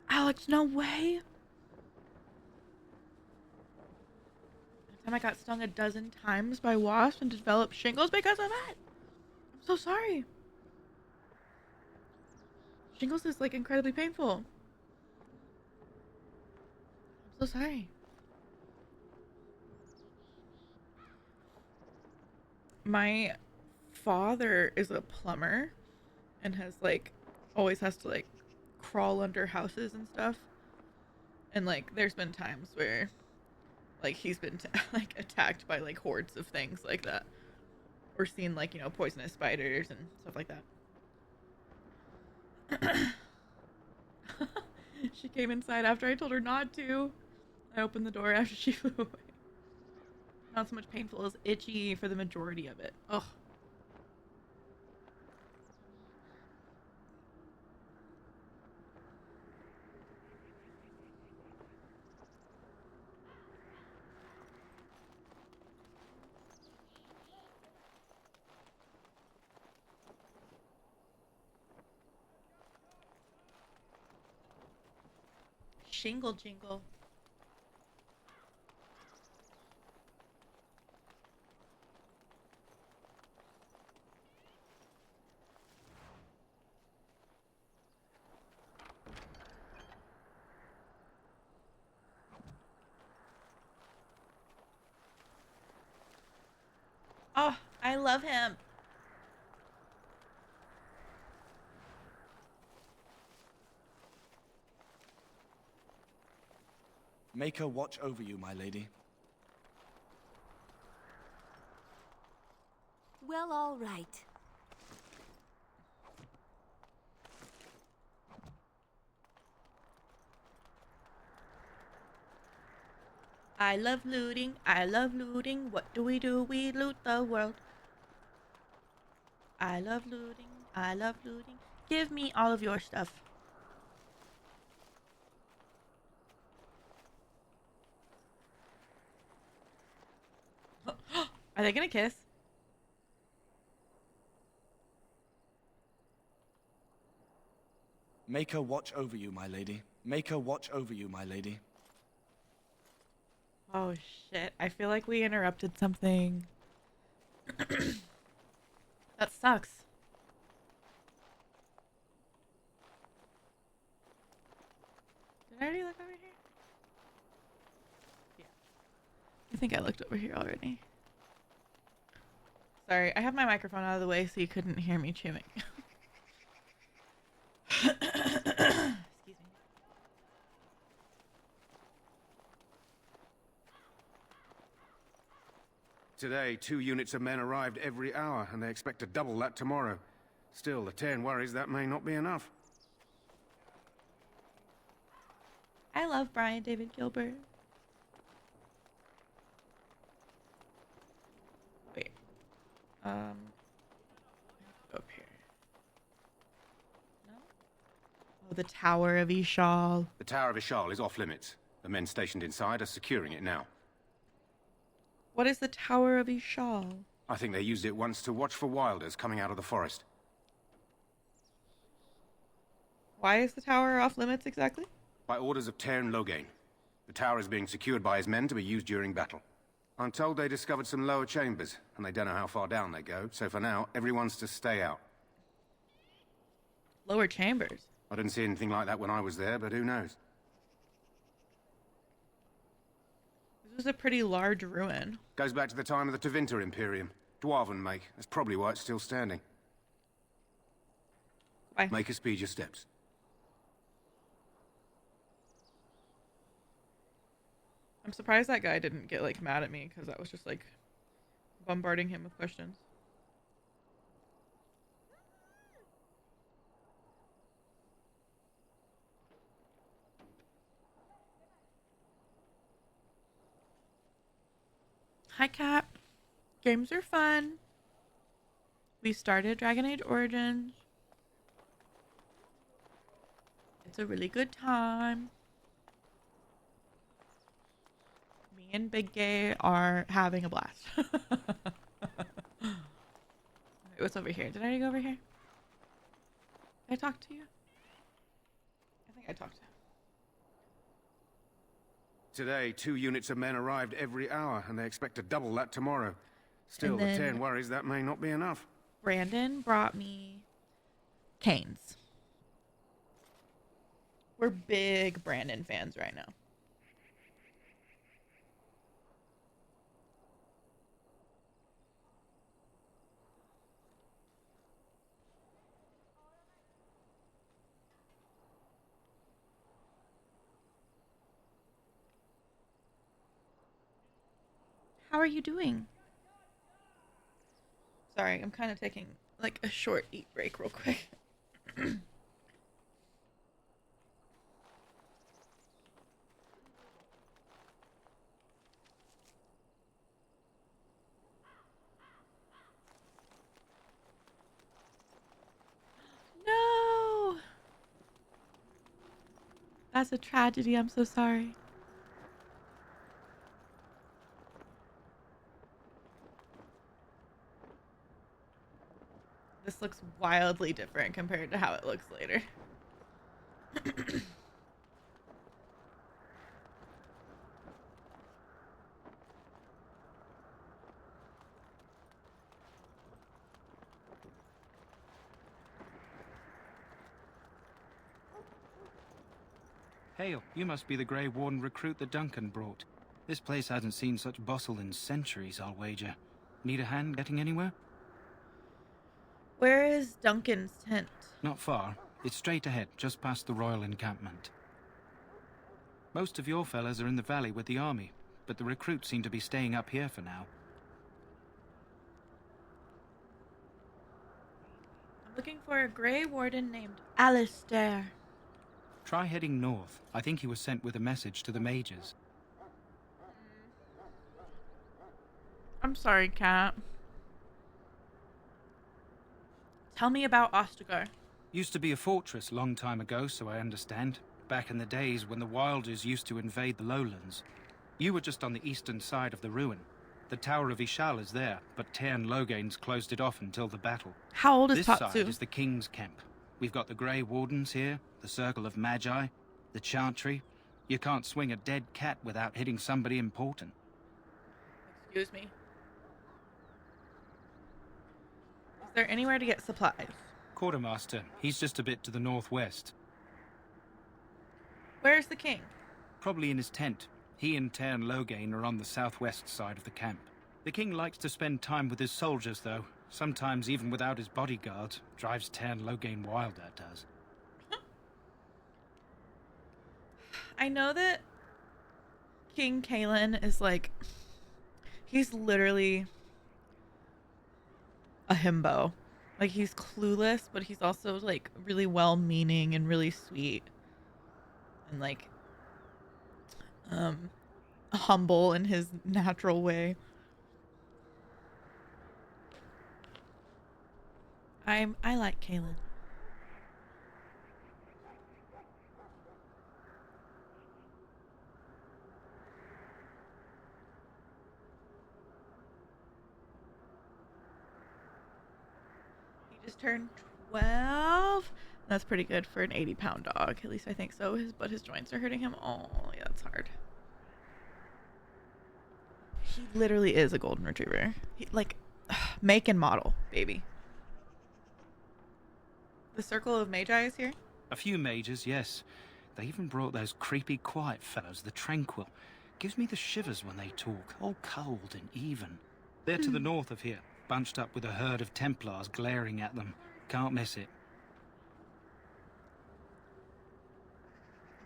Alex, no way. I got stung a dozen times by wasps and developed shingles because of it. I'm so sorry. Shingles is like incredibly painful. I'm so sorry. My father is a plumber and has like always has to like crawl under houses and stuff. And like there's been times where like he's been like attacked by like hordes of things like that, or seen like, you know, poisonous spiders and stuff like that. She came inside after I told her not to. I opened the door after she flew away. Not so much painful as itchy for the majority of it. Ugh. Jingle jingle. Oh, I love him. Make her watch over you, my lady. Well, all right. I love looting. I love looting. What do? We loot the world. I love looting. I love looting. Give me all of your stuff. Are they gonna kiss? Make her watch over you, my lady. Make her watch over you, my lady. Oh shit. I feel like we interrupted something. That sucks. Did I already look over here? Yeah. I think I looked over here already. Sorry, I have my microphone out of the way so you couldn't hear me chewing. Excuse me. Today, 2 units of men arrived every hour, and they expect to double that tomorrow. Still, the Cairn worries that may not be enough. I love Brian David Gilbert. Wait. Up here. No? Oh, the Tower of Ishal. The Tower of Ishal is off limits. The men stationed inside are securing it now. What is the Tower of Ishal? I think they used it once to watch for wilders coming out of the forest. Why is the tower off limits exactly? By orders of Cairn Loghain. The tower is being secured by his men to be used during battle. I'm told they discovered some lower chambers, and they don't know how far down they go, so for now, everyone's to stay out. Lower chambers? I didn't see anything like that when I was there, but who knows? This is a pretty large ruin. Goes back to the time of the Tevinter Imperium. Dwarven make. That's probably why it's still standing. Bye. Make her speed your steps. I'm surprised that guy didn't get, like, mad at me, because I was just, like, bombarding him with questions. Hi, Cat. Games are fun. We started Dragon Age Origins. It's a really good time. Me and Big Gay are having a blast. Wait, what's over here? Did I already go over here? Did I talk to you? I think I talked to him. Today, 2 units of men arrived every hour, and they expect to double that tomorrow. Still, And the then- Cairn worries that may not be enough. Brandon brought me canes. We're big Brandon fans right now. How are you doing? Sorry, I'm kind of taking like a short eat break real quick. No! That's a tragedy. I'm so sorry. This looks wildly different compared to how it looks later. Hail, you must be the Grey Warden recruit that Duncan brought. This place hasn't seen such bustle in centuries, I'll wager. Need a hand getting anywhere? Where is Duncan's tent? Not far. It's straight ahead, just past the royal encampment. Most of your fellas are in the valley with the army, but the recruits seem to be staying up here for now. I'm looking for a Grey Warden named Alistair. Try heading north. I think he was sent with a message to the mages. I'm sorry, Cat. Tell me about Ostagar. Used to be a fortress long time ago, so I understand. Back in the days when the Wilders used to invade the lowlands. You were just on the eastern side of the ruin. The Tower of Ishal is there, but Tairn Logain's closed it off until the battle. How old is This Tatsu? side is the King's camp. We've got the Grey Wardens here, the Circle of Magi, the Chantry. You can't swing a dead cat without hitting somebody important. Excuse me. Is there anywhere to get supplies? Quartermaster, he's just a bit to the northwest. Where's the king? Probably in his tent. He and Tairn Logain are on the southwest side of the camp. The king likes to spend time with his soldiers, though. Sometimes even without his bodyguards. Drives Tairn Logain wild, that does. I know that King Kalen is like... He's literally a himbo. Like, he's clueless, but he's also, like, really well-meaning and really sweet. And, like, humble in his natural way. I like Kalen. He just turned 12. That's pretty good for an 80-pound dog. At least I think so. But his joints are hurting him. Oh, yeah, that's hard. He literally is a golden retriever. Make and model, baby. The Circle of Magi is here? A few mages, yes. They even brought those creepy, quiet fellows, the Tranquil. Gives me the shivers when they talk, all cold and even. They're to the north of here, bunched up with a herd of Templars glaring at them. Can't miss it.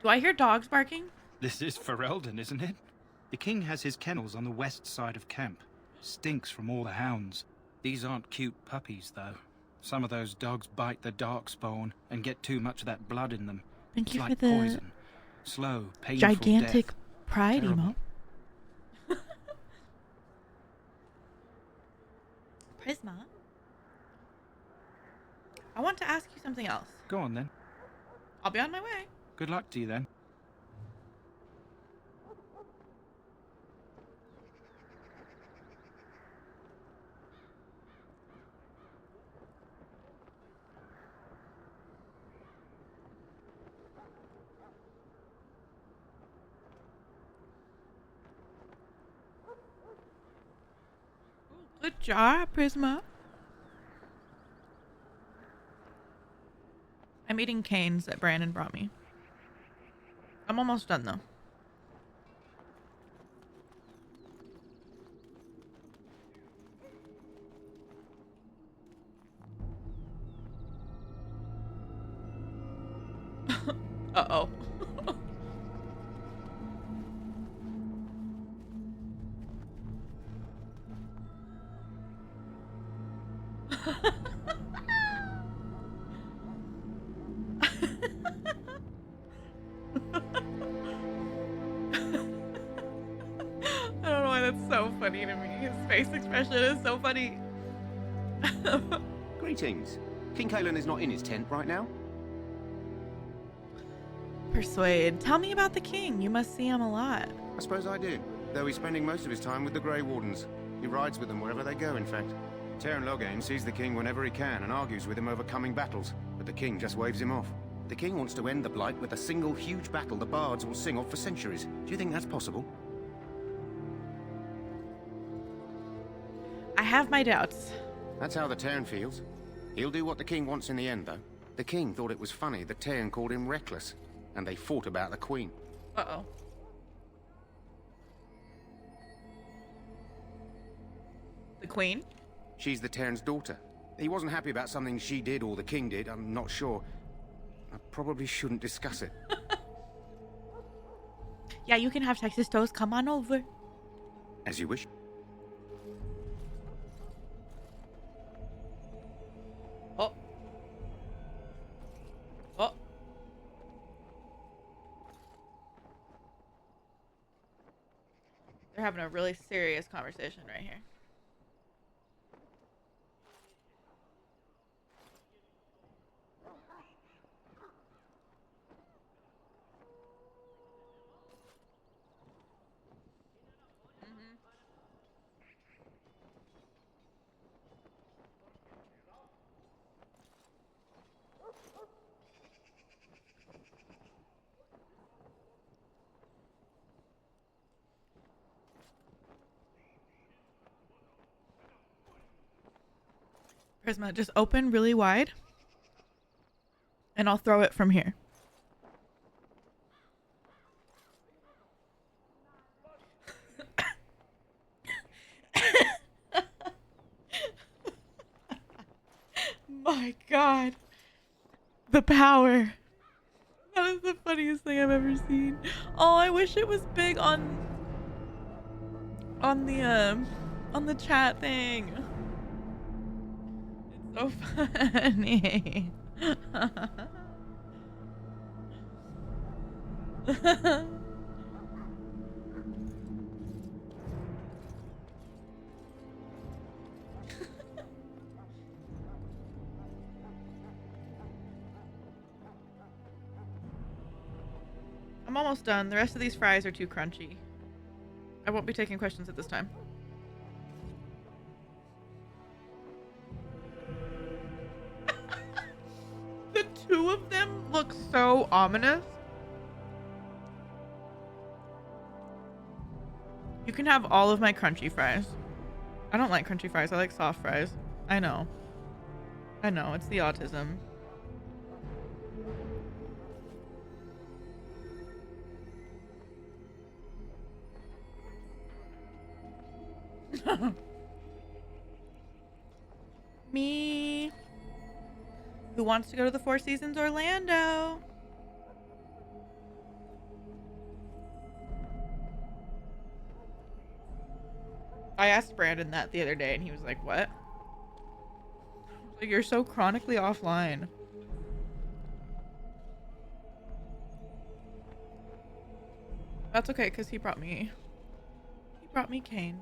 Do I hear dogs barking? This is Ferelden, isn't it? The king has his kennels on the west side of camp. Stinks from all the hounds. These aren't cute puppies, though. Some of those dogs bite the darkspawn and get too much of that blood in them. Thank It's you like for the poison. Slow, painful gigantic death. pride Terrible. emote. Prisma? I want to ask you something else. Go on, then. I'll be on my way. Good luck to you, then. Good job, Prisma. I'm eating canes that Brandon brought me. I'm almost done, though. Uh-oh. I don't know why that's so funny to me. His face expression is so funny. Greetings. King Kalen is not in his tent right now? Persuade. Tell me about the king. You must see him a lot. I suppose I do, though he's spending most of his time with the Grey Wardens. He rides with them wherever they go, in fact. Tairn Logain sees the king whenever he can and argues with him over coming battles, but the king just waves him off. The king wants to end the Blight with a single huge battle the bards will sing of for centuries. Do you think that's possible? I have my doubts. That's how the Tairn feels. He'll do what the king wants in the end, though. The king thought it was funny that Tairn called him reckless. and they fought about the Queen. Uh-oh. The Queen? She's the Terran's daughter. He wasn't happy about something she did or the King did, I'm not sure. I probably shouldn't discuss it. Yeah, you can have Texas toast. Come on over. As you wish. Oh. Oh. They're having a really serious conversation right here. Prisma, just open really wide. And I'll throw it from here. My God. The power. That is the funniest thing I've ever seen. Oh, I wish it was big on the chat thing. It's so funny. I'm almost done. The rest of these fries are too crunchy. I won't be taking questions at this time. The two of them look so ominous. You can have all of my crunchy fries. I don't like crunchy fries. I like soft fries. I know. I know. It's the autism. Me. Who wants to go to the Four Seasons Orlando? I asked Brandon that the other day and he was like, what? Like, you're so chronically offline. That's okay, because he brought me canes.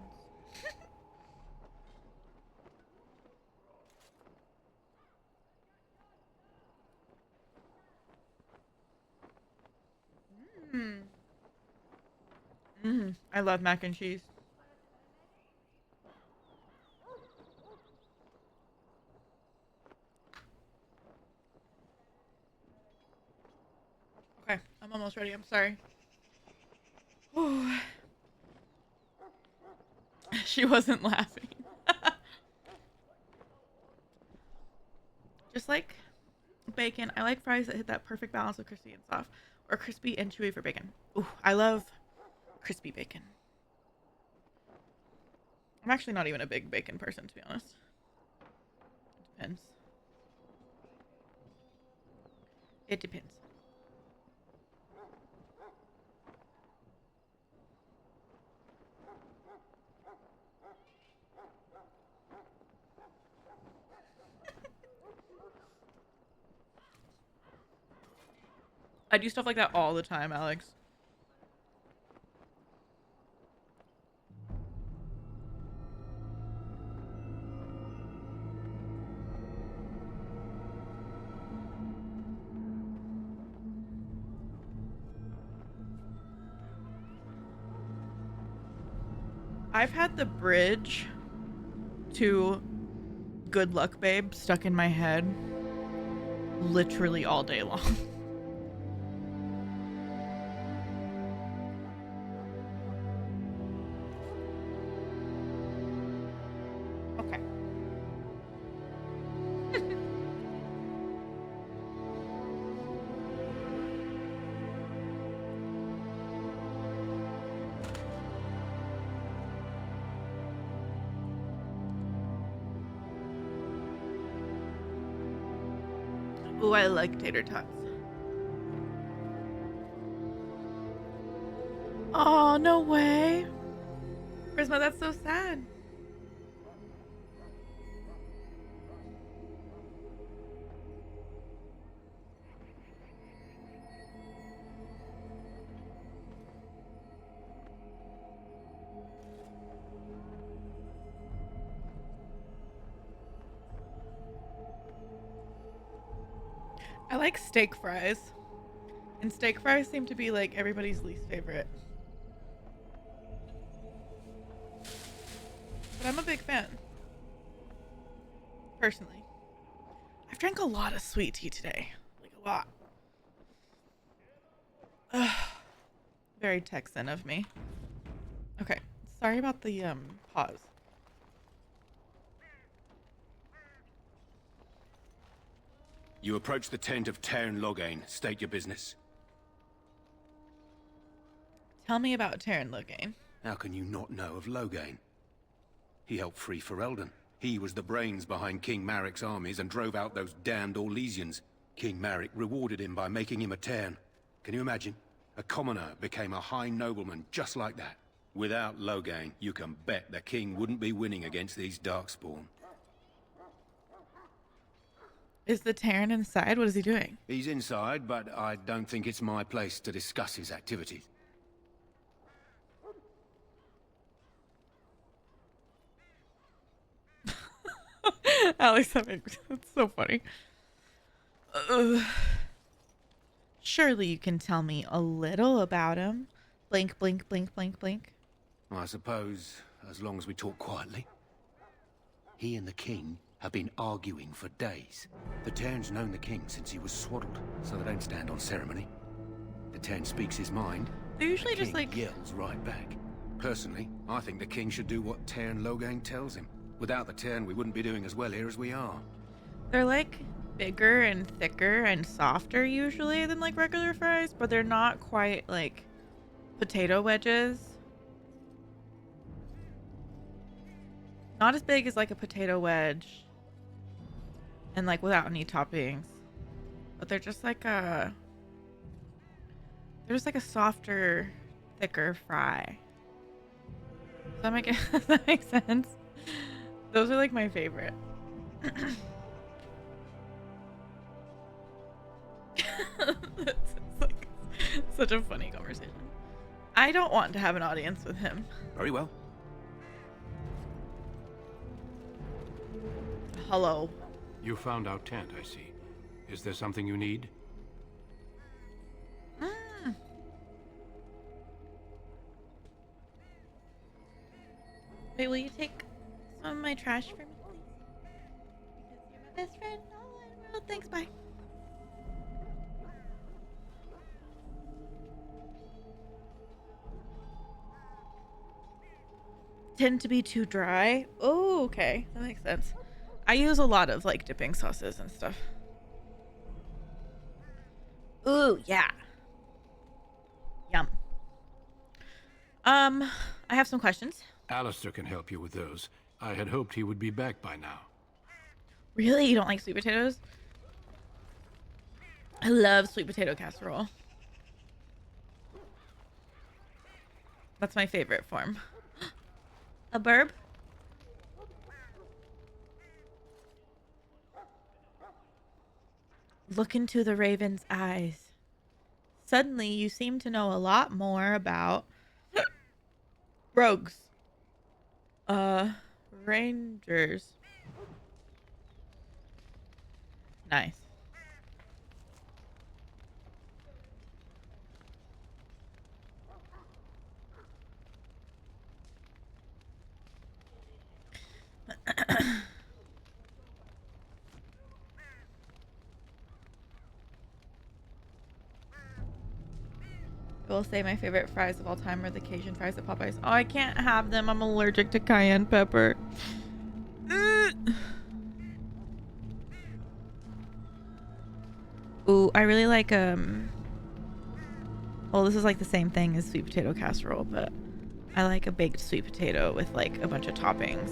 I love mac and cheese. Okay, I'm almost ready. I'm sorry. She wasn't laughing. Just like bacon, I like fries that hit that perfect balance of crispy and soft, or crispy and chewy for bacon. Ooh, I love crispy bacon. I'm actually not even a big bacon person, to be honest. It depends. It depends. I do stuff like that all the time, Alex. I've had the bridge to Good Luck Babe stuck in my head literally all day long. Okay. Ooh, I like tater tots. Oh, no way. Prisma, that's so sad. I like steak fries. And steak fries seem to be like everybody's least favorite. But I'm a big fan. Personally. I've drank a lot of sweet tea today. Like a lot. Ugh. Very Texan of me. Okay. Sorry about the pause. You approach the tent of Tairn Loghain. State your business. Tell me about Tairn Loghain. How can you not know of Loghain? He helped free Ferelden. He was the brains behind King Maric's armies and drove out those damned Orlesians. King Maric rewarded him by making him a Tairn. Can you imagine? A commoner became a high nobleman just like that. Without Loghain, you can bet the king wouldn't be winning against these Darkspawn. Is the Tairn inside? What is he doing? He's inside, but I don't think it's my place to discuss his activities. Alex, that's so funny. Surely you can tell me a little about him. Blink, blink, blink, blink, blink. I suppose, as long as we talk quietly. He and the king have been arguing for days. The Tairn's known the king since he was swaddled, so they don't stand on ceremony. The Tairn speaks his mind. They usually the just king like yells right back. Personally, I think the king should do what Tairn Loghain tells him. Without the Tairn, we wouldn't be doing as well here as we are. they're like bigger and thicker and softer usually than like regular fries, but they're not quite like potato wedges. Not as big as like a potato wedge. And like without any toppings. But they're just like a softer, thicker fry. Does that does that make sense? Those are like my favorite. That's like such a funny conversation. I don't want to have an audience with him. Very well. Hello. You found our tent, I see. Is there something you need? Wait, will you take some of my trash for me, please? Because you're my best friend. Oh, in the world. Thanks, bye. Tend to be too dry. Oh, okay. That makes sense. I use a lot of like dipping sauces and stuff. Ooh, yeah. Yum. I have some questions. Alistair can help you with those. I had hoped he would be back by now. Really? You don't like sweet potatoes? I love sweet potato casserole. That's my favorite form. A burb? Look into the raven's eyes. Suddenly, you seem to know a lot more about rogues. Rangers. Nice. I will say my favorite fries of all time are the Cajun fries at Pipbois. Oh, I can't have them. I'm allergic to cayenne pepper. Ooh, I really like well, this is like the same thing as sweet potato casserole, but I like a baked sweet potato with like a bunch of toppings.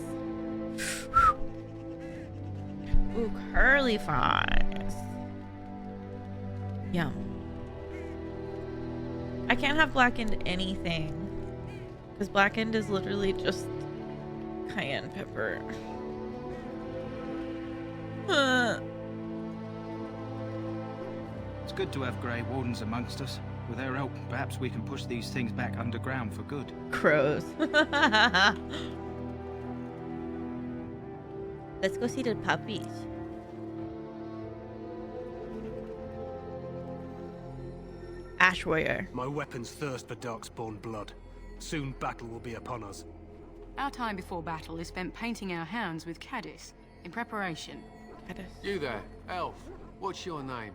Ooh, curly fries. Yum. I can't have blackened anything. Because blackened is literally just cayenne pepper. It's good to have Grey Wardens amongst us. With their help, perhaps we can push these things back underground for good. Crows. Let's go see the puppies. Ash Warrior. My weapons thirst for darkspawn blood. Soon battle will be upon us. Our time before battle is spent painting our hounds with caddis in preparation. Caddis. You there, elf. What's your name?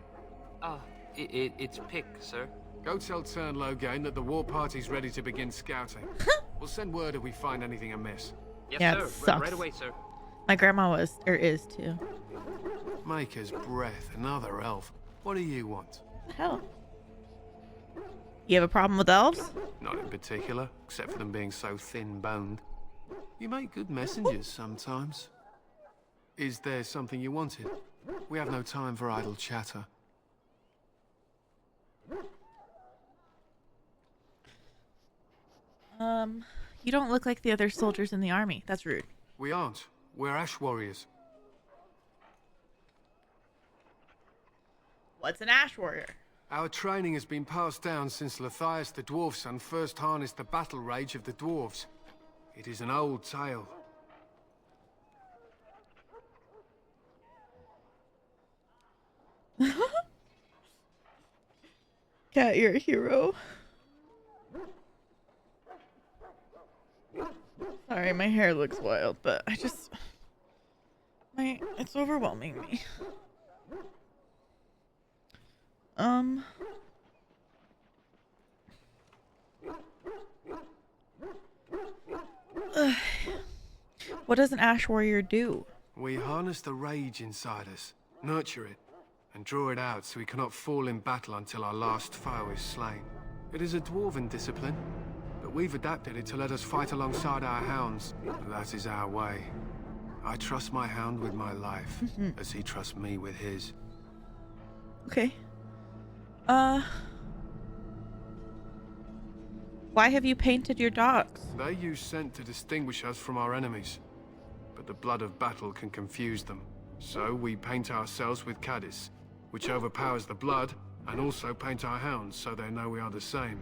It's Pick, sir. Go tell Tern Loghain that the war party's ready to begin scouting. We'll send word if we find anything amiss. Yes, Yeah, sir. it sucks. Right away, sir. My grandma was, or is too. Maker's breath, another elf. What do you want? What the hell? You have a problem with elves? Not in particular, except for them being so thin-boned. You make good messengers sometimes. Is there something you wanted? We have no time for idle chatter. You don't look like the other soldiers in the army. That's rude. We aren't. We're Ash Warriors. What's an Ash Warrior? Our training has been passed down since Lathias the Dwarf Son first harnessed the battle rage of the dwarves. It is an old tale. Cat, you're a hero. Sorry, my hair looks wild, but it's overwhelming me. What does an Ash Warrior do? We harness the rage inside us, nurture it, and draw it out so we cannot fall in battle until our last foe is slain. It is a dwarven discipline, but we've adapted it to let us fight alongside our hounds. That is our way. I trust my hound with my life, as he trusts me with his. Okay. Why have you painted your dogs? They use scent to distinguish us from our enemies, but the blood of battle can confuse them. So we paint ourselves with caddis, which overpowers the blood, and also paint our hounds so they know we are the same.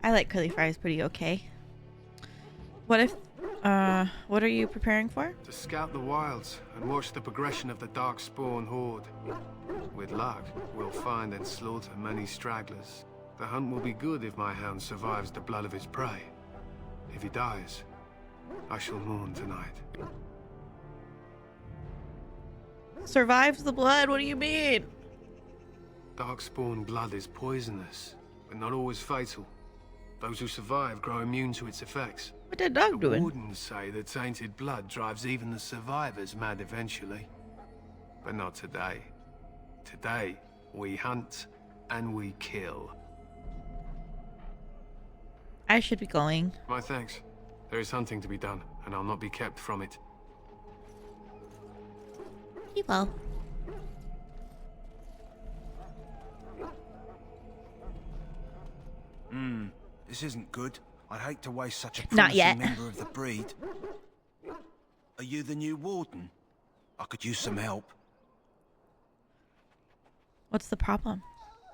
I like curly fries pretty okay. What are you preparing for? To scout the wilds and watch the progression of the Darkspawn horde. With luck, we'll find and slaughter many stragglers. The hunt will be good if my hound survives the blood of his prey. If he dies, I shall mourn tonight. Survives the blood? What do you mean? Darkspawn blood is poisonous, but not always fatal. Those who survive grow immune to its effects. What that dog doing? The wardens say that tainted blood drives even the survivors mad eventually. But not today. Today, we hunt and we kill. I should be going. My thanks. There is hunting to be done, and I'll not be kept from it. Keep well. This isn't good. I'd hate to waste such a Not yet. promising member of the breed. Are you the new warden? I could use some help. What's the problem?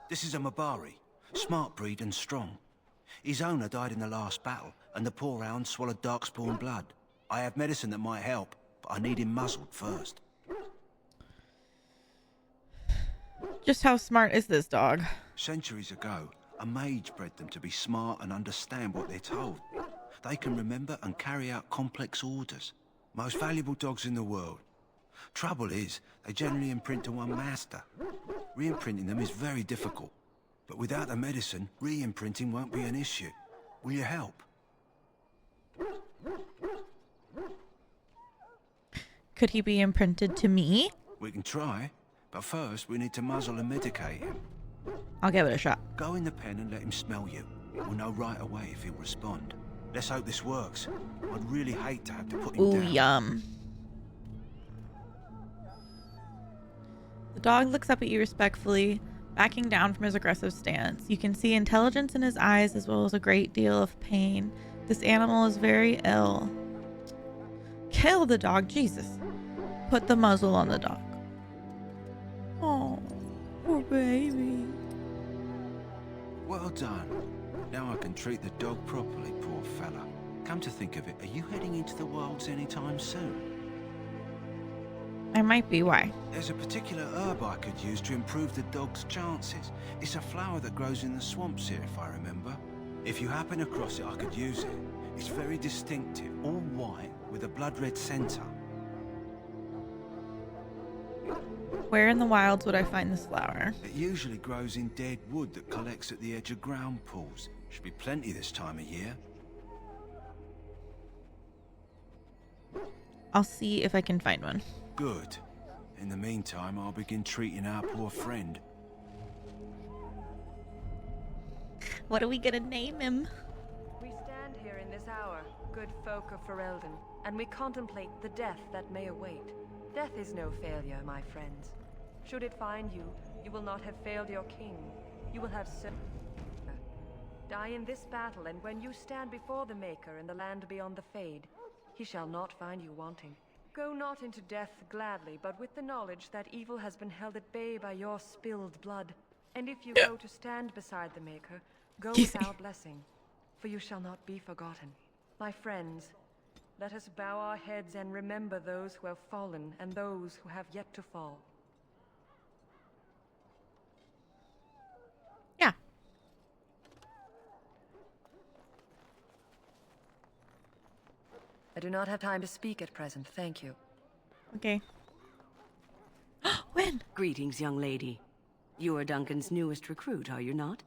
This is a Mabari. Smart breed and strong. His owner died in the last battle, and the poor hound swallowed Darkspawn blood. I have medicine that might help, but I need him muzzled first. Just how smart is this dog? Centuries ago, a mage bred them to be smart and understand what they're told. They can remember and carry out complex orders. Most valuable dogs in the world. Trouble is, they generally imprint to one master. Re-imprinting them is very difficult. But without the medicine, re-imprinting won't be an issue. Will you help? Could he be imprinted to me? We can try, but first we need to muzzle and medicate him. I'll give it a shot. Go in the pen and let him smell you. We'll know right away if he'll respond. Let's hope this works. I'd really hate to have to put him Ooh, down. yum. The dog looks up at you respectfully, backing down from his aggressive stance. You can see intelligence in his eyes as well as a great deal of pain. This animal is very ill. Kill the dog, Jesus. Put the muzzle on the dog. Oh, poor baby. Well done. Now I can treat the dog properly, poor fella. Come to think of it, are you heading into the wilds anytime soon? I might be. Why? There's a particular herb I could use to improve the dog's chances. It's a flower that grows in the swamps here, if I remember. If you happen across it, I could use it. It's very distinctive, all white, with a blood-red centre. Where in the wilds would I find this flower? It usually grows in dead wood that collects at the edge of ground pools. Should be plenty this time of year. I'll see if I can find one. Good. In the meantime, I'll begin treating our poor friend. What are we gonna name him? We stand here in this hour, good folk of Ferelden, and we contemplate the death that may await. Death is no failure, my friends. Should it find you, you will not have failed your king. You will have die in this battle, and when you stand before the Maker in the land beyond the Fade, he shall not find you wanting. Go not into death gladly, but with the knowledge that evil has been held at bay by your spilled blood. And if you go to stand beside the Maker, go with our blessing, for you shall not be forgotten. My friends, let us bow our heads and remember those who have fallen and those who have yet to fall. Yeah. I do not have time to speak at present, thank you. Okay. When? Greetings, young lady. You are Duncan's newest recruit, are you not?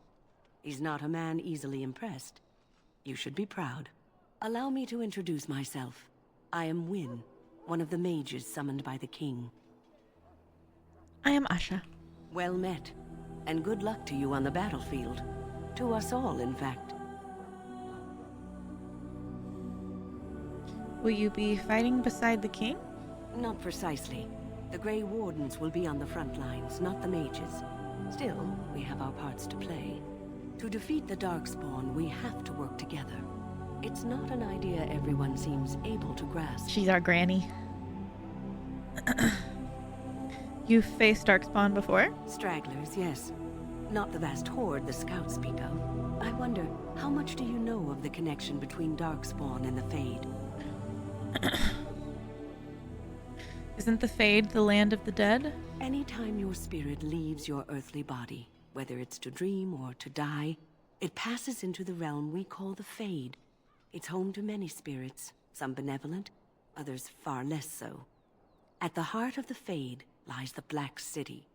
He's not a man easily impressed. You should be proud. Allow me to introduce myself. I am Wynne, one of the mages summoned by the king. I am Asha. Well met, and good luck to you on the battlefield. To us all, in fact. Will you be fighting beside the king? Not precisely. The Grey Wardens will be on the front lines, not the mages. Still, we have our parts to play. To defeat the Darkspawn, we have to work together. It's not an idea everyone seems able to grasp. She's our granny. You've faced Darkspawn before? Stragglers, yes. Not the vast horde the scouts speak of. I wonder, how much do you know of the connection between Darkspawn and the Fade? Isn't the Fade the land of the dead? Anytime your spirit leaves your earthly body, whether it's to dream or to die, it passes into the realm we call the Fade. It's home to many spirits, some benevolent, others far less so. At the heart of the Fade lies the Black City.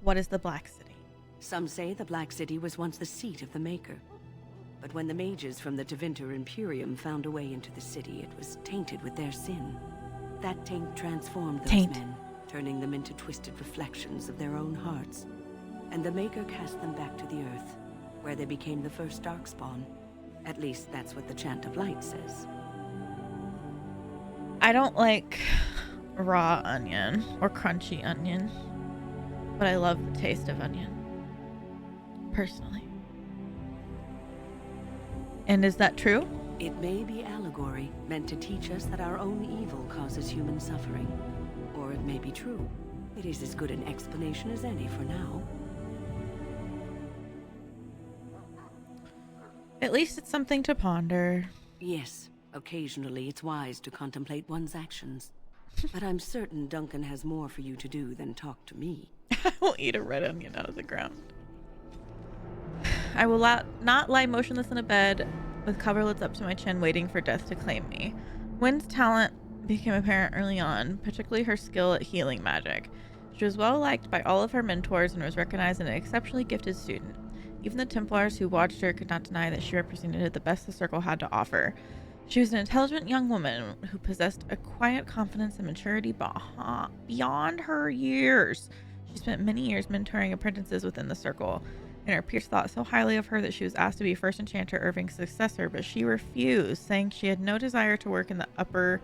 What is the Black City? Some say the Black City was once the seat of the Maker. But when the mages from the Tevinter Imperium found a way into the city, it was tainted with their sin. That taint transformed those men, turning them into twisted reflections of their own hearts. And the Maker cast them back to the Earth, where they became the first Darkspawn. At least that's what the Chant of Light says. I don't like raw onion or crunchy onion, but I love the taste of onion, personally. And is that true? It may be allegory, meant to teach us that our own evil causes human suffering. Or it may be true. It is as good an explanation as any for now. At least it's something to ponder. Yes, occasionally it's wise to contemplate one's actions. But I'm certain Duncan has more for you to do than talk to me. I will eat a red onion out of the ground. I will not lie motionless in a bed with coverlets up to my chin, waiting for death to claim me. Wynne's talent became apparent early on, particularly her skill at healing magic. She was well liked by all of her mentors and was recognized as an exceptionally gifted student. Even the Templars who watched her could not deny that she represented the best the Circle had to offer. She was an intelligent young woman who possessed a quiet confidence and maturity beyond her years. She spent many years mentoring apprentices within the Circle, and her peers thought so highly of her that she was asked to be First Enchanter Irving's successor, but she refused, saying she had no desire to work in the upper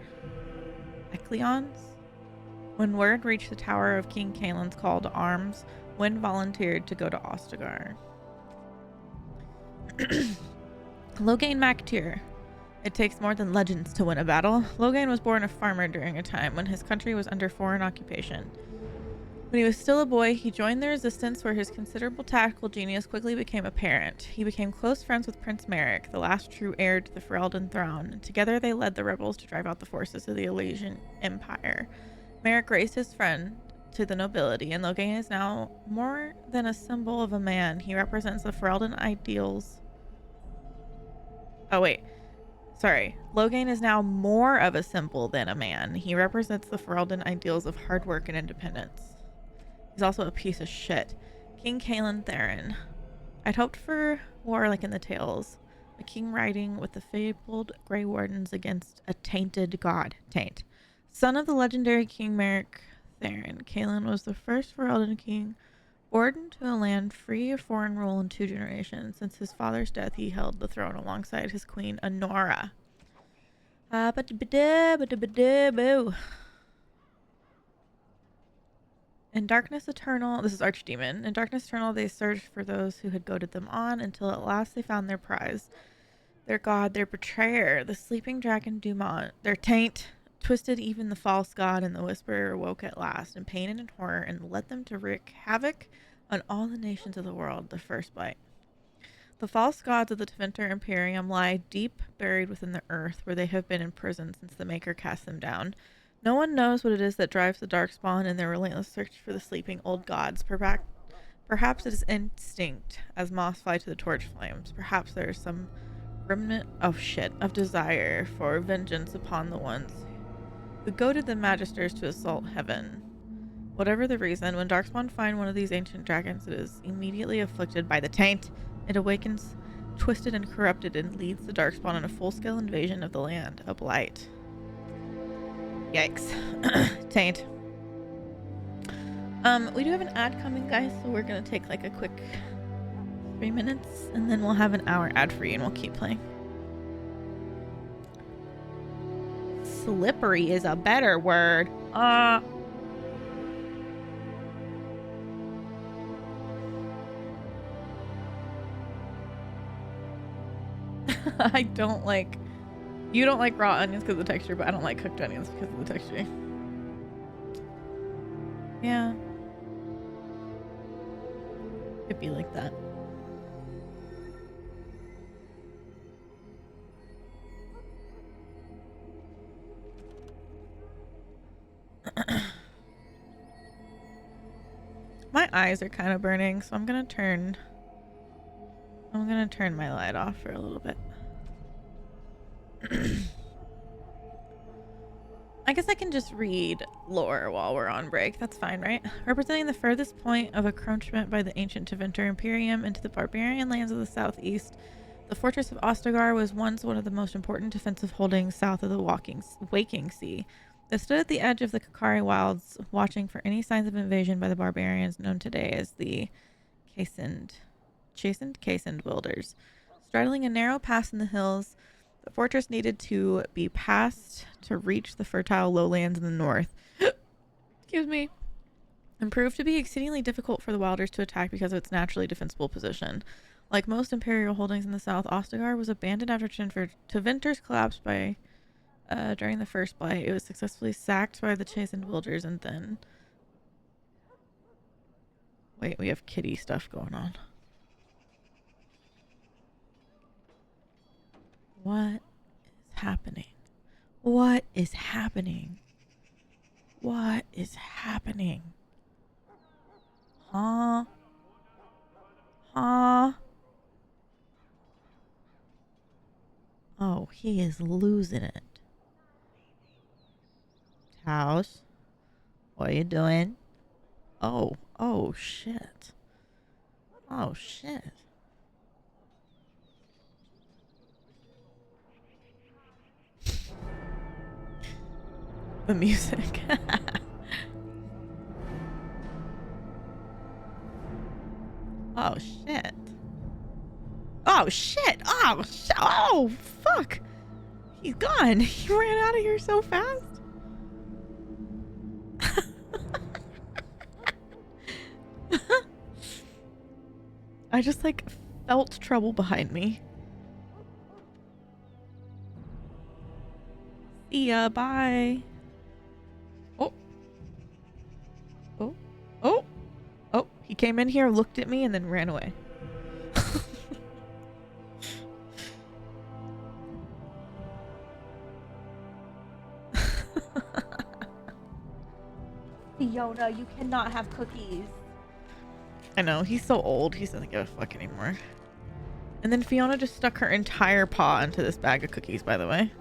echelons, When word reached the tower of King Kaelin's call to arms, Wynn volunteered to go to Ostagar. Loghain MacTyr. It takes more than legends to win a battle. Loghain was born a farmer during a time when his country was under foreign occupation. When he was still a boy, he joined the resistance where his considerable tactical genius quickly became apparent. He became close friends with Prince Merrick, the last true heir to the Ferelden throne, and together they led the rebels to drive out the forces of the Elysian Empire. Merrick raised his friend to the nobility, and Loghain is now more than a symbol of a man. He represents the Ferelden ideals. Loghain is now more of a symbol than a man. He represents the Ferelden ideals of hard work and independence. He's also a piece of shit. King Kaelin Theron. I'd hoped for war like in the tales. A king riding with the fabled Grey Wardens against a tainted god. Taint. Son of the legendary King Merrick Theron, Kaelin was the first Ferelden king born to a land free of foreign rule in 2 generations. Since his father's death, he held the throne alongside his queen, Anora. In Darkness Eternal, this is Archdemon. In Darkness Eternal, they searched for those who had goaded them on until at last they found their prize. Their god, their betrayer, the sleeping dragon Dumont. Their taint twisted even the false god, and the Whisperer awoke at last in pain and in horror and led them to wreak havoc on all the nations of the world, the first bite. The false gods of the Tevinter Imperium lie deep buried within the earth, where they have been imprisoned since the Maker cast them down. No one knows what it is that drives the Darkspawn in their relentless search for the sleeping old gods. Perhaps it is instinct, as moths fly to the torch flames. Perhaps there is some remnant of desire for vengeance upon the ones who goaded the Magisters to assault heaven. Whatever the reason, when Darkspawn find one of these ancient dragons, it is immediately afflicted by the taint. It awakens, twisted and corrupted, and leads the Darkspawn in a full-scale invasion of the land, a blight. Yikes. Taint. We do have an ad coming, guys, so we're gonna take like a quick 3 minutes, and then we'll have an hour ad-free, and we'll keep playing. Slippery is a better word. I don't like... You don't like raw onions because of the texture, but I don't like cooked onions because of the texture. Yeah. It'd be like that. My eyes are kind of burning, so I'm gonna turn my light off for a little bit. I guess I can just read lore while we're on break. That's fine, right? Representing the furthest point of encroachment by the ancient Tevinter Imperium into the barbarian lands of the southeast, the fortress of Ostagar was once one of the most important defensive holdings south of the Waking Sea. It stood at the edge of the Kakari Wilds, watching for any signs of invasion by the barbarians known today as the Chastened Wilders. Straddling a narrow pass in the hills, the fortress needed to be passed to reach the fertile lowlands in the north. Excuse me. And proved to be exceedingly difficult for the Wilders to attack because of its naturally defensible position. Like most imperial holdings in the south, Ostagar was abandoned after Tevinter's collapse during the First Blight. It was successfully sacked by the Chastened Wilders, and then... Wait, we have kitty stuff going on. What is happening? What is happening? What is happening? Huh? Huh? Oh, he is losing it. House, what are you doing? Oh shit. Oh shit. The music. Oh shit. Oh shit. Oh fuck. He's gone. He ran out of here so fast. I just like felt trouble behind me. See ya, bye. Oh. Oh. Oh. Oh, he came in here, looked at me, and then ran away. Fiona, you cannot have cookies. I know, he's so old, he doesn't give a fuck anymore. And then Fiona just stuck her entire paw into this bag of cookies, by the way.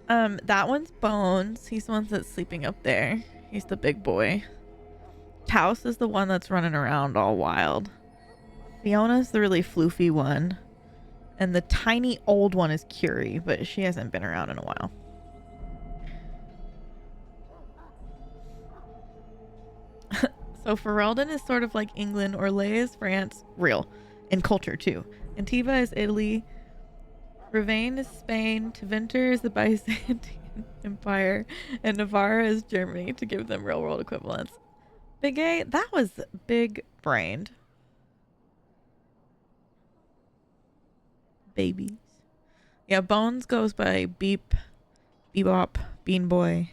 That one's Bones. He's the one that's sleeping up there. He's the big boy. Taos is the one that's running around all wild. Fiona's the really floofy one. And the tiny old one is Curie, but she hasn't been around in a while. So Ferelden is sort of like England, Orlais is France, real, in culture too. Antiva is Italy, Ravane is Spain, Tevinter is the Byzantine Empire, and Navarra is Germany, to give them real world equivalents. Big A, that was big brained. Babies. Yeah, Bones goes by Beep, Bebop, Bean Boy.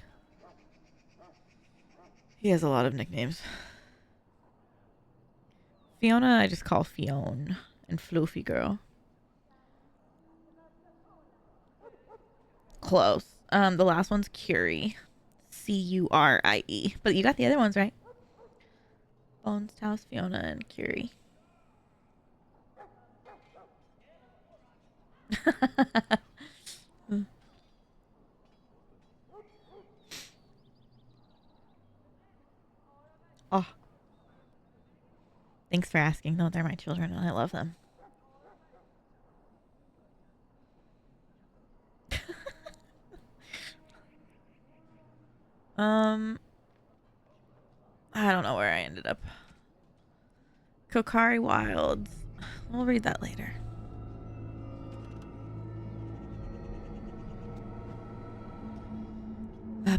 He has a lot of nicknames. Fiona, I just call Fionn, and Floofy Girl. Close. The last one's Curie. Curie. But you got the other ones right. Bones, Taos, Fiona, and Curie. Oh. Thanks for asking. No, they're my children and I love them. I don't know where I ended up. Kokari Wilds. We'll read that later. Hear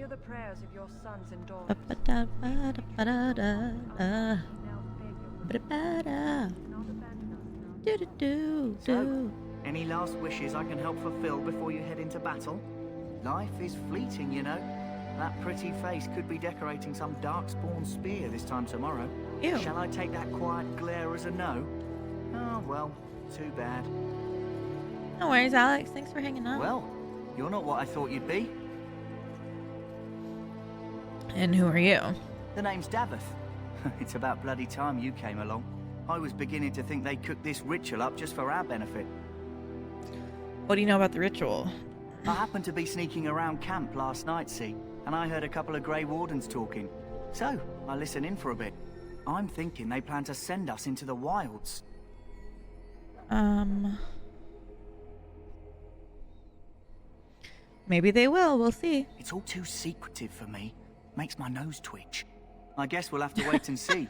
the prayers of your sons and daughters. So, any last wishes I can help fulfill before you head into battle? Life is fleeting, you know. That pretty face could be decorating some darkspawn spear this time tomorrow. Ew. Shall I take that quiet glare as a no? Oh, well, too bad. No worries, Alex. Thanks for hanging out. Well, you're not what I thought you'd be. And who are you? The name's Davith. It's about bloody time you came along. I was beginning to think they cooked this ritual up just for our benefit. What do you know about the ritual? I happened to be sneaking around camp last night, see, and I heard a couple of Grey Wardens talking. So, I listened in for a bit. I'm thinking they plan to send us into the wilds. Maybe they will. We'll see. It's all too secretive for me. Makes my nose twitch. I guess we'll have to wait and see.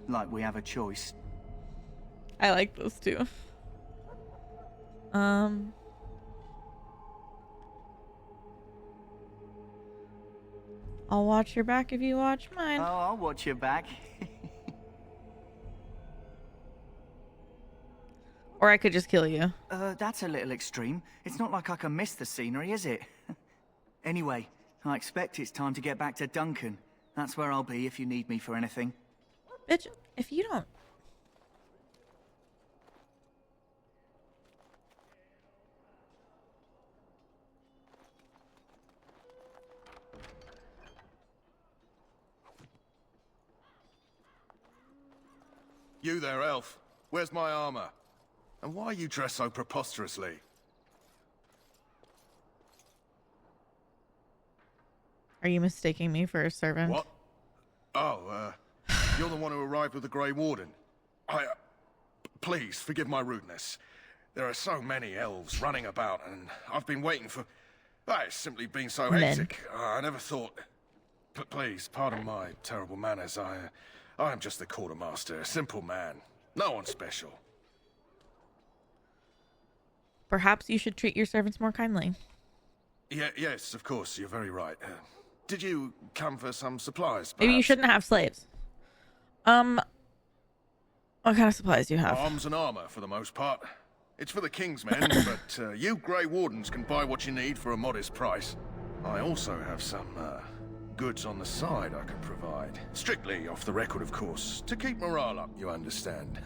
Like we have a choice. I like those two. I'll watch your back if you watch mine. Oh, I'll watch your back. Or I could just kill you. That's a little extreme. It's not like I can miss the scenery, is it? Anyway, I expect it's time to get back to Duncan. That's where I'll be if you need me for anything. Bitch, if you don't... You there, elf. Where's my armor? And why are you dressed so preposterously? Are you mistaking me for a servant? What? Oh, you're the one who arrived with the Grey Warden. Please, forgive my rudeness. There are so many elves running about, and I've been waiting for... It's simply been so hectic. I never thought... Please, pardon my terrible manners. I am just the quartermaster, a simple man. No one special. Perhaps you should treat your servants more kindly. Yes, of course, you're very right. Did you come for some supplies, perhaps? Maybe you shouldn't have slaves. What kind of supplies do you have? Arms and armor, for the most part. It's for the King's men, but you Grey Wardens can buy what you need for a modest price. I also have some, goods on the side I could provide. Strictly off the record, of course, to keep morale up, you understand.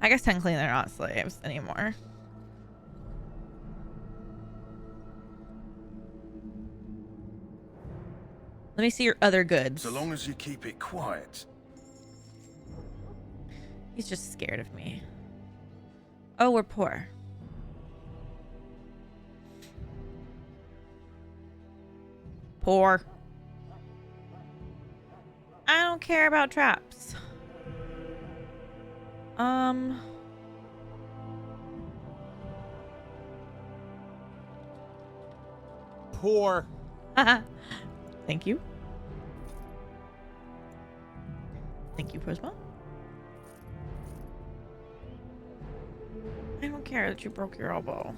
I guess technically they're not slaves anymore. Let me see your other goods. So long as you keep it quiet. He's just scared of me. Oh, we're poor. Poor. I don't care about traps. Poor. Thank you. Thank you, Prisma. I don't care that you broke your elbow.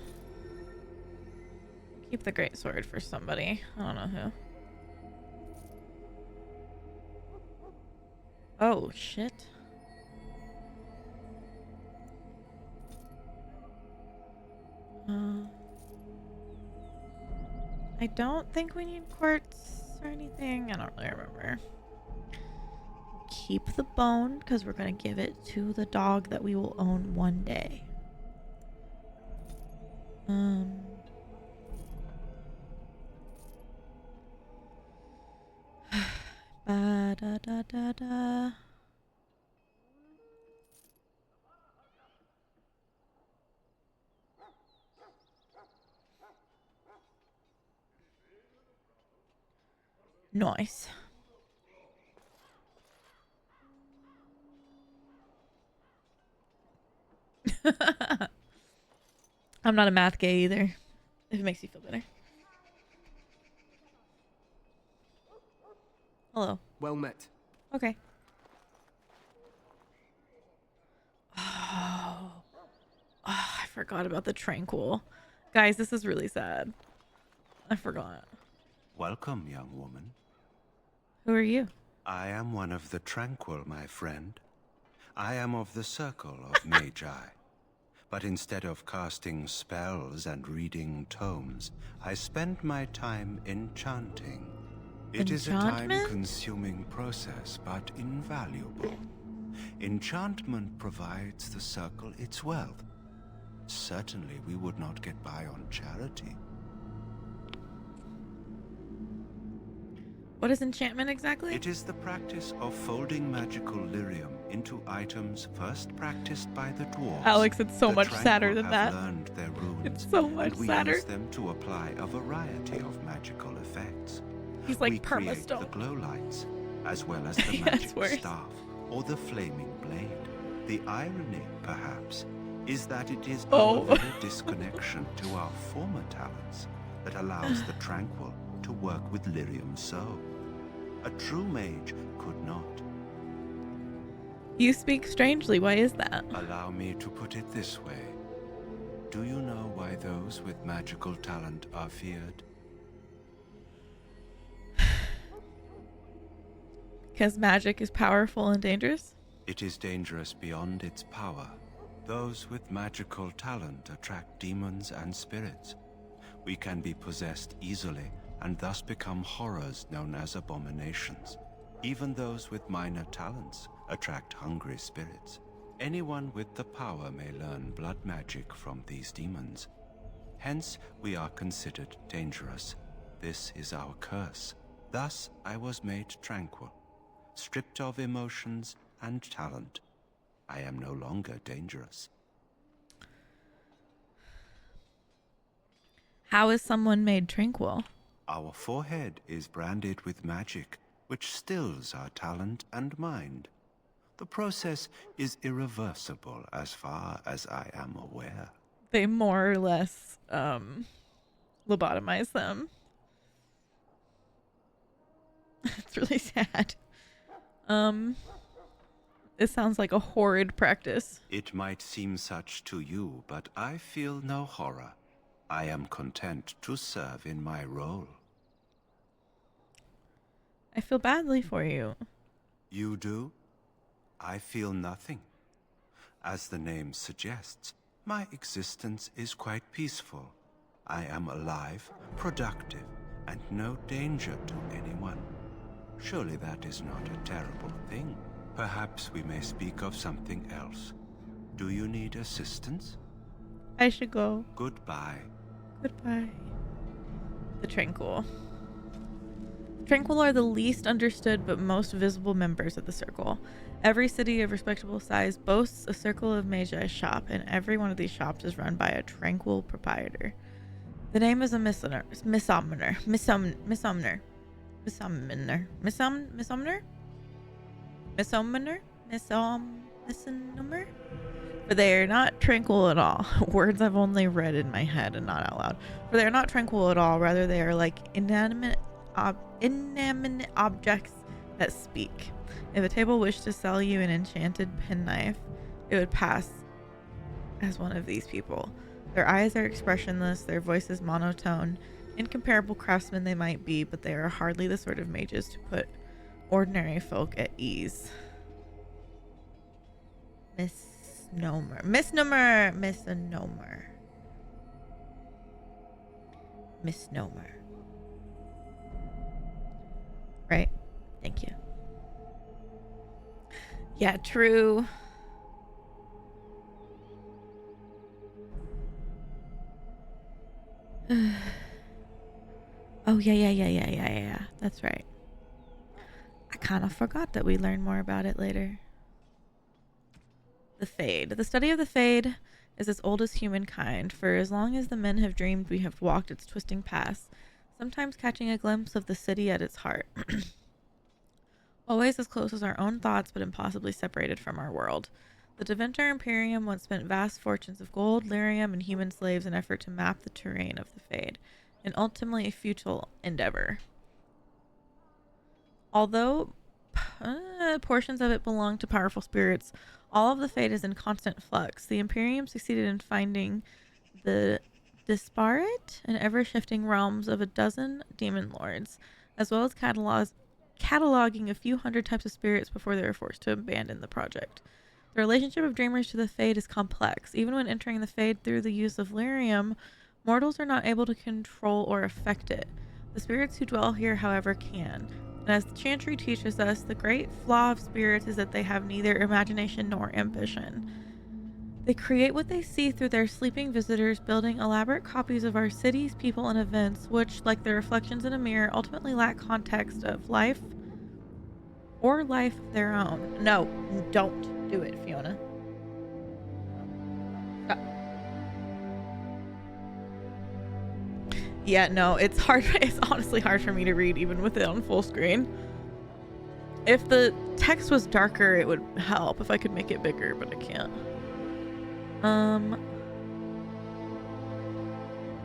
Keep the great sword for somebody. I don't know who. Oh, shit. I don't think we need quartz or anything. I don't really remember. Keep the bone because we're going to give it to the dog that we will own one day. Ba-da-da-da-da. Nice. I'm not a math gay either, if it makes you feel better. Hello. Well met. Okay. Oh, I forgot about the tranquil. Guys, this is really sad. I forgot. Welcome, young woman. Who are you? I am one of the tranquil, my friend. I am of the circle of Magi. But instead of casting spells and reading tomes, I spend my time enchanting. It is a time-consuming process, but invaluable. Enchantment provides the circle its wealth. Certainly we would not get by on charity. What is enchantment exactly? It is the practice of folding magical lyrium into items first practiced by the dwarves. Alex, it's so much sadder than that. Learned their runes, it's so much and we sadder. use them to apply a variety of magical effects. He's like we create perma-stone. the glow lights, as well as the magic staff or the flaming blade. The irony, perhaps, is that it is our very disconnection to our former talents that allows the tranquil to work with lyrium so. A true mage could not. You speak strangely. Why is that? Allow me to put it this way. Do you know why those with magical talent are feared? Because magic is powerful and dangerous? It is dangerous beyond its power. Those with magical talent attract demons and spirits. We can be possessed easily and thus become horrors known as abominations. Even those with minor talents attract hungry spirits. Anyone with the power may learn blood magic from these demons. Hence, we are considered dangerous. This is our curse. Thus, I was made tranquil, stripped of emotions and talent. I am no longer dangerous. How is someone made tranquil? Our forehead is branded with magic, which stills our talent and mind. The process is irreversible as far as I am aware. They more or less lobotomize them. It's really sad. This sounds like a horrid practice. It might seem such to you, but I feel no horror. I am content to serve in my role. I feel badly for you. You do? I feel nothing. As the name suggests, my existence is quite peaceful. I am alive, productive, and no danger to anyone. Surely that is not a terrible thing. Perhaps we may speak of something else. Do you need assistance? I should go. Goodbye. Goodbye. The Tranquil. Tranquil are the least understood but most visible members of the Circle. Every city of respectable size boasts a Circle of Magi shop, and every one of these shops is run by a Tranquil proprietor. The name is a misomner. For they are not tranquil at all. Words I've only read in my head and not out loud. For they are not tranquil at all. Rather, they are like inanimate objects that speak. If a table wished to sell you an enchanted penknife, it would pass as one of these people. Their eyes are expressionless, their voice is monotone. Incomparable craftsmen they might be, but they are hardly the sort of mages to put ordinary folk at ease. Misnomer. Right? Thank you. Yeah, true. Oh, yeah. That's right. I kind of forgot that we learn more about it later. The Fade. The study of the Fade is as old as humankind. For as long as the men have dreamed, we have walked its twisting paths, sometimes catching a glimpse of the city at its heart. Always as close as our own thoughts, but impossibly separated from our world. The Deventer Imperium once spent vast fortunes of gold, lyrium, and human slaves in effort to map the terrain of the Fade, an ultimately futile endeavor. Although portions of it belong to powerful spirits, all of the Fade is in constant flux. The Imperium succeeded in finding the disparate and ever-shifting realms of a dozen demon lords, as well as cataloging a few hundred types of spirits before they were forced to abandon the project. The relationship of dreamers to the Fade is complex. Even when entering the Fade through the use of lyrium, mortals are not able to control or affect it. The spirits who dwell here, however, can. And as the Chantry teaches us, the great flaw of spirits is that they have neither imagination nor ambition. They create what they see through their sleeping visitors, building elaborate copies of our cities, people, and events, which, like their reflections in a mirror, ultimately lack context of life or life of their own. No, don't do it, Fiona. Stop. Yeah, no, it's hard. It's honestly hard for me to read even with it on full screen. If the text was darker, it would help if I could make it bigger, but I can't.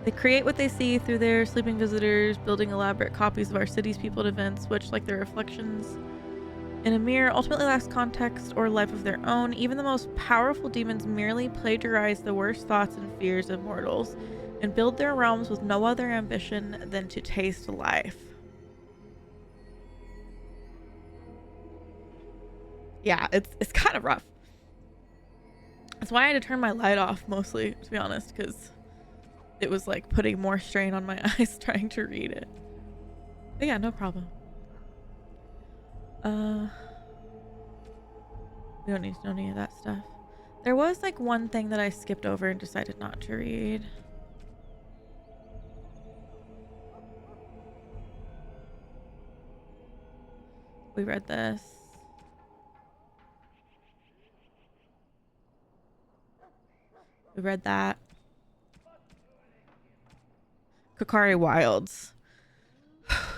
They create what they see through their sleeping visitors, building elaborate copies of our cities, people, and events, which, like their reflections in a mirror, ultimately lacks context or life of their own. Even the most powerful demons merely plagiarize the worst thoughts and fears of mortals and build their realms with no other ambition than to taste life. Yeah, it's kind of rough. That's why I had to turn my light off mostly, to be honest, because it was like putting more strain on my eyes trying to read it. But yeah, no problem. We don't need to know any of that stuff. There was like one thing that I skipped over and decided not to read. We read this. We read that. Kokari Wilds.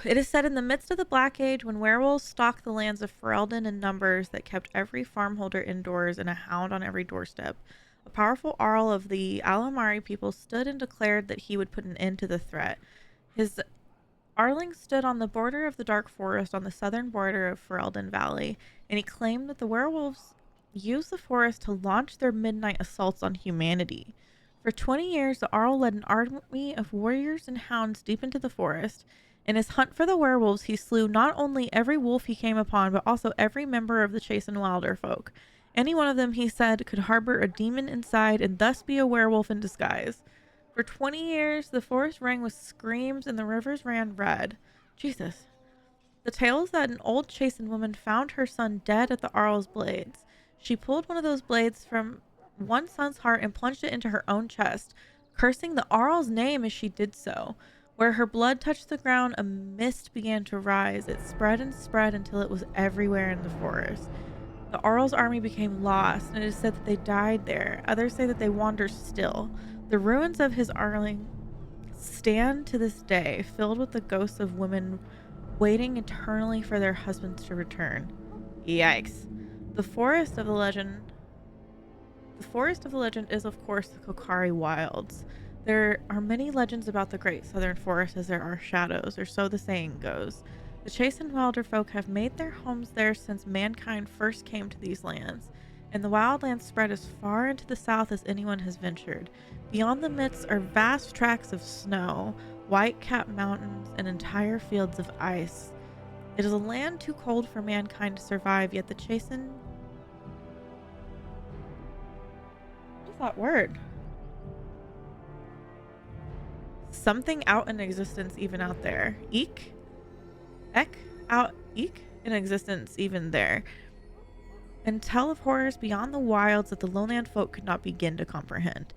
It is said in the midst of the Black Age, when werewolves stalked the lands of Ferelden in numbers that kept every farmholder indoors and a hound on every doorstep, a powerful Arl of the Alamari people stood and declared that he would put an end to the threat. His Arling stood on the border of the Dark Forest on the southern border of Ferelden Valley, and he claimed that the werewolves used the forest to launch their midnight assaults on humanity. For 20 years, the Arl led an army of warriors and hounds deep into the forest, In his hunt for the werewolves, he slew not only every wolf he came upon, but also every member of the Chased Wilder folk. Any one of them, he said, could harbor a demon inside and thus be a werewolf in disguise. For 20 years, the forest rang with screams and the rivers ran red. Jesus. The tale is that an old chastened woman found her son dead at the Arl's blades. She pulled one of those blades from one son's heart and plunged it into her own chest, cursing the Arl's name as she did so. Where her blood touched the ground, a mist began to rise. It spread and spread until it was everywhere in the forest. The Arl's army became lost, and it is said that they died there. Others say that they wander still. The ruins of his Arling stand to this day, filled with the ghosts of women waiting eternally for their husbands to return. Yikes. The forest of the legend is, of course, the Kokari Wilds. There are many legends about the Great Southern Forest as there are shadows, or so the saying goes. The Chased Wilder folk have made their homes there since mankind first came to these lands, and the wildlands spread as far into the south as anyone has ventured. Beyond the midst are vast tracts of snow, white-capped mountains, and entire fields of ice. It is a land too cold for mankind to survive, yet the Chased... What is that word? Something out in existence even out there. Eek? Ek? Out? Eek? In existence even there. And tell of horrors beyond the wilds that the lowland folk could not begin to comprehend.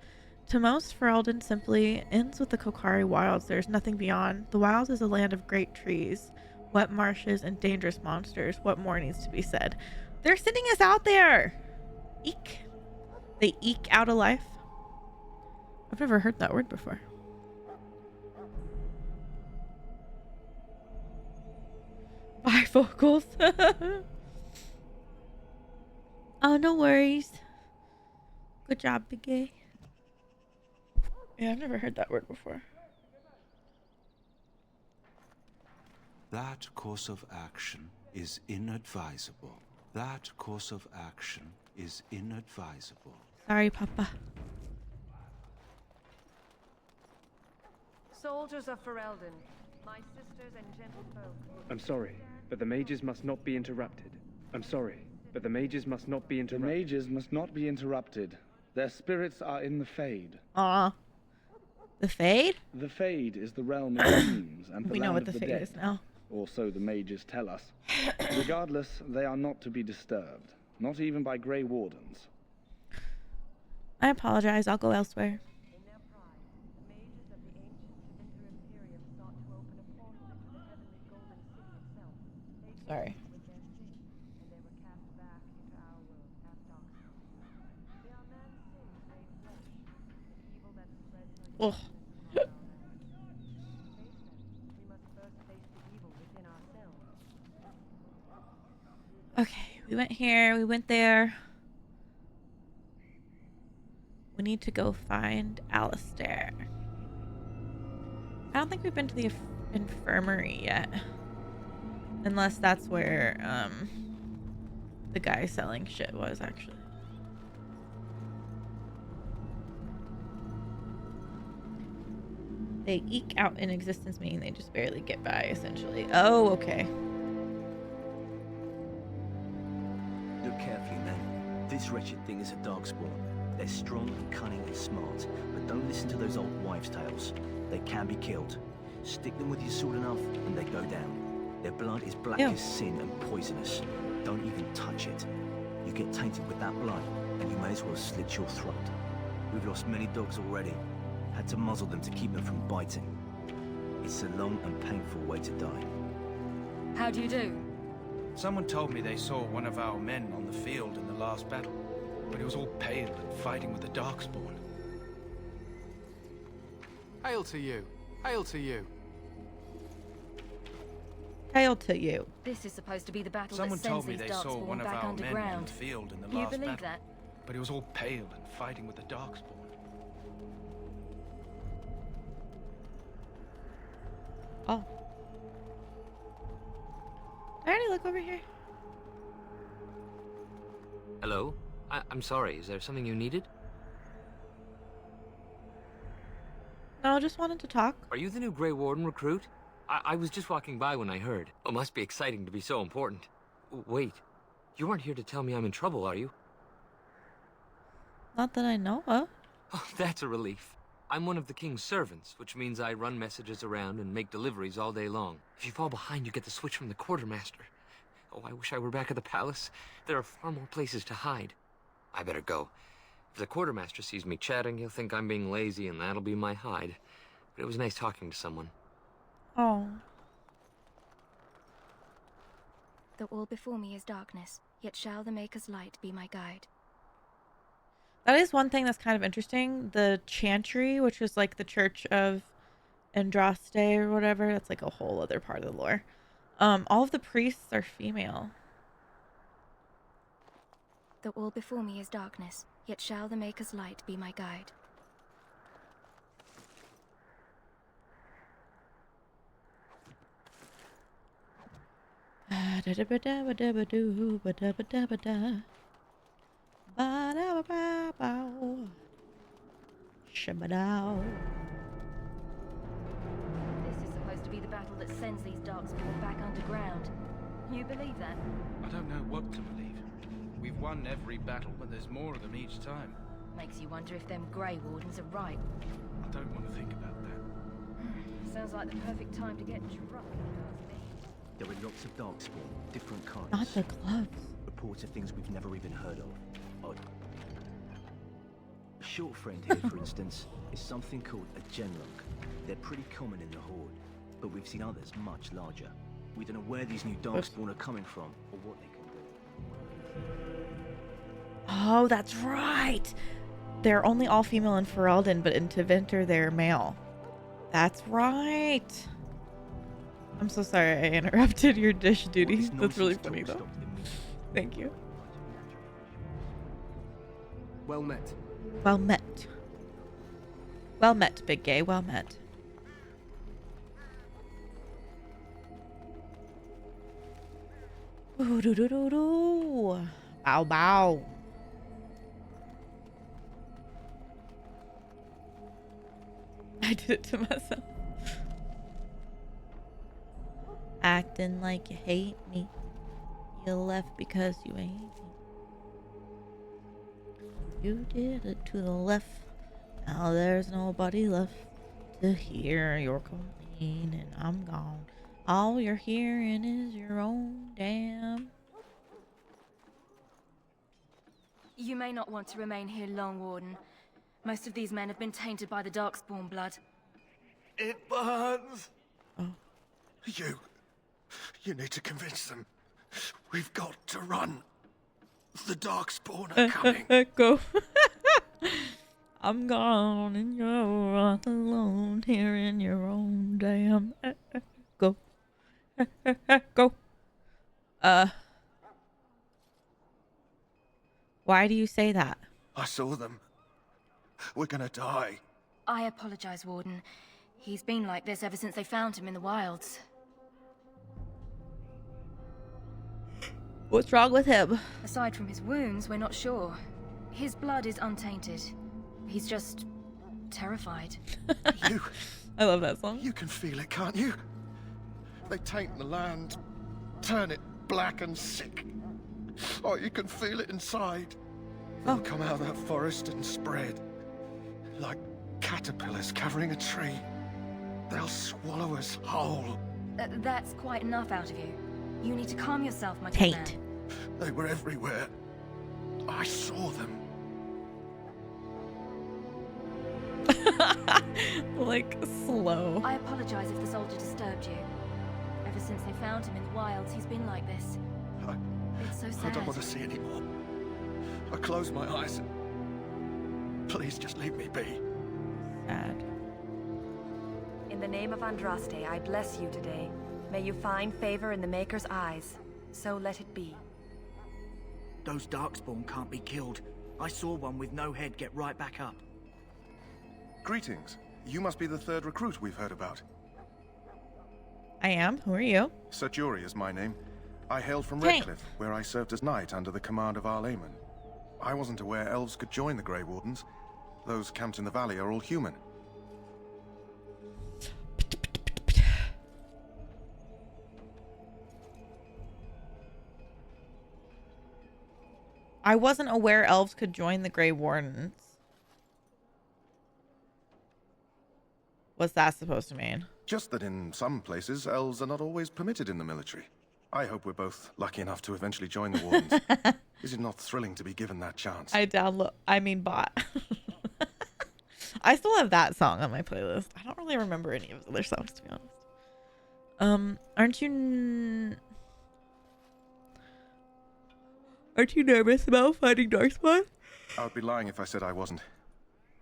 To most, Ferelden simply ends with the Kokari Wilds. There is nothing beyond. The wilds is a land of great trees, wet marshes, and dangerous monsters. What more needs to be said? They're sending us out there! Eek. They eke out a life. I've never heard that word before. Bifocals. Oh, no worries. Good job, Big Gay. Yeah, I've never heard that word before. That course of action is inadvisable. That course of action is inadvisable. Sorry, Papa. Soldiers of Ferelden, my sisters and gentlefolk. I'm sorry, but the mages must not be interrupted. I'm sorry, but the mages must not be interrupted. The mages must not be interrupted. Their spirits are in the Fade. The Fade? The Fade is the realm of dreams and the We know land what the of Fade dead. is now. Or so the mages tell us. Regardless, they are not to be disturbed. Not even by Grey Wardens. I apologize. I'll go elsewhere. Sorry. Ugh. Okay, we went here, we went there. We need to go find Alistair. I don't think we've been to the infirmary yet. Unless that's where the guy selling shit was, actually. They eke out in existence, meaning they just barely get by, essentially. Oh, okay. Look carefully, man. This wretched thing is a darkspawn. They're strong and cunning and smart, but don't listen to those old wives' tales. They can be killed. Stick them with your sword enough, and they go down. Their blood is black as sin and poisonous. Don't even touch it. You get tainted with that blood, and you may as well slit your throat. We've lost many dogs already. Had to muzzle them to keep them from biting. It's a long and painful way to die. How do you do? Someone told me they saw one of our men on the field in the last battle, but he was all pale and fighting with the Darkspawn. Hail to you! Hail to you! Hail to you. This is supposed to be the battle Someone that sends told me these they saw one darkspawn of back our men in underground. the field in the You last believe battle, that? but he was all pale and fighting with the Darkspawn. Oh. Did I already look over here? Hello? I'm sorry, is there something you needed? No, I just wanted to talk. Are you the new Grey Warden recruit? I was just walking by when I heard. It must be exciting to be so important. Wait, you aren't here to tell me I'm in trouble, are you? Not that I know of. Oh, that's a relief. I'm one of the king's servants, which means I run messages around and make deliveries all day long. If you fall behind, you get the switch from the quartermaster. Oh, I wish I were back at the palace. There are far more places to hide. I better go. If the quartermaster sees me chatting, he'll think I'm being lazy, and that'll be my hide. But it was nice talking to someone. Oh. The all before me is darkness, yet shall the Maker's light be my guide. That is one thing that's kind of interesting. The chantry, which is like the church of Andraste or whatever, that's like a whole other part of the lore. All of the priests are female. The all before me is darkness, yet shall the Maker's light be my guide. Shabadao. This is supposed to be the battle that sends these darkspawn back underground. You believe that? I don't know what to believe. We've won every battle, but there's more of them each time. Makes you wonder if them Grey Wardens are right. I don't want to think about that. Sounds like the perfect time to get drunk. There are lots of darkspawn, different kinds. Not the gloves. Reports of things we've never even heard of. A short friend here, for instance, is something called a genlock. They're pretty common in the Horde, but we've seen others much larger. We don't know where these new darkspawn are coming from, or what they can do. Oh, that's right. They're only all female in Ferelden, but in Tevinter they're male. That's right. I'm so sorry I interrupted your dish duty. That's really funny though. Thank you. Well met. Well met. Well met, Big Gay. Well met. Ooh, doo, doo, doo, doo. Bow, bow. I did it to myself. Acting like you hate me. You left because you ain't me. You did it to the left. Now there's nobody left to hear your complaint, and I'm gone. All you're hearing is your own damn. You may not want to remain here long, Warden. Most of these men have been tainted by the Darkspawn blood. It burns. Oh. You need to convince them. We've got to run. The Darkspawn are coming. Go. I'm gone and you're all alone here in your own damn. Go. Go. Why do you say that? I saw them. We're gonna die. I apologize, Warden. He's been like this ever since they found him in the wilds. What's wrong with him? Aside from his wounds, we're not sure. His blood is untainted. He's just terrified. I love that song. You can feel it, can't you? They taint the land, turn it black and sick. Oh, you can feel it inside. They'll come out of that forest and spread. Like caterpillars covering a tree. They'll swallow us whole. That's quite enough out of you. You need to calm yourself, my good Taint. man. They were everywhere. I saw them. Like, slow. I apologize if the soldier disturbed you. Ever since they found him in the wilds, he's been like this. It's so sad. I don't want to see anymore. I close my eyes. Please just leave me be. Sad. In the name of Andraste, I bless you today. May you find favor in the Maker's eyes. So let it be. Those Darkspawn can't be killed. I saw one with no head get right back up. Greetings. You must be the third recruit we've heard about. I am. Who are you? Sir Jury is my name. I hailed from Hey. Redcliffe, where I served as knight under the command of Arlaman. I wasn't aware elves could join the Grey Wardens. Those camped in the valley are all human. I wasn't aware elves could join the Grey Wardens. What's that supposed to mean? Just that in some places, elves are not always permitted in the military. I hope we're both lucky enough to eventually join the Wardens. Is it not thrilling to be given that chance? Bought. I still have that song on my playlist. I don't really remember any of his other songs, to be honest. Aren't you nervous about fighting Darkspawn? I would be lying if I said I wasn't.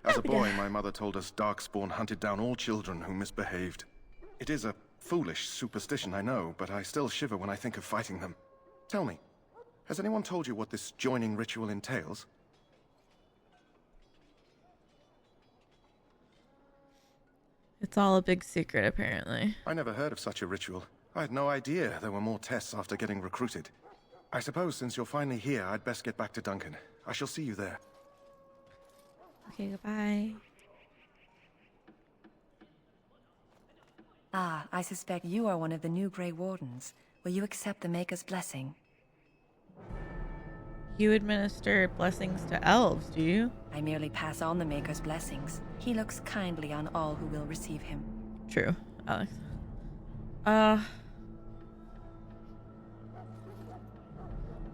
As a boy, my mother told us Darkspawn hunted down all children who misbehaved. It is a foolish superstition, I know, but I still shiver when I think of fighting them. Tell me, has anyone told you what this joining ritual entails? It's all a big secret, apparently. I never heard of such a ritual. I had no idea there were more tests after getting recruited. I suppose since you're finally here, I'd best get back to Duncan. I shall see you there. Okay, goodbye. Ah, I suspect you are one of the new Grey Wardens. Will you accept the Maker's blessing? You administer blessings to elves, do you? I merely pass on the Maker's blessings. He looks kindly on all who will receive him. True, Alex.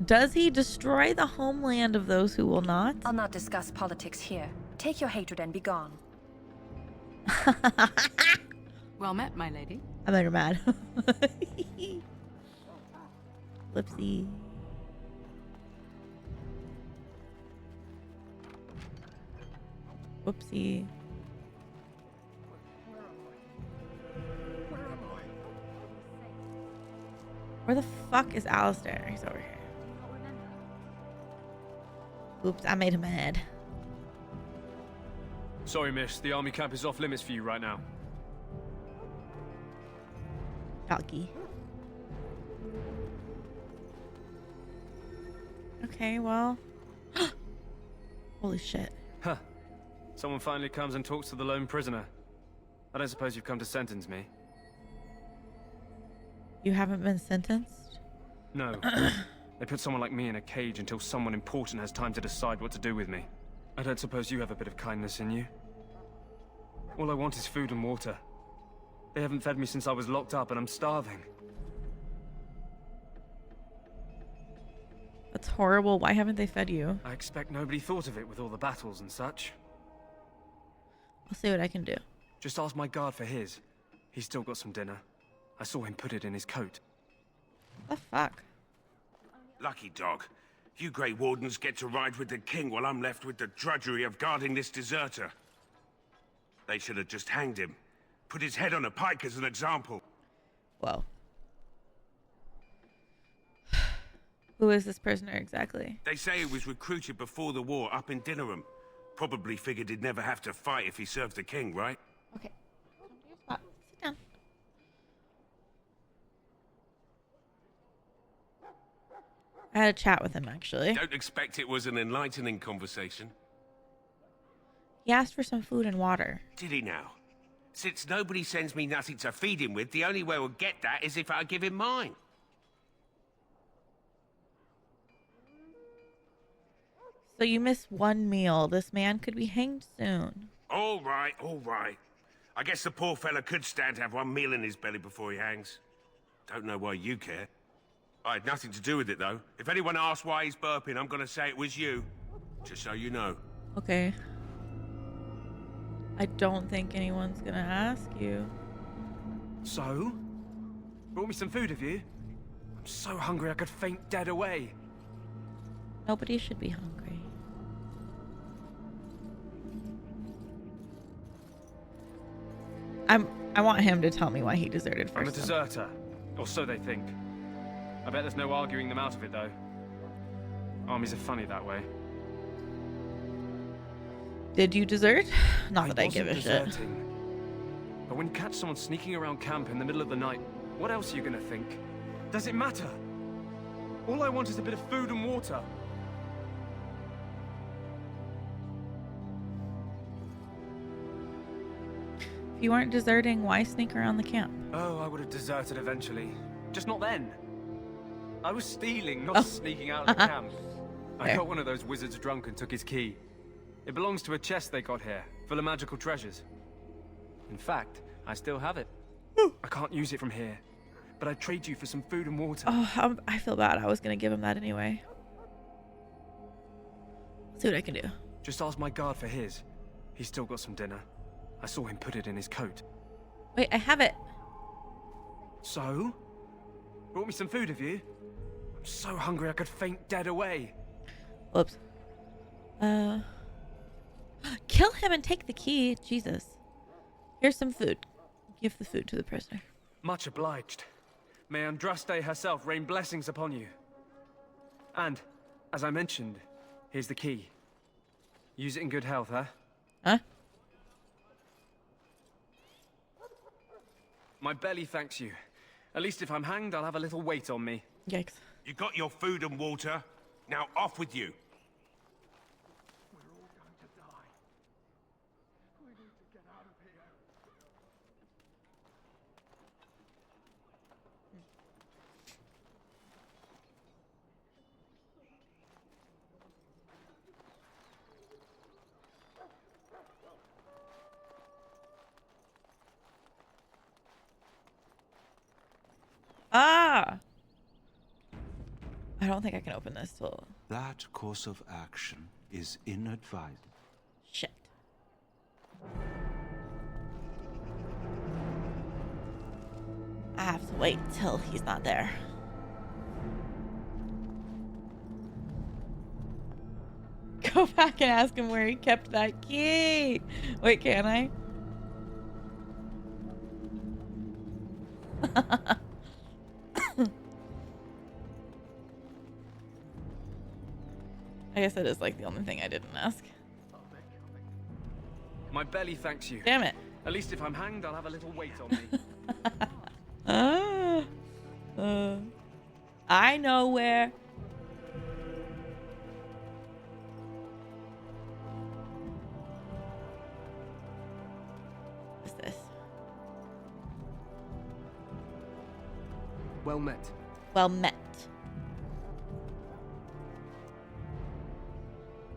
Does he destroy the homeland of those who will not? I'll not discuss politics here. Take your hatred and be gone. Well met, my lady. I bet you're mad. Flipsy. Whoopsie. Where the fuck is Alistair? He's over here. Oops, I made him mad. Sorry, miss. The army camp is off limits for you right now. Doggy. Okay, well. Holy shit. Huh. Someone finally comes and talks to the lone prisoner. I don't suppose you've come to sentence me. You haven't been sentenced? No. They put someone like me in a cage until someone important has time to decide what to do with me. I don't suppose you have a bit of kindness in you? All I want is food and water. They haven't fed me since I was locked up and I'm starving. That's horrible. Why haven't they fed you? I expect nobody thought of it with all the battles and such. I'll see what I can do. Just ask my guard for his. He's still got some dinner. I saw him put it in his coat. The fuck? Lucky dog. You Grey Wardens get to ride with the king while I'm left with the drudgery of guarding this deserter. They should have just hanged him. Put his head on a pike as an example. Whoa. Who is this prisoner exactly? They say he was recruited before the war up in Dinnerham. Probably figured he'd never have to fight if he served the king, right? Okay. Sit down. I had a chat with him, actually. Don't expect it was an enlightening conversation. He asked for some food and water. Did he now? Since nobody sends me nothing to feed him with, the only way we'll get that is if I give him mine. So you missed one meal. This man could be hanged soon. All right, all right. I guess the poor fella could stand to have one meal in his belly before he hangs. Don't know why you care. I had nothing to do with it, though. If anyone asks why he's burping, I'm gonna say it was you. Just so you know. Okay. I don't think anyone's gonna ask you. So? Brought me some food, have you? I'm so hungry I could faint dead away. Nobody should be hungry. I want him to tell me why he deserted first. I'm a deserter, or so they think. I bet there's no arguing them out of it, though. Armies are funny that way. Did you desert? Not that I give a shit. But when you catch someone sneaking around camp in the middle of the night, what else are you gonna think? Does it matter? All I want is a bit of food and water. If you weren't deserting, why sneak around the camp? Oh, I would have deserted eventually. Just not then. I was stealing, not sneaking out of the camp. I got one of those wizards drunk and took his key. It belongs to a chest they got here, full of magical treasures. In fact, I still have it. I can't use it from here, but I'd trade you for some food and water. Oh, I feel bad. I was going to give him that anyway. See what I can do. Just ask my guard for his. He's still got some dinner. I saw him put it in his coat. Wait, I have it. So? Brought me some food, have you? I'm so hungry I could faint dead away. Whoops. Kill him and take the key. Jesus. Here's some food. Give the food to the prisoner. Much obliged. May Andraste herself rain blessings upon you. And, as I mentioned, here's the key. Use it in good health, huh? Huh? My belly thanks you. At least if I'm hanged, I'll have a little weight on me. Yikes. You got your food and water. Now off with you. We're all going to die. We need to get out of here. Ah! I don't think I can open this till... That course of action is inadvisable. Shit. I have to wait till he's not there. Go back and ask him where he kept that key. Wait, can I? I guess that is like the only thing I didn't ask. My belly thanks you. Damn it. At least if I'm hanged, I'll have a little weight on me. I know where. What's this? Well met. Well met.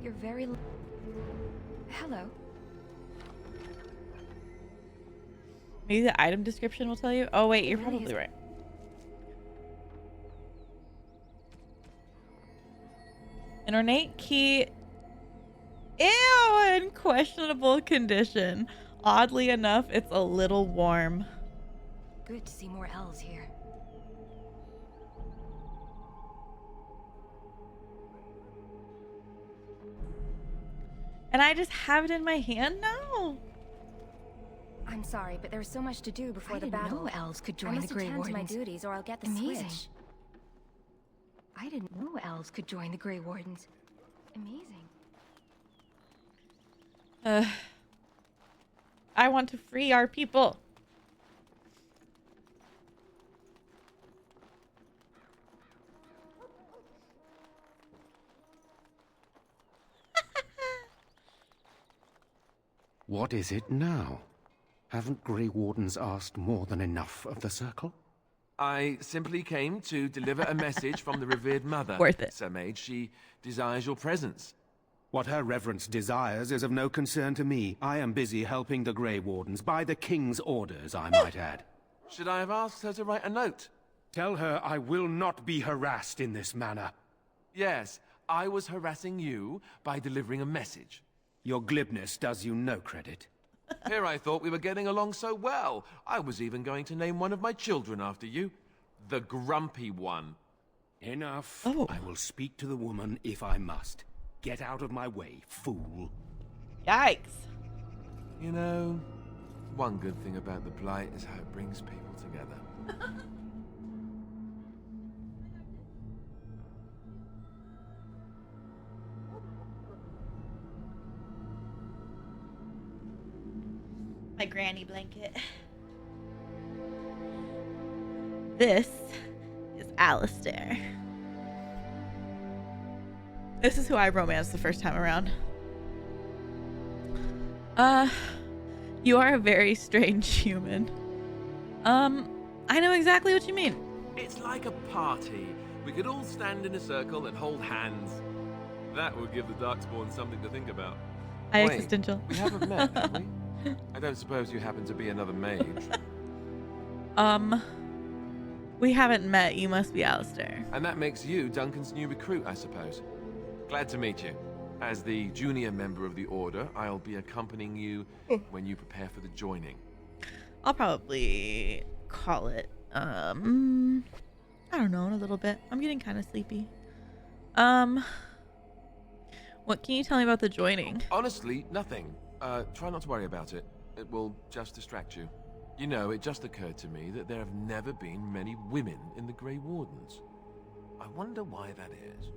You're very... Hello. Maybe the item description will tell you. Oh wait, you're probably right. An ornate key. Ew, in questionable condition. Oddly enough, it's a little warm. Good to see more elves here. And I just have it in my hand now? I'm sorry, but there's so much to do before the didn't battle. know elves could join I the must Grey attend to my Wardens. duties, or I'll get the Amazing. switch. I didn't know elves could join the Grey Wardens. Amazing. I want to free our people. What is it now? Haven't Grey Wardens asked more than enough of the Circle? I simply came to deliver a message from the revered mother. Worth it. Sir Mage, she desires your presence. What her reverence desires is of no concern to me. I am busy helping the Grey Wardens, by the King's orders, I might add. Should I have asked her to write a note? Tell her I will not be harassed in this manner. Yes, I was harassing you by delivering a message. Your glibness does you no credit. Here I thought we were getting along so well. I was even going to name one of my children after you. The Grumpy One. Enough. Oh. I will speak to the woman if I must. Get out of my way, fool. Yikes. You know, one good thing about the Blight is how it brings people together. My granny blanket. This is Alistair. This is who I romanced the first time around. You are a very strange human. I know exactly what you mean. It's like a party. We could all stand in a circle and hold hands. That would give the Darkspawn something to think about. High Wait, existential. we haven't met, have we? I don't suppose you happen to be another mage. We haven't met. You must be Alistair. And that makes you Duncan's new recruit, I suppose. Glad to meet you. As the junior member of the Order, I'll be accompanying you when you prepare for the joining. I'll probably call it, I don't know, in a little bit. I'm getting kind of sleepy. What can you tell me about the joining? Honestly, nothing. Try not to worry about it. It will just distract you. You know, it just occurred to me that there have never been many women in the Grey Wardens. I wonder why that is.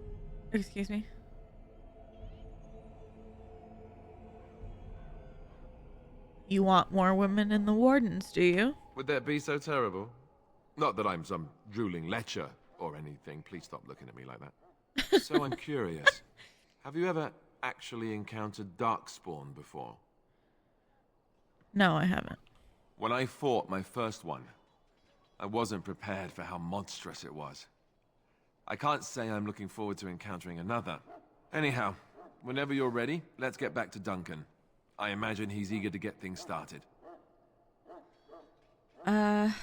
Excuse me? You want more women in the Wardens, do you? Would that be so terrible? Not that I'm some drooling lecher or anything. Please stop looking at me like that. So I'm curious. Have you ever actually encountered Darkspawn before? No, I haven't. When I fought my first one, I wasn't prepared for how monstrous it was. I can't say I'm looking forward to encountering another. Anyhow, whenever you're ready, let's get back to Duncan. I imagine he's eager to get things started. That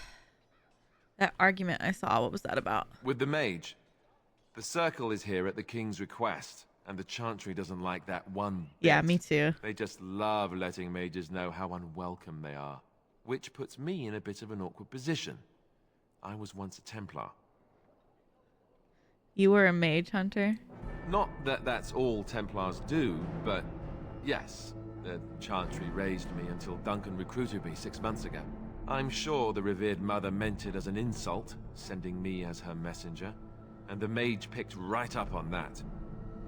argument I saw, what was that about? With the mage. The Circle is here at the King's request, and the Chantry doesn't like that one bit. Yeah, me too. They just love letting mages know how unwelcome they are, which puts me in a bit of an awkward position. I was once a Templar. You were a mage hunter? Not that that's all Templars do, but yes, the Chantry raised me until Duncan recruited me 6 months ago. I'm sure the revered mother meant it as an insult, sending me as her messenger, and the mage picked right up on that.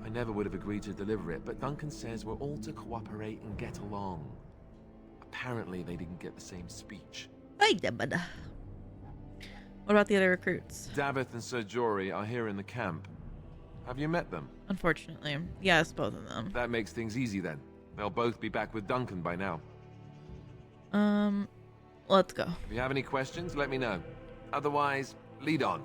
I never would have agreed to deliver it, but Duncan says we're all to cooperate and get along. Apparently they didn't get the same speech. What about the other recruits? Davith and Sir Jory are here in the camp. Have you met them? Unfortunately. Yes, both of them. That makes things easy then. They'll both be back with Duncan by now. Let's go. If you have any questions, let me know. Otherwise, lead on.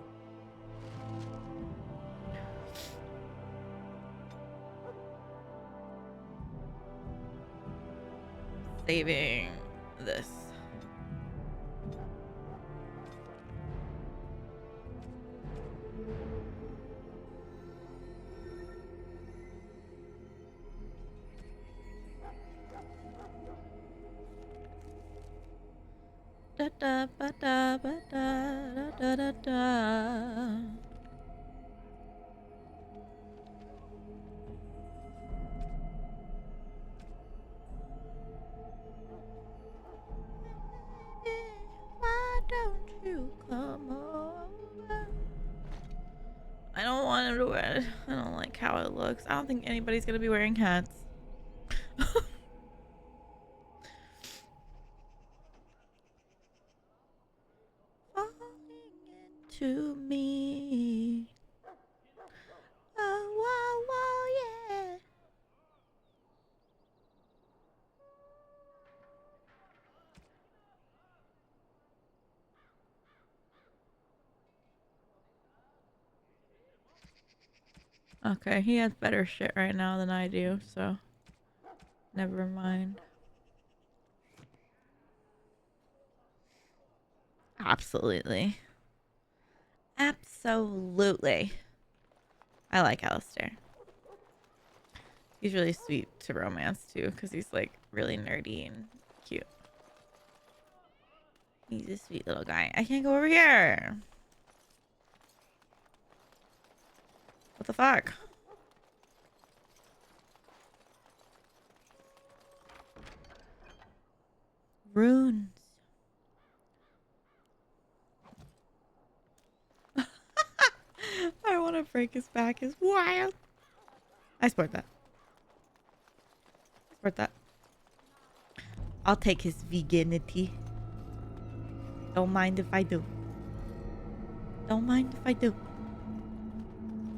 Saving this. Da da ba da ba da da da da. Why don't you come over? I don't want him to wear it. I don't like how it looks. I don't think anybody's gonna be wearing hats. To me. Oh, whoa, whoa, yeah. Okay, he has better shit right now than I do, so never mind. Absolutely. Absolutely. I like Alistair. He's really sweet to romance too, because he's like really nerdy and cute. He's a sweet little guy. I can't go over here. What the fuck? Runes. I want to break his back. Is wild. I support that. Support that. I'll take his veganity. Don't mind if I do. Don't mind if I do.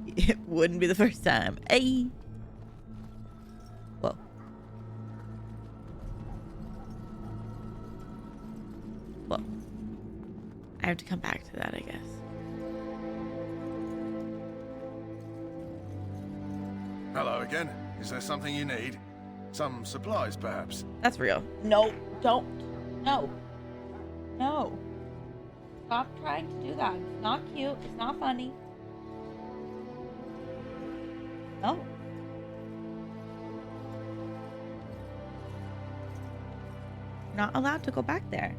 It wouldn't be the first time. Hey. Whoa. Whoa. I have to come back to that, I guess. Hello again. Is there something you need? Some supplies, perhaps? That's real. No, don't. No. No. Stop trying to do that. It's not cute. It's not funny. No. You're not allowed to go back there.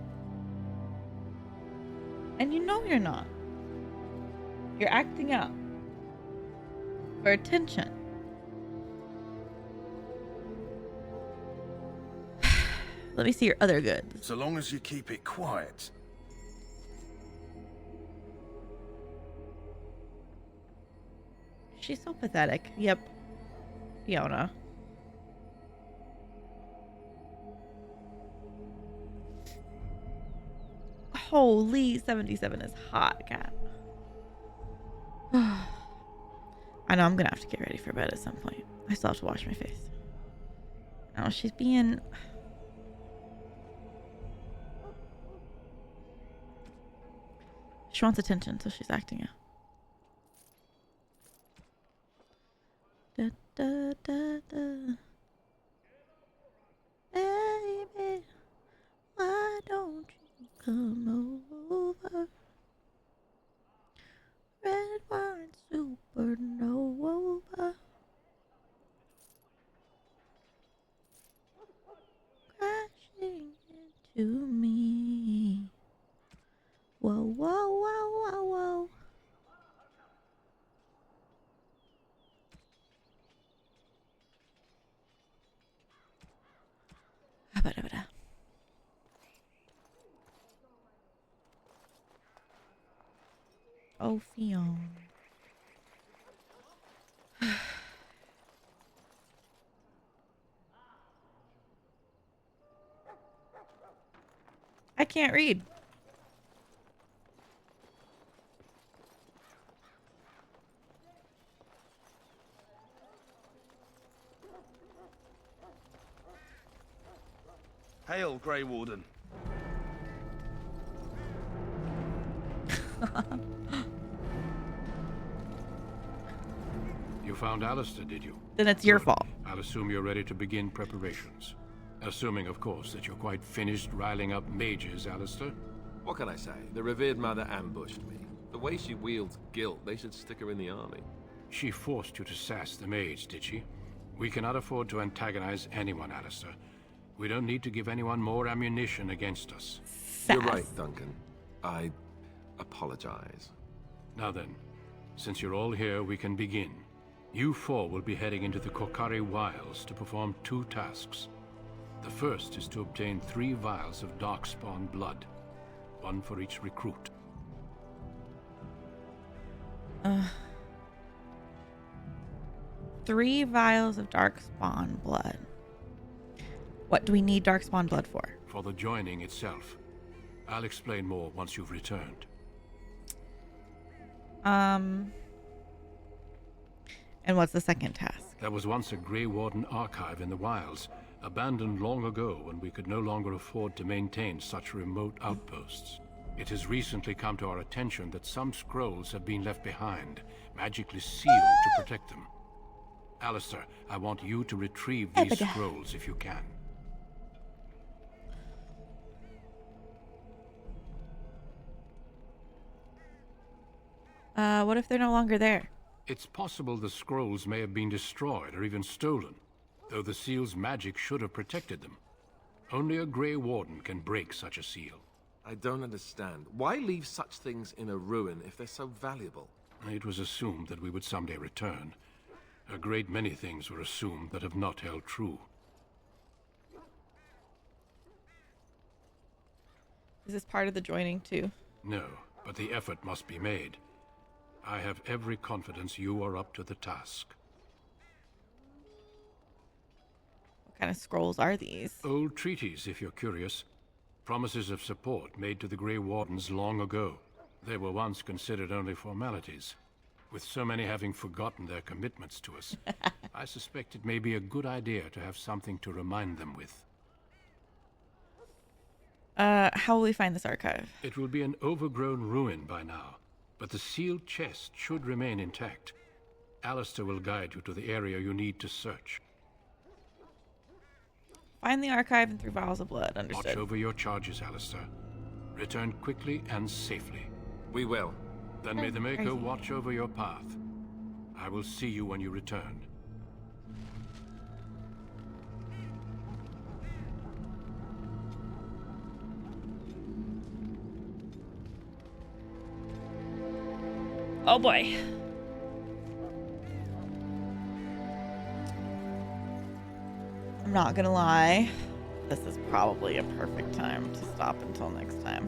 And you know you're not. You're acting out for attention. Let me see your other goods. So long as you keep it quiet. She's so pathetic. Yep. Fiona. Holy, 77 is hot, cat. I know I'm gonna have to get ready for bed at some point. I still have to wash my face. Oh, she's being... She wants attention, so she's acting out. Da, da, da, da. Baby, why don't you come over? Red wine supernova. Crashing into me. Whoa, whoa, whoa, whoa, whoa. Oh, Fiona. I can't read. Hail, Grey Warden. You found Alistair, did you? Then it's your fault. I'll assume you're ready to begin preparations. Assuming, of course, that you're quite finished riling up mages, Alistair. What can I say? The revered mother ambushed me. The way she wields guilt, they should stick her in the army. She forced you to sass the mage, did she? We cannot afford to antagonize anyone, Alistair. We don't need to give anyone more ammunition against us. You're right, Duncan. I apologize. Now then, since you're all here, we can begin. You four will be heading into the Kokari Wilds to perform 2 tasks. The first is to obtain 3 vials of Darkspawn blood, 1 for each recruit. 3 vials of Darkspawn blood. What do we need Darkspawn blood for? For the joining itself. I'll explain more once you've returned. And what's the second task? There was once a Grey Warden archive in the wilds, abandoned long ago when we could no longer afford to maintain such remote outposts. It has recently come to our attention that some scrolls have been left behind, magically sealed to protect them. Alistair, I want you to retrieve these scrolls if you can. What if they're no longer there? It's possible the scrolls may have been destroyed or even stolen, though the seal's magic should have protected them. Only a Grey Warden can break such a seal. I don't understand. Why leave such things in a ruin if they're so valuable? It was assumed that we would someday return. A great many things were assumed that have not held true. Is this part of the joining too? No, but the effort must be made. I have every confidence you are up to the task. What kind of scrolls are these? Old treaties, if you're curious. Promises of support made to the Grey Wardens long ago. They were once considered only formalities. With so many having forgotten their commitments to us, I suspect it may be a good idea to have something to remind them with. How will we find this archive? It will be an overgrown ruin by now, but the sealed chest should remain intact. Alistair will guide you to the area you need to search. Find the archive and through vials of blood. Watch Understood. over your charges, Alistair. Return quickly and safely. We will. Then may the Maker Crazy. watch over your path. I will see you when you return. Oh boy. I'm not gonna lie. This is probably a perfect time to stop until next time.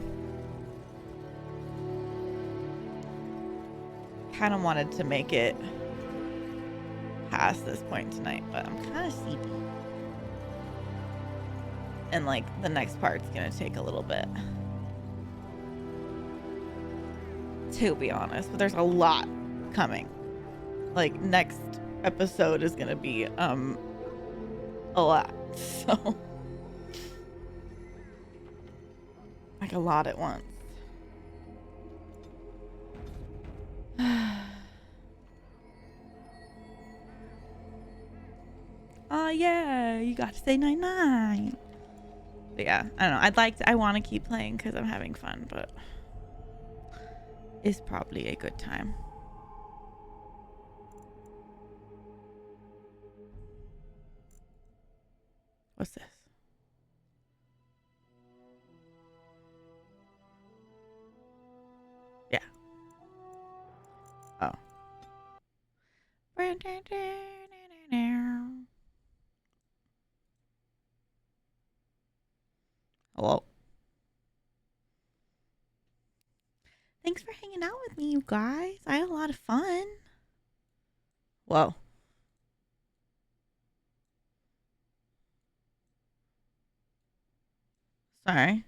Kind of wanted to make it past this point tonight, but I'm kind of sleepy. And like the next part's gonna take a little bit, to be honest, but there's a lot coming. Like next episode is gonna be a lot, so like a lot at once. Oh yeah, you got to say 9-9. But yeah, I don't know. I want to keep playing because I'm having fun, but it's probably a good time. What's this? Yeah. Oh. Hello. Thanks for hanging out with me, you guys. I had a lot of fun. Whoa. Sorry.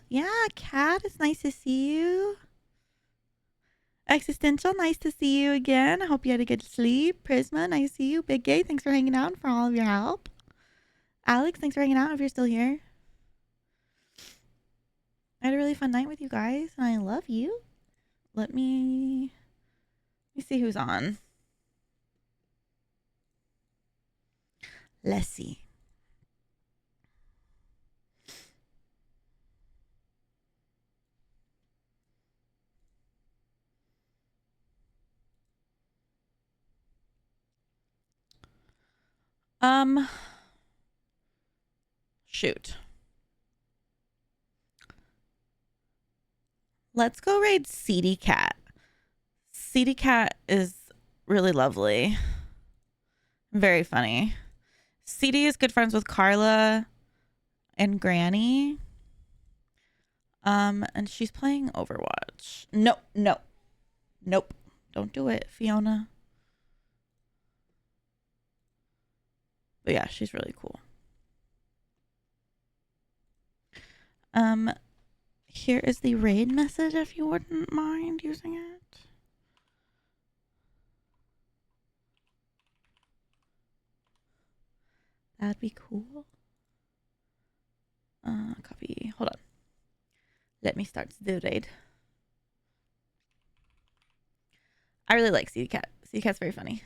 Yeah, Kat, it's nice to see you. Existential, nice to see you again. I hope you had a good sleep. Prisma, nice to see you. Big Gay, thanks for hanging out and for all of your help. Alex, thanks for hanging out if you're still here. I had a really fun night with you guys, and I love you. Let me see who's on. Let's see. Shoot. Let's go raid Seedy Cat. Seedy Cat is really lovely. Very funny. Seedy is good friends with Carla and Granny. And she's playing Overwatch. Nope. Don't do it, Fiona. But yeah, she's really cool. Here is the raid message if you wouldn't mind using it. That'd be cool. Copy. Hold on. Let me start the raid. I really like Seedy Cat. Seedy Cat's very funny.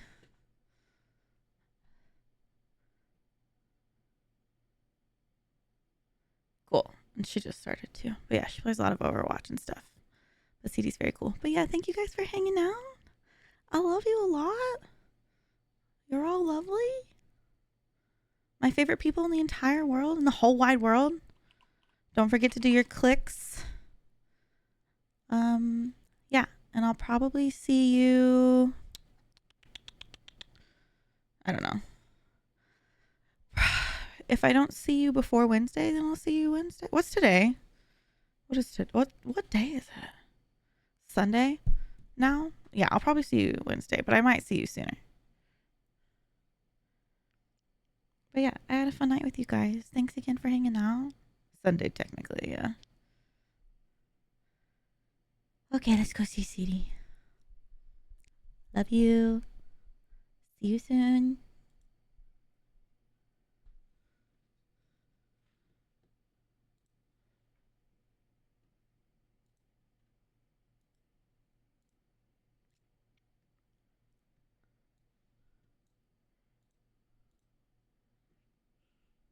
Cool. And she just started too. But yeah, she plays a lot of Overwatch and stuff. But Seedy's very cool. But yeah, thank you guys for hanging out. I love you a lot. You're all lovely. My favorite people in the entire world, in the whole wide world. Don't forget to do your clicks. Yeah, and I'll probably see you. I don't know. If I don't see you before Wednesday, then I'll see you Wednesday. What's today? What is today? What day is it? Sunday? Now? Yeah, I'll probably see you Wednesday, but I might see you sooner. But yeah, I had a fun night with you guys. Thanks again for hanging out. Sunday, technically, yeah. Okay, let's go see Seedy. Love you. See you soon.